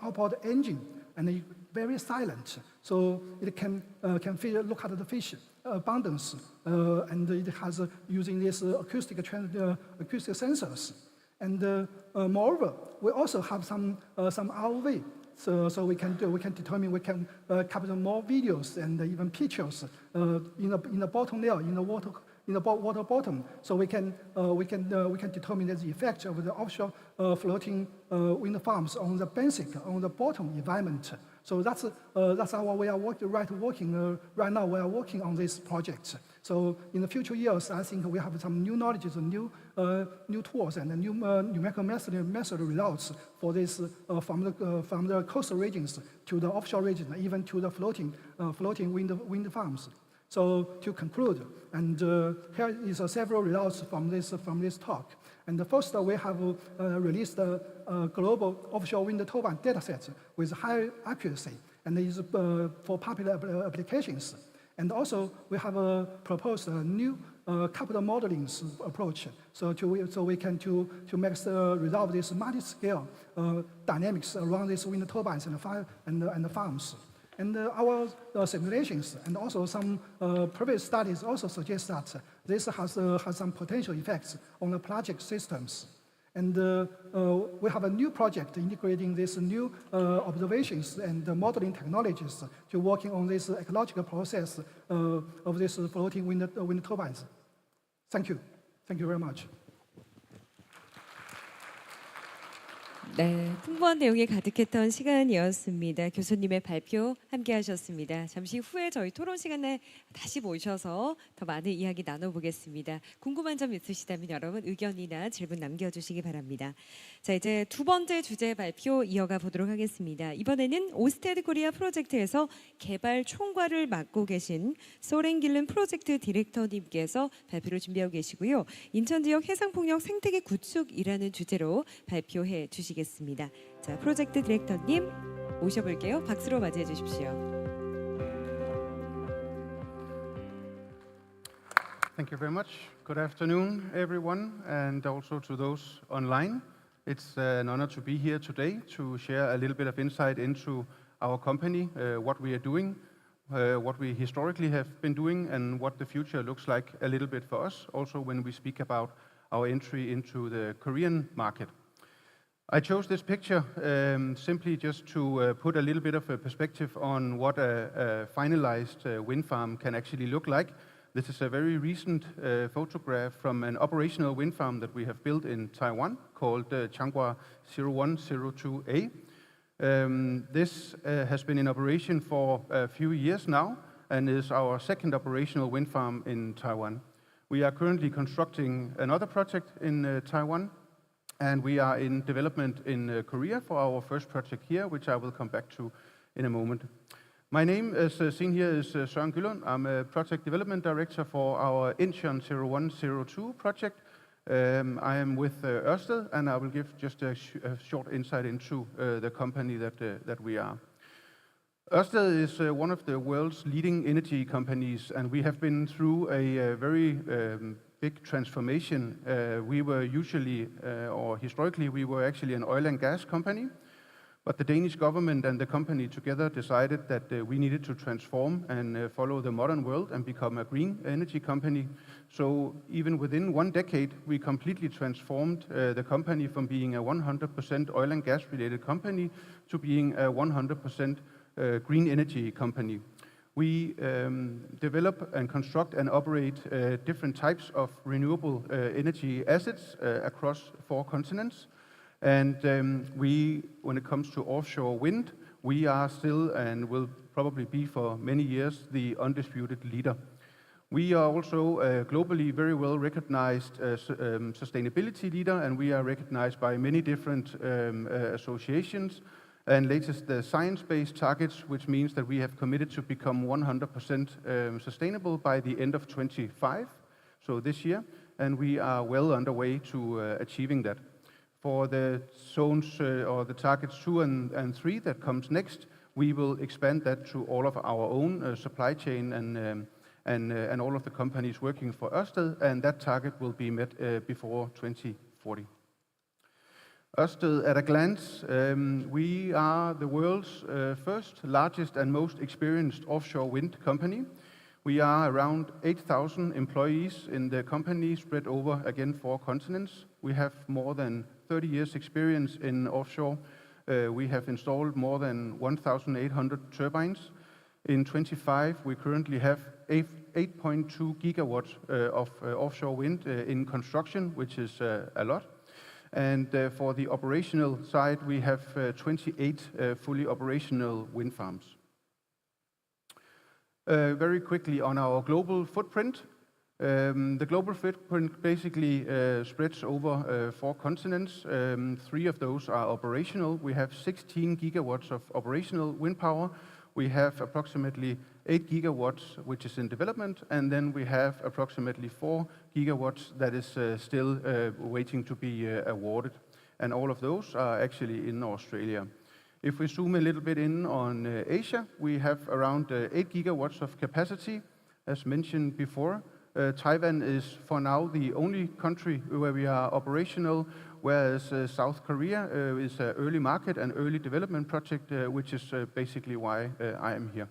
outboard engine, and it's very silent, so it can look at the fish abundance, and it has using these acoustic sensors. And moreover, we also have some ROV, so we can determine, we can capture more videos and even pictures in the bottom layer, in the water bottom, so we can determine the effect of the offshore floating wind farms on the bottom environment. So that's how we are working right now. We are working on this project. So in the future years, I think we have some new knowledge, new tools, and new numerical method results for this from the coastal regions to the offshore region, even to the floating wind farms. So to conclude, and here is several results from this talk. And the first, we have released a global offshore wind turbine dataset with high accuracy, and is for popular applications. And also, we have proposed a new capital modeling approach, so we can resolve this multi-scale dynamics around these wind turbines and the farms. And our simulations and also some previous studies also suggest that this has some potential effects on the pelagic systems. And we have a new project integrating these new observations and modeling technologies to working on this ecological process of this floating wind turbines. Thank you. Thank you very much.
네, 풍부한 내용이 가득했던 시간이었습니다. 교수님의 발표 함께 하셨습니다. 잠시 후에 저희 토론 시간에 다시 모셔서 더 많은 이야기 나눠보겠습니다. 궁금한 점 있으시다면 여러분 의견이나 질문 남겨주시기 바랍니다. 자, 이제 두 번째 주제 발표 이어가 보도록 하겠습니다. 이번에는 오스테드 코리아 프로젝트에서 개발 총괄을 맡고 계신 소렌길름 프로젝트 디렉터님께서 발표를 준비하고 계시고요. 인천 지역 해상폭력 생태계 구축이라는 주제로 발표해 주시겠습니다. 자, 프로젝트 디렉터님 모셔볼게요. 박수로 맞이해 주십시오.
Thank you very much. Good afternoon, everyone, and also to those online. It's an honor to be here today to share a little bit of insight into our company, what we are doing, what we historically have been doing, and what the future looks like a little bit for us, also when we speak about our entry into the Korean market. I chose this picture simply just to put a little bit of a perspective on what a finalized wind farm can actually look like. This is a very recent photograph from an operational wind farm that we have built in Taiwan called Changhua 0102A. This has been in operation for a few years now and is our second operational wind farm in Taiwan. We are currently constructing another project in Taiwan, and we are in development in Korea for our first project here, which I will come back to in a moment. My name, as seen here, is Søren Gyllund. I'm a project development director for our Incheon 0102 project. I am with Ørsted, and I will give just a short insight into the company that we are. Ørsted is one of the world's leading energy companies, and we have been through a very big transformation. We were usually, or historically, we were actually an oil and gas company. But the Danish government and the company together decided that we needed to transform and follow the modern world and become a green energy company. So even within 1 decade, we completely transformed the company from being a 100% oil and gas related company to being a 100% green energy company. We develop and construct and operate different types of renewable energy assets across 4 continents. And when it comes to offshore wind, we are still and will probably be for many years the undisputed leader. We are also a globally very well recognized sustainability leader, and we are recognized by many different associations. And latest the science-based targets, which means that we have committed to become 100% sustainable by the end of 2025, so this year, and we are well underway to achieving that. For the zones or the targets 2 and 3 that comes next, we will expand that to all of our own supply chain and all of the companies working for Ørsted, and that target will be met before 2040. Ørsted at a glance, we are the world's first, largest and most experienced offshore wind company. We are around 8,000 employees in the company spread over, again, 4 continents. We have more than 30 years experience in offshore. We have installed more than 1,800 turbines. In 25, we currently have 8.2 gigawatts of offshore wind in construction, which is a lot. And for the operational side, we have 28 fully operational wind farms. Very quickly on our global footprint. The global footprint basically spreads over 4 continents. 3 of those are operational. We have 16 gigawatts of operational wind power. We have approximately 8 gigawatts, which is in development, and then we have approximately 4 gigawatts that is still waiting to be awarded. And all of those are actually in Australia. If we zoom a little bit in on Asia, we have around 8 gigawatts of capacity. As mentioned before, Taiwan is for now the only country where we are operational, whereas South Korea is an early market and early development project, which is basically why I am here.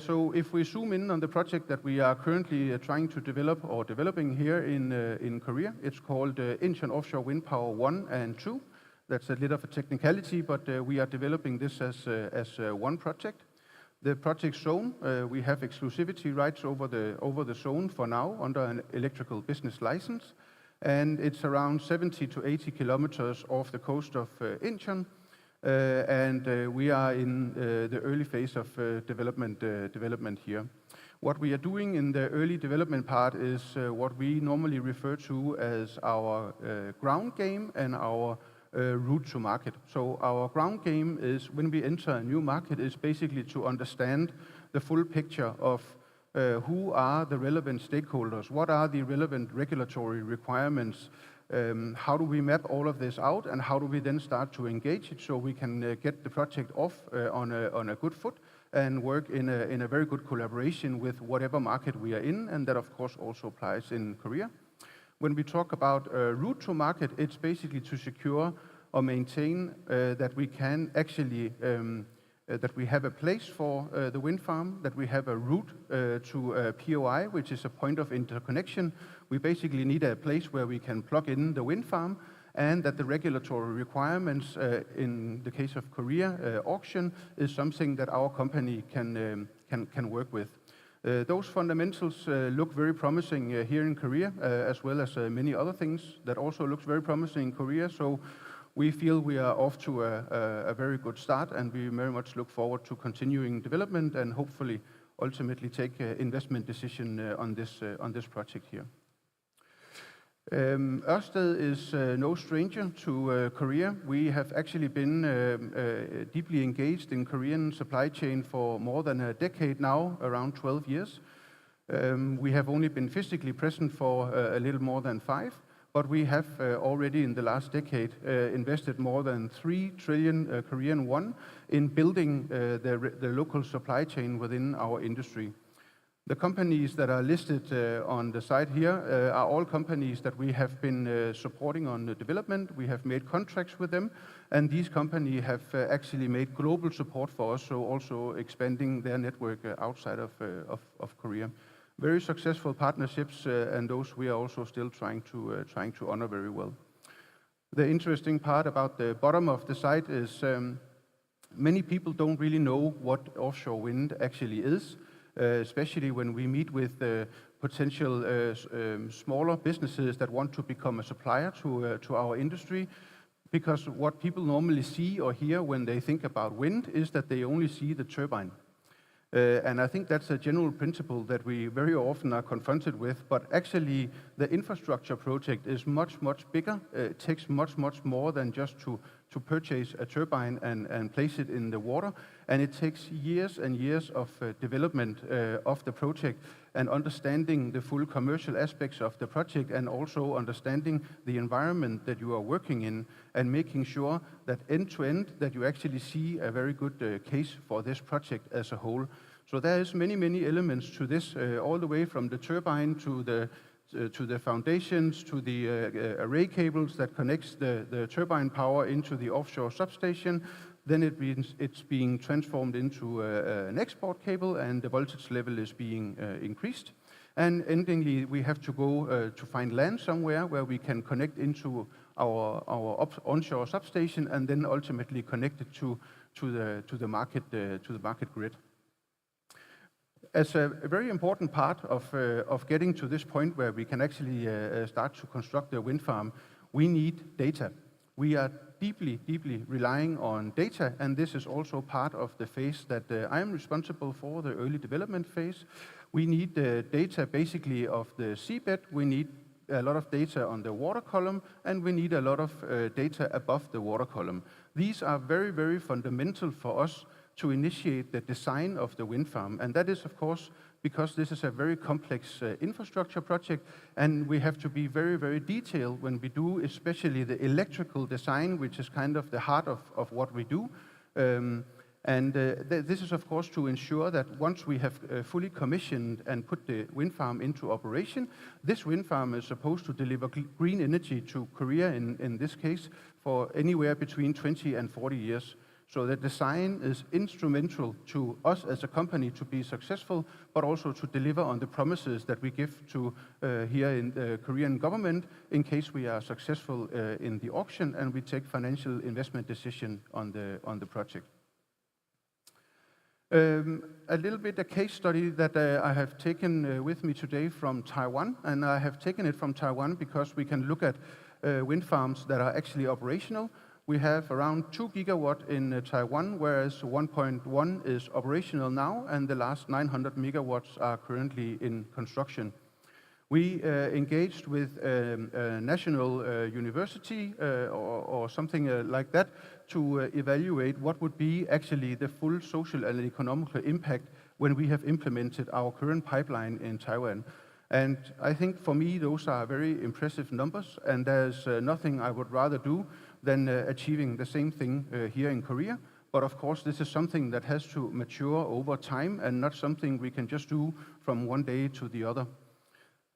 So if we zoom in on the project that we are currently trying to develop or developing here in Korea, it's called Incheon Offshore Wind Power 1 and 2. That's a little of a technicality, but we are developing this as one project. The project zone, we have exclusivity rights over the zone for now under an electrical business license, and it's around 70 to 80 kilometers off the coast of Incheon, and we are in the early phase of development here. What we are doing in the early development part is what we normally refer to as our ground game and our route to market. So our ground game is when we enter a new market is basically to understand the full picture of who are the relevant stakeholders, what are the relevant regulatory requirements, how do we map all of this out, and how do we then start to engage it so we can get the project off on a good foot and work in a very good collaboration with whatever market we are in, and that of course also applies in Korea. When we talk about route to market, it's basically to secure or maintain that we can actually that we have a place for the wind farm, that we have a route to POI, which is a point of interconnection. We basically need a place where we can plug in the wind farm, and that the regulatory requirements in the case of Korea, Ocen, is something that our company can work with. Those fundamentals look very promising here in Korea, as well as many other things that also looks very promising in Korea. So we feel we are off to a very good start, and we very much look forward to continuing development and hopefully ultimately take an investment decision on this project here. Ørsted is no stranger to Korea. We have actually been deeply engaged in Korean supply chain for more than a decade now, around 12 years. We have only been physically present for a little more than 5. But we have already in the last decade invested more than 3 trillion Korean won in building the local supply chain within our industry. The companies that are listed on the side here are all companies that we have been supporting on the development. We have made contracts with them, and these companies have actually made global support for us, so also expanding their network outside of Korea. Very successful partnerships, and those we are also still trying to honor very well. The interesting part about the bottom of the site is many people don't really know what offshore wind actually is, especially when we meet with potential smaller businesses that want to become a supplier to our industry. Because what people normally see or hear when they think about wind is that they only see the turbine. And I think that's a general principle that we very often are confronted with, but actually the infrastructure project is much, much bigger. It takes much, much more than just to purchase a turbine and place it in the water. And it takes years and years of development of the project and understanding the full commercial aspects of the project, and also understanding the environment that you are working in, and making sure that end to end that you actually see a very good case for this project as a whole. So there is many, many elements to this, all the way from the turbine to the foundations, to the array cables that connects the turbine power into the offshore substation. Then it's being transformed into an export cable, and the voltage level is being increased. And endingly, we have to go to find land somewhere where we can connect into our onshore substation, and then ultimately connect it to the market grid. As a very important part of getting to this point where we can actually start to construct the wind farm, we need data. We are deeply relying on data, and this is also part of the phase that I am responsible for, the early development phase. We need the data basically of the seabed, we need a lot of data on the water column, and we need a lot of data above the water column. These are very, very fundamental for us to initiate the design of the wind farm, and that is of course because this is a very complex infrastructure project, and we have to be very, very detailed when we do especially the electrical design, which is kind of the heart of what we do. This is of course to ensure that once we have fully commissioned and put the wind farm into operation, this wind farm is supposed to deliver green energy to Korea in this case for anywhere between 20 and 40 years. So the design is instrumental to us as a company to be successful, but also to deliver on the promises that we give to here in the Korean government in case we are successful in the auction and we take financial investment decision on the project. A little bit a case study that I have taken with me today from Taiwan, and I have taken it from Taiwan because we can look at wind farms that are actually operational. We have around 2 gigawatt in Taiwan, whereas 1.1 is operational now, and the last 900 megawatts are currently in construction. We engaged with a national university or something like that to evaluate what would be actually the full social and economical impact when we have implemented our current pipeline in Taiwan. And I think for me those are very impressive numbers, and there's nothing I would rather do than achieving the same thing here in Korea, But of course, this is something that has to mature over time and not something we can just do from one day to the other.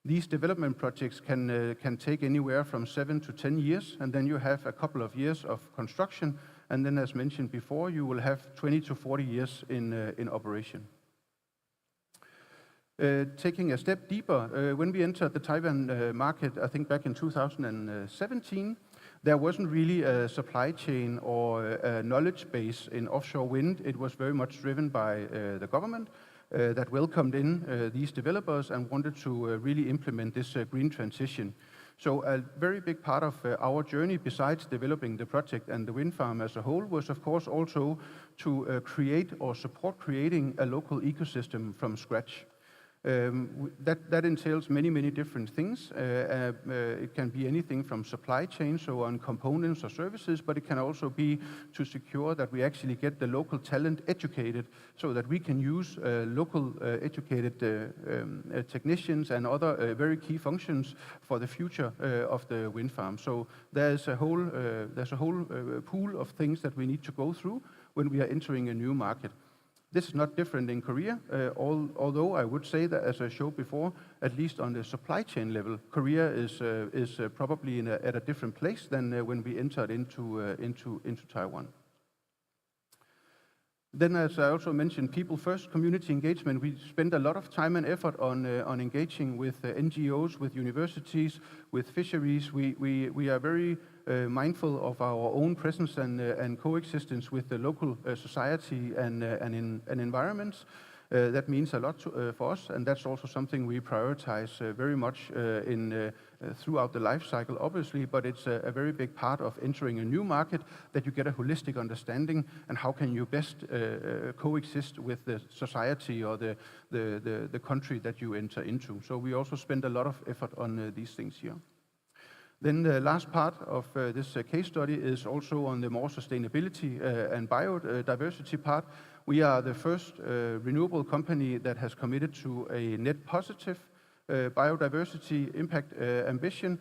These development projects can take anywhere from 7 to 10 years, and then you have a couple of years of construction, and then as mentioned before, you will have 20 to 40 years in operation. Taking a step deeper, when we entered the Taiwan market, I think back in 2017, there wasn't really a supply chain or a knowledge base in offshore wind. It was very much driven by the government that welcomed in these developers and wanted to really implement this green transition. So a very big part of our journey, besides developing the project and the wind farm as a whole, was of course also to create or support creating a local ecosystem from scratch. That entails many different things. It can be anything from supply chain, so on components or services, but it can also be to secure that we actually get the local talent educated so that we can use local educated technicians and other very key functions for the future of the wind farm. So there's a whole pool of things that we need to go through when we are entering a new market. This is not different in Korea, although I would say that, as I showed before, at least on the supply chain level, Korea is probably at a different place than when we entered into Taiwan. Then, as I also mentioned, people first, community engagement. We spend a lot of time and effort on engaging with NGOs, with universities, with fisheries. We are very mindful of our own presence and coexistence with the local society and environments. That means a lot for us, and that's also something we prioritize very much throughout the life cycle, obviously, but it's a very big part of entering a new market, that you get a holistic understanding and how can you best coexist with the society or the country that you enter into. So we also spend a lot of effort on these things here. Then the last part of this case study is also on the more sustainability and biodiversity part. We are the first renewable company that has committed to a net positive biodiversity impact ambition.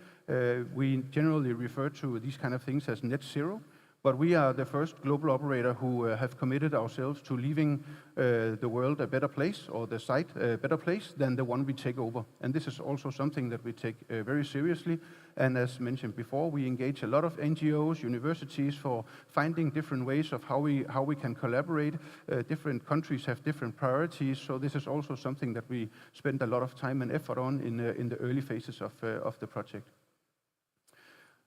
We generally refer to these kind of things as net zero, but we are the first global operator who have committed ourselves to leaving the world a better place, or the site a better place than the one we take over. And this is also something that we take very seriously. And as mentioned before, we engage a lot of NGOs, universities for finding different ways of how we can collaborate. Different countries have different priorities, so this is also something that we spend a lot of time and effort on in the early phases of the project.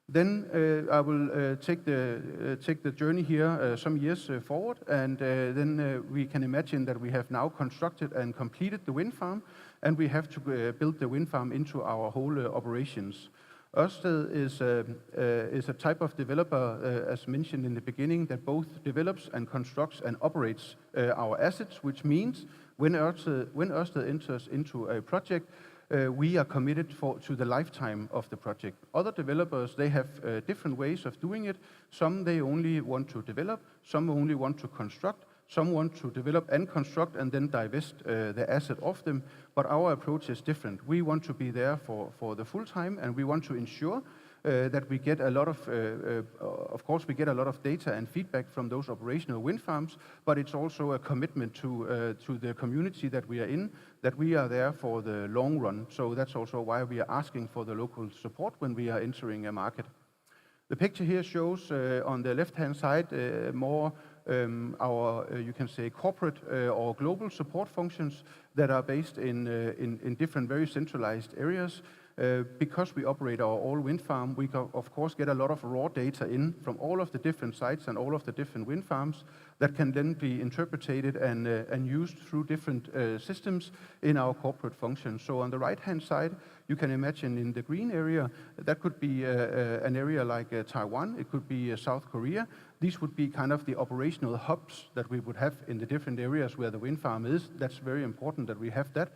Then I will take the journey here some years forward, and then we can imagine that we have now constructed and completed the wind farm, and we have to build the wind farm into our whole operations. Ørsted is a type of developer, as mentioned in the beginning, that both develops and constructs and operates our assets, which means when Ørsted enters into a project, we are committed to the lifetime of the project. Other developers, they have different ways of doing it. Some they only want to develop, some only want to construct, some want to develop and construct and then divest the asset of them. But our approach is different. We want to be there for the full time, and we want to ensure that we get a lot of course, we get a lot of data and feedback from those operational wind farms, but it's also a commitment to the community that we are in, that we are there for the long run. So that's also why we are asking for the local support when we are entering a market. The picture here shows on the left-hand side more our, you can say, corporate or global support functions that are based in different very centralized areas. Because we operate our all wind farm, we of course get a lot of raw data in from all of the different sites and all of the different wind farms that can then be interpreted and used through different systems in our corporate functions. So on the right-hand side, you can imagine in the green area, that could be an area like Taiwan, it could be South Korea. These would be kind of the operational hubs that we would have in the different areas where the wind farm is. That's very important that we have that.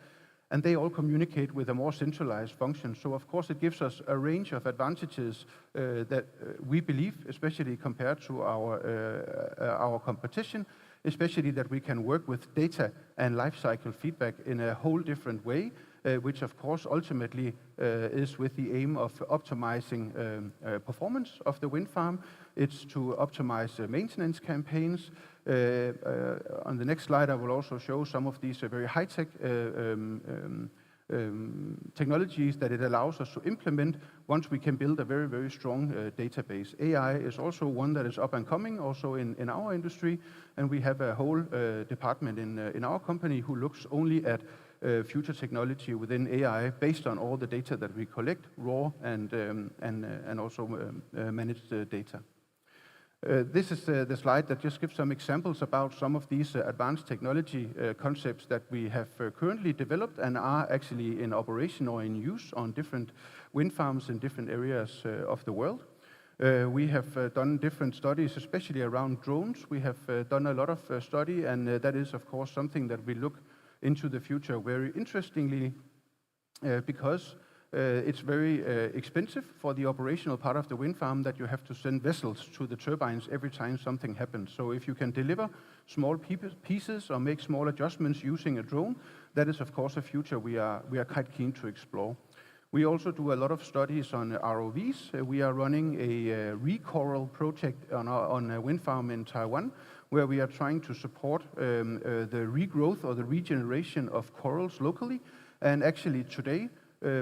And they all communicate with a more centralized function. So of course it gives us a range of advantages that we believe, especially compared to our competition, especially that we can work with data and life cycle feedback in a whole different way, which of course ultimately is with the aim of optimizing performance of the wind farm. It's to optimize maintenance campaigns. On the next slide, I will also show some of these very high-tech technologies that it allows us to implement once we can build a very, very strong database. AI is also one that is up and coming also in our industry, and we have a whole department in our company who looks only at future technology within AI based on all the data that we collect, raw and also managed data. This is the slide that just gives some examples about some of these advanced technology concepts that we have currently developed and are actually in operation or in use on different wind farms in different areas of the world. We have done different studies, especially around drones. We have done a lot of study, and that is, of course, something that we look into the future very interestingly because it's very expensive for the operational part of the wind farm that you have to send vessels to the turbines every time something happens. So if you can deliver small pieces or make small adjustments using a drone, that is of course a future we are quite keen to explore. We also do a lot of studies on ROVs. We are running a recoral project on a wind farm in Taiwan, where we are trying to support the regrowth or the regeneration of corals locally. And actually today,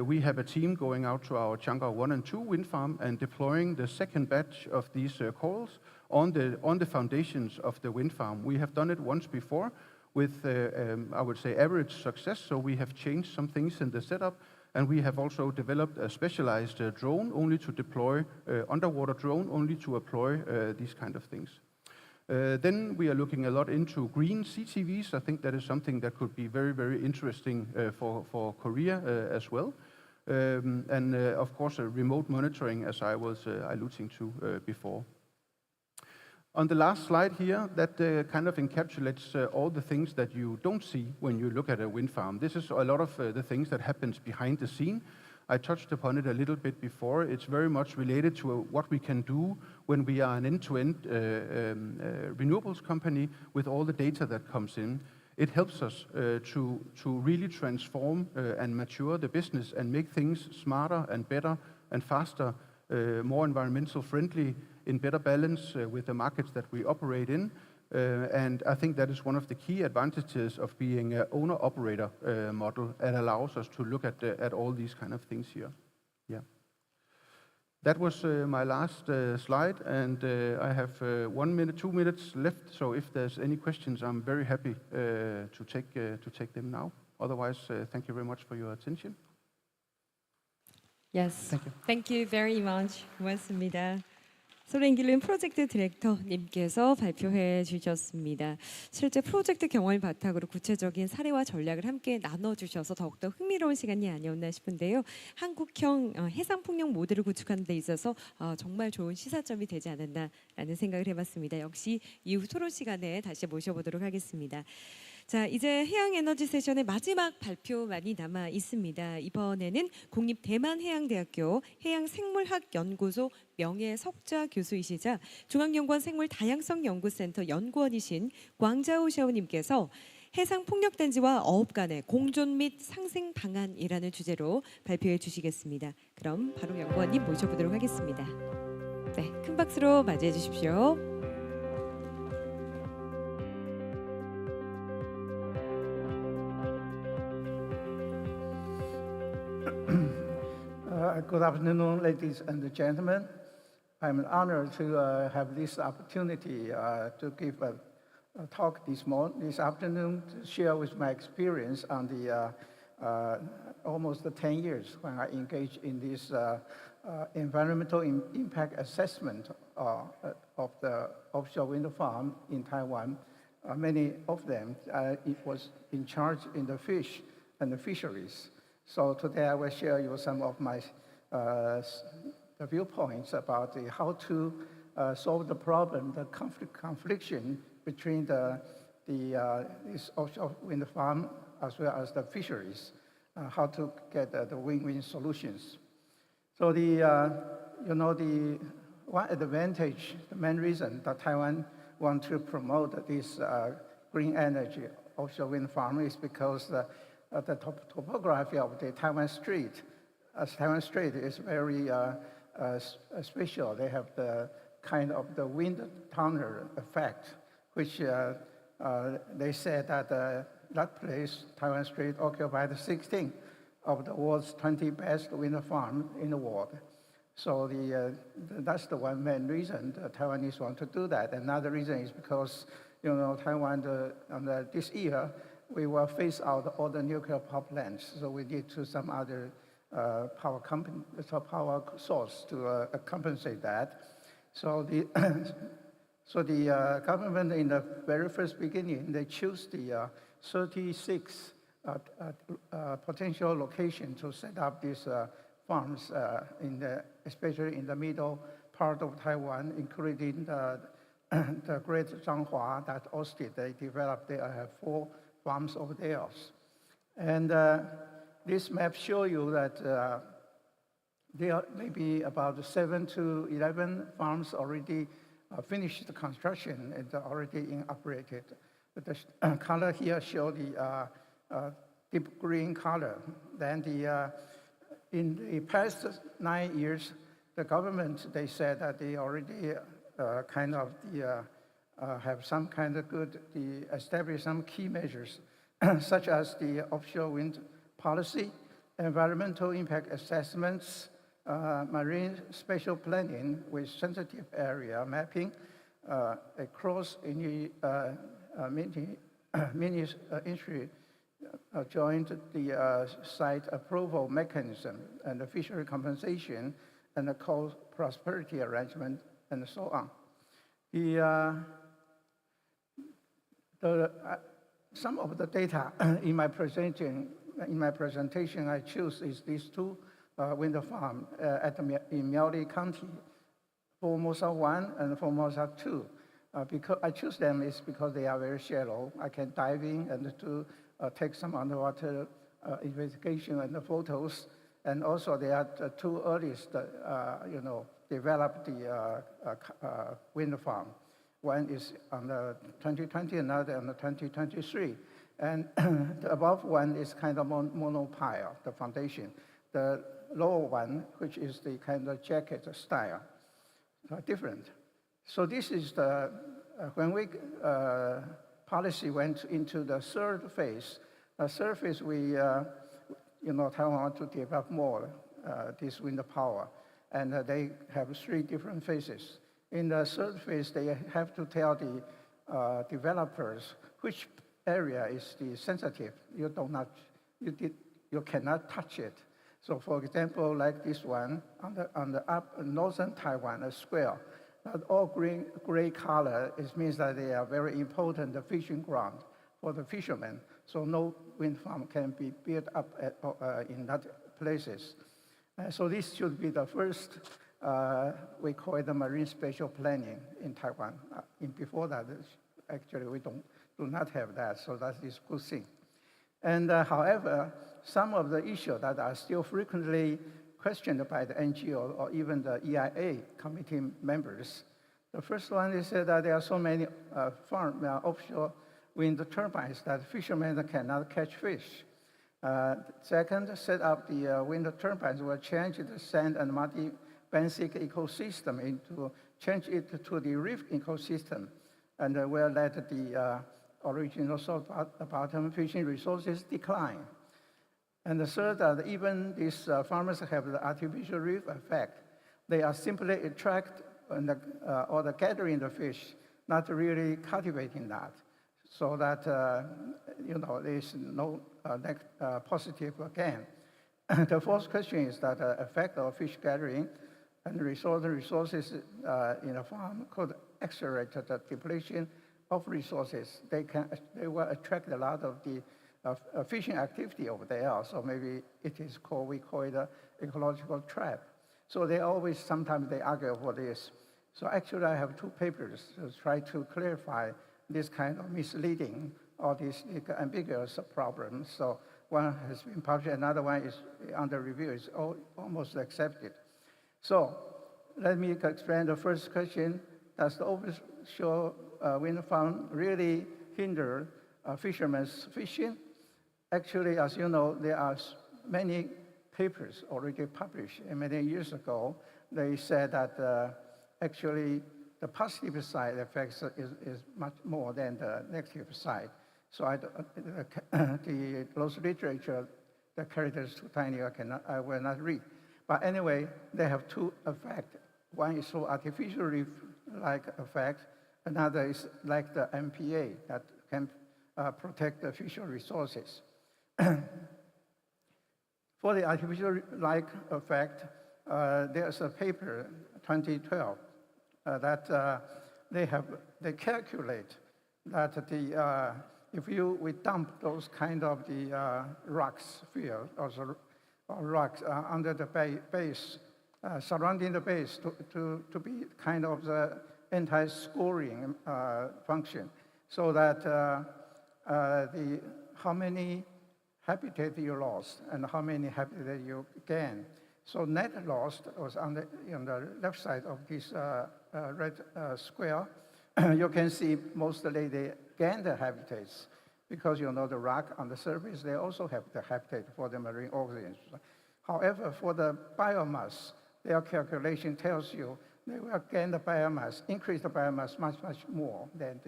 we have a team going out to our Chiangau 1 and 2 wind farm and deploying the second batch of these corals on the foundations of the wind farm. We have done it once before with, I would say, average success. So we have changed some things in the setup, and we have also developed a specialized drone only to deploy, underwater drone only to deploy these kind of things. Then we are looking a lot into green CTVs. I think that is something that could be very, very interesting for Korea as well. And of course, remote monitoring, as I was alluding to before. On the last slide here, that kind of encapsulates all the things that you don't see when you look at a wind farm. This is a lot of the things that happens behind the scene. I touched upon it a little bit before. It's very much related to what we can do when we are an end-to-end renewables company with all the data that comes in. It helps us to really transform and mature the business and make things smarter and better and faster, more environmental friendly, in better balance with the markets that we operate in. And I think that is one of the key advantages of being an owner-operator model and allows us to look at all these kind of things here. Yeah. That was my last slide, and I have 1 minute, 2 minutes left. So if there's any questions, I'm very happy to take them now. Otherwise, thank you very much for your attention.
Yes.
Thank you.
Thank you very much. 고맙습니다. 소렌길름 프로젝트 디렉터님께서 발표해 주셨습니다. 실제 프로젝트 경험을 바탕으로 구체적인 사례와 전략을 함께 나눠주셔서 더욱더 흥미로운 시간이 아니었나 싶은데요. 한국형 해상폭력 모델을 구축하는 데 있어서 정말 좋은 시사점이 되지 않았나라는 생각을 해봤습니다. 역시 이후 토론 시간에 다시 모셔보도록 하겠습니다. 자, 이제 해양에너지 세션의 마지막 발표만이 남아 있습니다. 이번에는 국립대만해양대학교 해양생물학연구소 명예석좌 교수이시자 중앙연구원 생물다양성연구센터 연구원이신 광자오 샤오님께서 해상폭력단지와 어업 간의 공존 및 상생 방안이라는 주제로 발표해 주시겠습니다. 그럼 바로 연구원님 모셔보도록 하겠습니다. 네, 큰 박수로 맞이해 주십시오.
Good afternoon, ladies and gentlemen. I'm honored to have this opportunity to give a talk this afternoon to share with my experience on the almost 10 years when I engaged in this environmental impact assessment of the offshore wind farm in Taiwan. Many of them, it was in charge in the fish and the fisheries. So today I will share you some of my the viewpoints about how to solve the problem, the confliction between this offshore wind farm as well as the fisheries, how to get the win-win solutions. So the one advantage, the main reason that Taiwan want to promote this green energy offshore wind farm is because the topography of the Taiwan Strait. Taiwan Strait is very special. They have the kind of the wind tunnel effect, which they said that that place, Taiwan Strait, occupied 16 of the world's 20 best wind farms in the world. So that's the one main reason the Taiwanese want to do that. Another reason is because, Taiwan, this year, we will phase out all the nuclear power plants. So we need to some other power source to compensate that. So the government in the very first beginning, they choose the 36 potential location to set up these farms, especially in the middle part of Taiwan, including the Great Changhua that Austin, they developed. They have 4 farms over there. And this map shows you that there are maybe about 7 to 11 farms already finished the construction and already operated. The color here shows the deep green color. Then in the past 9 years, the government, they said that they already have some kind of good, establish some key measures, such as the offshore wind policy, environmental impact assessments, marine spatial planning with sensitive area mapping, across any ministry joined the site approval mechanism and the fishery compensation and the coast prosperity arrangement and so on. Some of the data in my presentation I choose is these 2 wind farms in Miaoli County, Formosa 1 and Formosa 2. Because I choose them is because they are very shallow. I can dive in and to take some underwater investigation and the photos. And also they are the 2 earliest, developed the wind farm. One is on the 2020, another on the 2023. And the above one is kind of monopile, the foundation. The lower one, which is the kind of jacket style, different. So this is when we policy went into the 3rd phase. The 3rd phase, we, Taiwan want to develop more this wind power. And they have 3 different phases. In the 3rd phase, they have to tell the developers which area is the sensitive. You cannot touch it. So for example, like this one, on the northern Taiwan, a square, all gray color, it means that they are very important fishing ground for the fishermen. So no wind farm can be built up in that places. So this should be the first, we call it the marine spatial planning in Taiwan. Before that, actually we do not have that, so that is a good thing. And however, some of the issues that are still frequently questioned by the NGO or even the EIA committee members. The first one is that there are so many offshore wind turbines that fishermen cannot catch fish. Second, set up the wind turbines will change the sand and muddy benthic ecosystem change it to the reef ecosystem, and will let the original salt bottom fishing resources decline. And the third, even these farmers have the artificial reef effect. They are simply attract or the gathering the fish, not really cultivating that, so that there is no positive gain. The fourth question is that effect of fish gathering and resources in a farm could accelerate the depletion of resources. They will attract a lot of the fishing activity over there. So maybe it is called, we call it an ecological trap. So sometimes they argue for this. So actually I have 2 papers to try to clarify this kind of misleading or these ambiguous problems. So one has been published, another one is under review, is almost accepted. So let me explain the first question. Does the offshore wind farm really hinder fishermen's fishing? actually, as you know, there are many papers already published. And many years ago, they said that actually the positive side effects is much more than the negative side. So those literature, the characters too tiny, I will not read. But anyway, they have two effects. One is so artificially like effect. Another is like the MPA that can protect the fishery resources. For the artificial like effect, there's a paper, 2012, that they calculate that if we dump those kind of the rocks field or rocks under the base, surrounding the base to be kind of the anti-scoring function, so that how many habitat you lost and how many habitat you gain. So net loss was on the left side of this red square. You can see mostly they gain the habitats because you know the rock on the surface, they also have the habitat for the marine organisms. However, for the biomass, their calculation tells you they will gain the biomass, increase the biomass much, much more than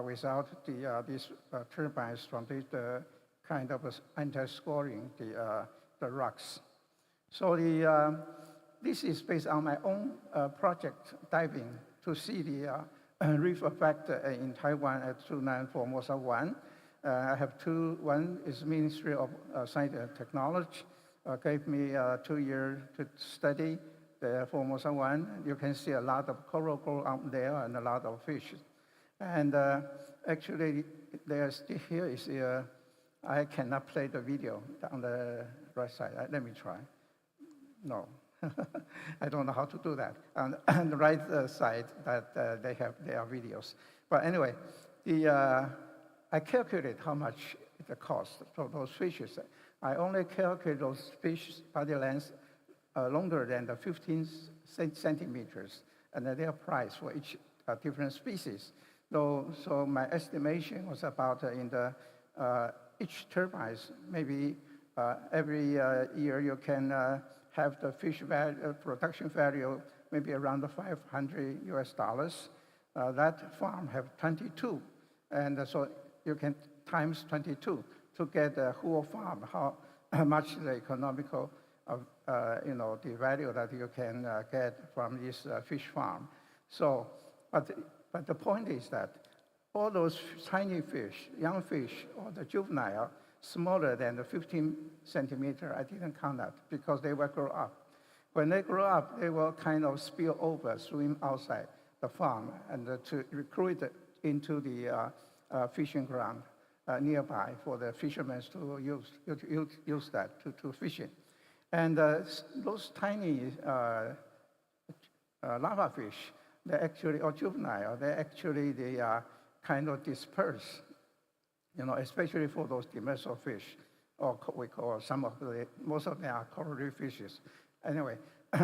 without these turbines from the kind of anti-scoring the rocks. So this is based on my own project diving to see the reef effect in Taiwan at Sunan Formosa 1. I have two. One is Ministry of Science and Technology, gave me 2 years to study the Formosa 1. You can see a lot of coral grow out there and a lot of fish. And actually, here is I cannot play the video on the right side. Let me try. No, I don't know how to do that. On the right side, that they have their videos. But anyway, I calculate how much the cost for those fishes. I only calculate those fish body length longer than the 15 centimeters, and their price for each different species. So my estimation was about in the each turbines, maybe every year you can have the fish production value maybe around $500 US. That farm have 22, and so you can times 22 to get the whole farm. How much the economical, the value that you can get from this fish farm. So, but the point is that all those tiny fish, young fish, or the juvenile, smaller than the 15 centimeter, I didn't count that because they will grow up. When they grow up, they will kind of spill over, swim outside the farm, and to recruit into the fishing ground nearby for the fishermen to use that to fish it. And those tiny lava fish, they actually, or juvenile, they are kind of dispersed, especially for those demersal fish, or we call most of them are coral reef fishes. Anyway,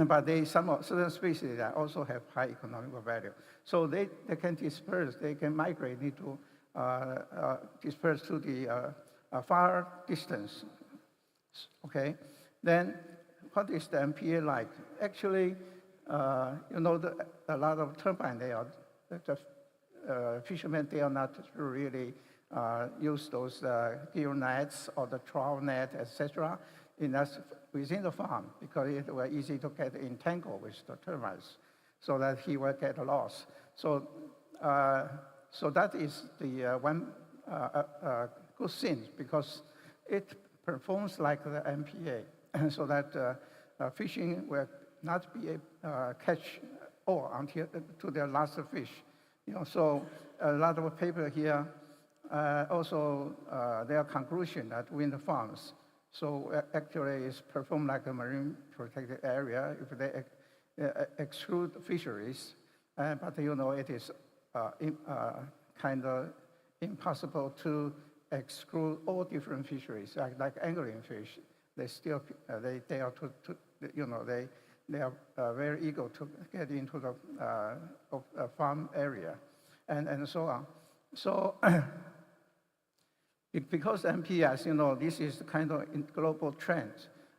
but certain species that also have high economic value. So they can disperse, they can migrate into, disperse to the far distance, okay? Then what is the MPA like? Actually, a lot of turbine, the fishermen, they are not really use those gill nets or the trout net, etc. Within the farm, because it was easy to get entangled with the termites, so that he will get lost. So that is the one good thing, because it performs like the MPA, so that fishing will not be catch all until to the last fish. So a lot of paper here also their conclusion that wind farms. So actually it's performed like a marine protected area if they exclude fisheries, but it is kind of impossible to exclude all different fisheries, like angling fish. They still they are they are very eager to get into the farm area, and so on. So Because MPS, you know, this is the kind of global trend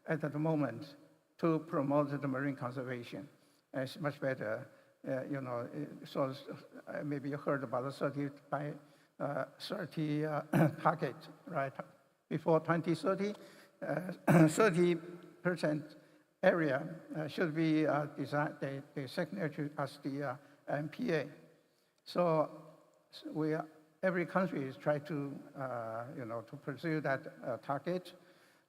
at the moment to promote the marine conservation. It's much better, you know, so maybe you heard about the 30 by 30 target, right? Before 2030, 30% area should be designed, designated as the MPA. So every country is trying to, you know, to pursue that target.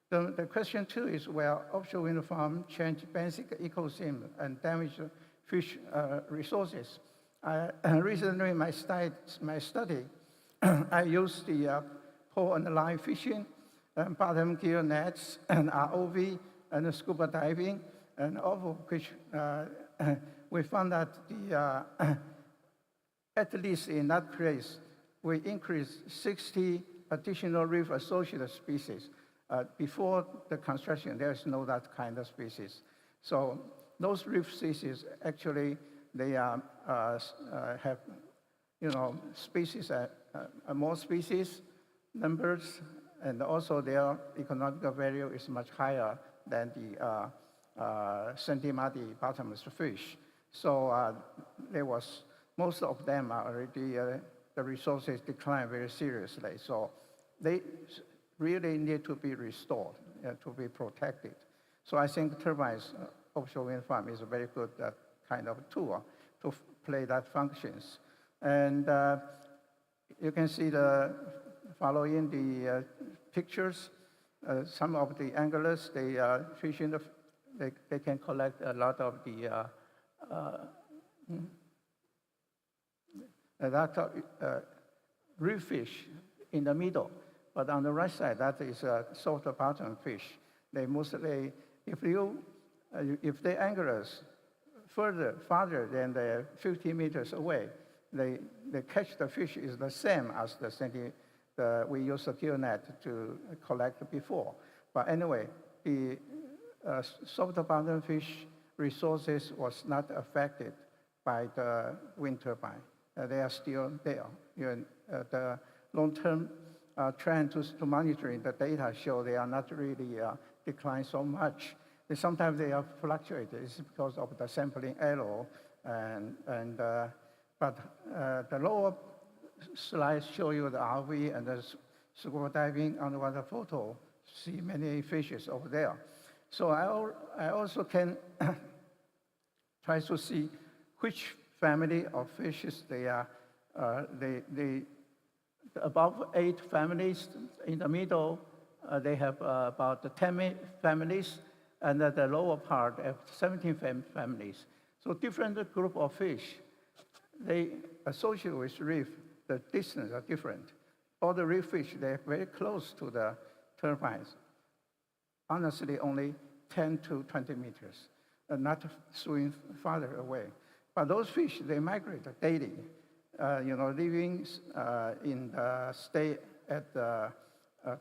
The question too is, well, offshore wind farm change basic ecosystem and damage fish resources. Recently, in my study, I used the pole and line fishing, and bottom gear nets, and ROV, and scuba diving, and all of which we found that at least in that place, we increased 60 additional reef-associated species. Before the construction, there is no that kind of species. So those reef species, actually, they have, you know, species, more species, numbers, and also their economic value is much higher than the sandy-muddy bottomless fish. So most of them are already, the resources decline very seriously. So they really need to be restored, to be protected. So I think turbines, offshore wind farm is a very good kind of tool to play that functions. And you can see following the pictures, some of the anglers, they fish in they can collect a lot of the reef fish in the middle. But on the right side, that is a salt bottom fish. They mostly, if the anglers farther than the 50 meters away, they catch the fish is the same as we use a gill net to collect before. But anyway, the salt bottom fish resources was not affected by the wind turbine. They are still there. The long-term trend to monitoring the data show they are not really decline so much. Sometimes they are fluctuated. It's because of the sampling error. But the lower slides show you the RV and the scuba diving underwater photo. See many fishes over there. So I also can try to see which family of fishes they are. Above 8 families, in the middle, they have about 10 families, and at the lower part have 17 families. So different group of fish, they associate with reef, the distance are different. All the reef fish, they're very close to the turbines. Honestly, only 10 to 20 meters, not swimming farther away. But those fish, they migrate daily. Living stay at the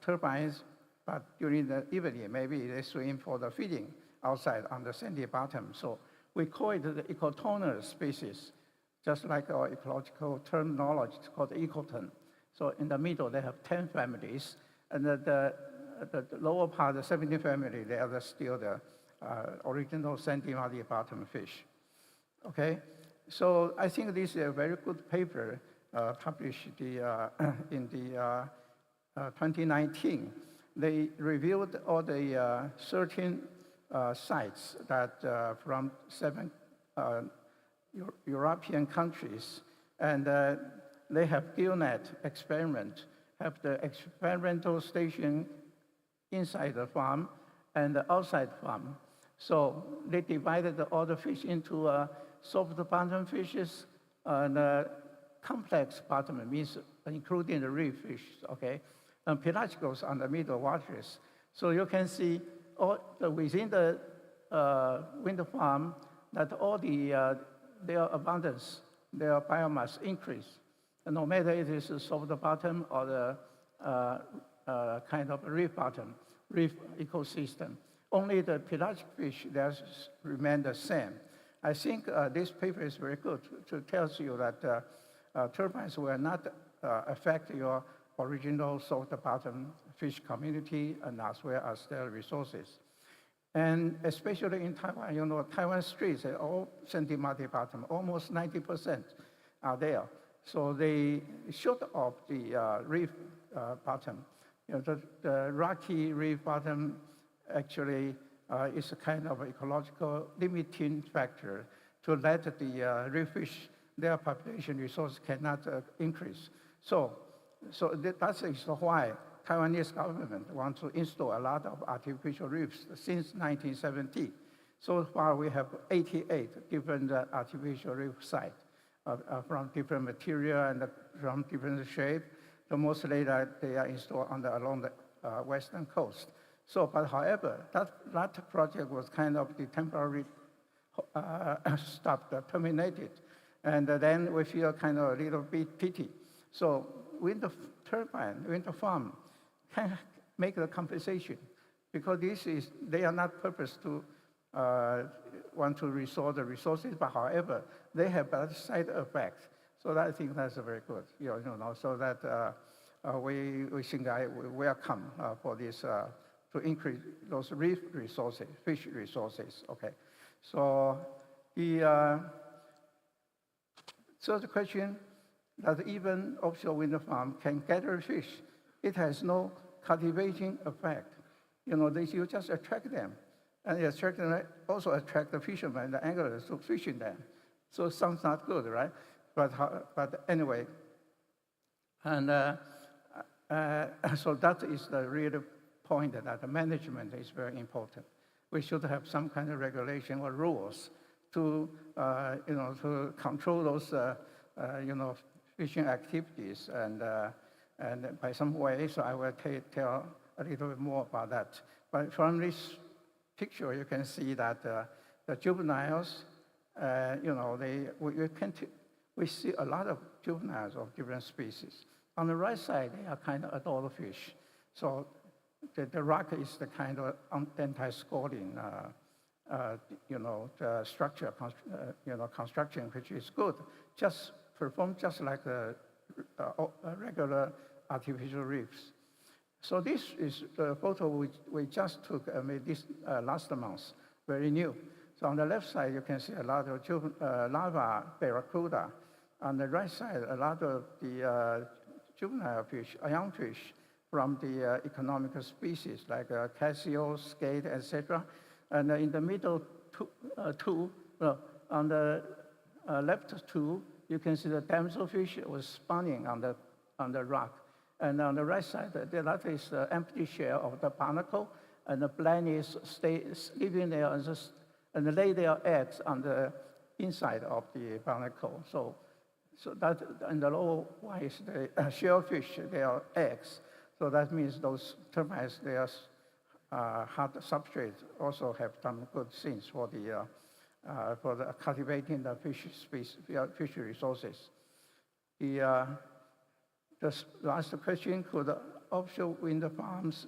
turbines, but during the evening, maybe they swim for the feeding outside on the sandy bottom. So we call it the ecotonal species, just like our ecological terminology, it's called ecoton. So in the middle, they have 10 families, and the lower part, the 17 family, they are still the original sandy muddy bottom fish. Okay? So I think this is a very good paper published in 2019. They reviewed all the 13 sites that from 7 European countries, and they have gillnet experiment, have the experimental station inside the farm and the outside farm. So they divided all the fish into soft bottom fishes and complex bottom, means including the reef fish, okay? And pelagicals on the middle waters. So you can see within the wind farm that all their abundance, their biomass increase. And no matter it is a soft bottom or the kind of reef bottom, reef ecosystem. Only the pelagic fish that remain the same. I think this paper is very good to tell you that turbines will not affect your original salt-bottom fish community and as well as their resources. And especially in Taiwan, you know, Taiwan streets are all sandy muddy bottom, almost 90% are there. So they short of the reef bottom. You know, the rocky reef bottom actually is a kind of ecological limiting factor to let the reef fish, their population resource cannot increase. So that is why Taiwanese government wants to install a lot of artificial reefs since 1970. So far, we have 88 different artificial reef sites from different material and from different shape. So mostly they are installed along the western coast. So, but however, that project was kind of the temporary stopped, terminated. And then we feel kind of a little bit pity. So wind turbine, wind farm can make the compensation because they are not purpose to want to restore the resources, but however, they have that side effect. So I think that's very good, you know, so that we think we welcome for this to increase those reef resources, fish resources, okay. So the third question, that even offshore wind farm can gather fish. It has no cultivating effect. You know, you just attract them. And also attract the fishermen, the anglers to fishing them. So it sounds not good, right? But anyway, and so that is the real point that the management is very important. We should have some kind of regulation or rules to, you know, to control those, you know, fishing activities and by some way. So I will tell a little bit more about that. But from this picture, you can see that the juveniles, you know, we see a lot of juveniles of different species. On the right side, they are kind of adult fish. So the rock is the kind of anti-scalding, you know, the structure, you know, construction, which is good. Just performed just like a regular artificial reefs. So this is the photo we just took this last month, very new. So on the left side, you can see a lot of lava barracuda. On the right side, a lot of the juvenile fish, young fish from the economical species like casio, skate, etc. And in the middle on the left two, you can see the damselfish was spawning on the rock. And on the right side, that is the empty shell of the barnacle, and the blennies living there and lay their eggs on the inside of the barnacle. So that in the lower one is the shellfish, their eggs. So that means those termites, their hard substrate also have some good things for the cultivating the fish species, fish resources. The last question, could offshore wind farms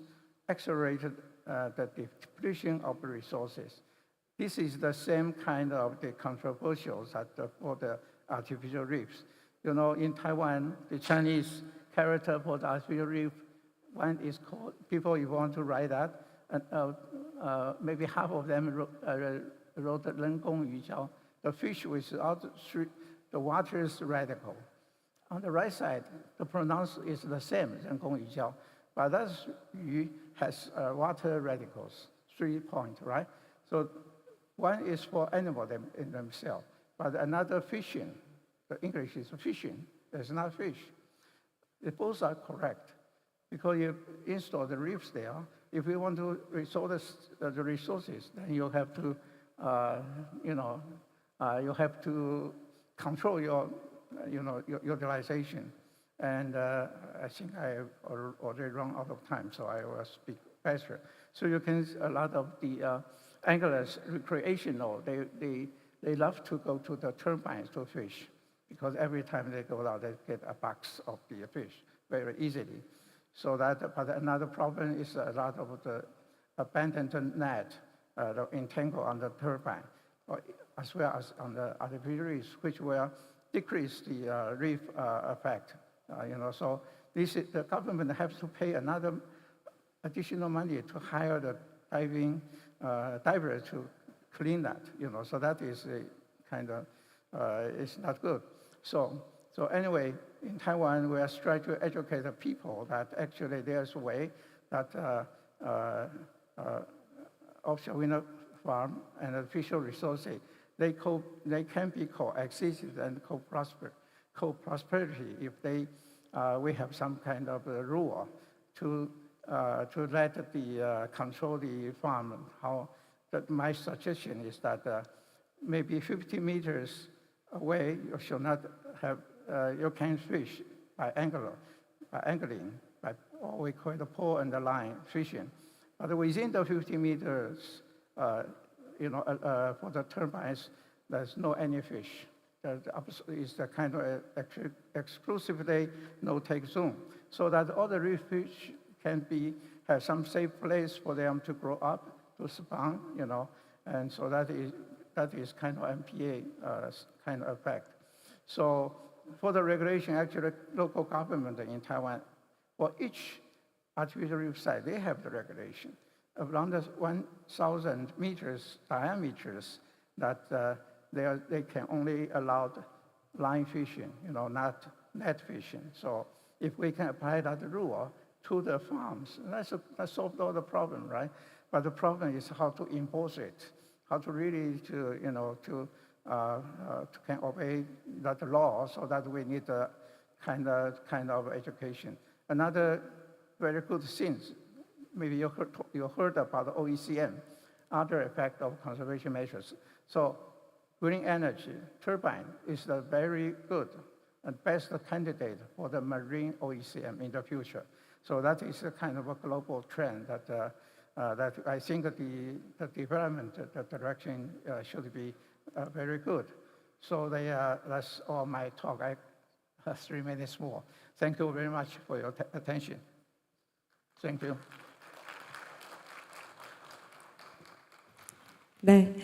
accelerate the depletion of resources? This is the same kind of the controversial for the artificial reefs. You know, in Taiwan, the Chinese character for the artificial reef, one is called, people, if you want to write that, and maybe half of them wrote the 人工鱼礁, the fish without the water is radical. On the right side, the pronounce is the same, 人工鱼礁, but that yu has water radicals, 3 points, right? So one is for animal in themselves, but another fishing, the English is fishing, it's not fish. They both are correct, because you install the reefs there. If you want to restore the resources, then you have to, you know, you have to control your, you know, your utilization. And I think I already run out of time, so I will speak faster. So you can see a lot of the anglers, recreational, they love to go to the turbines to fish, because every time they go out, they get a box of the fish very easily. So that, but another problem is a lot of the abandoned net entangled on the turbine, as well as on the artificial reefs, which will decrease the reef effect. You know, so the government has to pay another additional money to hire the divers to clean that, so that is kind of, it's not good. So anyway, in Taiwan, we are trying to educate the people that actually there's a way that offshore wind farm and artificial resources, they can be coexisted and co-prosperity if we have some kind of a rule to let the control the farm. My suggestion is that maybe 50 meters away, you should not have, you can fish by angling, by what we call the pole and the line fishing. But within the 50 meters, for the turbines, there's no any fish. It's the kind of exclusively no-take zone, so that all the reef fish can have some safe place for them to grow up, to spawn, and so that is kind of MPA kind of effect. So for the regulation, actually, local government in Taiwan, for each artificial reef site, they have the regulation around 1,000 meters diameters that they can only allow line fishing, not net fishing. So if we can apply that rule to the farms, that solves all the problem, right? But the problem is how to enforce it, how to really to can obey that law, so that we need a kind of education. Another very good thing, maybe you heard about the OECM, other effect of conservation measures. So green energy turbine is a very good and best candidate for the marine OECM in the future. So that is a kind of a global trend that I think that the development, the direction should be very good. So that's all my talk. I have 3 minutes more. Thank you very much for your attention. Thank you.
네.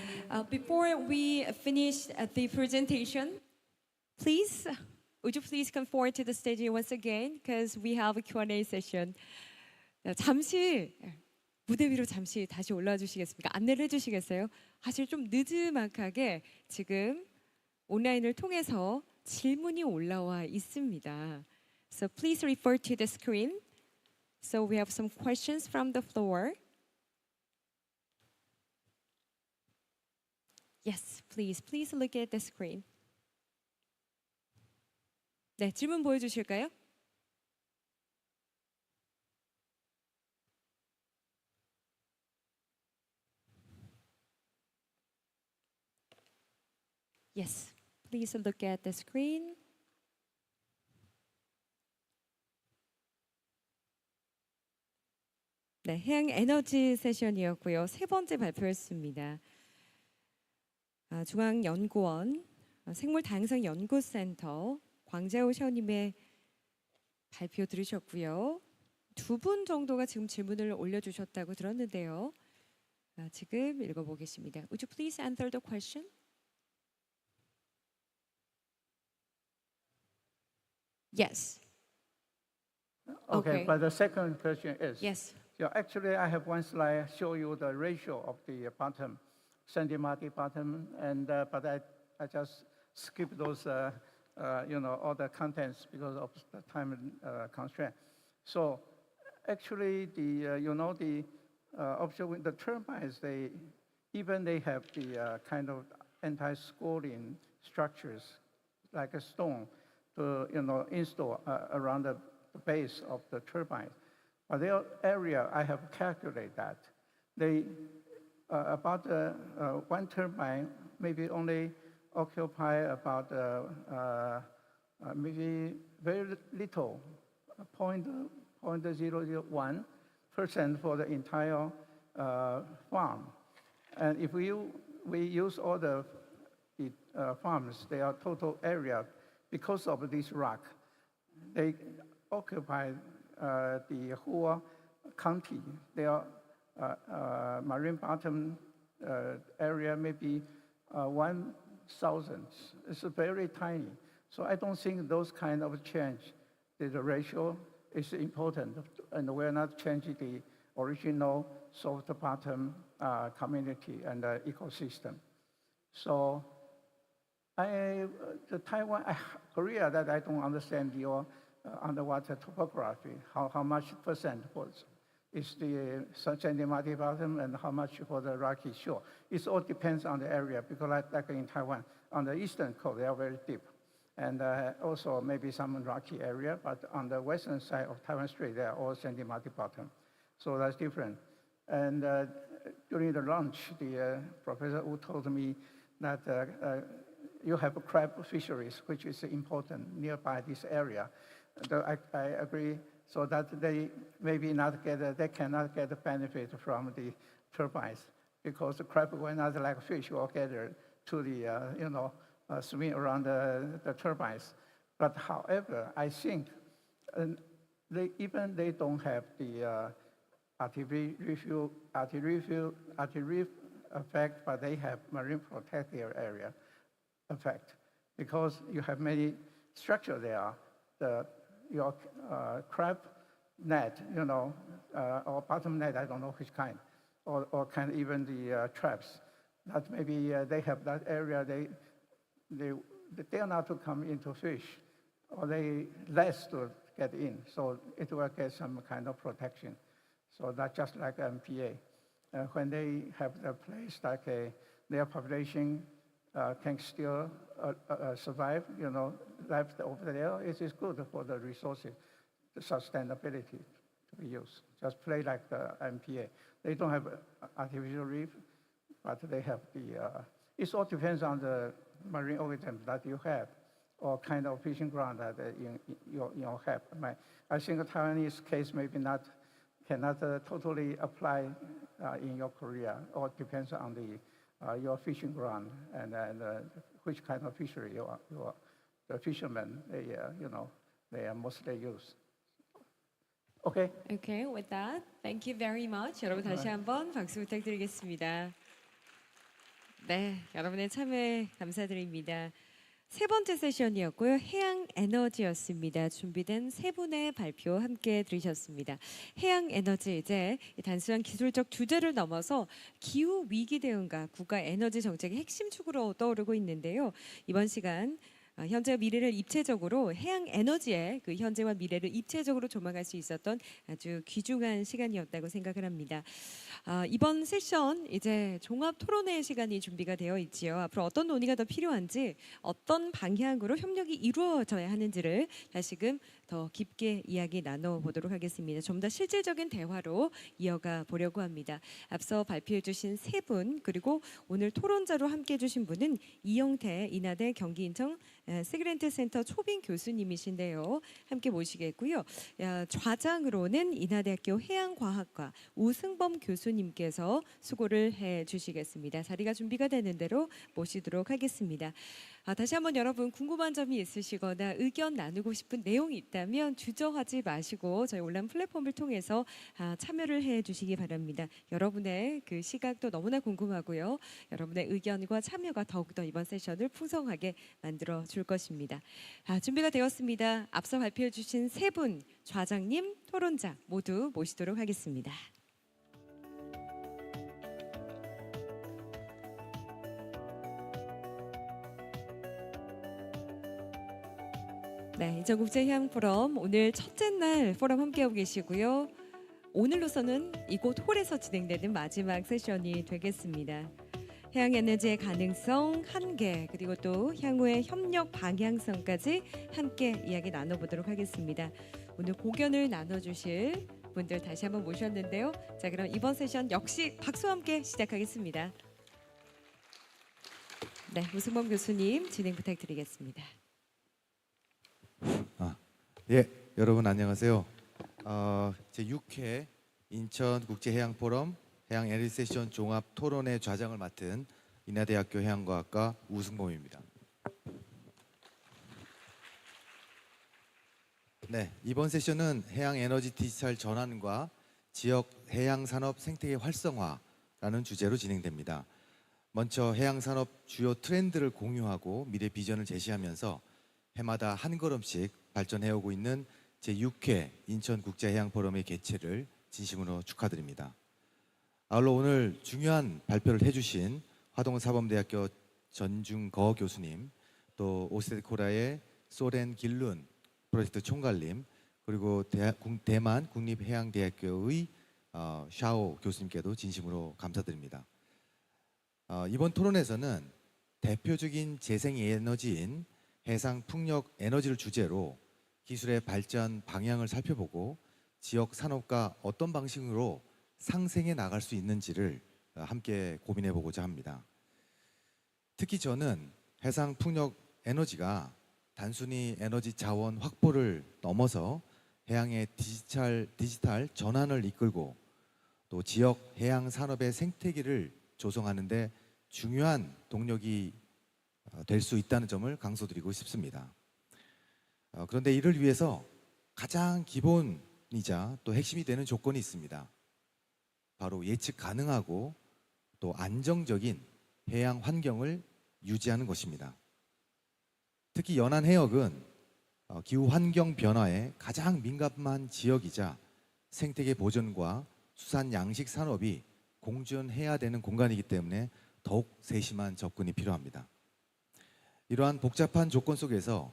Before we finish the presentation, please, would you please come forward to the stage once again, because we have a Q&A session. 잠시 무대 위로 잠시 다시 올라와 주시겠습니까? 안내를 해주시겠어요? 사실 좀 느즈막하게 지금 온라인을 통해서 질문이 올라와 있습니다. So please refer to the screen. So we have some questions from the floor. Yes, please look at the screen. 네, 질문 보여주실까요? Yes, please look at the screen. 네, 해양 에너지 세션이었고요. 3번째 발표였습니다. 중앙연구원 생물다양성연구센터 광재호 셔님의 발표 들으셨고요. 2분 정도가 지금 질문을 올려주셨다고 들었는데요. 지금 읽어보겠습니다. Would you please answer the question? Yes.
Okay, but the second question is,
yes.
Actually, I have one slide show you the ratio of the bottom, sandy muddy bottom, and but I just skip those, all the contents because of the time constraint. So actually, the offshore wind, the turbines, they have the kind of anti-scalding structures like a stone to install around the base of the turbine. But their area, I have calculated that they about one turbine maybe only occupy about maybe very little, 0.001% for the entire farm. And if we use all the farms, their total area, because of this rock, they occupy the whole county. Their marine bottom area maybe 1,000. It's very tiny. So I don't think those kind of change, the ratio is important, and we're not changing the original soft bottom community and ecosystem. So the Taiwan, Korea, that I don't understand your underwater topography. How much percent is the Sandy Marty bottom and how much for the rocky shore? It all depends on the area because like in Taiwan, on the eastern coast, they are very deep. And also maybe some rocky area, but on the western side of Taiwan Strait, they are all Sandy Marty bottom. So that's different. And during the lunch, the Professor Wu told me that you have crab fisheries, which is important nearby this area. I agree, so that they maybe they cannot get the benefit from the turbines because the crab will not like fish will gather to the, swim around the turbines. But however, I think they don't have the artificial effect, but they have marine protected area effect because you have many structure there. Your crab net, or bottom net, I don't know which kind, or kind even the traps. That maybe they have that area. They are not to come into fish, or they less to get in. So it will get some kind of protection. So that's just like MPA. When they have a place like their population can still survive, left over there, it is good for the resources, the sustainability to be used. Just play like the MPA. They don't have artificial reef, but they have it all depends on the marine organism that you have, or kind of fishing ground that you have. I think the Taiwanese case maybe cannot totally apply in your Korea, or depends on your fishing ground and which kind of fishery the fishermen they mostly use. Okay.
Okay, with that, thank you very much. 여러분 다시 한번 박수 부탁드리겠습니다. 네, 여러분의 참여 감사드립니다. 세 번째 세션이었고요. 해양 에너지였습니다. 준비된 세 분의 발표 함께 들으셨습니다. 해양 에너지 이제 단순한 기술적 주제를 넘어서 기후 위기 대응과 국가 에너지 정책의 핵심 축으로 떠오르고 있는데요. 이번 시간 현재와 미래를 입체적으로 해양 에너지의 그 현재와 미래를 입체적으로 조망할 수 있었던 아주 귀중한 시간이었다고 생각을 합니다. 이번 세션 이제 종합 토론회 시간이 준비가 되어 있지요. 앞으로 어떤 논의가 더 필요한지, 어떤 방향으로 협력이 이루어져야 하는지를 다시금 더 깊게 이야기 나눠보도록 하겠습니다. 좀 더 실질적인 대화로 이어가 보려고 합니다. 앞서 발표해 주신 세 분, 그리고 오늘 토론자로 함께 해 주신 분은 이영태 인하대 경기 인천 시그랜트 센터 초빙 교수님이신데요. 함께 모시겠고요. 좌장으로는 인하대학교 해양과학과 우승범 교수님께서 수고를 해 주시겠습니다. 자리가 준비가 되는 대로 모시도록 하겠습니다. 다시 한번 여러분 궁금한 점이 있으시거나 의견 나누고 싶은 내용이 있다면 주저하지 마시고 저희 온라인 플랫폼을 통해서 참여를 해 주시기 바랍니다. 여러분의 그 시각도 너무나 궁금하고요. 여러분의 의견과 참여가 더욱더 이번 세션을 풍성하게 만들어 줄 것입니다. 준비가 되었습니다. 앞서 발표해 주신 세 분, 좌장님, 토론자 모두 모시도록 하겠습니다. 네, 인천국제해양포럼 오늘 첫째 날 포럼 함께하고 계시고요. 오늘로서는 이곳 홀에서 진행되는 마지막 세션이 되겠습니다. 해양에너지의 가능성, 한계, 그리고 또 향후의 협력 방향성까지 함께 이야기 나눠보도록 하겠습니다. 오늘 고견을 나눠주실 분들 다시 한번 모셨는데요. 자, 그럼 이번 세션 역시 박수와 함께 시작하겠습니다. 네, 우승범 교수님 진행 부탁드리겠습니다.
예, 여러분 안녕하세요. 제 6회 인천국제해양포럼 해양에너지 세션 종합 토론회 좌장을 맡은 인하대학교 해양과학과 우승범입니다. 네, 이번 세션은 해양에너지 디지털 전환과 지역 해양산업 생태계 활성화라는 주제로 진행됩니다. 먼저 해양산업 주요 트렌드를 공유하고 미래 비전을 제시하면서 해마다 한 걸음씩 발전해오고 있는 제6회 인천국제해양포럼의 개최를 진심으로 축하드립니다. 아울러 오늘 중요한 발표를 해주신 화동사범대학교 전중거 교수님, 또 오세코라의 소렌 길룬 프로젝트 총괄님, 그리고 대만 국립해양대학교의 샤오 교수님께도 진심으로 감사드립니다. 이번 토론에서는 대표적인 재생에너지인 해상풍력 에너지를 주제로 기술의 발전 방향을 살펴보고 지역 산업과 어떤 방식으로 상생해 나갈 수 있는지를 함께 고민해 보고자 합니다. 특히 저는 해상풍력 에너지가 단순히 에너지 자원 확보를 넘어서 해양의 디지털 전환을 이끌고 또 지역 해양 산업의 생태계를 조성하는 데 중요한 동력이 될 수 있다는 점을 강조드리고 싶습니다. 그런데 이를 위해서 가장 기본이자 또 핵심이 되는 조건이 있습니다. 바로 예측 가능하고 또 안정적인 해양 환경을 유지하는 것입니다. 특히 연안 해역은 기후 환경 변화에 가장 민감한 지역이자 생태계 보존과 수산 양식 산업이 공존해야 되는 공간이기 때문에 더욱 세심한 접근이 필요합니다. 이러한 복잡한 조건 속에서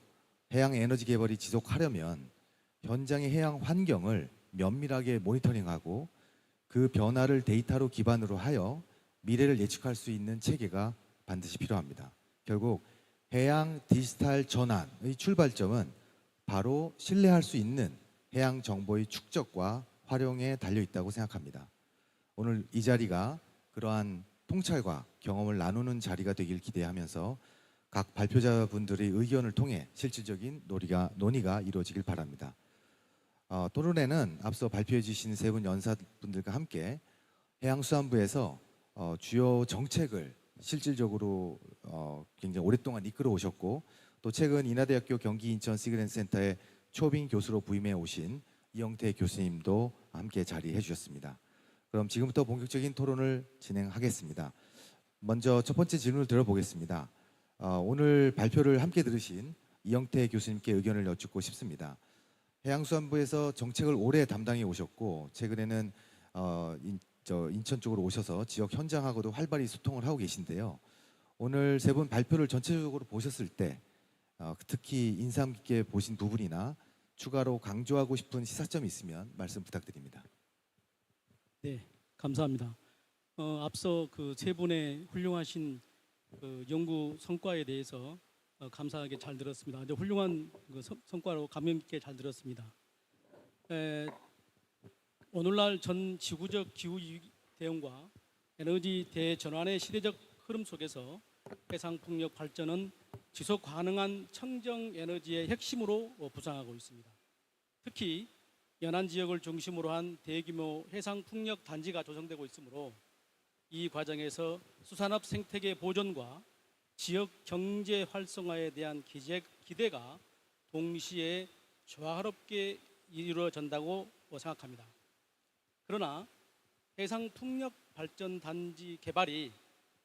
해양 에너지 개발이 지속하려면 현장의 해양 환경을 면밀하게 모니터링하고 그 변화를 데이터로 기반으로 하여 미래를 예측할 수 있는 체계가 반드시 필요합니다. 결국 해양 디지털 전환의 출발점은 바로 신뢰할 수 있는 해양 정보의 축적과 활용에 달려 있다고 생각합니다. 오늘 이 자리가 그러한 통찰과 경험을 나누는 자리가 되길 기대하면서 각 발표자분들의 의견을 통해 실질적인 논의가 이루어지길 바랍니다. 토론회는 앞서 발표해 주신 세 분 연사분들과 함께 해양수산부에서 주요 정책을 실질적으로 굉장히 오랫동안 이끌어 오셨고 또 최근 인하대학교 경기 인천 시그랜센터의 초빙 교수로 부임해 오신 이영태 교수님도 함께 자리해 주셨습니다. 그럼 지금부터 본격적인 토론을 진행하겠습니다. 먼저 첫 번째 질문을 들어보겠습니다. 오늘 발표를 함께 들으신 이영태 교수님께 의견을 여쭙고 싶습니다. 해양수산부에서 정책을 오래 담당해 오셨고 최근에는 인천 쪽으로 오셔서 지역 현장하고도 활발히 소통을 하고 계신데요. 오늘 세 분 발표를 전체적으로 보셨을 때 특히 인상 깊게 보신 부분이나 추가로 강조하고 싶은 시사점이 있으면 말씀 부탁드립니다.
네, 감사합니다. 앞서 그 세 분의 훌륭하신 그 연구 성과에 대해서 감사하게 잘 들었습니다. 아주 훌륭한 그 성과로 감명 깊게 잘 들었습니다. 오늘날 전 지구적 기후 대응과 에너지 대전환의 시대적 흐름 속에서 해상풍력 발전은 지속 가능한 청정 에너지의 핵심으로 부상하고 있습니다. 특히 연안 지역을 중심으로 한 대규모 해상풍력 단지가 조성되고 있으므로 이 과정에서 수산업 생태계 보존과 지역 경제 활성화에 대한 기대가 동시에 조화롭게 이루어진다고 생각합니다. 그러나 해상풍력 발전 단지 개발이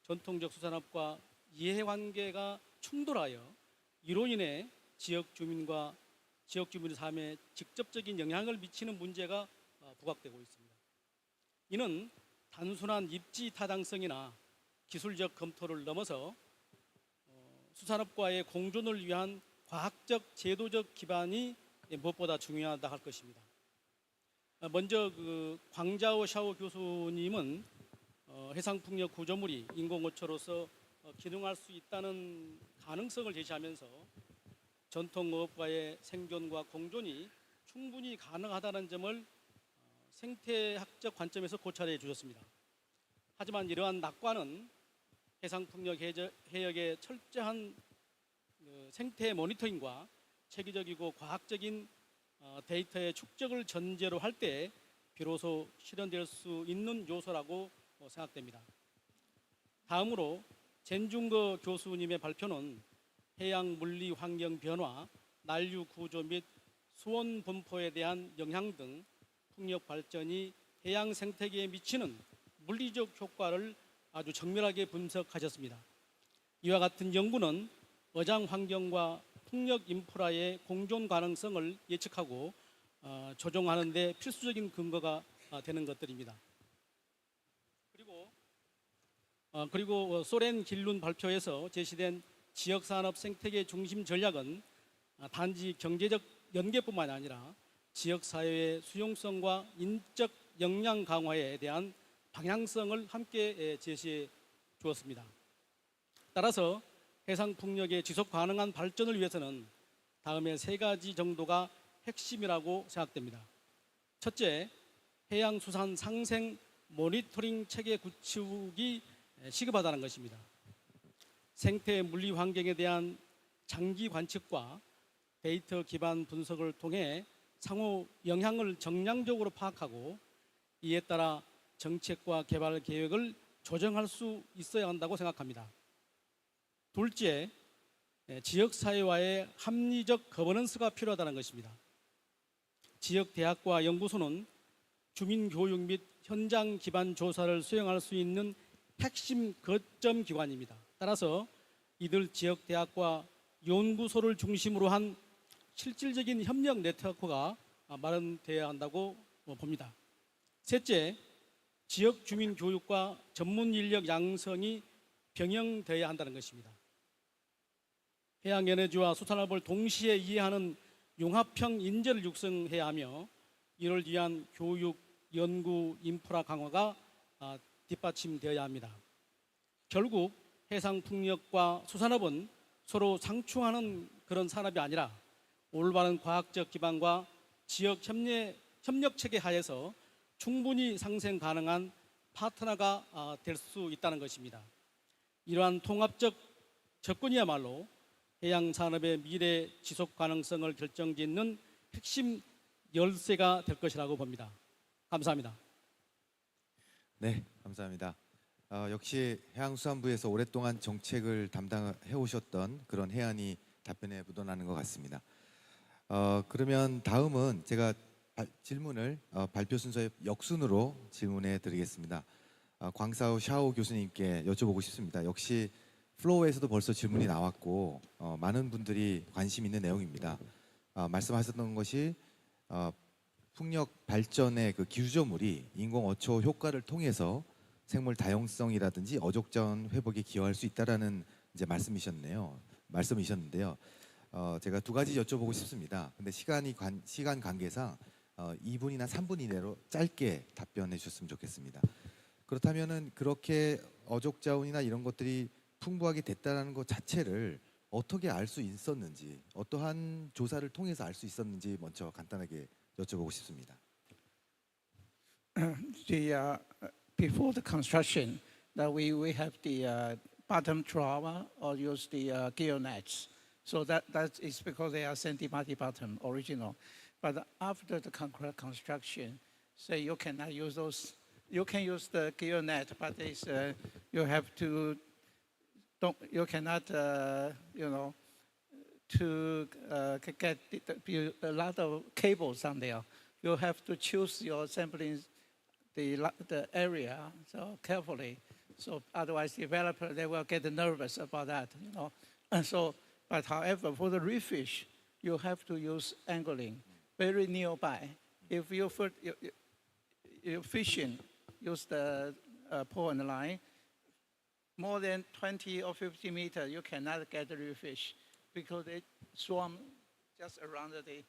전통적 수산업과 이해관계가 충돌하여 이로 인해 지역 주민의 삶에 직접적인 영향을 미치는 문제가 부각되고 있습니다. 이는 단순한 입지 타당성이나 기술적 검토를 넘어서 수산업과의 공존을 위한 과학적 제도적 기반이 무엇보다 중요하다 할 것입니다. 먼저 그 광자오 샤오 교수님은 해상풍력 구조물이 인공어초로서 기능할 수 있다는 가능성을 제시하면서 전통어업과의 생존과 공존이 충분히 가능하다는 점을 생태학적 관점에서 고찰해 주셨습니다. 하지만 이러한 낙관은 해상풍력 해역의 철저한 생태 모니터링과 체계적이고 과학적인 데이터의 축적을 전제로 할 때 비로소 실현될 수 있는 요소라고 생각됩니다. 다음으로 젠중거 교수님의 발표는 해양 물리 환경 변화, 난류 구조 및 수온 분포에 대한 영향 등 풍력 발전이 해양 생태계에 미치는 물리적 효과를 아주 정밀하게 분석하셨습니다. 이와 같은 연구는 어장 환경과 풍력 인프라의 공존 가능성을 예측하고 조정하는 데 필수적인 근거가 되는 것들입니다. 그리고 소련 길룬 발표에서 제시된 지역산업 생태계 중심 전략은 단지 경제적 연계뿐만 아니라 지역사회의 수용성과 인적 역량 강화에 대한 방향성을 함께 제시해 주었습니다. 따라서 해상풍력의 지속 가능한 발전을 위해서는 다음의 3가지 정도가 핵심이라고 생각됩니다. 첫째, 해양수산 상생 모니터링 체계 구축이 시급하다는 것입니다. 생태 물리 환경에 대한 장기 관측과 데이터 기반 분석을 통해 상호 영향을 정량적으로 파악하고 이에 따라 정책과 개발 계획을 조정할 수 있어야 한다고 생각합니다. 둘째, 지역사회와의 합리적 거버넌스가 필요하다는 것입니다. 지역 대학과 연구소는 주민교육 및 현장 기반 조사를 수행할 수 있는 핵심 거점 기관입니다. 따라서 이들 지역 대학과 연구소를 중심으로 한 실질적인 협력 네트워크가 마련되어야 한다고 봅니다. 셋째, 지역 주민 교육과 전문 인력 양성이 병행되어야 한다는 것입니다. 해양 에너지와 수산업을 동시에 이해하는 융합형 인재를 육성해야 하며 이를 위한 교육, 연구, 인프라 강화가 뒷받침되어야 합니다. 결국 해상풍력과 수산업은 서로 상충하는 그런 산업이 아니라 올바른 과학적 기반과 지역 협력 체계 하에서 충분히 상생 가능한 파트너가 될 수 있다는 것입니다. 이러한 통합적 접근이야말로 해양 산업의 미래 지속 가능성을 결정짓는 핵심 열쇠가 될 것이라고 봅니다. 감사합니다.
네, 감사합니다. 역시 해양수산부에서 오랫동안 정책을 담당해 오셨던 그런 해안이 답변에 묻어나는 것 같습니다. 그러면 다음은 제가 질문을 발표 순서의 역순으로 질문해 드리겠습니다. 광사우 샤오 교수님께 여쭤보고 싶습니다. 역시 플로우에서도 벌써 질문이 나왔고 많은 분들이 관심 있는 내용입니다. 말씀하셨던 것이 풍력 발전의 그 기주조물이 인공 어초 효과를 통해서 생물 다양성이라든지 어족자원 회복에 기여할 수 있다라는 이제 말씀이셨는데요. 제가 2가지 여쭤보고 싶습니다. 근데 시간 관계상 2분이나 3분 이내로 짧게 답변해 주셨으면 좋겠습니다. 그렇다면은 그렇게 어족자원이나 이런 것들이 풍부하게 됐다는 것 자체를 어떻게 알 수 있었는지, 어떠한 조사를 통해서 알 수 있었는지 먼저 간단하게 여쭤보고 싶습니다.
Before the construction, that we have the bottom trauma or use the gill nets. So that is because they are centimeter bottom original. But after the construction, say you cannot use those. You can use the gill net, but it's, you have to. You cannot to get a lot of cables on there. You have to choose your sampling the area so carefully. So otherwise, developer they will get nervous about that, And so, but however, for the reef fish, you have to use angling very nearby. If you fishing, use the pole and line. More than 20 or 50 meters, you cannot get the reef fish because they swarm just around the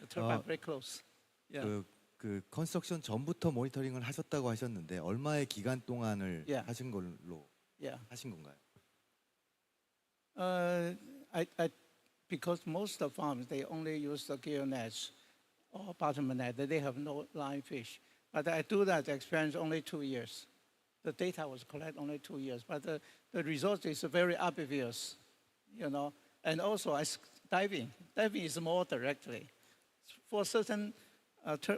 turbine very close. Yeah.
그 컨스트럭션 전부터 모니터링을 하셨다고 하셨는데 얼마의 기간 동안을 하신 걸로 하신 건가요?
Because most of the farms they only use the gill nets or bottom net. They have no line fish. But I do that experience only 2 years. The data was collected only 2 years, but the result is very obvious, And also, diving is more directly. For certain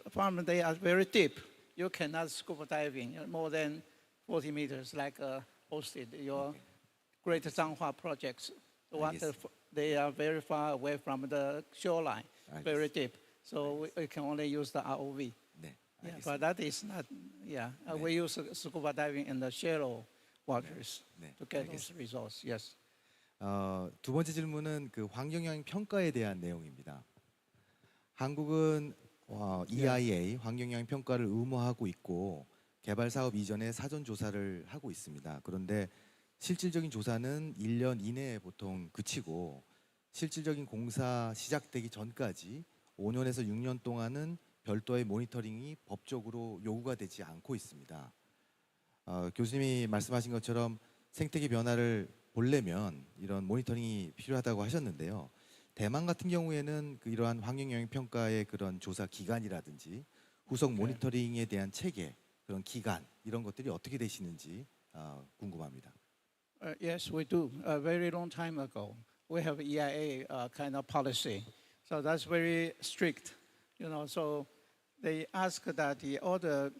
farms, they are very deep. You cannot scuba diving more than 40 meters, like hosted your Great Zhanghua projects. They are very far away from the shoreline, very deep. So we can only use the ROV. Yeah, but that is not. We use scuba diving in the shallow waters to get those results. Yes.
두 번째 질문은 그 환경영향 평가에 대한 내용입니다. 한국은 EIA 환경영향 평가를 의무화하고 있고 개발 사업 이전에 사전 조사를 하고 있습니다. 그런데 실질적인 조사는 1년 이내에 보통 그치고 실질적인 공사 시작되기 전까지 5년에서 6년 동안은 별도의 모니터링이 법적으로 요구가 되지 않고 있습니다. 교수님이 말씀하신 것처럼 생태계 변화를 보려면 이런 모니터링이 필요하다고 하셨는데요. 대만 같은 경우에는 이러한 환경영향 평가의 그런 조사 기간이라든지 후속 모니터링에 대한 체계, 그런 기간 이런 것들이 어떻게 되시는지 궁금합니다.
Yes, we do. A very long time ago, we have EIA kind of policy, so that's very strict. So they ask that all the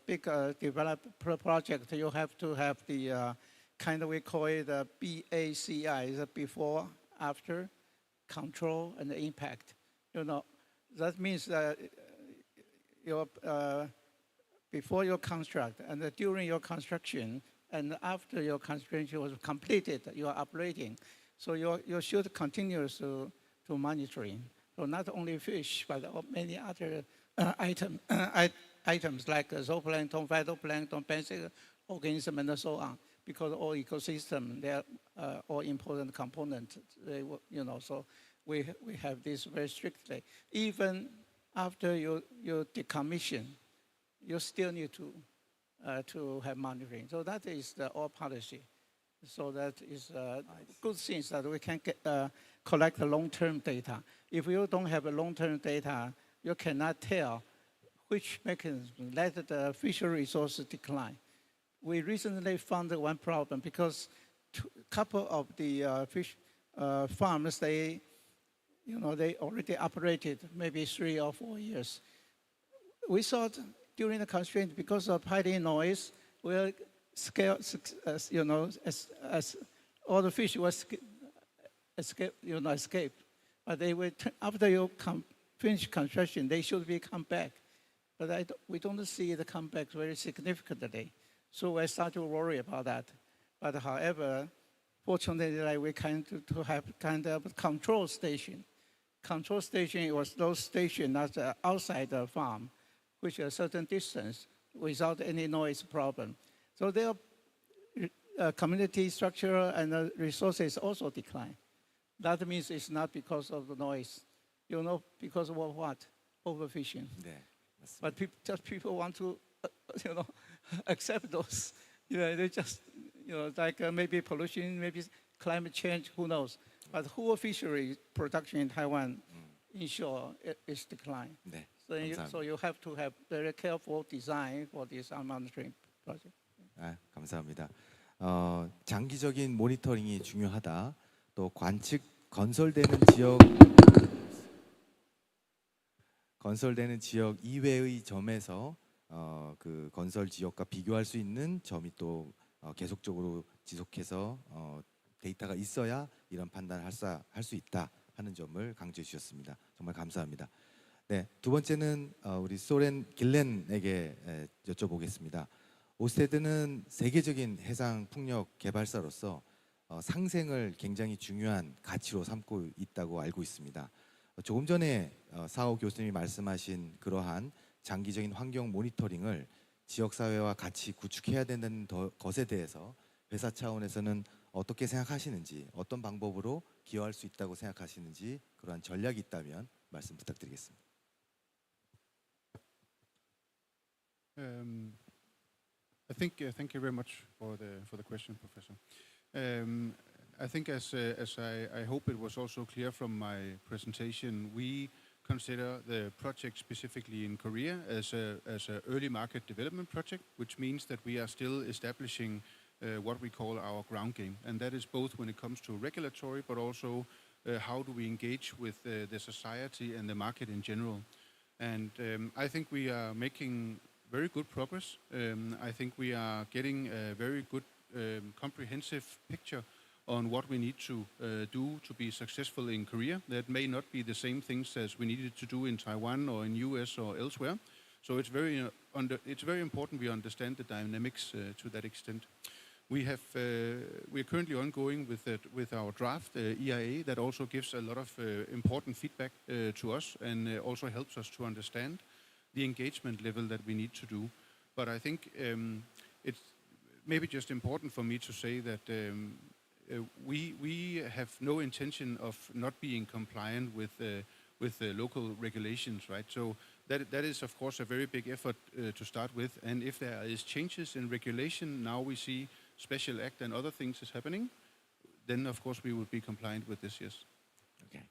big developer project you have to have the kind of we call it the BACI, the before, after, control, and impact. That means that before your construct and during your construction and after your construction was completed, you are operating. So you should continue to monitoring. So not only fish, but many other items like zooplankton, phytoplankton, basic organism, and so on. Because all ecosystem, they are all important components. So we have this very strictly. Even after you decommission, you still need to have monitoring. So that is our policy. So that is good things that we can collect the long-term data. If you don't have a long-term data, you cannot tell which mechanism let the fishery resources decline. We recently found one problem because a couple of the fish farms, they already operated maybe 3 or 4 years. We thought during the constraint, because of high noise, we'll scale, as all the fish was escape. But they will after you finish construction, they should come back. But we don't see the comeback very significantly. So I start to worry about that. But however, fortunately, we to have kind of control station. Control station was those stations that's outside the farm, which is a certain distance without any noise problem. So their community structure and resources also decline. That means it's not because of the noise, because of what? Overfishing.
네,
But people want to, accept those. They just, like maybe pollution, maybe climate change, who knows? But whole fishery production in Taiwan, inshore, is decline.
네,
So you have to have very careful design for this monitoring project.
감사합니다. 장기적인 모니터링이 중요하다. 또 건설되는 지역 이외의 점에서 그 건설 지역과 비교할 수 있는 점이 또 계속적으로 지속해서 데이터가 있어야 이런 판단을 할 수 있다 하는 점을 강조해 주셨습니다. 정말 감사합니다. 네, 두 번째는 우리 소렌 길렌에게 여쭤보겠습니다. 오스테드는 세계적인 해상 풍력 개발사로서 상생을 굉장히 중요한 가치로 삼고 있다고 알고 있습니다. 조금 전에 사오 교수님이 말씀하신 그러한 장기적인 환경 모니터링을 지역사회와 같이 구축해야 된다는 것에 대해서 회사 차원에서는 어떻게 생각하시는지, 어떤 방법으로 기여할 수 있다고 생각하시는지 그러한 전략이 있다면 말씀 부탁드리겠습니다.
Thank you very much for the question, Professor. I think as I hope it was also clear from my presentation, we consider the project specifically in Korea as a early market development project, which means that we are still establishing what we call our ground game, and that is both when it comes to regulatory, but also how do we engage with the society and the market in general. And I think we are making very good progress. I think we are getting a very good comprehensive picture on what we need to do to be successful in Korea. That may not be the same things as we needed to do in Taiwan or in US or elsewhere. So it's very important we understand the dynamics to that extent. we're currently ongoing with our draft EIA that also gives a lot of important feedback to us and also helps us to understand the engagement level that we need to do. But I think it's maybe just important for me to say that we have no intention of not being compliant with the local regulations, right? So that is of course a very big effort to start with. And if there is changes in regulation, now we see Special Act and other things is happening, then of course we would be compliant with this, yes.
Okay.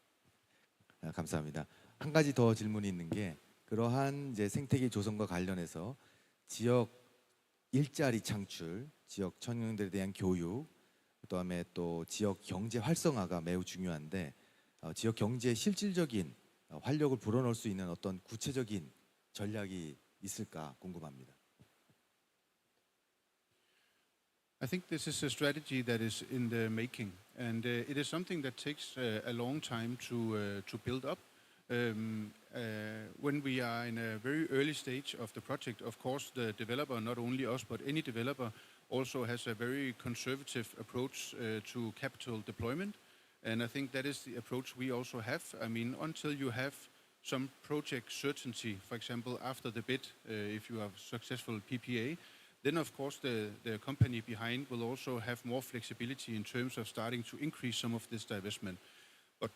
감사합니다. 한 가지 더 질문이 있는 게 그러한 이제 생태계 조성과 관련해서 지역 일자리 창출, 지역 청년들에 대한 교육, 그다음에 또 지역 경제 활성화가 매우 중요한데 지역 경제에 실질적인 활력을 불어넣을 수 있는 어떤 구체적인 전략이 있을까 궁금합니다.
I think this is a strategy that is in the making, and it is something that takes a long time to build up. When we are in a very early stage of the project, of course, the developer, not only us, but any developer, also has a very conservative approach to capital deployment. And I think that is the approach we also have. I mean, until you have some project certainty, for example, after the bid, if you have successful PPA, then of course the company behind will also have more flexibility in terms of starting to increase some of this divestment. But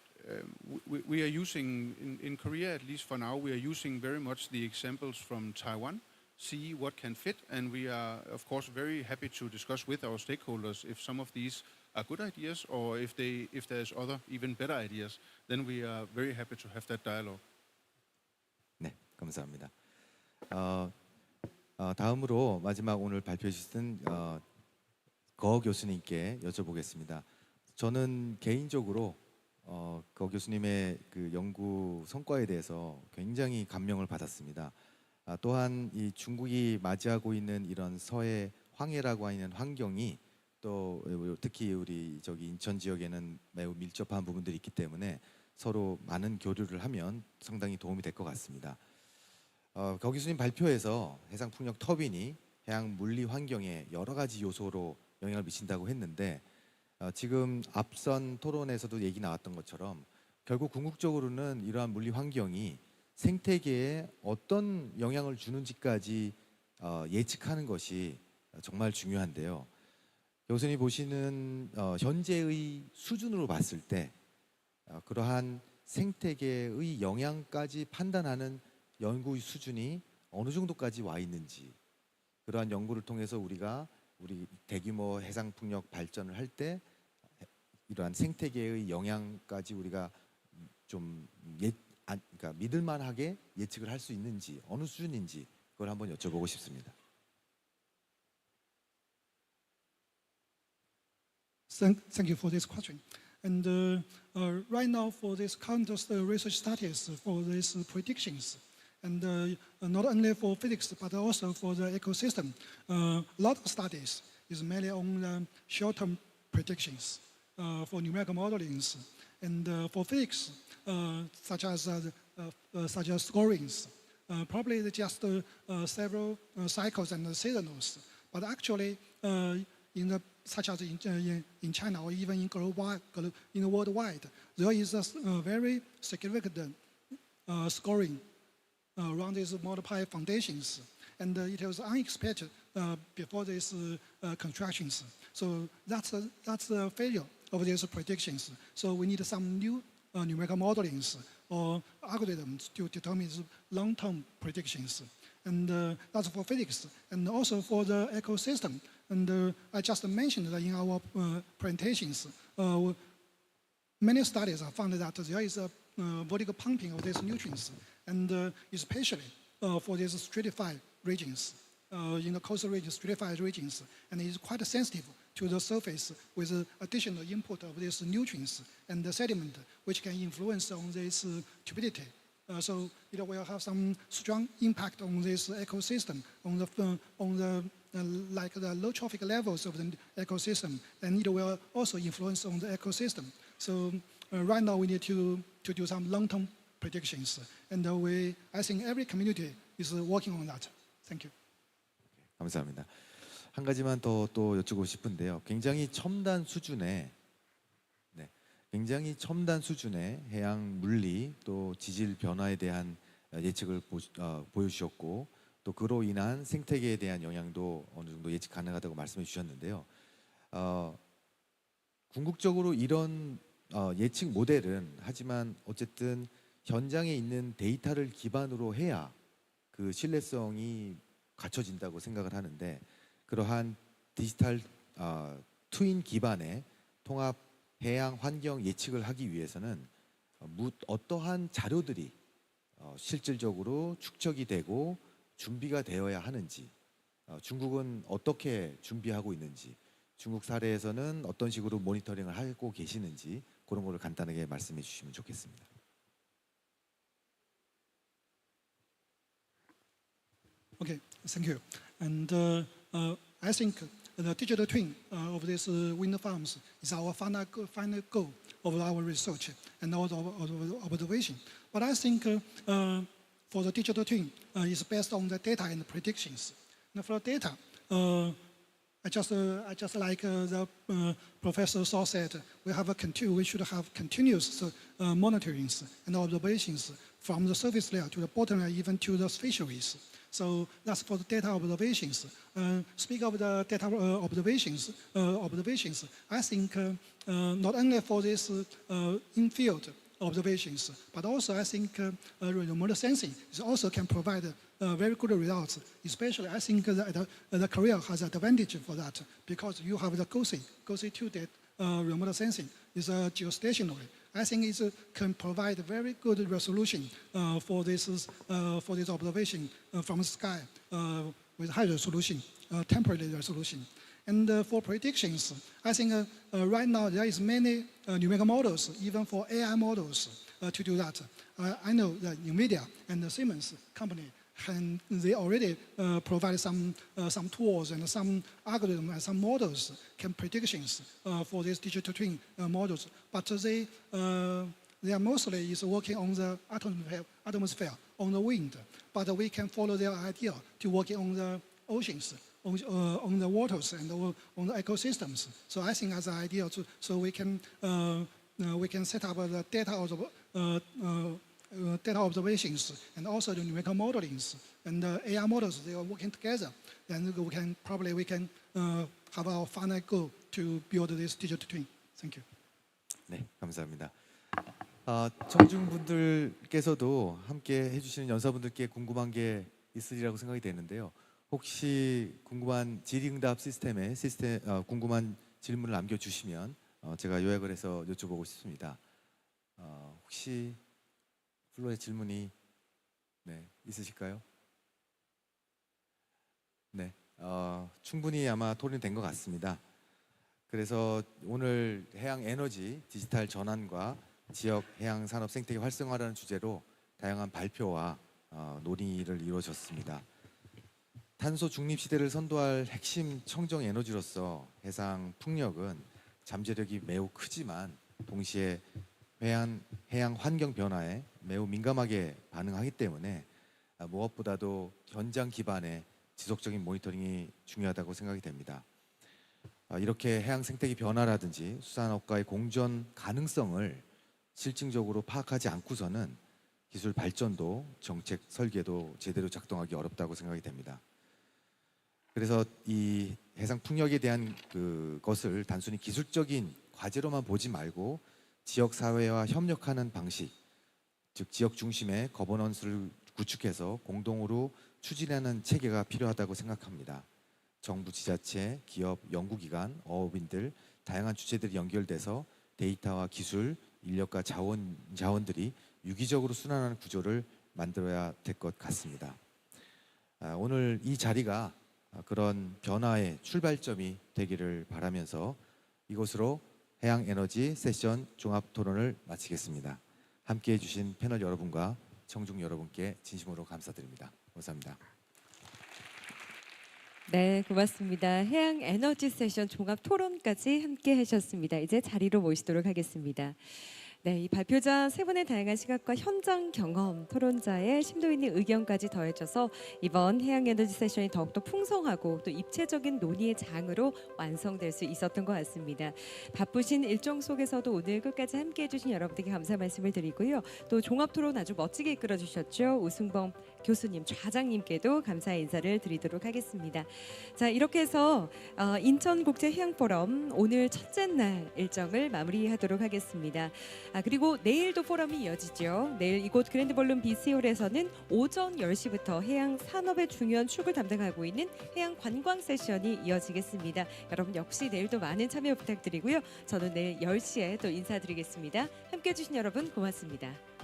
we are using, in Korea at least for now, we are using very much the examples from Taiwan, see what can fit, and we are of course very happy to discuss with our stakeholders if some of these are good ideas or if there's other even better ideas, then we are very happy to have that dialogue.
네, 감사합니다. 다음으로 마지막 오늘 발표해 주신 거 교수님께 여쭤보겠습니다. 저는 개인적으로 거 교수님의 그 연구 성과에 대해서 굉장히 감명을 받았습니다. 또한 이 중국이 맞이하고 있는 이런 서해 황해라고 하는 환경이 또 특히 우리 저기 인천 지역에는 매우 밀접한 부분들이 있기 때문에 서로 많은 교류를 하면 상당히 도움이 될 것 같습니다. 거 교수님 발표에서 해상 풍력 터빈이 해양 물리 환경에 여러 가지 요소로 영향을 미친다고 했는데 지금 앞선 토론에서도 얘기 나왔던 것처럼 결국 궁극적으로는 이러한 물리 환경이 생태계에 어떤 영향을 주는지까지 예측하는 것이 정말 중요한데요. 교수님이 보시는 현재의 수준으로 봤을 때 그러한 생태계의 영향까지 판단하는 연구 수준이 어느 정도까지 와 있는지, 그러한 연구를 통해서 우리 대규모 해상 풍력 발전을 할 때 이러한 생태계의 영향까지 우리가 좀 그러니까 믿을만하게 예측을 할 수 있는지 어느 수준인지 그걸 한번 여쭤보고 싶습니다.
Thank you for this question. And right now, for this current research studies for these predictions, and not only for physics but also for the ecosystem, a lot of studies is mainly on the short-term predictions for numerical modelings, and for physics, such as scorings, probably just several cycles and seasonals. But actually, such as in China or even in worldwide, there is a very significant scoring around these multiple foundations, and it was unexpected before these constructions. So that's a failure of these predictions. So we need some new numerical modelings or algorithms to determine long-term predictions. And that's for physics, and also for the ecosystem. And I just mentioned that in our presentations, many studies have found that there is a vertical pumping of these nutrients, and especially for these stratified regions, in the coastal regions, stratified regions, and it is quite sensitive to the surface with additional input of these nutrients and the sediment, which can influence on this turbidity. So it will have some strong impact on this ecosystem, on the like the low trophic levels of the ecosystem, and it will also influence on the ecosystem. So right now we need to do some long-term predictions, and I think every community is working on that. Thank you.
감사합니다. 한 가지만 더 또 여쭙고 싶은데요. 굉장히 첨단 수준의 해양 물리 또 지질 변화에 대한 예측을 보여주셨고 또 그로 인한 생태계에 대한 영향도 어느 정도 예측 가능하다고 말씀해 주셨는데요. 궁극적으로 이런 예측 모델은 하지만 어쨌든 현장에 있는 데이터를 기반으로 해야 그 신뢰성이 갖춰진다고 생각을 하는데 그러한 디지털 트윈 기반의 통합 해양 환경 예측을 하기 위해서는 어떠한 자료들이 실질적으로 축적이 되고 준비가 되어야 하는지, 중국은 어떻게 준비하고 있는지, 중국 사례에서는 어떤 식으로 모니터링을 하고 계시는지 그런 거를 간단하게 말씀해 주시면 좋겠습니다.
Okay, thank you. And I think the digital twin of these wind farms is our final goal of our research and also of observation. But I think for the digital twin is based on the data and predictions. And for data, I just like the Professor Saw said, we should have continuous monitorings and observations from the surface layer to the bottom layer, even to the fisheries. So that's for the data observations. Speak of the data observations, I think not only for this in-field observations, but also I think remote sensing also can provide very good results. Especially, I think that the Korea has an advantage for that because you have the GOSI 2 remote sensing is geostationary. I think it can provide very good resolution for this observation from the sky with high resolution, temporary resolution. And for predictions, I think right now there is many numerical models, even for AI models, to do that. I know that NVIDIA and the Siemens company they already provide some tools and some algorithms and some models can predictions for these digital twin models, but they are mostly is working on the atmosphere, on the wind. But we can follow their idea to working on the oceans, on the waters and on the ecosystems. So I think as an idea, so we can set up the data observations and also the numerical modelings and the AI models. They are working together. Then we can have our final goal to build this digital twin. Thank you.
네, 감사합니다. 청중분들께서도 함께 해주시는 연사분들께 궁금한 게 있으리라고 생각이 되는데요. 혹시 궁금한 질의응답 궁금한 질문을 남겨주시면 제가 요약을 해서 여쭤보고 싶습니다. 혹시 플로에 질문이 있으실까요? 네, 충분히 아마 토론된 것 같습니다. 그래서 오늘 해양 에너지 디지털 전환과 지역 해양 산업 생태계 활성화라는 주제로 다양한 발표와 논의를 이루어졌습니다. 탄소 중립 시대를 선도할 핵심 청정 에너지로서 해상 풍력은 잠재력이 매우 크지만 동시에 해양 환경 변화에 매우 민감하게 반응하기 때문에 무엇보다도 현장 기반의 지속적인 모니터링이 중요하다고 생각이 됩니다. 이렇게 해양 생태계 변화라든지 수산업과의 공존 가능성을 실증적으로 파악하지 않고서는 기술 발전도 정책 설계도 제대로 작동하기 어렵다고 생각이 됩니다. 그래서 이 해상 풍력에 대한 그것을 단순히 기술적인 과제로만 보지 말고 지역 사회와 협력하는 방식, 즉 지역 중심의 거버넌스를 구축해서 공동으로 추진하는 체계가 필요하다고 생각합니다. 정부, 지자체, 기업, 연구기관, 어업인들 다양한 주체들이 연결돼서 데이터와 기술, 인력과 자원들이 유기적으로 순환하는 구조를 만들어야 될 것 같습니다. 오늘 이 자리가 그런 변화의 출발점이 되기를 바라면서 이것으로 해양 에너지 세션 종합 토론을 마치겠습니다. 함께해 주신 패널 여러분과 청중 여러분께 진심으로 감사드립니다. 감사합니다.
네, 고맙습니다. 해양 에너지 세션 종합 토론까지 함께 하셨습니다. 이제 자리로 모시도록 하겠습니다. 네, 이 발표자 세 분의 다양한 시각과 현장 경험, 토론자의 심도 있는 의견까지 더해져서 이번 해양 에너지 세션이 더욱더 풍성하고 또 입체적인 논의의 장으로 완성될 수 있었던 것 같습니다. 바쁘신 일정 속에서도 오늘 끝까지 함께해 주신 여러분들께 감사 말씀을 드리고요. 또 종합 토론 아주 멋지게 이끌어 주셨죠. 우승범 교수님, 좌장님께도 감사 인사를 드리도록 하겠습니다. 자, 이렇게 해서 인천국제해양포럼 오늘 첫째 날 일정을 마무리하도록 하겠습니다. 그리고 내일도 포럼이 이어지죠. 내일 이곳 그랜드볼룸 BC홀에서는 오전 10시부터 해양 산업의 중요한 축을 담당하고 있는 해양 관광 세션이 이어지겠습니다. 여러분 역시 내일도 많은 참여 부탁드리고요. 저는 내일 10시에 또 인사드리겠습니다. 함께해 주신 여러분 고맙습니다.